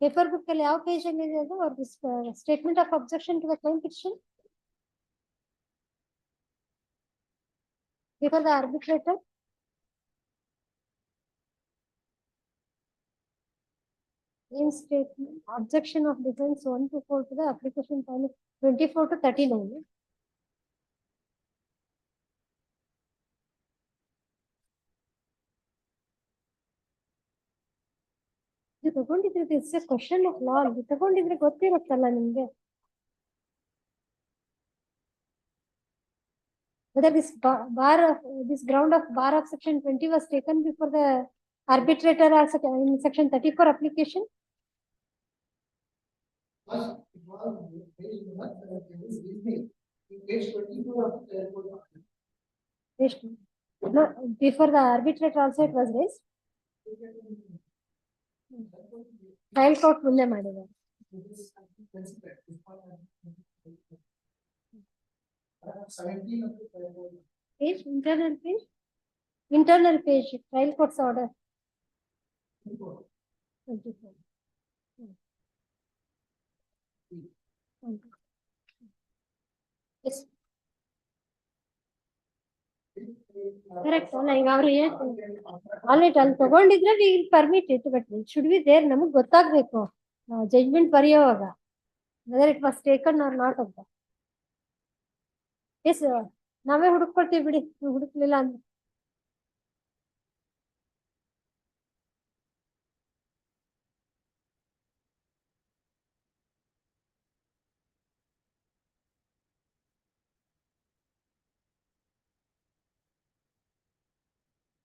Paper book ಅಲ್ಲಿ ಯಾವ page ಅಲ್ಲಿ ಇದೆ ಅದು or this statement of objection to the claim petition before the arbitrator. In statement objection of defense 1 to 4 to the application file 24 to 39. ಇದು ತಗೊಂಡಿದ್ರೆ it's a question of law ಇದು ತಗೊಂಡಿದ್ರೆ ಗೊತ್ತಿರುತ್ತಲ್ಲ ನಿಮ್ಗೆ. Whether this ground of bar of section 20 was taken before the arbitrator or in section 34 application. No, before the arbitrator also it was raised. Trial court ಮುಂದೆ ಮಾಡಿದ್ದಾರೆ. Page, internal page, trial court's order. 24. Yes. Correct ಅಲ್ಲ ಈಗ ಅವ್ರು ಹೇಳ್ತಾರೆ already ಅಲ್ಲಿ ತಗೊಂಡಿದ್ರೆ we will permit it but should be there ನಮಗೆ ಗೊತ್ತಾಗ್ಬೇಕು ಜಜ್ಮೆಂಟ್ ಬರೆಯೋವಾಗ whether it was taken or not ಅಂತ ಎಸ್ ನಾವೇ ಹುಡುಕೊಳ್ತೀವಿ ಬಿಡಿ ನೀವು ಹುಡುಕ್ಲಿಲ್ಲ ಅಂದ್ರೆ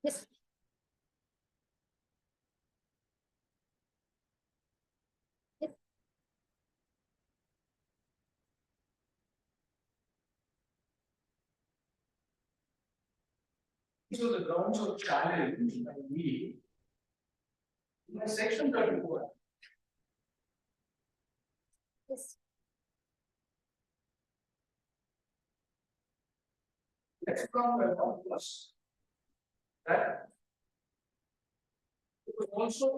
yes These are the grounds of challenge by me. In my section 34. Yes. Let's come by one plus. That it was also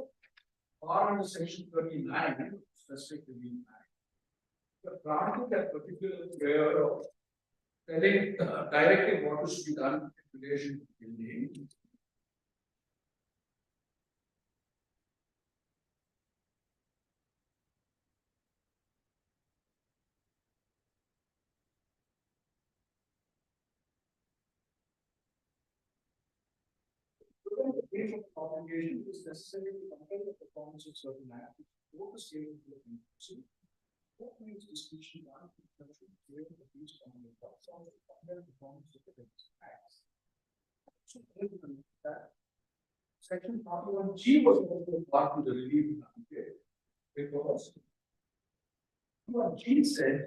part under section 39, specific to the the granting that particular prayer of telling, directing what is to be done in relation to building. The base of obligation is necessary to compare the performance of certain acts, both the state and the agency. What means distinction done in connection with the piece on the compare the performance of the acts. So, that section 41G was also part of the relief blanket because 41G said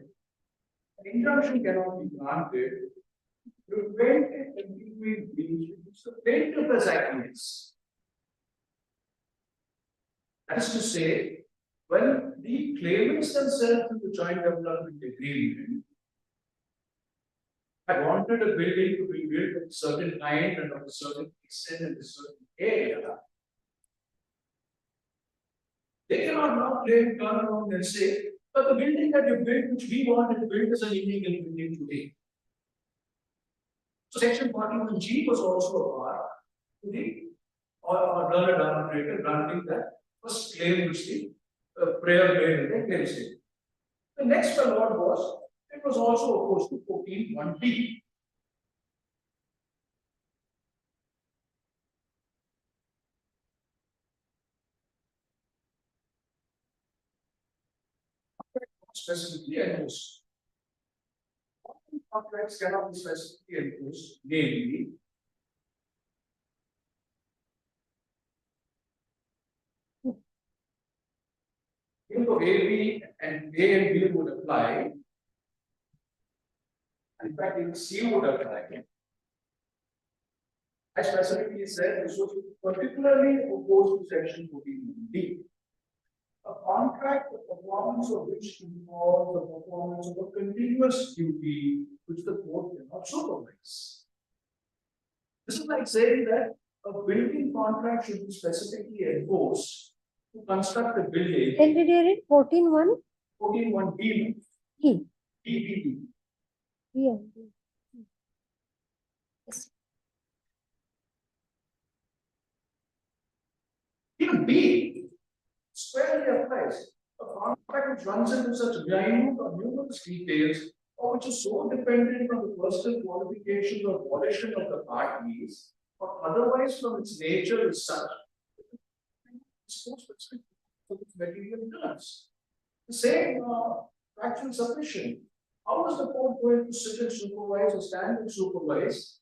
an injunction cannot be granted to prevent a continuing breach which the plaintiff has acquiesced. That is to say, when the claimants themselves in the joint development agreement had wanted a building to be built of a certain kind and of a certain extent in a certain area, they cannot now claim, turn around and say, but the building that you built, which we wanted to build, is an illegal building today. So section 41G was also a part to the or learned arbitrator granting that first claim which the prayer made in the claim statement. The next award was, it was also opposed to 14(1)B. Specifically enforced. Contracts cannot be specifically enforced, namely, if A, B and A and B would apply, in fact, if C would apply, I specifically said this was particularly opposed to section 14(1)B. A contract, the performance of which involves the performance of a continuous duty which the court cannot supervise. This is like saying that a building contract should be specifically enforced to construct a building. When did you read 14(1)? 14(1)B. E. EBD. Yeah. Yes. Even B squarely applies. A contract which runs into such minute or numerous details, or which is so dependent on the personal qualification or volition of the parties, or otherwise from its nature is such, it's so specific for its material terms. The same factual submission. How is the court going to sit and supervise or stand and supervise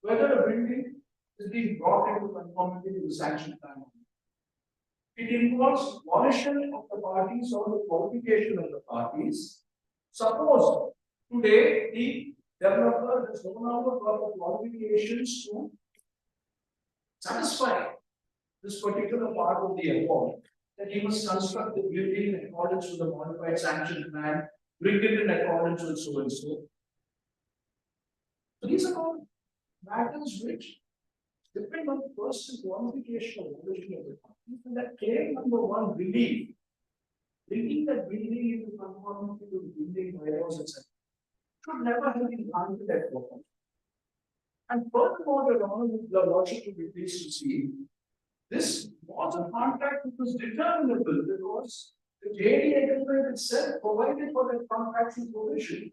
whether a building is being brought into conformity with the sanction plan? It involves volition of the parties or the qualification of the parties. Suppose today the developer has no longer got the qualifications to satisfy this particular part of the award, that he must construct the building in accordance with the modified sanction plan, bring it in accordance with so and so. So these are all matters which depend on the person's qualification or volition of the parties, and that claim number 1, relief, bringing that building into conformity to the building bylaws, etc., should never have been granted at all. And furthermore, Your Honor, the lordship will be pleased to see, this was a contract which was determinable because the JD agreement itself provided for that contractual provision.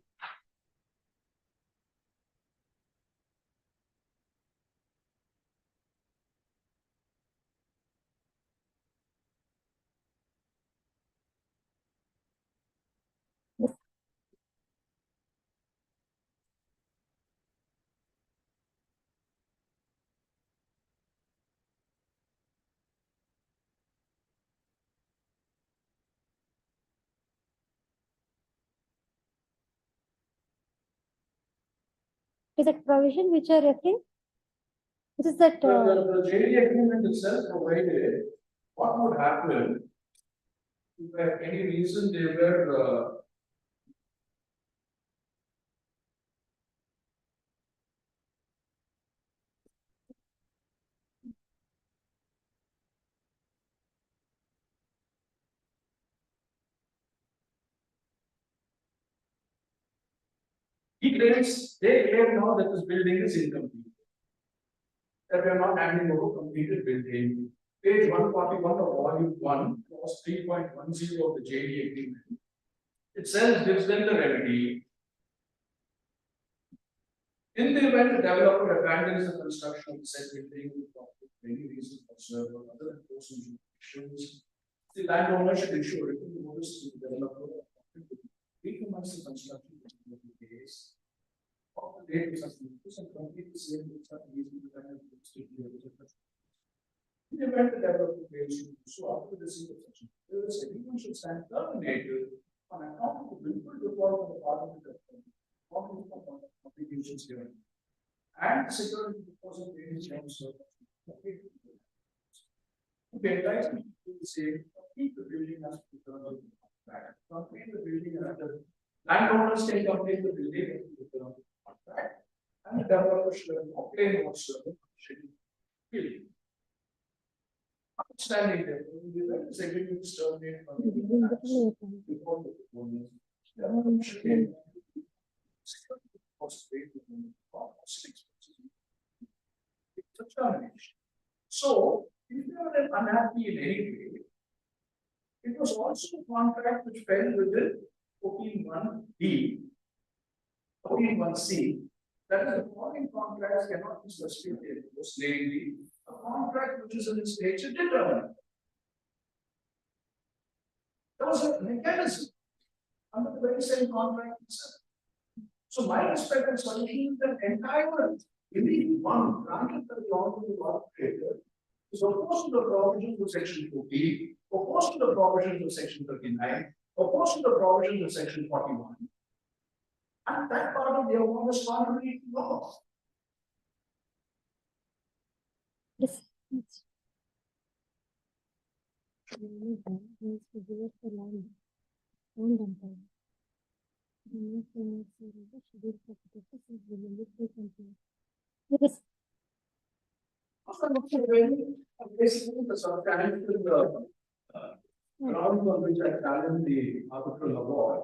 Is that provision which are referring? This is that, The JD agreement itself provided what would happen if for any reason they were they claim now that this building is incomplete. That we are not handing over completed building. Page 141 of volume 1, clause 3.10 of the JD agreement. It says gives them the remedy. In the event the developer abandons the construction of the said building for any reason whatsoever, other than force injunctions, the landowner should issue a written notice to the developer to recommence the construction within 30 days. Of the date of such notice and complete the same with such reason that I have in the event the developer fails to do so after the receipt of such notice, anyone should stand terminated on account of the willful default of the party that obligations given. And the security deposit payments from okay, right, to say, keep the building as returned back. Complete the building and the landowners can complete the building and return back. And the developer should obtain whatsoever should be. Outstanding there, the agreement is terminated before the performance. The should be security deposit paid within the cost expenses. It's a termination. So, if you are unhappy in any way, it was also a contract which fell within 14.1D, 14.1C. That is, the following contracts cannot be suspended, most namely, a contract which is in its nature determined. There was a mechanism under the very same contract itself. So, my respective solution is that entire every one granted by the honorable arbitrator is opposed to the provisions of section 40, opposed to the provisions of section 39, opposed to the provisions of section 41. And that part of the award is contrary to law. yes. Yes. Basically, the sort of ground on which I challenge the arbitral award.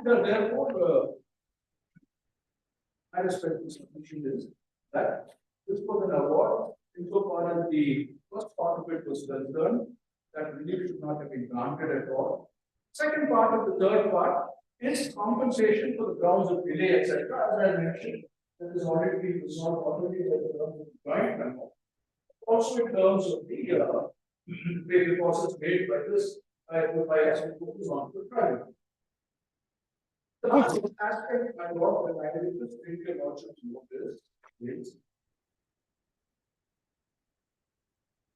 Therefore, I respect this submission is that this was an award insofar as the first part of it was concerned that relief should not have been granted at all. Second part of the third part is compensation for the grounds of delay, etc. As I mentioned, that is already been resolved already by the terms of the joint memo. Also in terms of the deposits made by this, by actually focus on the private. The last aspect I want to highlight is the lordship's notice is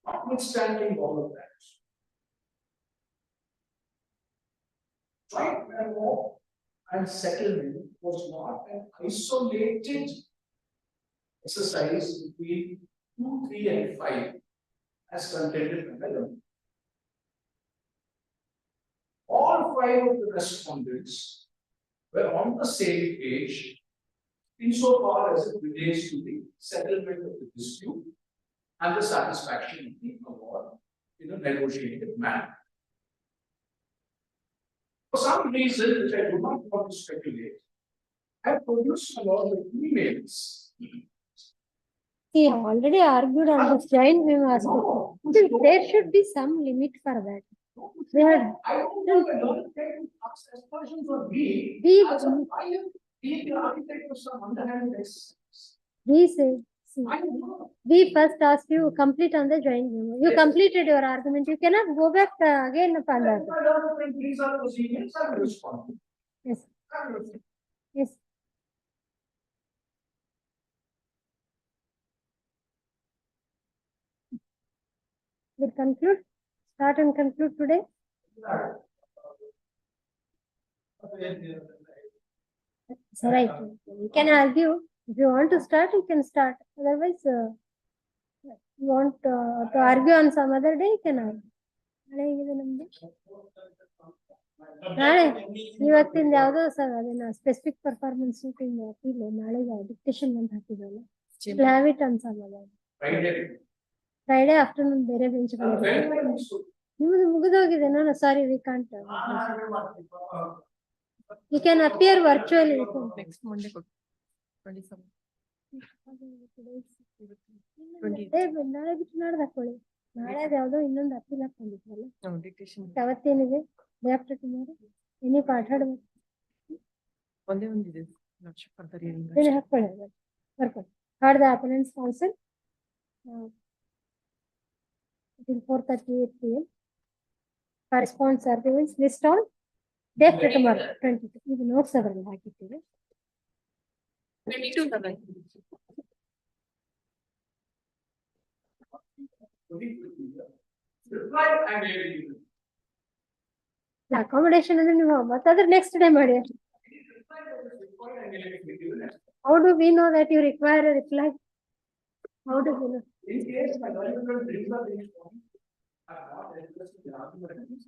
notwithstanding all of that. Joint memo and settlement was not an isolated exercise between 2, 3, and 5 as contended by them. All 5 of the respondents were on the same page insofar as it relates to the settlement of the dispute and the satisfaction of the award in a negotiated manner. For some reason, which I do not want to speculate, I produced a lot of emails. He already argued on the joint memo aspect. There should be some limit for that. They had, I don't know whether they ask questions for me. we, As a client, being the architect of some underhanded exercise. we said, see, I don't know. we first asked you complete on the joint memo. You completed your argument. You cannot go back again upon that. If I don't think these are those emails, I will respond. Yes, I will respond. yes. We'll conclude, start and conclude today. So right, you can argue. If you want to start, you can start. Otherwise, you want to argue on some other day, you can argue. ನಾಳೆ ಹೇಗಿದೆ ನಮ್ದು? ನಾಳೆ ಇವತ್ತಿಂದ ಯಾವ್ದೋ sir ಅದನ್ನ specific performance appeal ನಾಳೆಗೆ dictation ಅಂತ ಹಾಕಿದ್ವಲ್ಲ have it on some Friday afternoon ಬೇರೆ ಬೆಂಚ್ಗಳಿದೆ ನಿಮ್ದು ಮುಗಿದೋಗಿದೆ ನಾನು sorry we can't you can appear virtually Next Monday, 27. ನಾಳೆ ಬಿಟ್ಟು ನಾಡ್ದು ಹಾಕೊಳ್ಳಿ ನಾಳೆ ಯಾವ್ದೋ ಇನ್ನೊಂದು ಅಪೀಲ್ ಹಾಕೊಂಡಿದ್ವಲ್ಲ No, dictation. ಅವತ್ತೇನಿದೆ ಡೇ ಆಫ್ಟರ್ ಟುಮಾರೋ ಎನಿ ಪಾಠಾಡ್ಬೇಕು ಒಂದೇ ಒಂದಿದೆ. Not sure for the reading. then ಹಾಕೊಳ್ಳಿ ಬರ್ಕೊಳ್ಳಿ heard the opponents counsel until 4:38 p.m. Corresponds arguments list on day after tomorrow 22. ಇದು ನೋಟ್ಸ್ ಅದರಲ್ಲಿ ಹಾಕಿದ್ದೀವಿ 22. ಅಕಾಮಿಡೇಷನ್ ಅಂದ್ರೆ ನೀವು ಮತ್ತಾದ್ರೆ ನೆಕ್ಸ್ಟ್ ಡೇ ಮಾಡಿ how do we know that you require a reply how do we know In case my valuable brings up any point, I am not interested in argument.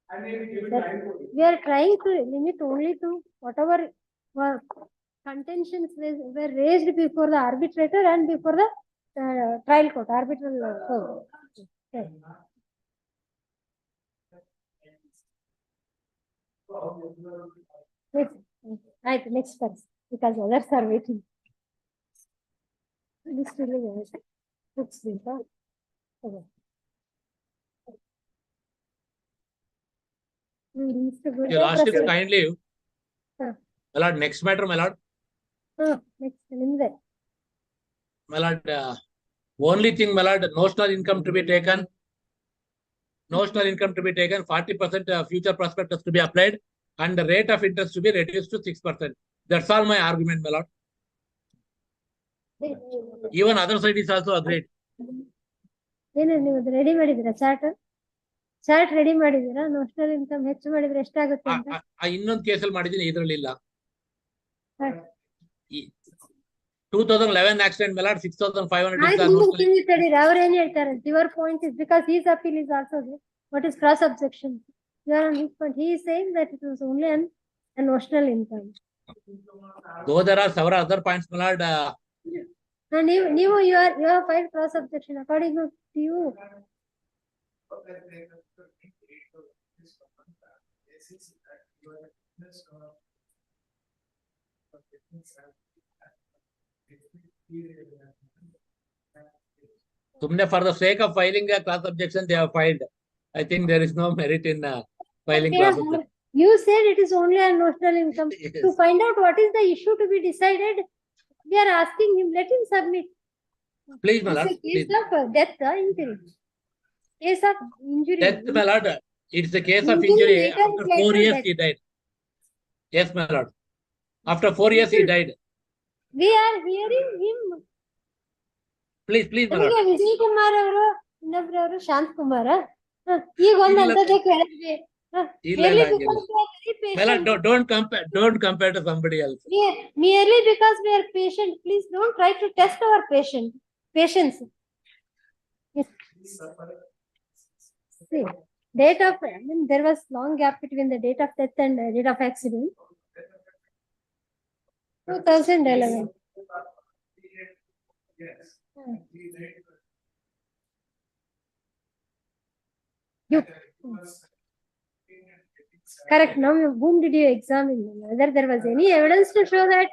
I may be given time for it. we are trying to limit only to whatever contentions were raised before the arbitrator and before the trial court, arbitral court. Okay. Right, next person, because others are waiting. This really is. Looks this up. Okay. Mr. Good. Your lordship kindly. Huh. My lord, next matter, my lord. Next, nimde. My lord, only thing, my lord, notional income to be taken. Notional income to be taken, 40% future prospectus to be applied, and the rate of interest to be reduced to 6%. That's all my argument, my lord. Even other side is also agreed. ಏನು ನೀವು ready ಮಾಡಿದ್ದೀರಾ chart ready ಮಾಡಿದ್ದೀರಾ notional income ಹೆಚ್ಚು ಮಾಡಿದ್ರೆ ಎಷ್ಟಾಗುತ್ತೆ ಅಂತ ಇನ್ನೊಂದು ಕೇಸಲ್ಲಿ ಮಾಡಿದ್ದೀನಿ ಇದರಲ್ಲಿ ಇಲ್ಲ 2011 ಆಕ್ಸಿಡೆಂಟ್ ಮೇಲೆ 6500 ಅವ್ರು ಏನ್ ಹೇಳ್ತಾರೆ your point is because he's appeal is also what is cross objection you are on his point he is saying that it was only an notional income though there are several other points, my lord. ನೀವು you are file cross objection according to you तुमने for the sake of filing a class objection they have filed. I think there is no merit in filing class objection. You said it is only a notional income. Yes. To find out what is the issue to be decided, we are asking him, let him submit. Please, my lord. It's a case of death or injury. Case of injury. Death, my lord. It's a case of Injury injury. later After led 4 to years, death. he died. Yes, my lord. After 4 years, he died. We are hearing him. Please, my lord. ನಮಗೆ ವಿಜಯ್ ಕುಮಾರ್ ಅವರು ಇನ್ನೊಬ್ರವರು ಶಾಂತ್ ಕುಮಾರ್ ಈಗ ಒಂದ್ ಅಂತದೇ ಕೇಳಿದ್ವಿ merely because we are very patient. My lord, don't compare to somebody else. Merely because we are patient, please don't try to test our patience. Yes. See, date of, I mean, there was long gap between the date of death and date of accident. 2011. Yes. You. Correct. Now, whom did you examine? Whether there was any evidence to show that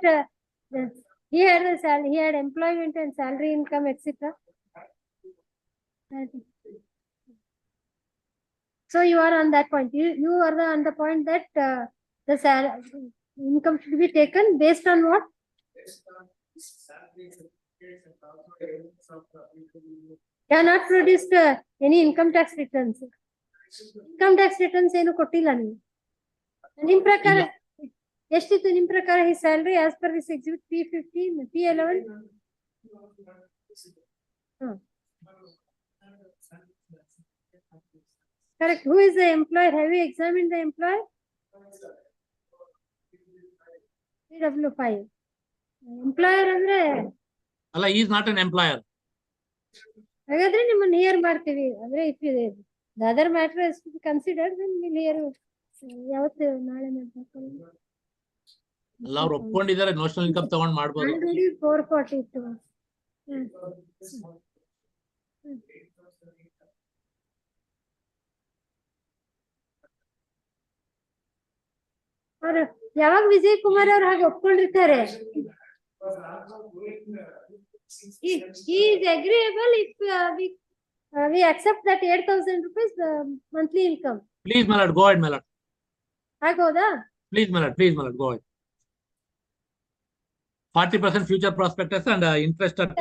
he had a salary, he had employment and salary income, etc. So you are on that point. You are on the point that the income should be taken based on what? Cannot produce any income tax returns. Income tax returns ಏನು ಕೊಟ್ಟಿಲ್ಲ ನೀವು. ನಿಮ್ ಪ್ರಕಾರ ಎಷ್ಟಿತ್ತು ನಿಮ್ ಪ್ರಕಾರ his salary as per this exhibit P15 P11? Correct. Who is the employer? Have you examined the employer? PW5. Employer ಅಂದ್ರೆ ಅಲ್ಲ, he is not an employer. ಹಾಗಾದ್ರೆ ನಿಮ್ಮನ್ನ ಹಿಯರ್ ಮಾಡ್ತೀವಿ. ಅಂದ್ರೆ if the other matter is to be considered, then we'll hear ಯಾವತ್ತು ನಾಳೆ ಮಾಡ್ಬೇಕು. ಅಲ್ಲ, ಅವ್ರು ಒಪ್ಕೊಂಡಿದ್ದಾರೆ ನೋಷನಲ್ ಇನ್ಕಮ್ ತಗೊಂಡ್ ಮಾಡ್ಬೋದು. Already 442. ಅವ್ರು ಯಾವಾಗ ವಿಜಯ್ ಕುಮಾರ್ ಅವ್ರು ಹಾಗೆ ಒಪ್ಕೊಂಡಿರ್ತಾರೆ. He is agreeable if we accept that 8,000 rupees monthly income. Please, my lord, go ahead, my lord. ಆಗೋದಾ? Please, my lord, go ahead. 40% future prospectus and interest at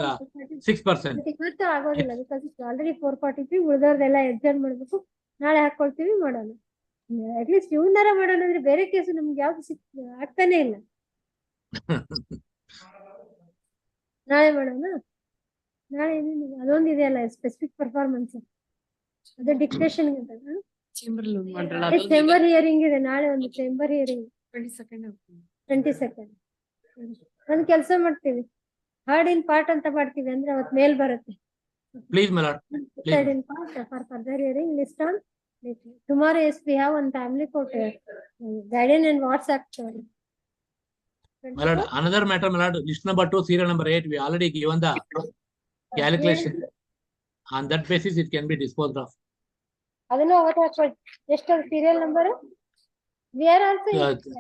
6%. ಇವತ್ತು ಆಗೋದಿಲ್ಲ ಬಿಕಾಸ್ ಇಟ್ಸ್ ಆಲ್ರೆಡಿ 443. ಉಳಿದವ್ರದೆಲ್ಲ ಎಕ್ಸಾಮ್ ಮಾಡ್ಬೇಕು. ನಾಳೆ ಹಾಕೊಳ್ತೀವಿ, ಮಾಡೋಣ. At least ಇವನ್ನಾರ ಮಾಡೋಣ ಅಂದ್ರೆ ಬೇರೆ case ನಮ್ಗೆ ಯಾವ್ದು ಆಗ್ತಾನೆ ಇಲ್ಲ. ನಾಳೆ ಮಾಡೋಣ. ನಾಳೆ ಅದೊಂದು ಇದೆಯಲ್ಲ ಸ್ಪೆಸಿಫಿಕ್ ಪರ್ಫಾರ್ಮೆನ್ಸ್, ಅದು ಡಿಕ್ಟೇಷನ್ ಚೇಂಬರ್ ಹಿಯರಿಂಗ್ ಇದೆ. ನಾಳೆ ಒಂದು ಚೇಂಬರ್ ಹಿಯರಿಂಗ್ 22nd. ಒಂದ್ ಕೆಲಸ ಮಾಡ್ತೀವಿ, ಹಾರ್ಡ್ ಇನ್ ಪಾರ್ಟ್ ಅಂತ ಮಾಡ್ತೀವಿ, ಅಂದ್ರೆ ಅವತ್ ಮೇಲ್ ಬರುತ್ತೆ. Please, my lord. In part for further hearing, list on tomorrow. Yes, we have one family court guidance and WhatsApp. My lord, another matter, my lord, list number 2, serial number 8, we already given the calculation. On that basis, it can be disposed of. ಅದನ್ನು ಅವತ್ತು ಹಾಕೊಳ್ಳಿ. ಎಷ್ಟು serial number? We are also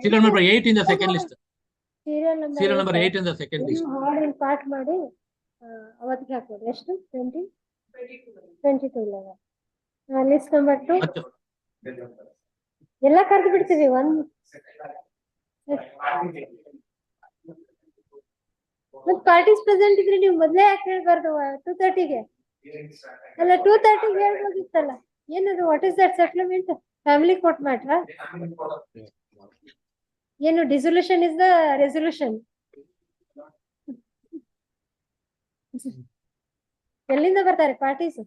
serial number 8 in the second list. serial number 8 in the second list. Hard in part ಮಾಡಿ ಅವತ್ತಿಗೆ ಹಾಕೋದು. ಎಷ್ಟು? 22 list number 2 ಎಲ್ಲ ಕರೆದು ಬಿಡ್ತೀವಿ. ಮತ್ ಪಾರ್ಟೀಸ್ ಪ್ರೆಸೆಂಟ್ ಇದ್ರೆ ನೀವು ಮೊದ್ಲೇ ಯಾಕೆ ಹೇಳ್ಬಾರ್ದು 2:30ಗೆ? ಅಲ್ಲ 2:30ಗೆ ಹೇಳ್ಬೋದಿತ್ತಲ್ಲ. ಏನದು? What is that settlement? Family court ಮ್ಯಾಟ್ರಾ? ಏನು ಡಿಸೊಲ್ಯೂಷನ್ ಇಸ್ ದ ರೆಸೊಲ್ಯೂಷನ್? ಎಲ್ಲಿಂದ ಬರ್ತಾರೆ ಪಾರ್ಟೀಸ್?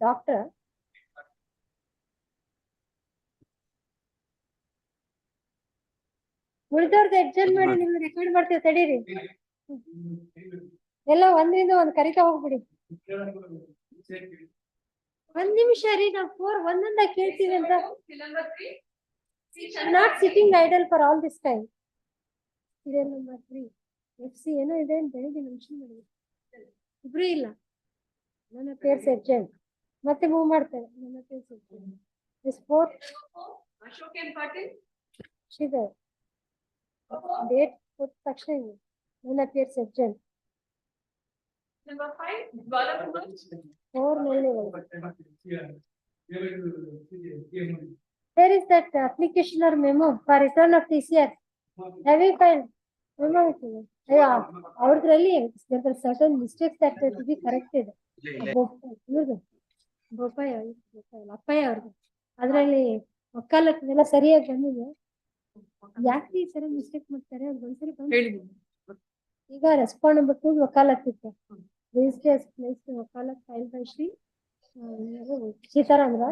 ಡಾಕ್ಟರ್ ಉಳಿದವ್ರದ್ದು ಎಕ್ಸಾಮ್ ಮಾಡಿ ನಿಮ್ಗೆ ರೆಕಾರ್ಡ್ ಮಾಡ್ತೀವಿ, ತಡೀರಿ. ಎಲ್ಲ ಒಂದ್ರಿಂದ ಒಂದ್ ಕರಿತಾ ಹೋಗ್ಬಿಡಿ. ಒಂದ್ ನಿಮಿಷ ರೀ, ನಾವು 4 ಒಂದೊಂದ ಕೇಳ್ತೀವಿ ಅಂತ. Not sitting idle for all this time. Serial number 3 FC ಏನೋ ಇದೆ ಅಂತ ಹೇಳಿದ್ದೀನಿ. ಮೆನ್ಷನ್ ಮಾಡಿ. ಇಬ್ರು ಇಲ್ಲ. ನನ್ನ ಪೇರ್ ಸೆಕ್ಷನ್ ಮತ್ತೆ ಮೂವ್ ಮಾಡ್ತಾರೆ. ನನ್ನ per section this 4 Ashok and Patil. ಶಿದೆ ಡೇಟ್ ಕೊಟ್ಟ ತಕ್ಷಣ ನನ್ನ ಪೇರ್ ಸೆಕ್ಷನ್ Number 5, Balakumar. 4 ನಲ್ಲಿ there is that application or memo for return of TCR. Have you filed memo? Yeah, ಅವ್ರದ್ರಲ್ಲಿ there are certain mistakes that have to be corrected. ಗೋಪಾಯ ಅಪ್ಪಯ್ಯ ಅವ್ರದ್ದು ಅದ್ರಲ್ಲಿ ಒಕ್ಕಾಲತ್ತೆಲ್ಲ ಸರಿಯಾಗಿ ಬಂದಿದೆ. ಯಾಕೆ ಈ ಸರಿ ಮಿಸ್ಟೇಕ್ ಮಾಡ್ತಾರೆ ಅವ್ರಿಗೆ ಒಂದ್ಸರಿ ಈಗ ರೆಸ್ಪಾಂಡ್ ಬಿಟ್ಟು ವಕಾಲತ್ತಿತ್ತು. ರಿಜಿಸ್ಟರ್ ವಕಾಲತ್ ಫೈಲ್ ಬೈ ಶ್ರೀ ಸೀತಾರಾಮ್ರ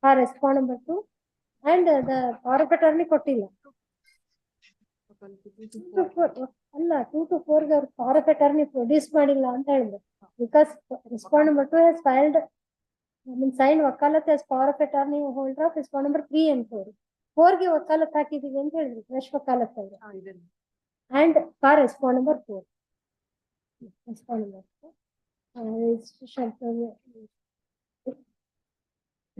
ಆ ರೆಸ್ಪಾಂಡ್ ಬಿಟ್ಟು and the power of attorney ಕೊಟ್ಟಿಲ್ಲ. ಅಲ್ಲ 2 to 4 ಅವ್ರ ಪವರ್ ಆಫ್ ಅಟಾರ್ನಿ ಪ್ರೊಡ್ಯೂಸ್ ಮಾಡಿಲ್ಲ ಅಂತ ಹೇಳಿದ್ರು. ಬಿಕಾಸ್ ರೆಸ್ಪಾಂಡ್ ಬಿಟ್ಟು has filed sign wakalat as power of attorney holder of respond number 3 and 4. 4ಗೆ ವಕಾಲತ್ ಹಾಕಿದೀವಿ ಅಂತ ಹೇಳಿದ್ರು, ಫ್ರೆಶ್ ವಕಾಲತ್ ಅವರು. And for respond number 4 registration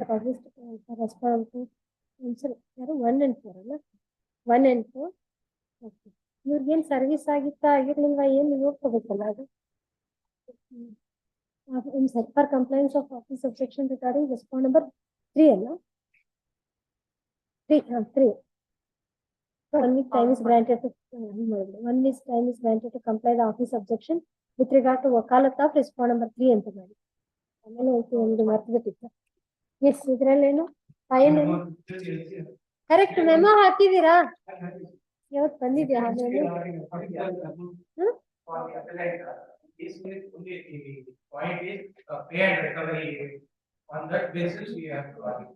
Responsible to answer 1 and 4 ಅಲ್ಲ 1 and 4 ಓಕೆ ಇವ್ರಿಗೇನು ಸರ್ವಿಸ್ ಆಗಿತ್ತಾ ಆಗಿರ್ಲಿಲ್ವಾ ಏನು ನೋಡ್ಕೋಬೇಕಲ್ಲ ಅದು for complaints of office subsection regarding respond number 3 ಅಲ್ಲ 3 1 week time is granted to 1 week time is granted to comply the office objection with regard to wakalat of respond number 3 ಅಂತ ಮಾಡಿ ಆಮೇಲೆ ಒಂದು ಮರ್ತ್ಬಿಟ್ಟಿತ್ತು ಎಸ್ ಇದ್ರಲ್ಲೇನು ಫೈನ್ ಕರೆಕ್ಟ್ ಮೆಮೊ ಹಾಕಿದೀರಾ ಯಾವತ್ತು ಬಂದಿದ್ಯಾ ಹಾಗಾಗಿ This is only the point is pay and recovery. On that basis, we have to argue.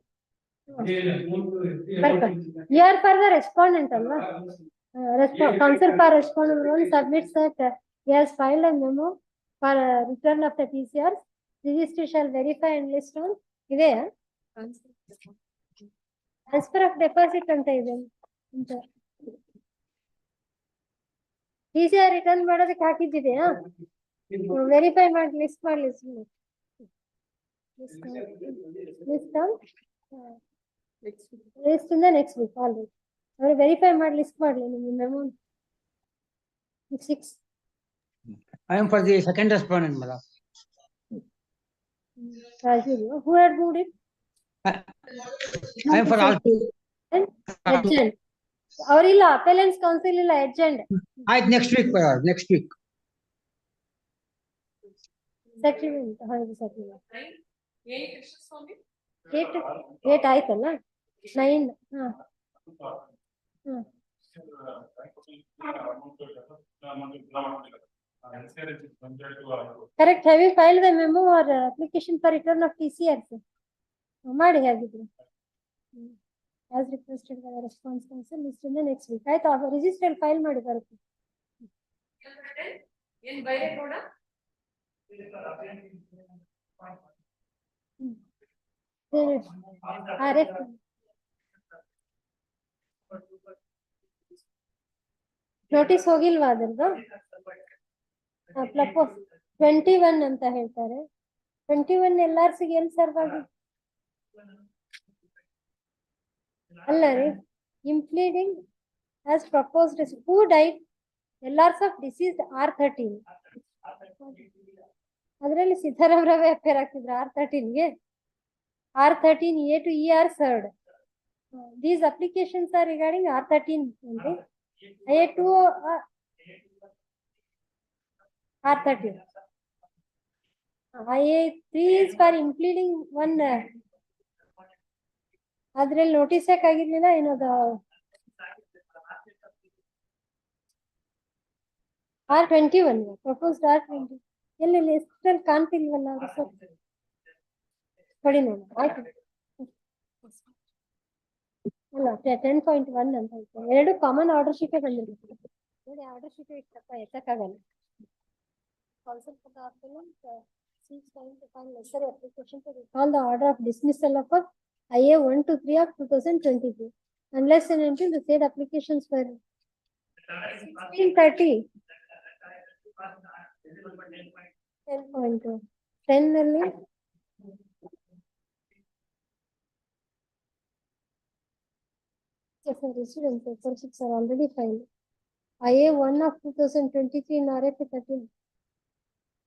You are for the respondent, alva? Counsel for respondent one submits that he has filed a memo for return of the TCRs. Registry shall verify and list on. ಇದೆಯಾ transfer of deposit ಅಂತ ಇದೆ TCR return ಮಾಡೋದಕ್ಕೆ ಹಾಕಿದ್ದಿದೆಯಾ verify ಮಾಡಿ list ಮಾಡಲಿ list ಇಂದ next week already ಅವ್ರು verify ಮಾಡಿ list ಮಾಡಲಿ ನಿಮ್ಗೆ memo 6 I am for the second respondent, madam. Who had moved it? I am for all two. Agent. ಅವರಿಲ್ಲ ಅಪೆಲೆನ್ಸ್ ಕೌನ್ಸಿಲ್ ಇಲ್ಲ agent Next week, next week. Settlement ಹೌದು settlement Krishnaswamy 8 ಆಯ್ತಲ್ಲ 9 correct have you filed the memo or application for return of TCRs ಮಾಡಿ ಹಾಗಿದ್ರೆ as requested by the response counsel list in the next week ಆಯ್ತು register file ಮಾಡಿ ಬರುತ್ತೆ ಏನ್ Byregowda notice ಹೋಗಿಲ್ವಾ ಅದ್ರದ್ದು 21 ಅಂತ ಹೇಳ್ತಾರೆ 21 LRC ಗೆ ಎಲ್ಲಿ ಸರ್ವ್ ಆಗಿ ಅಲ್ಲ ರೀ impleading as proposed who died LRs of deceased R13 ಅದರಲ್ಲಿ ಸಿದ್ದರಾಮರಾವ್ ಅಪೇರ್ ಆಗ್ತಿದ್ರು R13 ಗೆ R13 A to E are served. These applications are regarding R13 only. IA2 R13. IA3 is for impleading one. ಅದ್ರಲ್ಲಿ notice ಯಾಕಾಗಿರ್ಲಿಲ್ಲ ಏನದು R21 proposed R20 ಎಲ್ಲಿ ಲಿಸ್ಟಲ್ಲಿ ಕಾಣ್ತಿಲ್ವಲ್ಲ ಅವರು sir ಕೊಡಿ ನೋಡ ಆಯ್ತು ಅಲ್ಲ 10.1 ಅಂತ ಆಯ್ತು ಎರಡು ಕಾಮನ್ ಆರ್ಡರ್ ಶೀಟೇ ಬಂದಿರುತ್ತೆ ನೋಡಿ ಆರ್ಡರ್ ಶೀಟ್ ಇಷ್ಟಪ್ಪ ಎತ್ತಕ್ಕಾಗಲ್ಲ counsel for the appellant seeks time to find necessary application to recall the order of dismissal of IA 1 to 3 of 2023 unless and until the said applications were 1630 10.2 10 ಅಲ್ಲಿ resident paper 6 are already filed. IA 1 of 2023 in RFA 13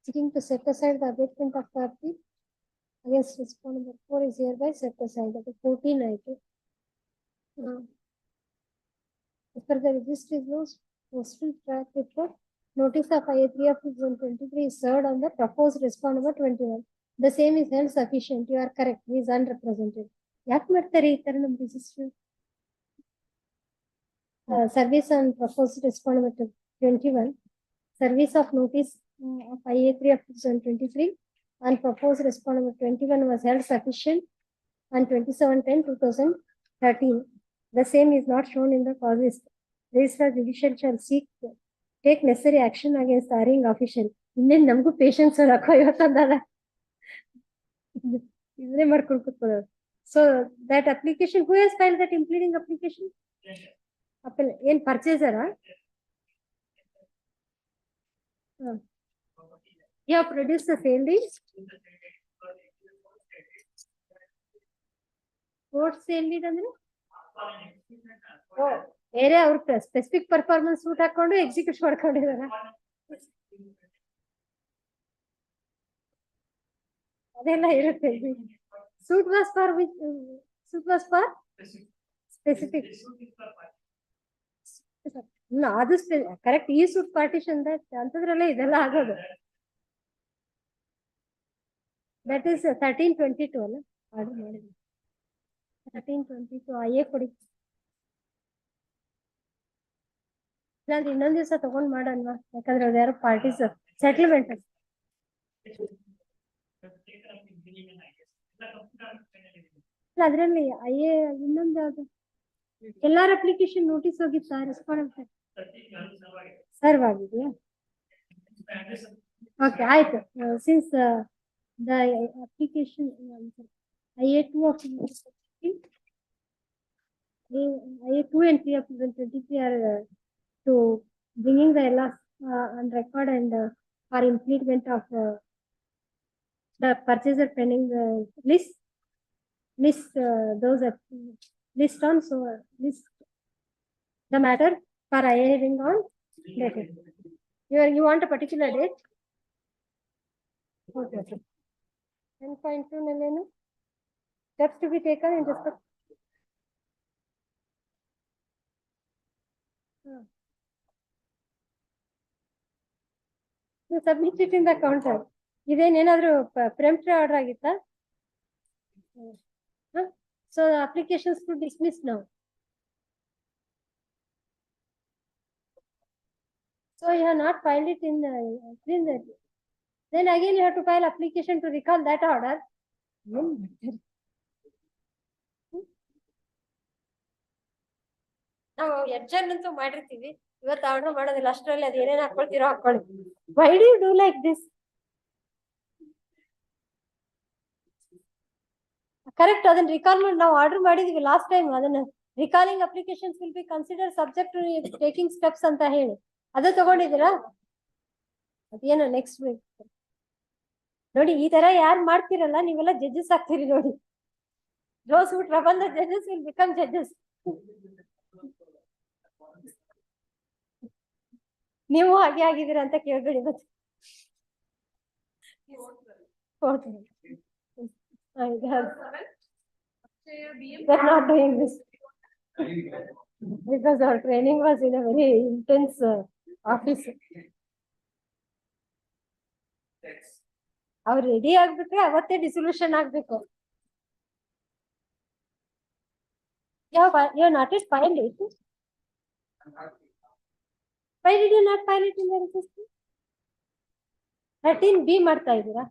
seeking to set aside the abatement of party against respond number 4 is hereby set aside. That is 14 item. As per the registry's laws, postal track report, notice of IA 3 of 2023 is served on the proposed respond number 21. The same is held sufficient. You are correct. He is unrepresented. ಯಾಕೆ ಮಾಡ್ತಾರೆ ಈ ತರ ನಮ್ಮ registry service on proposed respond number 21 service of notice of IA 3 of 2023 and proposed respond number 21 was held sufficient on 27/10/2013. The same is not shown in the cause list. Registrar judicial shall seek take necessary action against the erring official. ಇನ್ನೇನ್ ನಮಗೂ patience ಹಾಕೋ ಇವತ್ತಂದಲ್ಲ ಇದನ್ನೇ ಮಾಡ್ಕೊಂಡು ಕೂತ್ಕೊಳ್ಳೋದು. So that application, who has filed that impleading application? Appellate. ಏನ್ ಪರ್ಚೇಸರ you have produced the sale deed Sports ಎಲ್ಲಿದಂದ್ರೆ ಬೇರೆ ಅವ್ರ specific performance suit ಹಾಕೊಂಡು ಎಕ್ಸಿಕ್ಯೂಟ್ ಮಾಡ್ಕೊಂಡಿದಾರ. ಅದೆಲ್ಲ ಇರುತ್ತೆ. Suit was for which suit was for specific. ಅದು ಕರೆಕ್ಟ್. ಈ ಸೂಟ್ ಪಾರ್ಟಿಷನ್ ಅಂತದ್ರಲ್ಲೇ ಇದೆಲ್ಲ ಆಗೋದು. ದಟ್ ಈಸ್ 1322 ಅಲ್ಲ ಆರ್ಡರ್ ಮಾಡಿದ್ವಿ. 1322 ಐಎ ಕೊಡಿ. ಇಲ್ಲಾಂದ್ರೆ ಇನ್ನೊಂದ್ ದಿವಸ ತಗೊಂಡ್ ಮಾಡೋಣ, ಯಾಕಂದ್ರೆ ಅದ್ ಯಾರೋ ಪಾರ್ಟೀಸ್ ಸೆಟಲ್ಮೆಂಟ್. ಅದ್ರಲ್ಲಿ ಐಎ ಇನ್ನೊಂದು ಯಾವ್ದು ಎಲ್ಲಾರ ಅಪ್ಲಿಕೇಶನ್ ನೋಟಿಸ್ ಹೋಗಿತ್ತಾ? ರೆಸ್ಪಾಂಡ್ ಸರ್ವ್ ಆಗಿದೆಯಾ? ಓಕೆ, ಆಯ್ತು. Since the application IA2 of IA2 and 3 of 2023 are to bringing the LS on record and for implement of the purchaser pending the list those list on, so list the matter for IA hearing on date. You want a particular date? Okay. 10.2 nallenu steps to be taken in respect. You submit it in the counter. ಇದೇನೇನಾದ್ರೂ preemptory order ಆಗಿತ್ತಾ? So the applications to dismiss now. So you have not filed it in the then again you have to file application to recall that order. ನಾವು ಎಡ್ಜನ್ ಅಂತೂ ಮಾಡಿರ್ತೀವಿ, ಇವತ್ತು order ಮಾಡೋದಿಲ್ಲ. ಅಷ್ಟರಲ್ಲಿ ಅದು ಏನೇನು ಹಾಕೊಳ್ತೀರೋ ಹಾಕೊಳ್ಳಿ. Why do you do like this? Correct, ಅದನ್ನ ರಿಕಾಲ್ ಮಾಡಿ ನಾವು ಆರ್ಡರ್ ಮಾಡಿದೀವಿ ಲಾಸ್ಟ್ ಟೈಮ್. ಅದನ್ನ recalling applications will be consider subject to taking steps ಅಂತ ಹೇಳಿ ಅದು ತಗೊಂಡಿದ್ದೀರಾ? ಅದೇನೋ ನೆಕ್ಸ್ಟ್ ವೀಕ್ ನೋಡಿ. ಈ ತರ ಯಾರು ಮಾಡ್ತಿರಲ್ಲ ನೀವೆಲ್ಲ ಜಡ್ಜಸ್ ಆಗ್ತೀರಿ ನೋಡಿ. Those who trouble the judges will become judges. ನೀವು ಹಾಗೆ ಆಗಿದ್ದೀರ ಅಂತ ಕೇಳ್ಬೇಡಿ ಮತ್ತೆ. They're not doing this because our training was in a very intense office. ಅವ್ರು ರೆಡಿ ಆಗ್ಬಿಟ್ರೆ ಅವತ್ತೇ ಡಿಸೊಲ್ಯೂಷನ್ ಆಗ್ಬೇಕು. You not yet filed it. Why did you not file it in the register? 13B ಮಾಡ್ತಾ ಇದ್ದೀರಾ?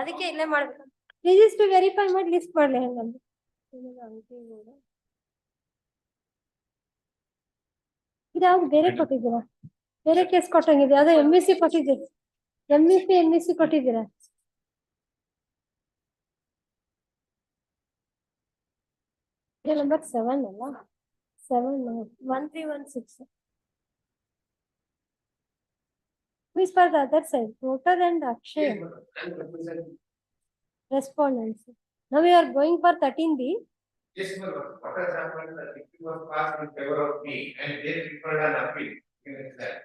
ಅದಕ್ಕೆ ಇಲ್ಲೇ ಮಾಡ್ಬೇಕು. ರಿಜಿಸ್ಟರ್ ವೆರಿಫೈ ಮಾಡಿ ಲಿಸ್ಟ್ ಮಾಡ್ಲಿ ಹೆಂಗಂದ್ರೆ. ಇದ್ಯಾವ್ದು ಬೇರೆ ಕೊಟ್ಟಿದ್ದೀರಾ? ಬೇರೆ ಕೇಸ್ ಕೊಟ್ಟಂಗಿದೆ. ಯಾವ್ದೋ MVC ಕೊಟ್ಟಿದ್ದೀರಿ. MVC ಕೊಟ್ಟಿದ್ದೀರಾ? ನಂಬರ್ 7 ಅಲ್ಲ? 71316. Who is for the other side? Voter and Akshay. Respondents. Now we are going for 13B. Yes, sir. What has happened? It was passed in favor of me, and they preferred an appeal against that.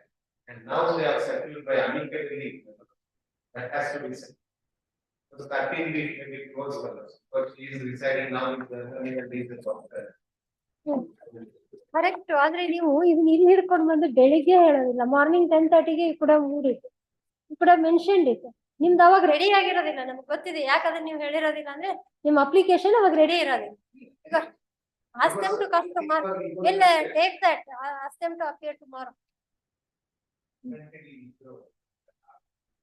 And now they are settled by amicably. That has to be said. So 13B may be closed for us, but he is residing now in the legal software. Correct. ಆದ್ರೆ ನೀವು ಇದನ್ನ ಇಲ್ಲಿ ಹಿಡ್ಕೊಂಡು ಬಂದು ಬೆಳಿಗ್ಗೆ ಹೇಳೋದಿಲ್ಲ. Morning 10:30ಗೆ ಕೂಡ ಮೂಡಿತ್ತು, ಕೂಡ ಮೆನ್ಷನ್ಡ್ ಇತ್ತು. ನಿಮ್ದು ಅವಾಗ ರೆಡಿ ಆಗಿರೋದಿಲ್ಲ. ನಮ್ಗೆ ಗೊತ್ತಿದೆ. ಯಾಕಂದ್ರೆ ನೀವು ಹೇಳಿರೋದಿಲ್ಲ ಅಂದ್ರೆ ನಿಮ್ ಅಪ್ಲಿಕೇಶನ್ ಅವಾಗ ರೆಡಿ ಇರೋದಿಲ್ಲ. Ask them to come tomorrow. We'll take that. Ask them to appear tomorrow.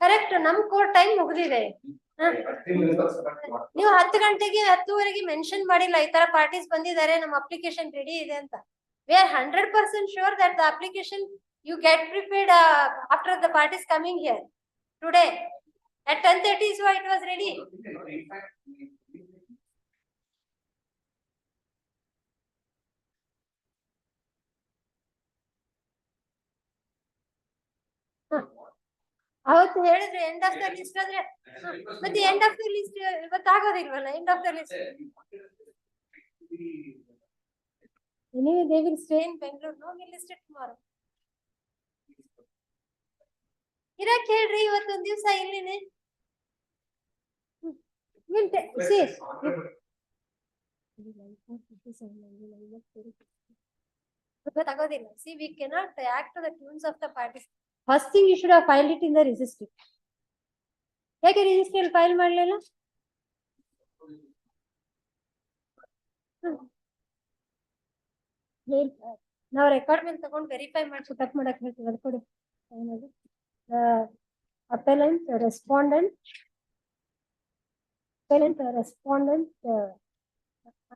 Correct. ನಮ್ ಕೋರ್ಟ್ ಟೈಮ್ ಮುಗಿದಿದೆ. ನೀವು 10 ಗಂಟೆಗೆ 10:30ಗೆ ಮೆನ್ಷನ್ ಮಾಡಿಲ್ಲ ಈ ತರ ಪಾರ್ಟೀಸ್ ಬಂದಿದ್ದಾರೆ, ನಮ್ಮ ಅಪ್ಲಿಕೇಶನ್ ರೆಡಿ ಇದೆ ಅಂತ. We are 100% sure that the application you get prepared after the parties coming here today at 10:30 is why it was ready. ಅವತ್ತು ಹೇಳಿದ್ರೆ ಎಂಡ್ ಆಫ್ ದ ಲಿಸ್ಟ್ ಆದ್ರೆ ಮತ್ತೆ ಎಂಡ್ ಆಫ್ ದ ಲಿಸ್ಟ್ ಇವತ್ತು ಆಗೋದಿಲ್ವಲ್ಲ end of the list. Anyway, they will stay in Bangalore. No, we'll list it tomorrow. ಇರಕ್ ಹೇಳ್ರಿ ಇವತ್ತೊಂದ್ ದಿವ್ಸ ಇಲ್ಲಿನೆ. See. ತಗೋದಿಲ್ಲ. See, we cannot act to the tunes of the parties. First thing you should have filed it in the registry. ಯಾಕೆ ರಿಜಿಸ್ಟ್ರಿಯಲ್ಲಿ file ಮಾಡ್ಲಿಲ್ಲ? ನಾವು record ಮೇಲೆ ತಗೊಂಡು verify ಮಾಡಿ cut ಮಾಡಕ್ ಹೇಳ್ತೀವಿ. ಅದು ಕೊಡಿ. ಏನದು appellant respondent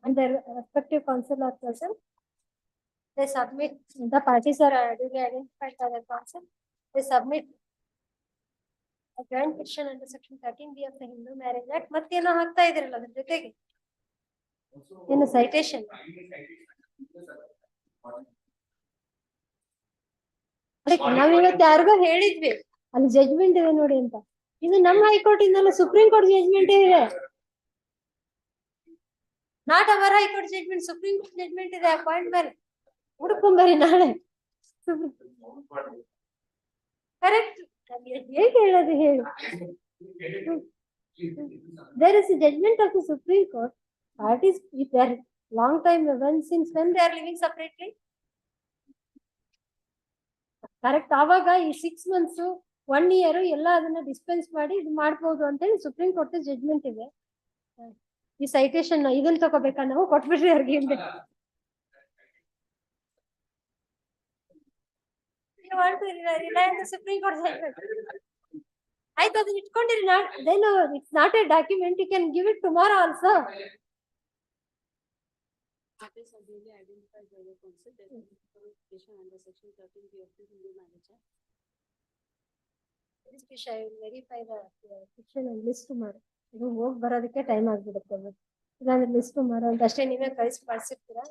and their respective counsel or person, they submit, the parties are duly identified by their counsel, they submit a joint petition under section 13B of the Hindu Marriage Act. ಮತ್ತೇನೋ ಹಾಕ್ತಾ ಇದ್ರಲ್ಲ ಅದ್ರ ಜೊತೆಗೆ ಏನು citation. ನಾವ್ ಇವತ್ತು ಯಾರಿಗೋ ಹೇಳಿದ್ವಿ ಅಲ್ಲಿ ಜಡ್ಜ್ಮೆಂಟ್ ಇದೆ ನೋಡಿ ಅಂತ. ಇದು ನಮ್ಮ ಹೈಕೋರ್ಟ್ ಇಂದಲ್ಲ, ಸುಪ್ರೀಂ ಕೋರ್ಟ್ ಜಡ್ಜ್ಮೆಂಟ್ ಇದೆ. Not our high court judgment, supreme court judgment ಇದೆ. ಪಾಯಿಂಟ್ ಮೇಲೆ ಹುಡ್ಕೊಂಬರಿ ನಾಳೆ. ಕರೆಕ್ಟ್. ಹೇಗೆ ಹೇಳೋದು ಹೇಳಿ. There is a judgment of the Supreme Court. Parties, if they are long time, since when they are living separately. Correct. ಆವಾಗ ಈ 6 months 1 year ಎಲ್ಲ ಅದನ್ನ ಡಿಸ್ಪೆನ್ಸ್ ಮಾಡಿ ಇದು ಮಾಡ್ಬೋದು ಅಂತ ಹೇಳಿ ಸುಪ್ರೀಂ ಕೋರ್ಟ್ ಜಡ್ಜ್ಮೆಂಟ್ ಇದೆ. ಈ ಸೈಟೇಷನ್ ಇದನ್ನ ತಗೋಬೇಕಾ ನಾವು? ಕೊಟ್ಬಿಟ್ರಿ ಅವ್ರಿಗೆ. ಸುಪ್ರೀಂ ಕೋರ್ಟ್ ಜಡ್ಜ್ಮೆಂಟ್ ಆಯ್ತು, ಅದನ್ನ ಇಟ್ಕೊಂಡಿರಿ. then it's not a document, you can give it tomorrow also. Parties are duly identified by the counsel, there is petition under section 13B of the Hindu Marriage Act. I will verify the petition and list tomorrow. ಇದು ಹೋಗಿ ಬರೋದಕ್ಕೆ time ಆಗ್ಬಿಡುತ್ತೆ. ಇಲ್ಲಾಂದ್ರೆ list tomorrow ಅಂತ ಅಷ್ಟೇ ನೀವೇ ಕಳಿಸ್ತೀರಾ.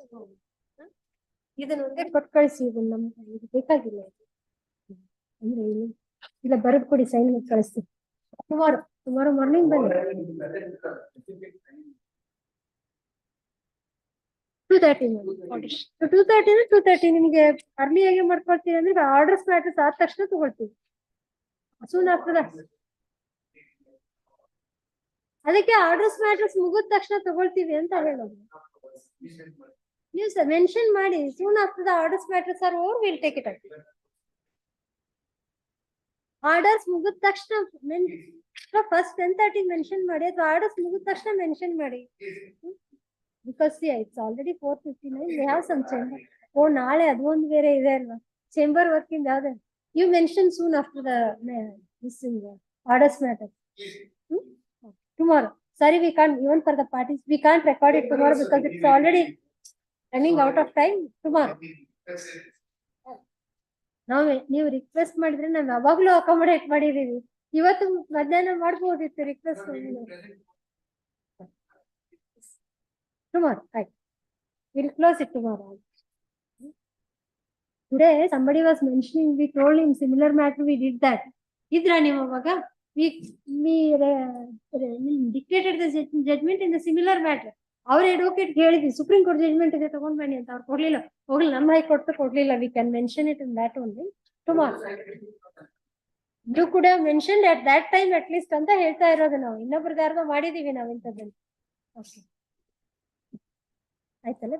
ಇದನ್ನ ಒಂದೇ ಕೊಟ್ಟು ಕಳಿಸಿ. ಇದನ್ನ ನಮ್ಗೆ ಇದು ಬೇಕಾಗಿಲ್ಲ. ಅಂದ್ರೆ ಇಲ್ಲ ಬರೆದು ಕೊಡಿ, ಸೈನ್ ಮಾಡಿ ಕಳಿಸ್ತೀವಿ. tomorrow morning ಬನ್ನಿ. 2:30 ನಿಮ್ಗೆ ಅರ್ಲಿ ಆಗಿ ಮಾಡ್ಕೊಳ್ತೀವಿ ಅಂದ್ರೆ ಆರ್ಡರ್ಸ್ ಮ್ಯಾಟರ್ಸ್ ಆದ ತಕ್ಷಣ ತಗೊಳ್ತೀವಿ. ಸೂನ್ ಆಗ್ತದ. ಅದಕ್ಕೆ ಆರ್ಡರ್ಸ್ ಮ್ಯಾಟರ್ಸ್ ಮುಗಿದ ತಕ್ಷಣ ತಗೊಳ್ತೀವಿ ಅಂತ ಹೇಳೋದು. ನೀವು ಮೆನ್ಷನ್ ಮಾಡಿ ಸೂನ್ ಆಗ್ತದ orders matters are over, will take it up. Orders ಮುಗಿದ ತಕ್ಷಣ ಫಸ್ಟ್ 10:30 ಮೆನ್ಷನ್ ಮಾಡಿ, ಅಥವಾ ಆರ್ಡರ್ಸ್ ಮುಗಿದ ತಕ್ಷಣ ಮೆನ್ಷನ್ ಮಾಡಿ. Because see, it's already 4:59. We have some chamber. Oh, ನಾಳೆ ಅದೊಂದು ಬೇರೆ ಇದೆ ಅಲ್ವಾ ಚೇಂಬರ್ ವರ್ಕಿಂಗ್. ಯಾವ್ದು you mention soon after the this in the orders matter. Tomorrow. Sorry, we can't, even for the parties, we can't record it tomorrow because it's already running out of time. Tomorrow. ನೀವು request ಮಾಡಿದ್ರೆ ನಾವು ಯಾವಾಗ್ಲೂ accommodate ಮಾಡಿದೀವಿ. ಇವತ್ತು ಮಧ್ಯಾಹ್ನ ಮಾಡ್ಬೋದಿತ್ತು request. Tomorrow, right? We'll close it tomorrow. Today, somebody was mentioning, we told him similar matter, we did that. Idra nimavaga, we dictated the judgment in the similar matter. Our advocate ಹೇಳಿದ್ವಿ supreme court judgment ಇದೆ ತಗೊಂಡ್ ಬನ್ನಿ ಅಂತ. ಅವ್ರು ಕೊಡ್ಲಿಲ್ಲ. ಹೋಗ್ಲಿ, ನಮ್ಮ high court ಕೊಡ್ಲಿಲ್ಲ. We can mention it in that only tomorrow. You could have mentioned at that time at least ಅಂತ ಹೇಳ್ತಾ ಇರೋದು ನಾವು. ಇನ್ನೊಬ್ರದ್ದು ಯಾರ್ದೋ ಮಾಡಿದೀವಿ ನಾವು ಇಂಥದ್ದನ್ನು. ಓಕೆ, ಆಯ್ತಲ್ಲ?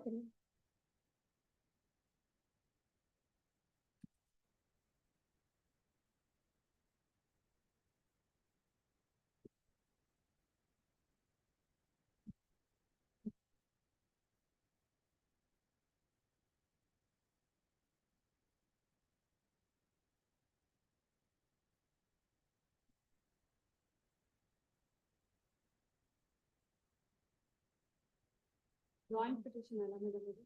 Joint petition ಎಲ್ಲ ಮೇಡಮ್.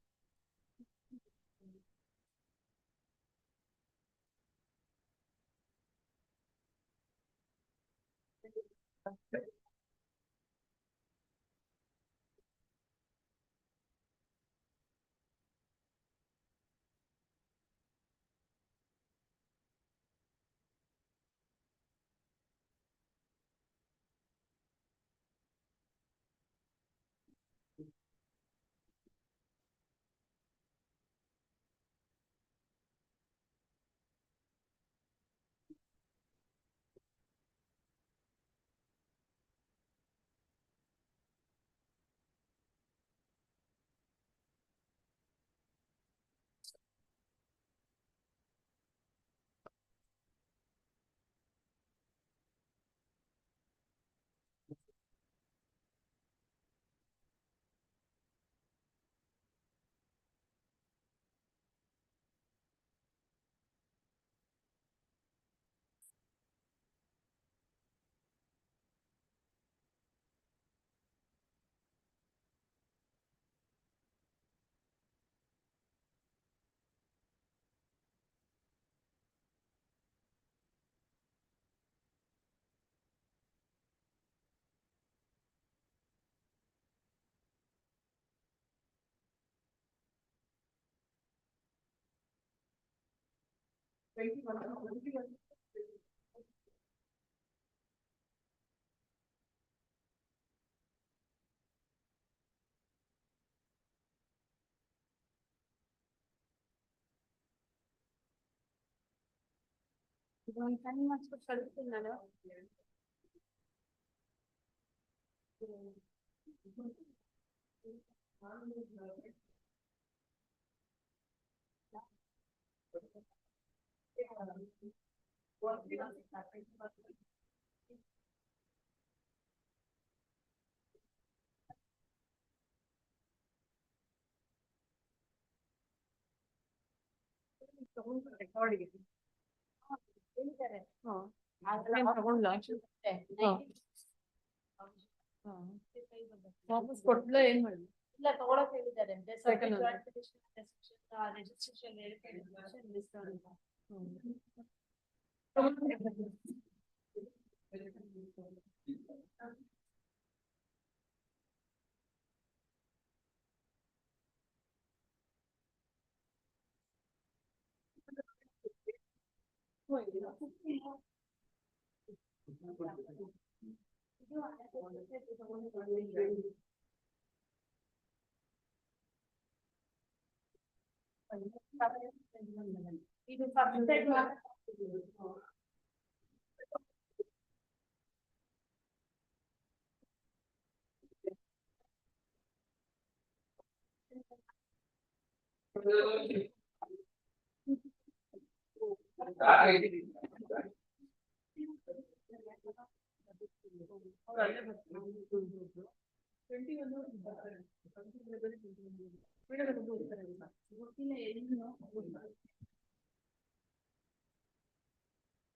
ವಾಪಸ್ ಕೊಟ್ಲ ಏನ್ ಮಾಡಿ ಇಲ್ಲ ತಗೊಳಕ್ ಹೇಳಿದ್ದಾರೆ Second one. ಇದು submitted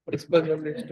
Principal list.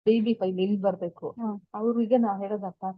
DB file ಇಲ್ಲಿ ಬರ್ಬೇಕು. ಅವ್ರಿಗೆ ನಾವ್ ಹೇಳೋದಪ್ಪ